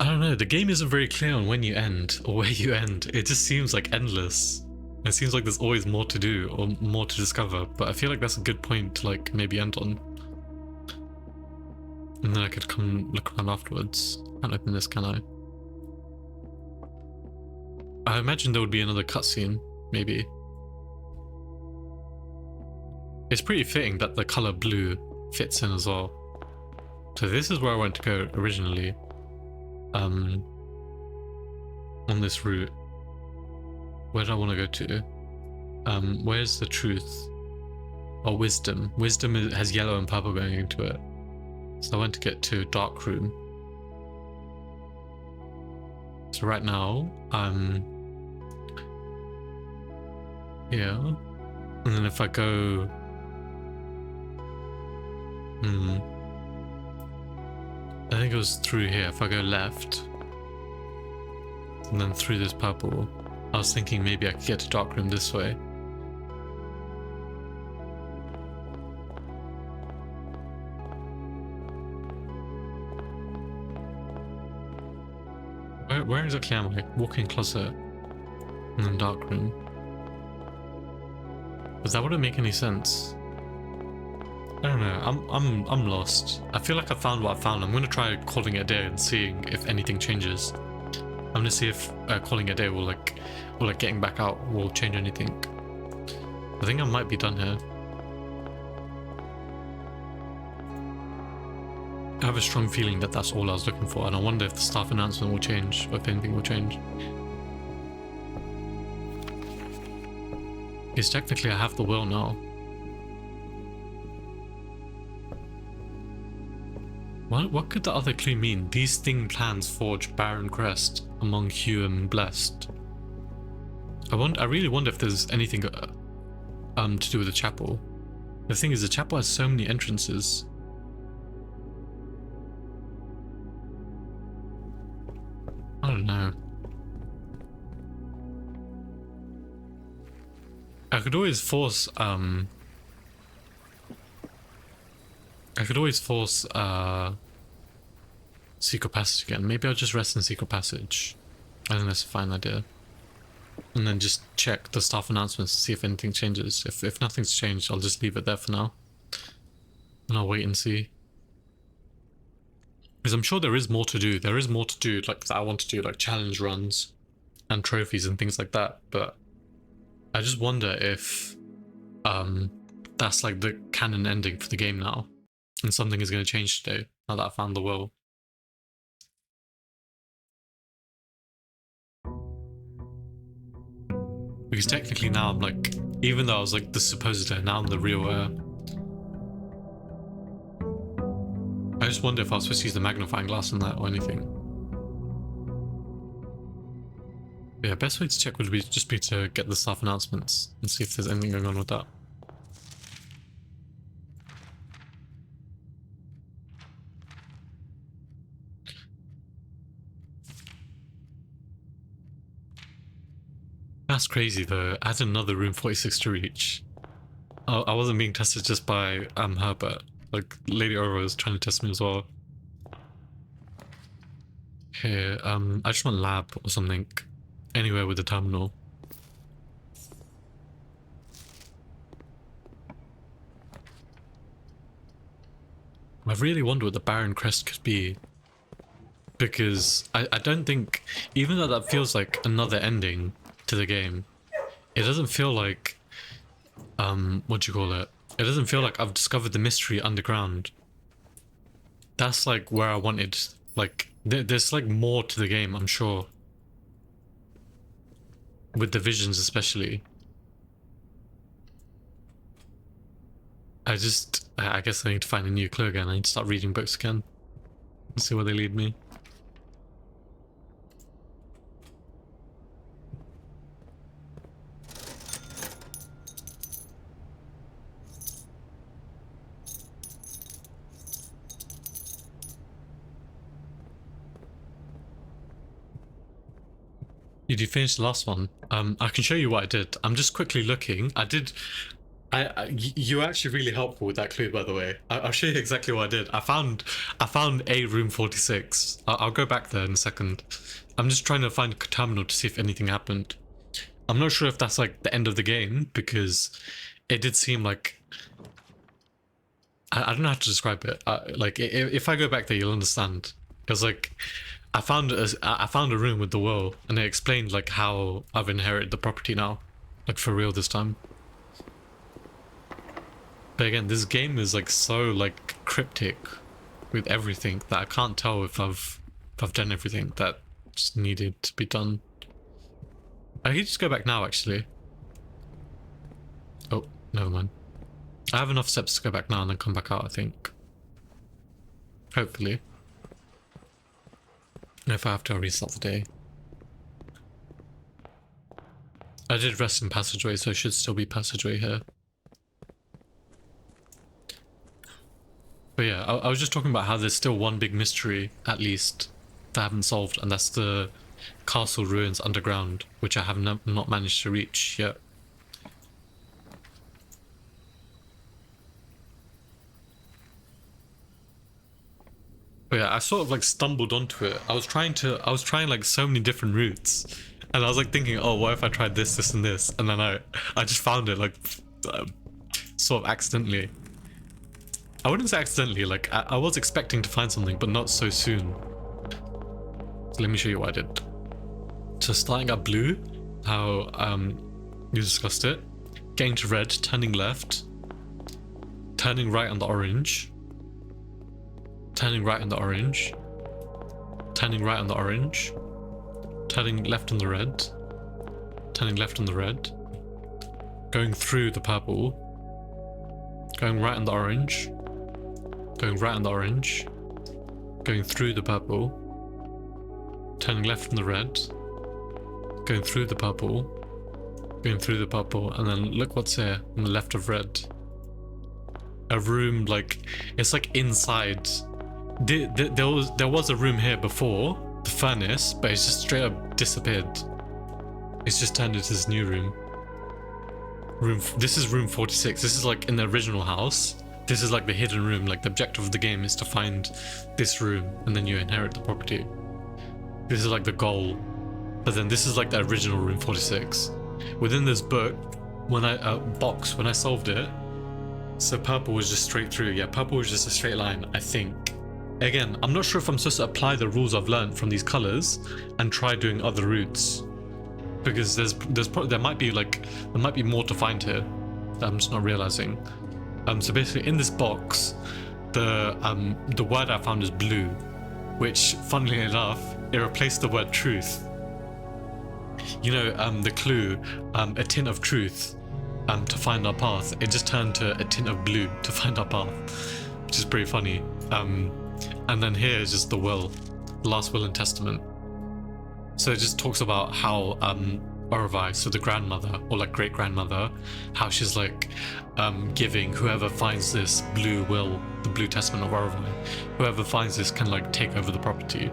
I don't know, the game isn't very clear on when you end or where you end. It just seems like endless. It seems like there's always more to do or more to discover, but I feel like that's a good point to like maybe end on. And then I could come look around afterwards. Can't open this, can I? I imagine there would be another cutscene, maybe. It's pretty fitting that the color blue fits in as well. So this is where I wanted to go originally. On this route. Where do I want to go to? Where's the truth? Or wisdom. Wisdom has yellow and purple going into it. So I want to get to dark room. So right now, here. And then if I go... I think it was through here. If I go left, and then through this purple, I was thinking maybe I could get to dark room this way. Where exactly am I? Walk-in closet, and then dark room. But that wouldn't make any sense. I don't know, I'm lost. I feel like I found what I found. I'm gonna try calling it a day and seeing if anything changes. I'm gonna see if calling it a day will like getting back out will change anything. I think I might be done here. I have a strong feeling that that's all I was looking for, and I wonder if the staff announcement will change, or if anything will change. Because technically I have the will now. What could the other clue mean? These thing plans forge barren crest among Hugh and Blessed. I really wonder if there's anything to do with the chapel. The thing is, the chapel has so many entrances. I don't know. I could always force Secret Passage again. Maybe I'll just rest in Secret Passage. I think that's a fine idea. And then just check the staff announcements to see if anything changes. If nothing's changed, I'll just leave it there for now. And I'll wait and see. Because I'm sure there is more to do. There is more to do, like that I want to do, like challenge runs and trophies and things like that. But I just wonder if that's like the canon ending for the game now. And something is going to change today, now that I found the will. Because technically now I'm like, even though I was like the supposed heir, now I'm the real heir. I just wonder if I was supposed to use the magnifying glass on that or anything. Yeah, best way to check would be just to get the staff announcements and see if there's anything going on with that. That's crazy though. I had another room 46 to reach. I wasn't being tested just by Herbert. Like Lady Aura is trying to test me as well. Here, I just want lab or something. Anywhere with the terminal. I really wonder what the Baron Crest could be. Because I don't think, even though that feels like another ending to the game, it doesn't feel like, what do you call it? It doesn't feel like I've discovered the mystery underground. That's like where I wanted, like, there's like more to the game, I'm sure. With the visions especially. I guess I need to find a new clue again. I need to start reading books again. And see where they lead me. Did you finish the last one? I can show you what I did. I'm just quickly looking. You were actually really helpful with that clue, by the way. I'll show you exactly what I did. I found a room 46. I'll go back there in a second. I'm just trying to find a terminal to see if anything happened. I'm not sure if that's like the end of the game, because it did seem like, I don't know how to describe it. Like if I go back there, you'll understand. Because like I found a room with the will, and it explained like how I've inherited the property now, like for real this time. But again, this game is like so like cryptic with everything that I can't tell if I've done everything that just needed to be done. I could just go back now, actually. Oh, never mind. I have enough steps to go back now and then come back out, I think. Hopefully. If I have to, I'll restart the day. I did rest in passageway, so it should still be passageway here. But yeah, I was just talking about how there's still one big mystery, at least, that I haven't solved, and that's the castle ruins underground, which I have not managed to reach yet. But yeah, I sort of like stumbled onto it. I was trying like so many different routes, and I was like thinking, oh, what if I tried this, and this, and then I just found it like sort of accidentally. I wouldn't say accidentally, like I was expecting to find something, but not so soon. So let me show you what I did. So starting at blue, how you discussed it, getting to red, turning left, turning right on the orange, turning right on the orange, turning right on the orange, turning left on the red, turning left on the red, going through the purple, going right on the orange, going right on the orange, going through the purple, turning left on the red, going through the purple, going through the purple, and then look what's here on the left of red. A room, like, it's like inside. There was a room here before, the furnace, but it's just straight up disappeared. It's just turned into this new room. This is room 46. This is like in the original house. This is like the hidden room. Like the objective of the game is to find this room, and then you inherit the property. This is like the goal. But then this is like the original room 46. Within this book, when I solved it, so purple was just straight through. Yeah, purple was just a straight line, I think. Again, I'm not sure if I'm supposed to apply the rules I've learned from these colors and try doing other routes, because there might be more to find here that I'm just not realizing. So basically, in this box, the word I found is blue, which, funnily enough, it replaced the word truth. You know, the clue, a tint of truth, to find our path. It just turned to a tint of blue to find our path, which is pretty funny. And then here is just the will, the last will and testament. So it just talks about how Orovai, so the grandmother, or like great grandmother, how she's like giving whoever finds this blue will, the blue testament of Orovai, whoever finds this can like take over the property.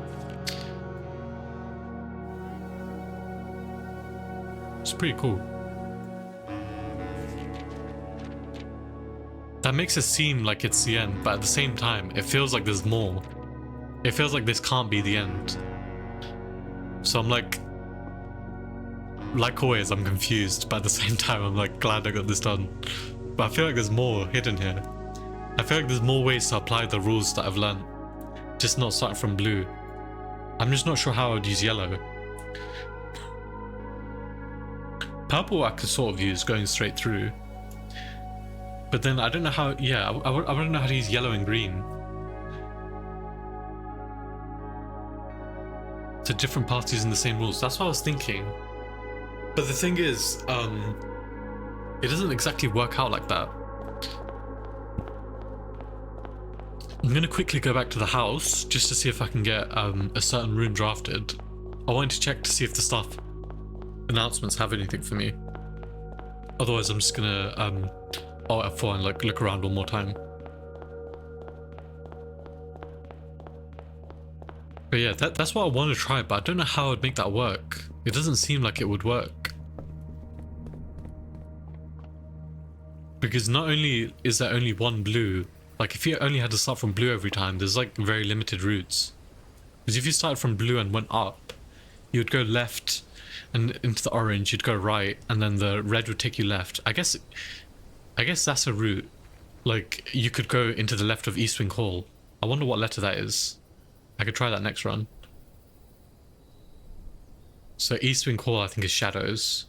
It's pretty cool. That makes it seem like it's the end, but at the same time, it feels like there's more. It feels like this can't be the end. So I'm like always, I'm confused, but at the same time, I'm like glad I got this done. But I feel like there's more hidden here. I feel like there's more ways to apply the rules that I've learned. Just not starting from blue. I'm just not sure how I would use yellow. Purple I could sort of use going straight through. But then I don't know how, yeah, I wouldn't know how to use yellow and green. To different paths using the same rules. That's what I was thinking. But the thing is, it doesn't exactly work out like that. I'm gonna quickly go back to the house just to see if I can get a certain room drafted. I wanted to check to see if the staff announcements have anything for me. Otherwise, I'm just gonna Alt F4 and like look around one more time. But yeah, that's what I want to try, but I don't know how I'd make that work. It doesn't seem like it would work. Because not only is there only one blue, like if you only had to start from blue every time, there's like very limited routes. Because if you started from blue and went up, you would go left and into the orange, you'd go right, and then the red would take you left. I guess that's a route. Like you could go into the left of Eastwing Hall. I wonder what letter that is. I could try that next run. So Eastwing Hall I think is shadows.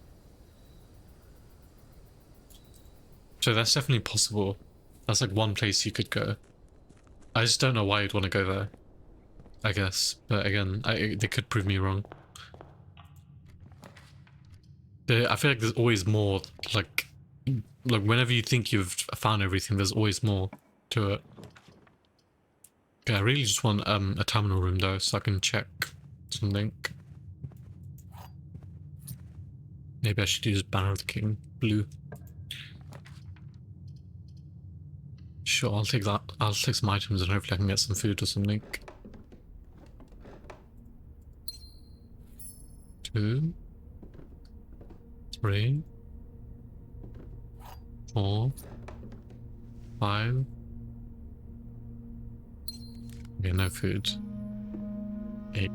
So that's definitely possible. That's like one place you could go. I just don't know why you'd want to go there. I guess. But again, they could prove me wrong. I feel like there's always more, like whenever you think you've found everything, there's always more to it. Okay, I really just want a terminal room though, so I can check something. Maybe I should use Banner of the King blue. Sure, I'll take that. I'll take some items and hopefully I can get some food or something. 2, 3, 4, 5. Okay, no food. 8.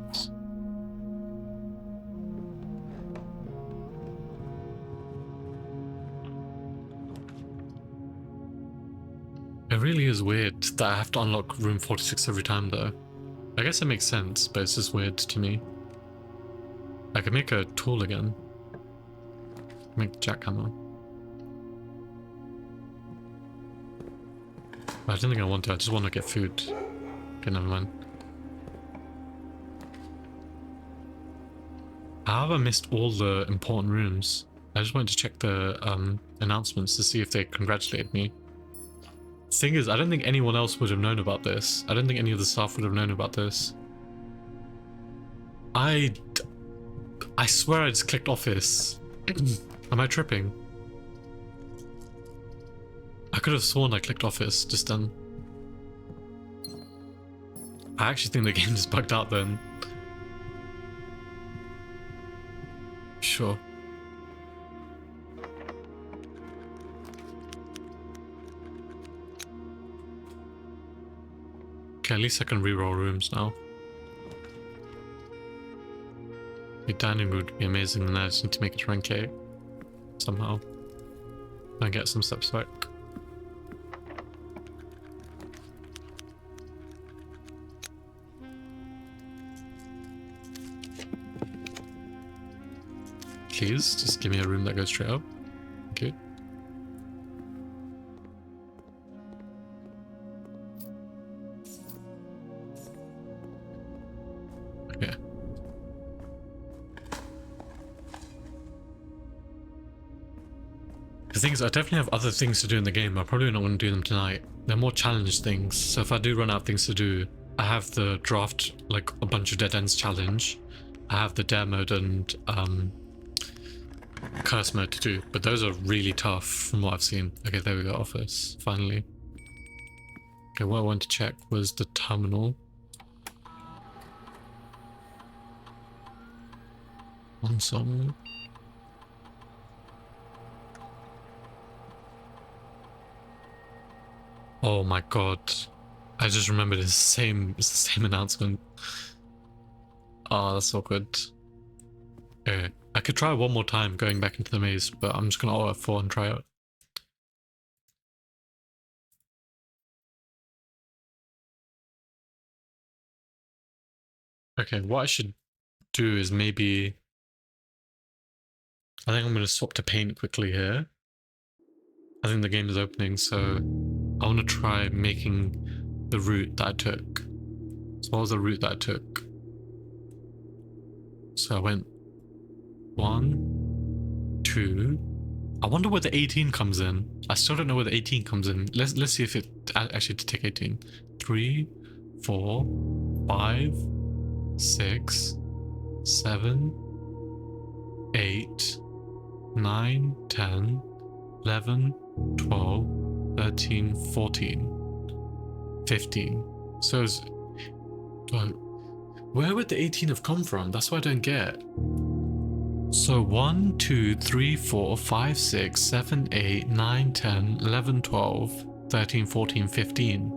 It really is weird that I have to unlock room 46 every time though. I guess it makes sense, but it's just weird to me. I can make a tool again. Make a jackhammer. But I don't think I want to, I just want to get food. Okay, never mind. How have I missed all the important rooms? I just wanted to check the announcements to see if they congratulated me. Thing is, I don't think anyone else would have known about this. I don't think any of the staff would have known about this. I swear I just clicked office. Am I tripping? I could have sworn I clicked office just then. I actually think the game just bugged out then. Sure. Okay, at least I can reroll rooms now. The dining room would be amazing, and I just need to make it rank 8 somehow. And get some steps back. Please, just give me a room that goes straight up. Good. Okay. The thing is, I definitely have other things to do in the game. I probably not want to do them tonight. They're more challenge things, so if I do run out of things to do, I have the draft, like a bunch of dead ends challenge. I have the dare mode and curse mode to do, but those are really tough from what I've seen. Okay, there we go, office, finally. Okay, what I wanted to check was the terminal. On some. Oh my god. I just remembered it's the same announcement. Oh, that's awkward. Okay. I could try one more time going back into the maze, but I'm just gonna Alt F4 and try it. Okay, what I should do is maybe... I think I'm gonna swap to paint quickly here. I think the game is opening, so I want to try making the route that I took. So what was the route that I took? So I went 1, 2. I wonder where the 18 comes in. I still don't know where the 18 comes in. Let's see if it actually to take 18. 3, 4, 5, 6, 7, 8, 9, 10, 11, 12, 13, 14, 15. So it's... where would the 18 have come from? That's what I don't get. So 1, 2, 3, 4, 5, 6, 7, 8, 9, 10, 11, 12, 13, 14, 15.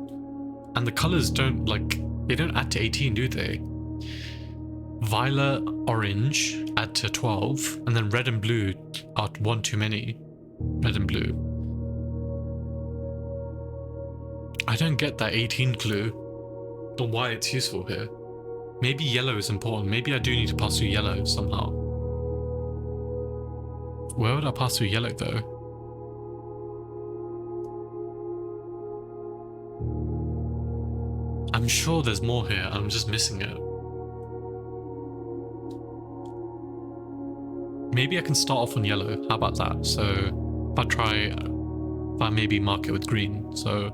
And the colors don't, like, they don't add to 18, do they? Violet, orange add to 12, and then red and blue are one too many. Red and blue. I don't get that 18 clue, or why it's useful here. Maybe yellow is important. Maybe I do need to pass through yellow somehow. Where would I pass through yellow though? I'm sure there's more here, I'm just missing it. Maybe I can start off on yellow, how about that? So if I maybe mark it with green. So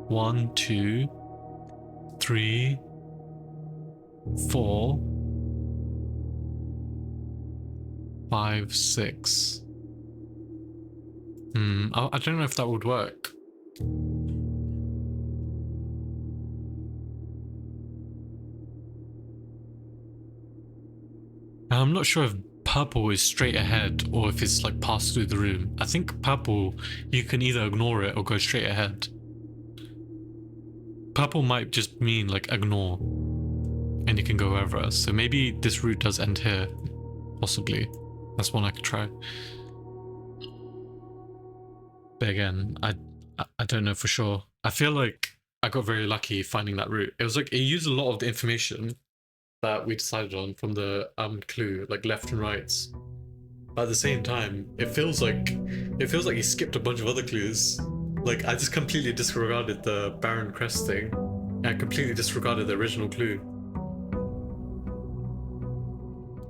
1, 2, 3, 4, 5, 6. I don't know if that would work. I'm not sure if purple is straight ahead or if it's like passed through the room. I think purple, you can either ignore it or go straight ahead. Purple might just mean like ignore and you can go wherever. So maybe this route does end here, possibly. That's one I could try. But again, I don't know for sure. I feel like I got very lucky finding that route. It was like, it used a lot of the information that we decided on from the clue, like left and rights. But at the same time, it feels like he skipped a bunch of other clues. Like I just completely disregarded the Baron Crest thing, and I completely disregarded the original clue.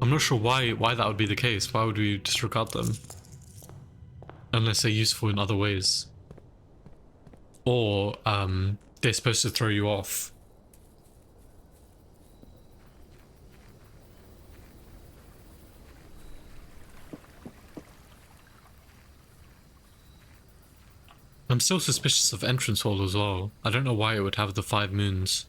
I'm not sure why that would be the case. Why would we disregard them? Unless they're useful in other ways. Or they're supposed to throw you off. I'm still suspicious of Entrance Hall as well. I don't know why it would have the 5 moons.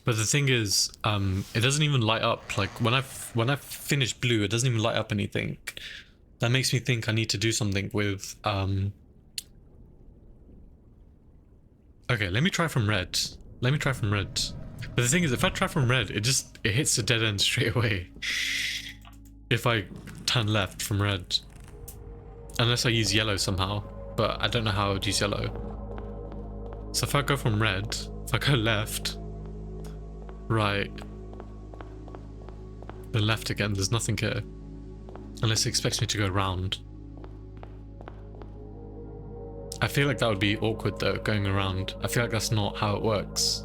But the thing is, it doesn't even light up. Like when I finish blue, it doesn't even light up anything. That makes me think I need to do something with okay, let me try from red. But the thing is, if I try from red, it hits the dead end straight away. If I turn left from red. Unless I use yellow somehow. But I don't know how I would use yellow. So if I go from red, if I go left, right, then left again, there's nothing here. Unless it expects me to go round. I feel like that would be awkward though, going around. I feel like that's not how it works.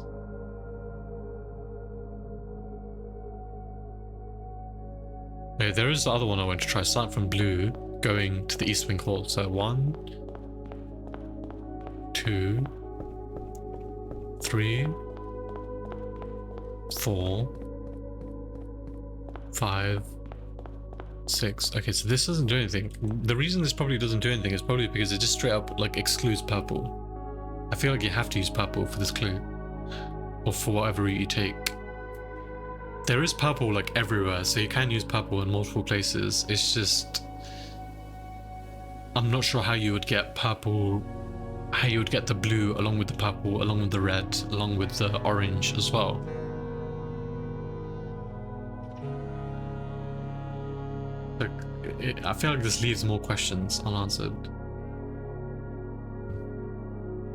Okay, there is the other one I want to try. Starting from blue, going to the East Wing Hall. So 1, 2, 3, 4, 5, 6. Okay, so this doesn't do anything. The reason this probably doesn't do anything is probably because it just straight up like excludes purple. I feel like you have to use purple for this clue, or for whatever route you take. There is purple like everywhere, so you can use purple in multiple places. It's just, I'm not sure how you would get purple, how you would get the blue along with the purple, along with the red, along with the orange as well. Like, I feel like this leaves more questions unanswered.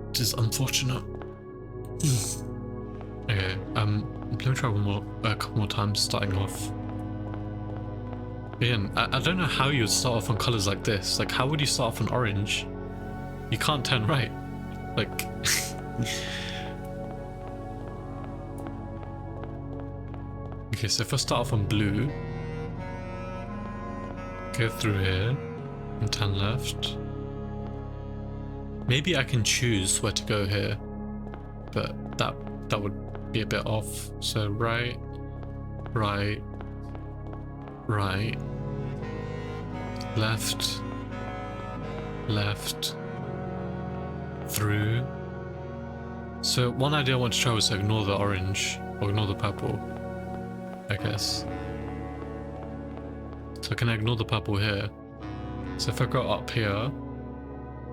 Which is unfortunate. Okay, let me try a couple more times starting off. Again, I don't know how you would start off on colors like this. Like, how would you start off on orange? You can't turn right. Like... Okay, so if I start off on blue, go through here, and turn left. Maybe I can choose where to go here, but that would be a bit off. So right, right, right, left, left, through. So one idea I want to try was to ignore the orange, or ignore the purple, I guess. So I can ignore the purple here. So if I go up here,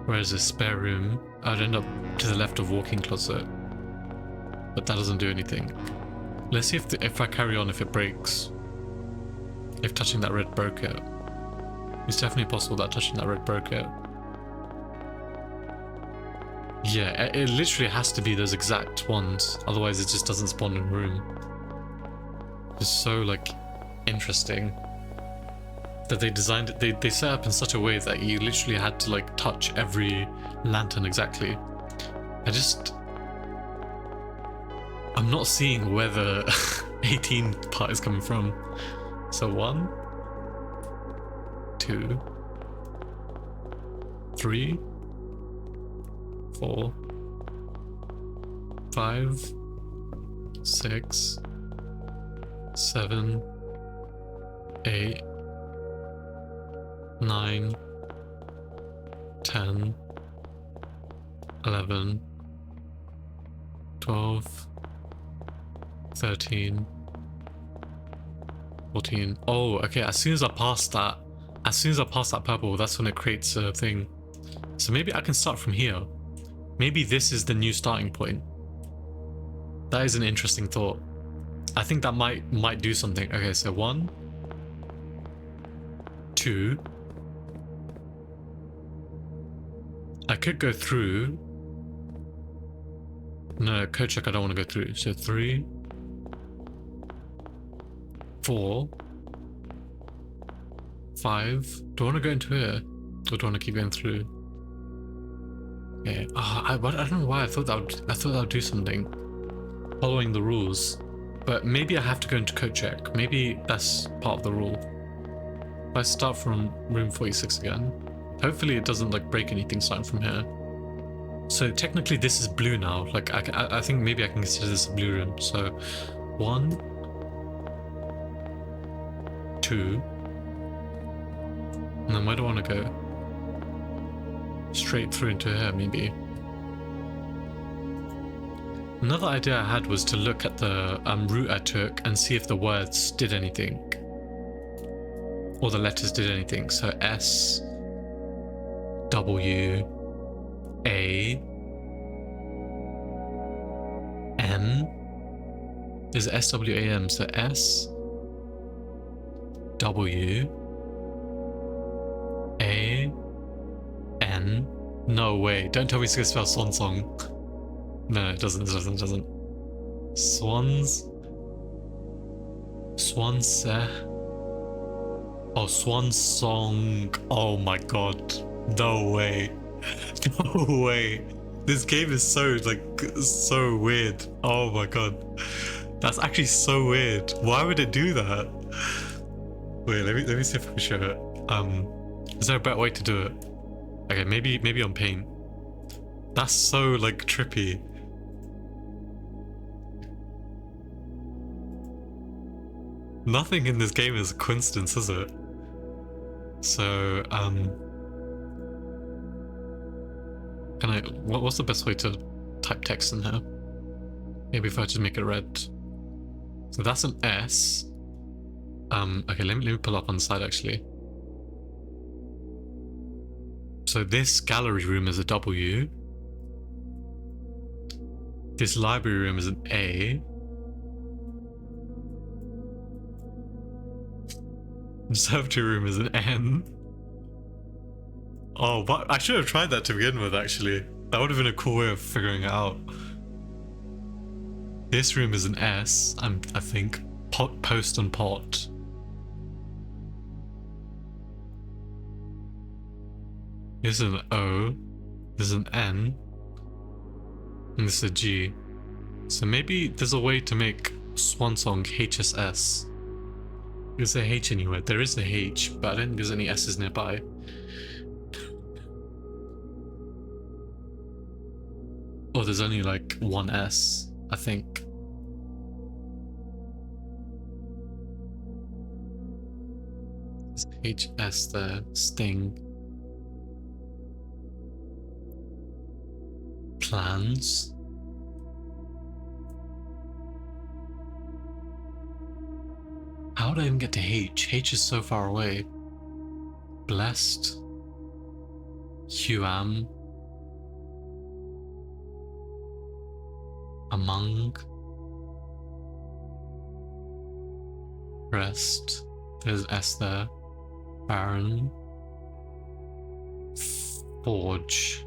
where is this spare room, I'd end up to the left of walk-in closet. But that doesn't do anything. Let's see if I carry on, if it breaks. If touching that red broke it. It's definitely possible that touching that red broke it. Yeah, it literally has to be those exact ones, otherwise it just doesn't spawn in room. It's so, like, interesting that they designed it, they set up in such a way that you literally had to, like, touch every lantern exactly. I'm not seeing where the 18 part is coming from. So 1, 2, 3, 4, 5, 6, 7, 8, 9, 10, 11, 12, 13, 14. Oh, okay, as soon as I pass that purple, that's when it creates a thing. So maybe I can start from here. Maybe this is the new starting point. That is an interesting thought. I think that might do something. Okay, so 1, 2. I could go through. No, code check I don't want to go through. So 3, 4, 5. Do I want to go into here? Or do I want to keep going through? Okay. I don't know why I thought that would do something. Following the rules. But maybe I have to go into code check. Maybe that's part of the rule. If I start from room 46 again, hopefully it doesn't like break anything starting from here. So technically this is blue now. Like I think maybe I can consider this a blue room. So 1, 2, and then where do I want to go? Straight through into here, maybe. Another idea I had was to look at the route I took and see if the words did anything. Or the letters did anything. So S, W, A, M. Is it S, W, A, M? So S, W, A, N. No way. Don't tell me it's going to spell Swan Song. No, it doesn't. Swans. Swanse. Oh, Swan Song. Oh my god. No way. No way. This game is so, like, so weird. Oh my god. That's actually so weird. Why would it do that? Wait, let me see if I can show it. Is there a better way to do it? Okay, maybe on paint. That's so, like, trippy. Nothing in this game is a coincidence, is it? So, what's the best way to type text in here? Maybe if I just make it red. So that's an S. Okay, let me pull up on the side actually. So this gallery room is a W. This library room is an A. Conservatory room is an N. Oh, but I should have tried that to begin with, actually. That would have been a cool way of figuring it out. This room is an S, I think. Post and pot. This is an O. This is an N. And this is a G. So maybe there's a way to make Swansong HSS. Is there a H anywhere? There is a H, but I don't think there's any S's nearby. Oh, there's only like one S, I think. There's HS there. Sting. Plans. How would I even get to H? H is so far away. Blessed. Huam. Among. Rest. There's S there. Baron. Forge.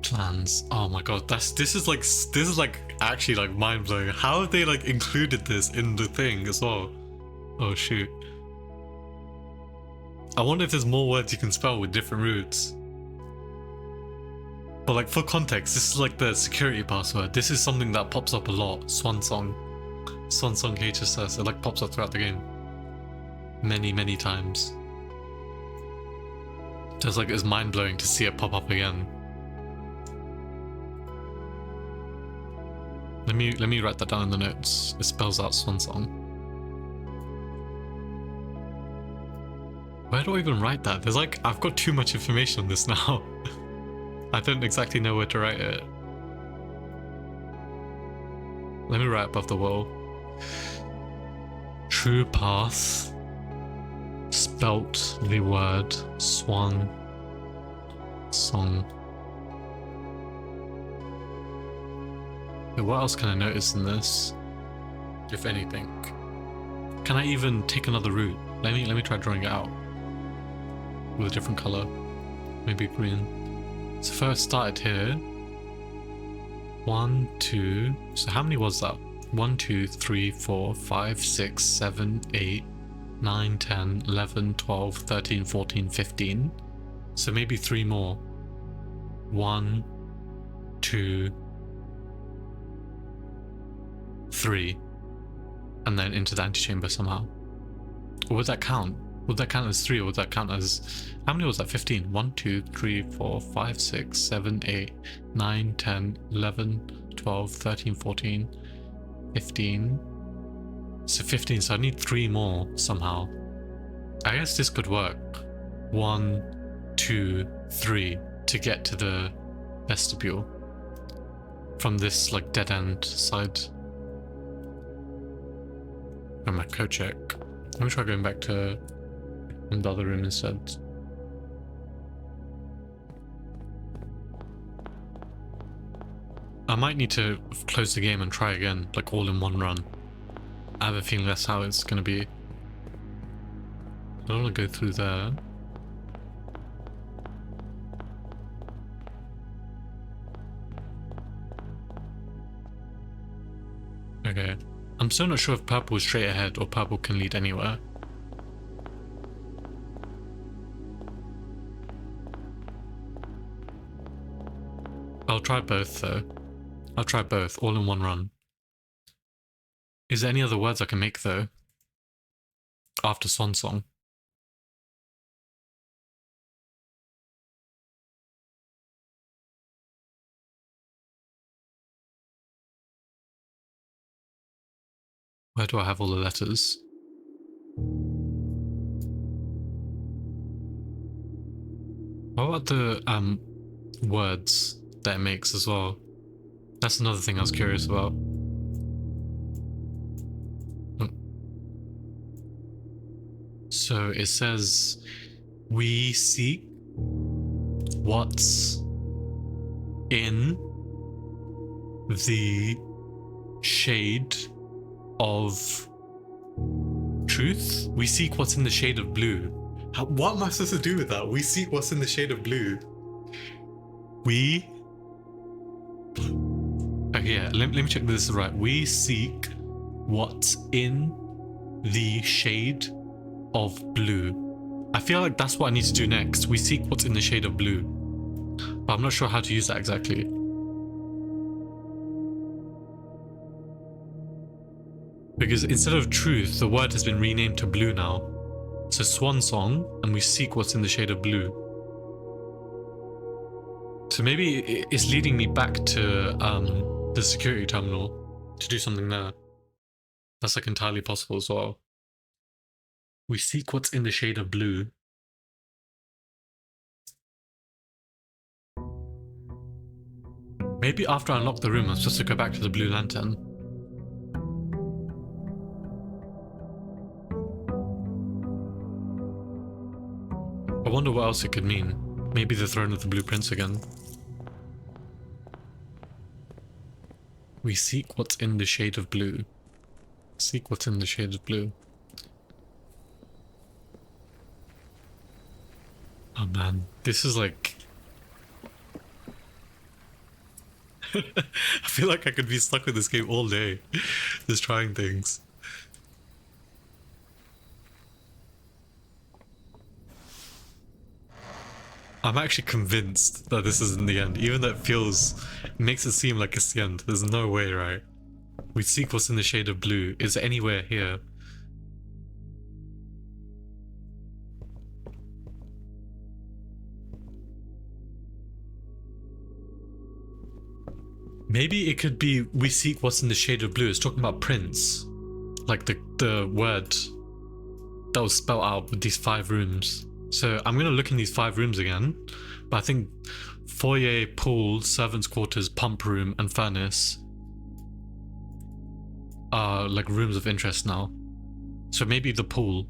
Plans. Oh my god, this is like actually like mind blowing. How have they like included this in the thing as well? Oh shoot. I wonder if there's more words you can spell with different roots. But like for context, this is like the security password. This is something that pops up a lot. Swansong. Swansong HSS. It like pops up throughout the game. Many times. Just like it's mind blowing to see it pop up again. Let me write that down in the notes. It spells out Swansong. Where do I even write that? There's like, I've got too much information on this now. I don't exactly know where to write it. Let me write above the wall. True path. Spelt the word swan song. Okay, what else can I notice in this? If anything. Can I even take another route? Let me try drawing it out. With a different colour. Maybe green. So first started here. 1, 2. So how many was that? 1, 2, 3, 4, 5, 6, 7, 8, 9, 10, 11, 12, 13, 14, 15. So maybe 3 more. 1, 2, 3. And then into the antechamber somehow. Or would that count? Would that count as 3 or would that count as... How many was that? 15. 1, 2, 3, 4, 5, 6, 7, 8, 9, 10, 11, 12, 13, 14, 15. So 15, so I need 3 more somehow. I guess this could work. 1, 2, 3 to get to the vestibule. From this like dead end side. Oh, my code check. Let me try going back to the other room instead. I might need to close the game and try again, like all in one run. I have a feeling that's how it's gonna be. I don't want to go through there. Okay. I'm still not sure if purple is straight ahead or purple can lead anywhere. I'll try both though. I'll try both, all in one run. Is there any other words I can make though? After Swansong? Where do I have all the letters? What about the words that it makes as well? That's another thing I was curious about. So it says, we seek what's in the shade of truth. We seek what's in the shade of blue. What am I supposed to do with that? We seek what's in the shade of blue. Okay, yeah, let me check this is right. We seek what's in the shade of blue. I feel like that's what I need to do next. We seek what's in the shade of blue. But I'm not sure how to use that exactly. Because instead of truth, the word has been renamed to blue now. So swan song, and we seek what's in the shade of blue. So maybe it's leading me back to the security terminal to do something there. That's like entirely possible as well. We seek what's in the shade of blue. Maybe after I unlock the room, I'm supposed to go back to the blue lantern. I wonder what else it could mean. Maybe the throne of the Blue Prince again. We seek what's in the shade of blue. Seek what's in the shade of blue. Oh man, this is like... I feel like I could be stuck with this game all day. Just trying things. I'm actually convinced that this isn't the end, even though it makes it seem like it's the end. There's no way, right? We seek what's in the shade of blue. Is it anywhere here? Maybe it could be we seek what's in the shade of blue. It's talking about Prince. Like the word that was spelled out with these 5 rooms. So I'm going to look in these 5 rooms again. But I think foyer, pool, servants' quarters, pump room, and furnace are like rooms of interest now. So maybe the pool,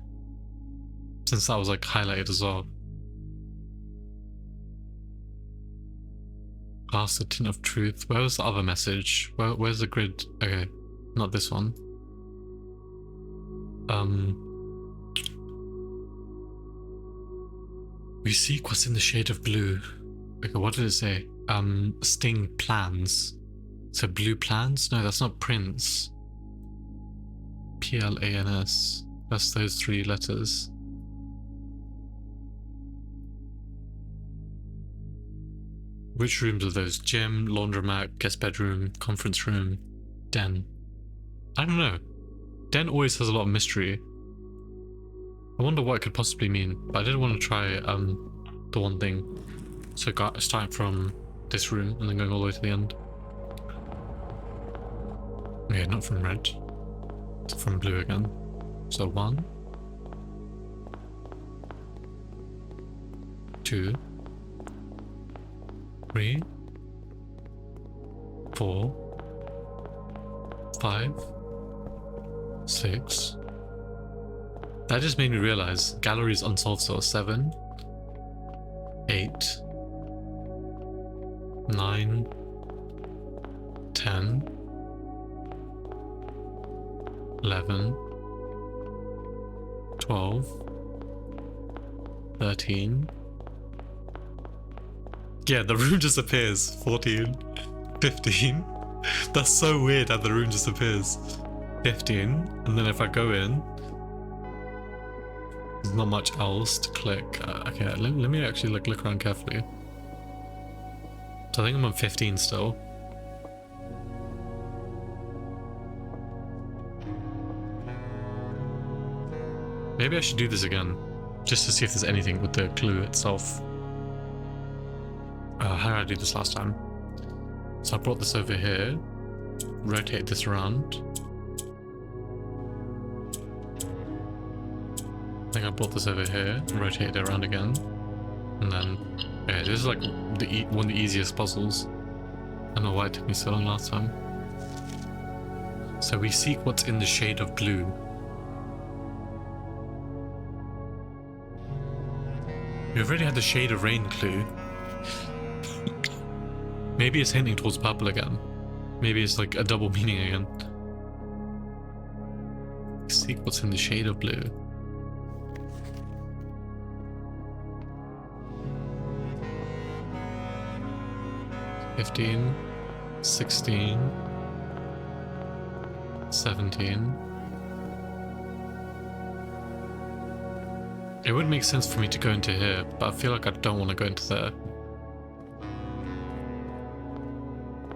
since that was like highlighted as well. Glass, the tint of truth. Where was the other message? Where's the grid? Okay, not this one. We seek what's in the shade of blue. Okay, what did it say? Sting plans. So blue plans? No, that's not Prince. Plans. That's those 3 letters. Which rooms are those? Gym, laundromat, guest bedroom, conference room, den. I don't know. Den always has a lot of mystery. I wonder what it could possibly mean, but I did want to try the one thing. So starting from this room and then going all the way to the end. Okay, not from red. It's from blue again. So 1, 2, 3, 4, 5, 6. That just made me realize galleries unsolved, so 7, 8, 9, 10, 11, 12, 13. Yeah, the room just appears. 14, 15. That's so weird how the room just appears. 15, and then if I go in, there's not much else to click. Okay, let me actually look around carefully. So I think I'm on 15 still. Maybe I should do this again, just to see if there's anything with the clue itself. How did I do this last time? So I brought this over here, rotate this around. I think I brought this over here, rotate it around again. And then, yeah, this is like one of the easiest puzzles. I don't know why it took me so long last time. So we seek what's in the shade of blue. We already had the shade of rain clue. Maybe it's hinting towards purple again. Maybe it's like a double meaning again. Seek what's in the shade of blue. $15, $16, $17. It would make sense for me to go into here, but I feel like I don't want to go into there.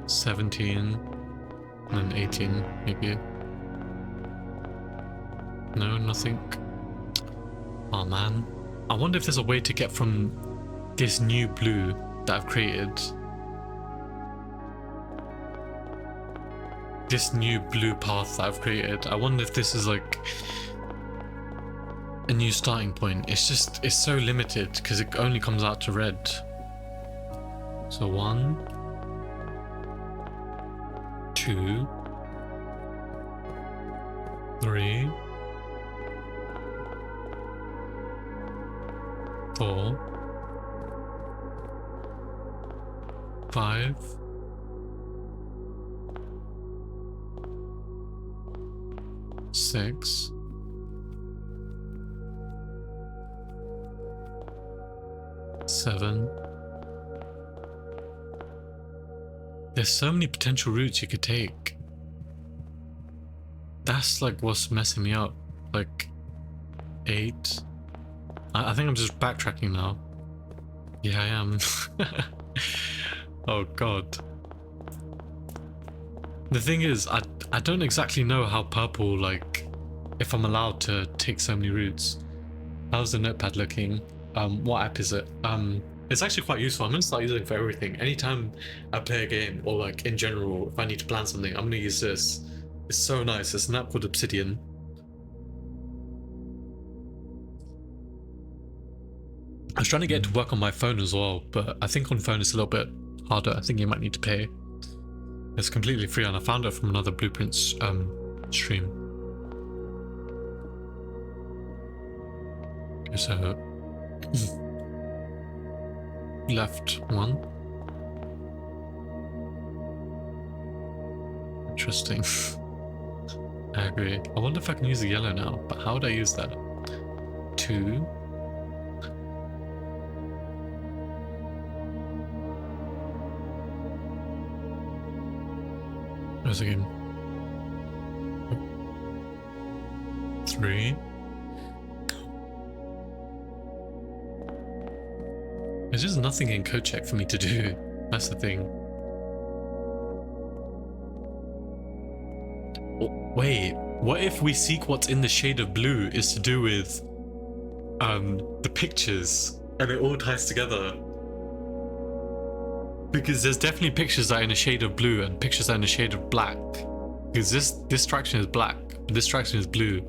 17 and then 18 maybe. No, nothing. Oh man. I wonder if there's a way to get from this new blue that I've created. This new blue path that I've created. I wonder if this is like a new starting point. It's so limited because it only comes out to red. So 1, 2, 3, 4, 5, 6, 7. There's so many potential routes you could take. That's like what's messing me up. Like 8. I think I'm just backtracking now. Yeah, I am. Oh god. The thing is, I don't exactly know how purple, like, if I'm allowed to take so many routes. How's the notepad looking? What app is it? It's actually quite useful. I'm gonna start using it for everything. Anytime I play a game, or like in general, if I need to plan something, I'm gonna use this. It's so nice. It's an app called Obsidian. I was trying to get it to work on my phone as well, but I think on phone it's a little bit harder. I think you might need to pay. It's completely free, and I found it from another Blueprints stream. Okay, so left 1. Interesting. I agree. I wonder if I can use the yellow now, but how would I use that? 2. Where's the game? 3. There's just nothing in code check for me to do. That's the thing. Oh, wait, what if we seek what's in the shade of blue is to do with the pictures and it all ties together? Because there's definitely pictures that are in a shade of blue and pictures that are in a shade of black. Because this distraction is black, this distraction is blue.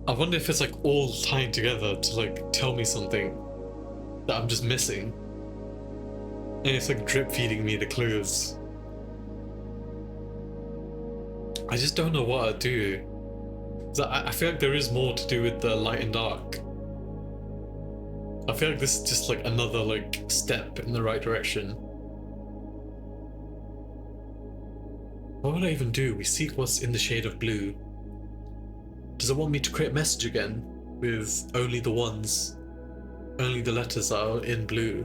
I wonder if it's like all tying together to like tell me something that I'm just missing. And it's like drip feeding me the clues. I just don't know what I'd do. I feel like there is more to do with the light and dark. I feel like this is just like another like step in the right direction. What would I even do? We seek what's in the shade of blue. Does it want me to create a message again with only the letters that are in blue?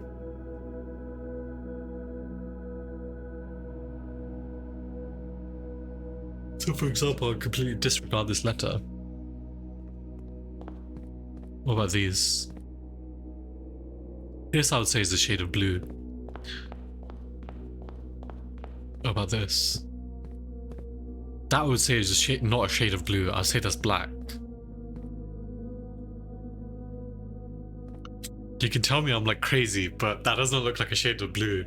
So for example, I'll completely disregard this letter. What about these? This I would say is the shade of blue. What about this? That I would say is a shade, not a shade of blue. I'd say that's black. You can tell me I'm like crazy, but that doesn't look like a shade of blue.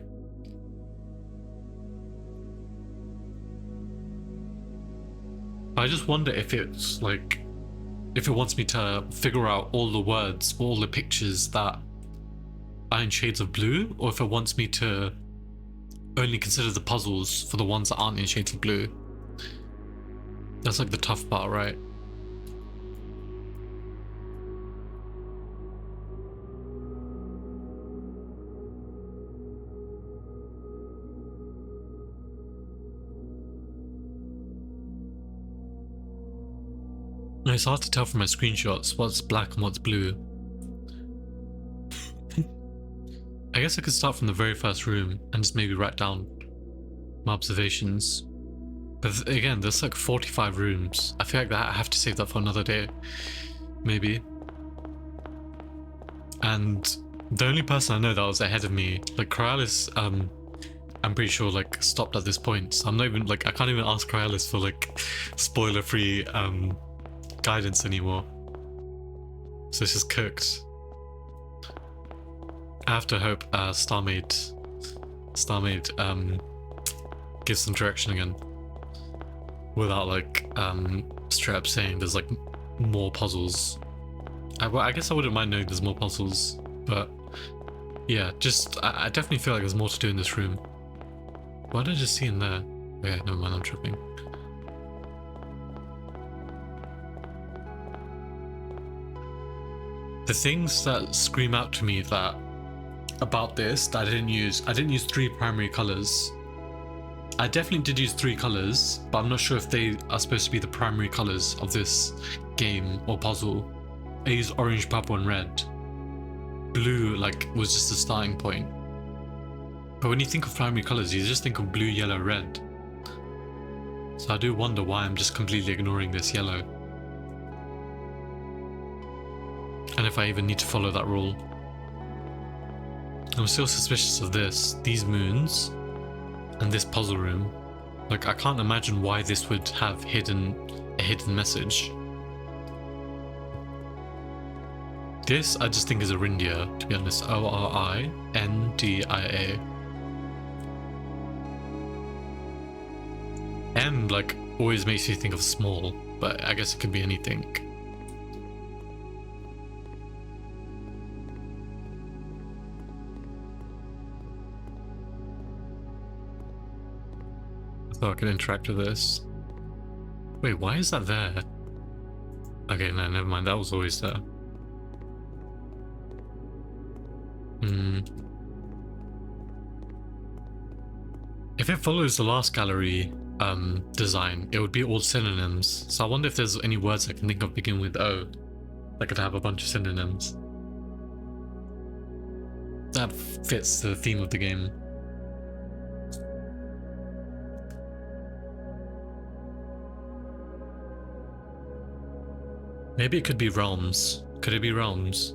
I just wonder if it's like, if it wants me to figure out all the words, all the pictures that are in shades of blue, or if it wants me to only consider the puzzles for the ones that aren't in shades of blue. That's like the tough part, right? it's hard to tell from my screenshots what's black and what's blue. I guess I could start from the very first room and just maybe write down my observations. But again, there's like 45 rooms. I feel like that I have to save that for another day, maybe. And the only person I know that was ahead of me, like Crylis, I'm pretty sure like stopped at this point. So I'm not even like, I can't even ask Crylis for like spoiler-free guidance anymore. So it's just cooked. I have to hope Starmaid gives some direction again, without like straight up saying there's like more puzzles. I guess I wouldn't mind knowing there's more puzzles, but yeah, just I definitely feel like there's more to do in this room. What did I just see in there? Yeah, never mind, I'm tripping. The things that scream out to me that about this that I didn't use 3 primary colors. I definitely did use 3 colors, but I'm not sure if they are supposed to be the primary colors of this game or puzzle. I used orange, purple, and red. Blue like was just a starting point. But when you think of primary colors, you just think of blue, yellow, red. So I do wonder why I'm just completely ignoring this yellow. And if I even need to follow that rule. I'm still suspicious of these moons, and this puzzle room. Like, I can't imagine why this would have a hidden message. This I just think is Orindia, to be honest. Orindia. M like always makes you think of small, but I guess it could be anything. So I can interact with this. Wait, why is that there? Okay, no, never mind. That was always there. If it follows the last gallery design, it would be all synonyms. So I wonder if there's any words I can think of beginning with O that could have a bunch of synonyms. That fits the theme of the game. Maybe it could be realms. Could it be realms?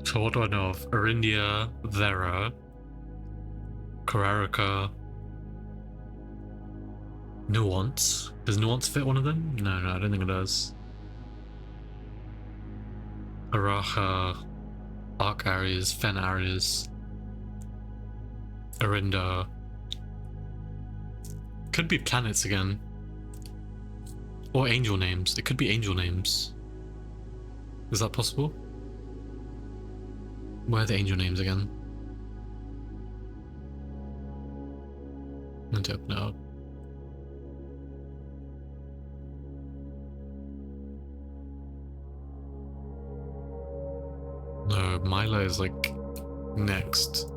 So what do I know of? Orindia, Vera, Korarika, Nuance. Does Nuance fit one of them? No, I don't think it does. Araha, Arc Areas, Fen Areas, Orinda. Could be planets again. Or angel names. It could be angel names. Is that possible? Where are the angel names again? I don't know. No, Mila is like next.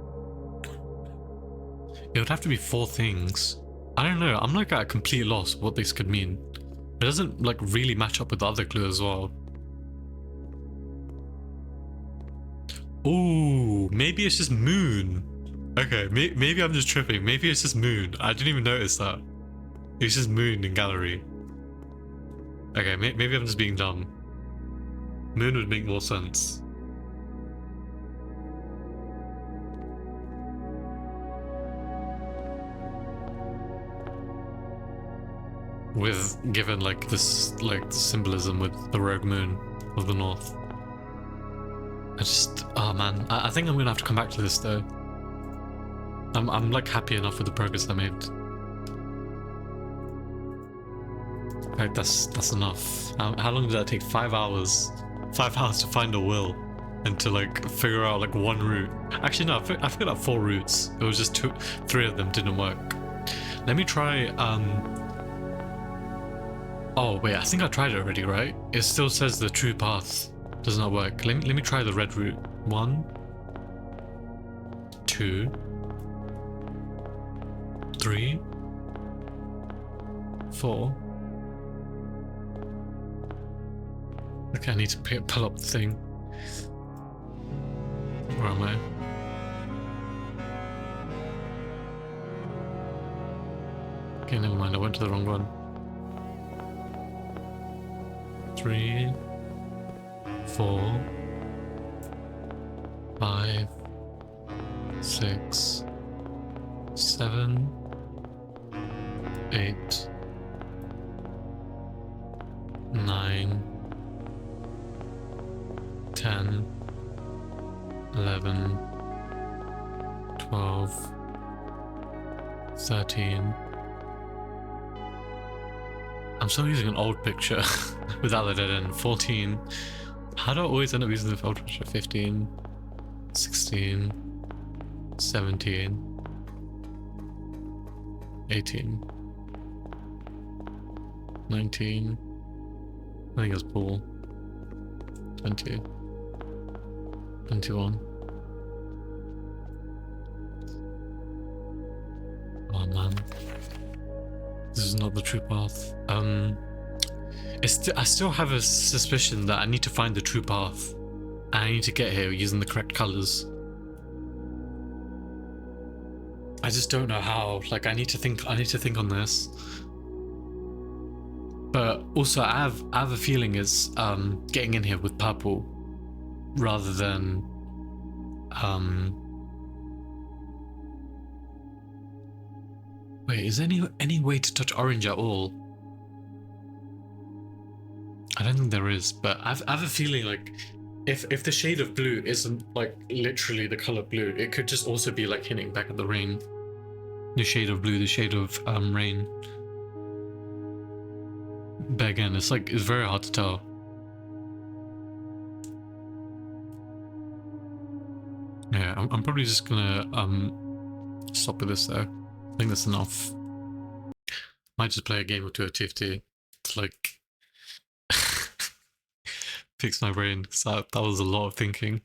It would have to be 4 things. I don't know, I'm like at a complete loss what this could mean. It doesn't like really match up with the other clue as well. Ooh, maybe it's just moon. Okay, maybe I'm just tripping. Maybe it's just moon. I didn't even notice that. It's just moon in gallery. Okay, maybe I'm just being dumb. Moon would make more sense. With given like this like symbolism with the rogue moon of the north. Oh man, I think I'm gonna have to come back to this though. I'm like happy enough with the progress I made. Right, that's enough. How long did that take? 5 hours. 5 hours to find a will and to like figure out like 1 route. Actually no, I figured out 4 routes. It was just 3 of them didn't work. Let me try oh wait, I think I tried it already, right? It still says the true path does not work. Let me try the red route. 1, 2, 3, 4. Okay, I need to pull up the thing. Where am I? Okay, never mind, I went to the wrong one. 3, 4, 5, 6, 7, 8, 9, 10, 11, 12, 13. I'm still using an old picture without the dead end. 14. How do I always end up using the old picture? 15, 16, 17, 18, 19. I think it's Paul. 20, 21. Oh man. This is not the true path. I still have a suspicion that I need to find the true path. And I need to get here using the correct colors. I just don't know how. Like, I need to think on this. But also I have a feeling it's getting in here with purple rather than wait, is there any way to touch orange at all? I don't think there is, but I have a feeling like if the shade of blue isn't like literally the color blue, it could just also be like hinting back at the rain. The shade of blue, the shade of rain. But again, it's very hard to tell. Yeah, I'm probably just gonna stop with this though. I think that's enough. Might just play a game or two of TFT to like fix my brain, because that was a lot of thinking.